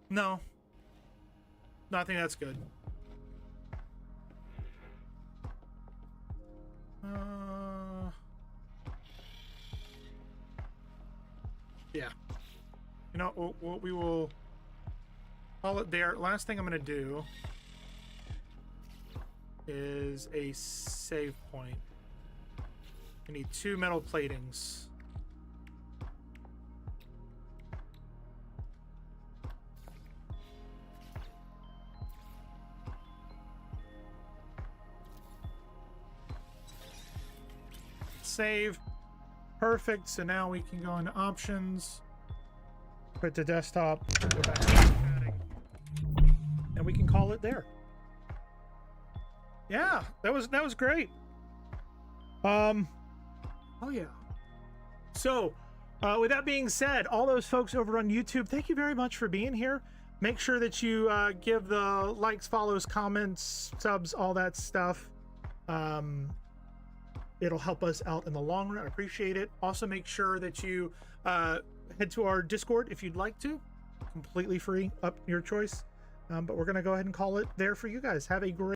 No. No, I think that's good. Yeah. You know, we will call it there. Last thing I'm going to do is a save point. I need 2 metal platings. Save. Perfect. So now we can go into options, put the desktop, go back to chatting, and we can call it there. Yeah, that was great. Oh yeah. So, with that being said, all those folks over on YouTube, thank you very much for being here. Make sure that you give the likes, follows, comments, subs, all that stuff. It'll help us out in the long run. I appreciate it. Also, make sure that you head to our Discord if you'd like to. Completely free, up your choice. But we're going to go ahead and call it there for you guys. Have a great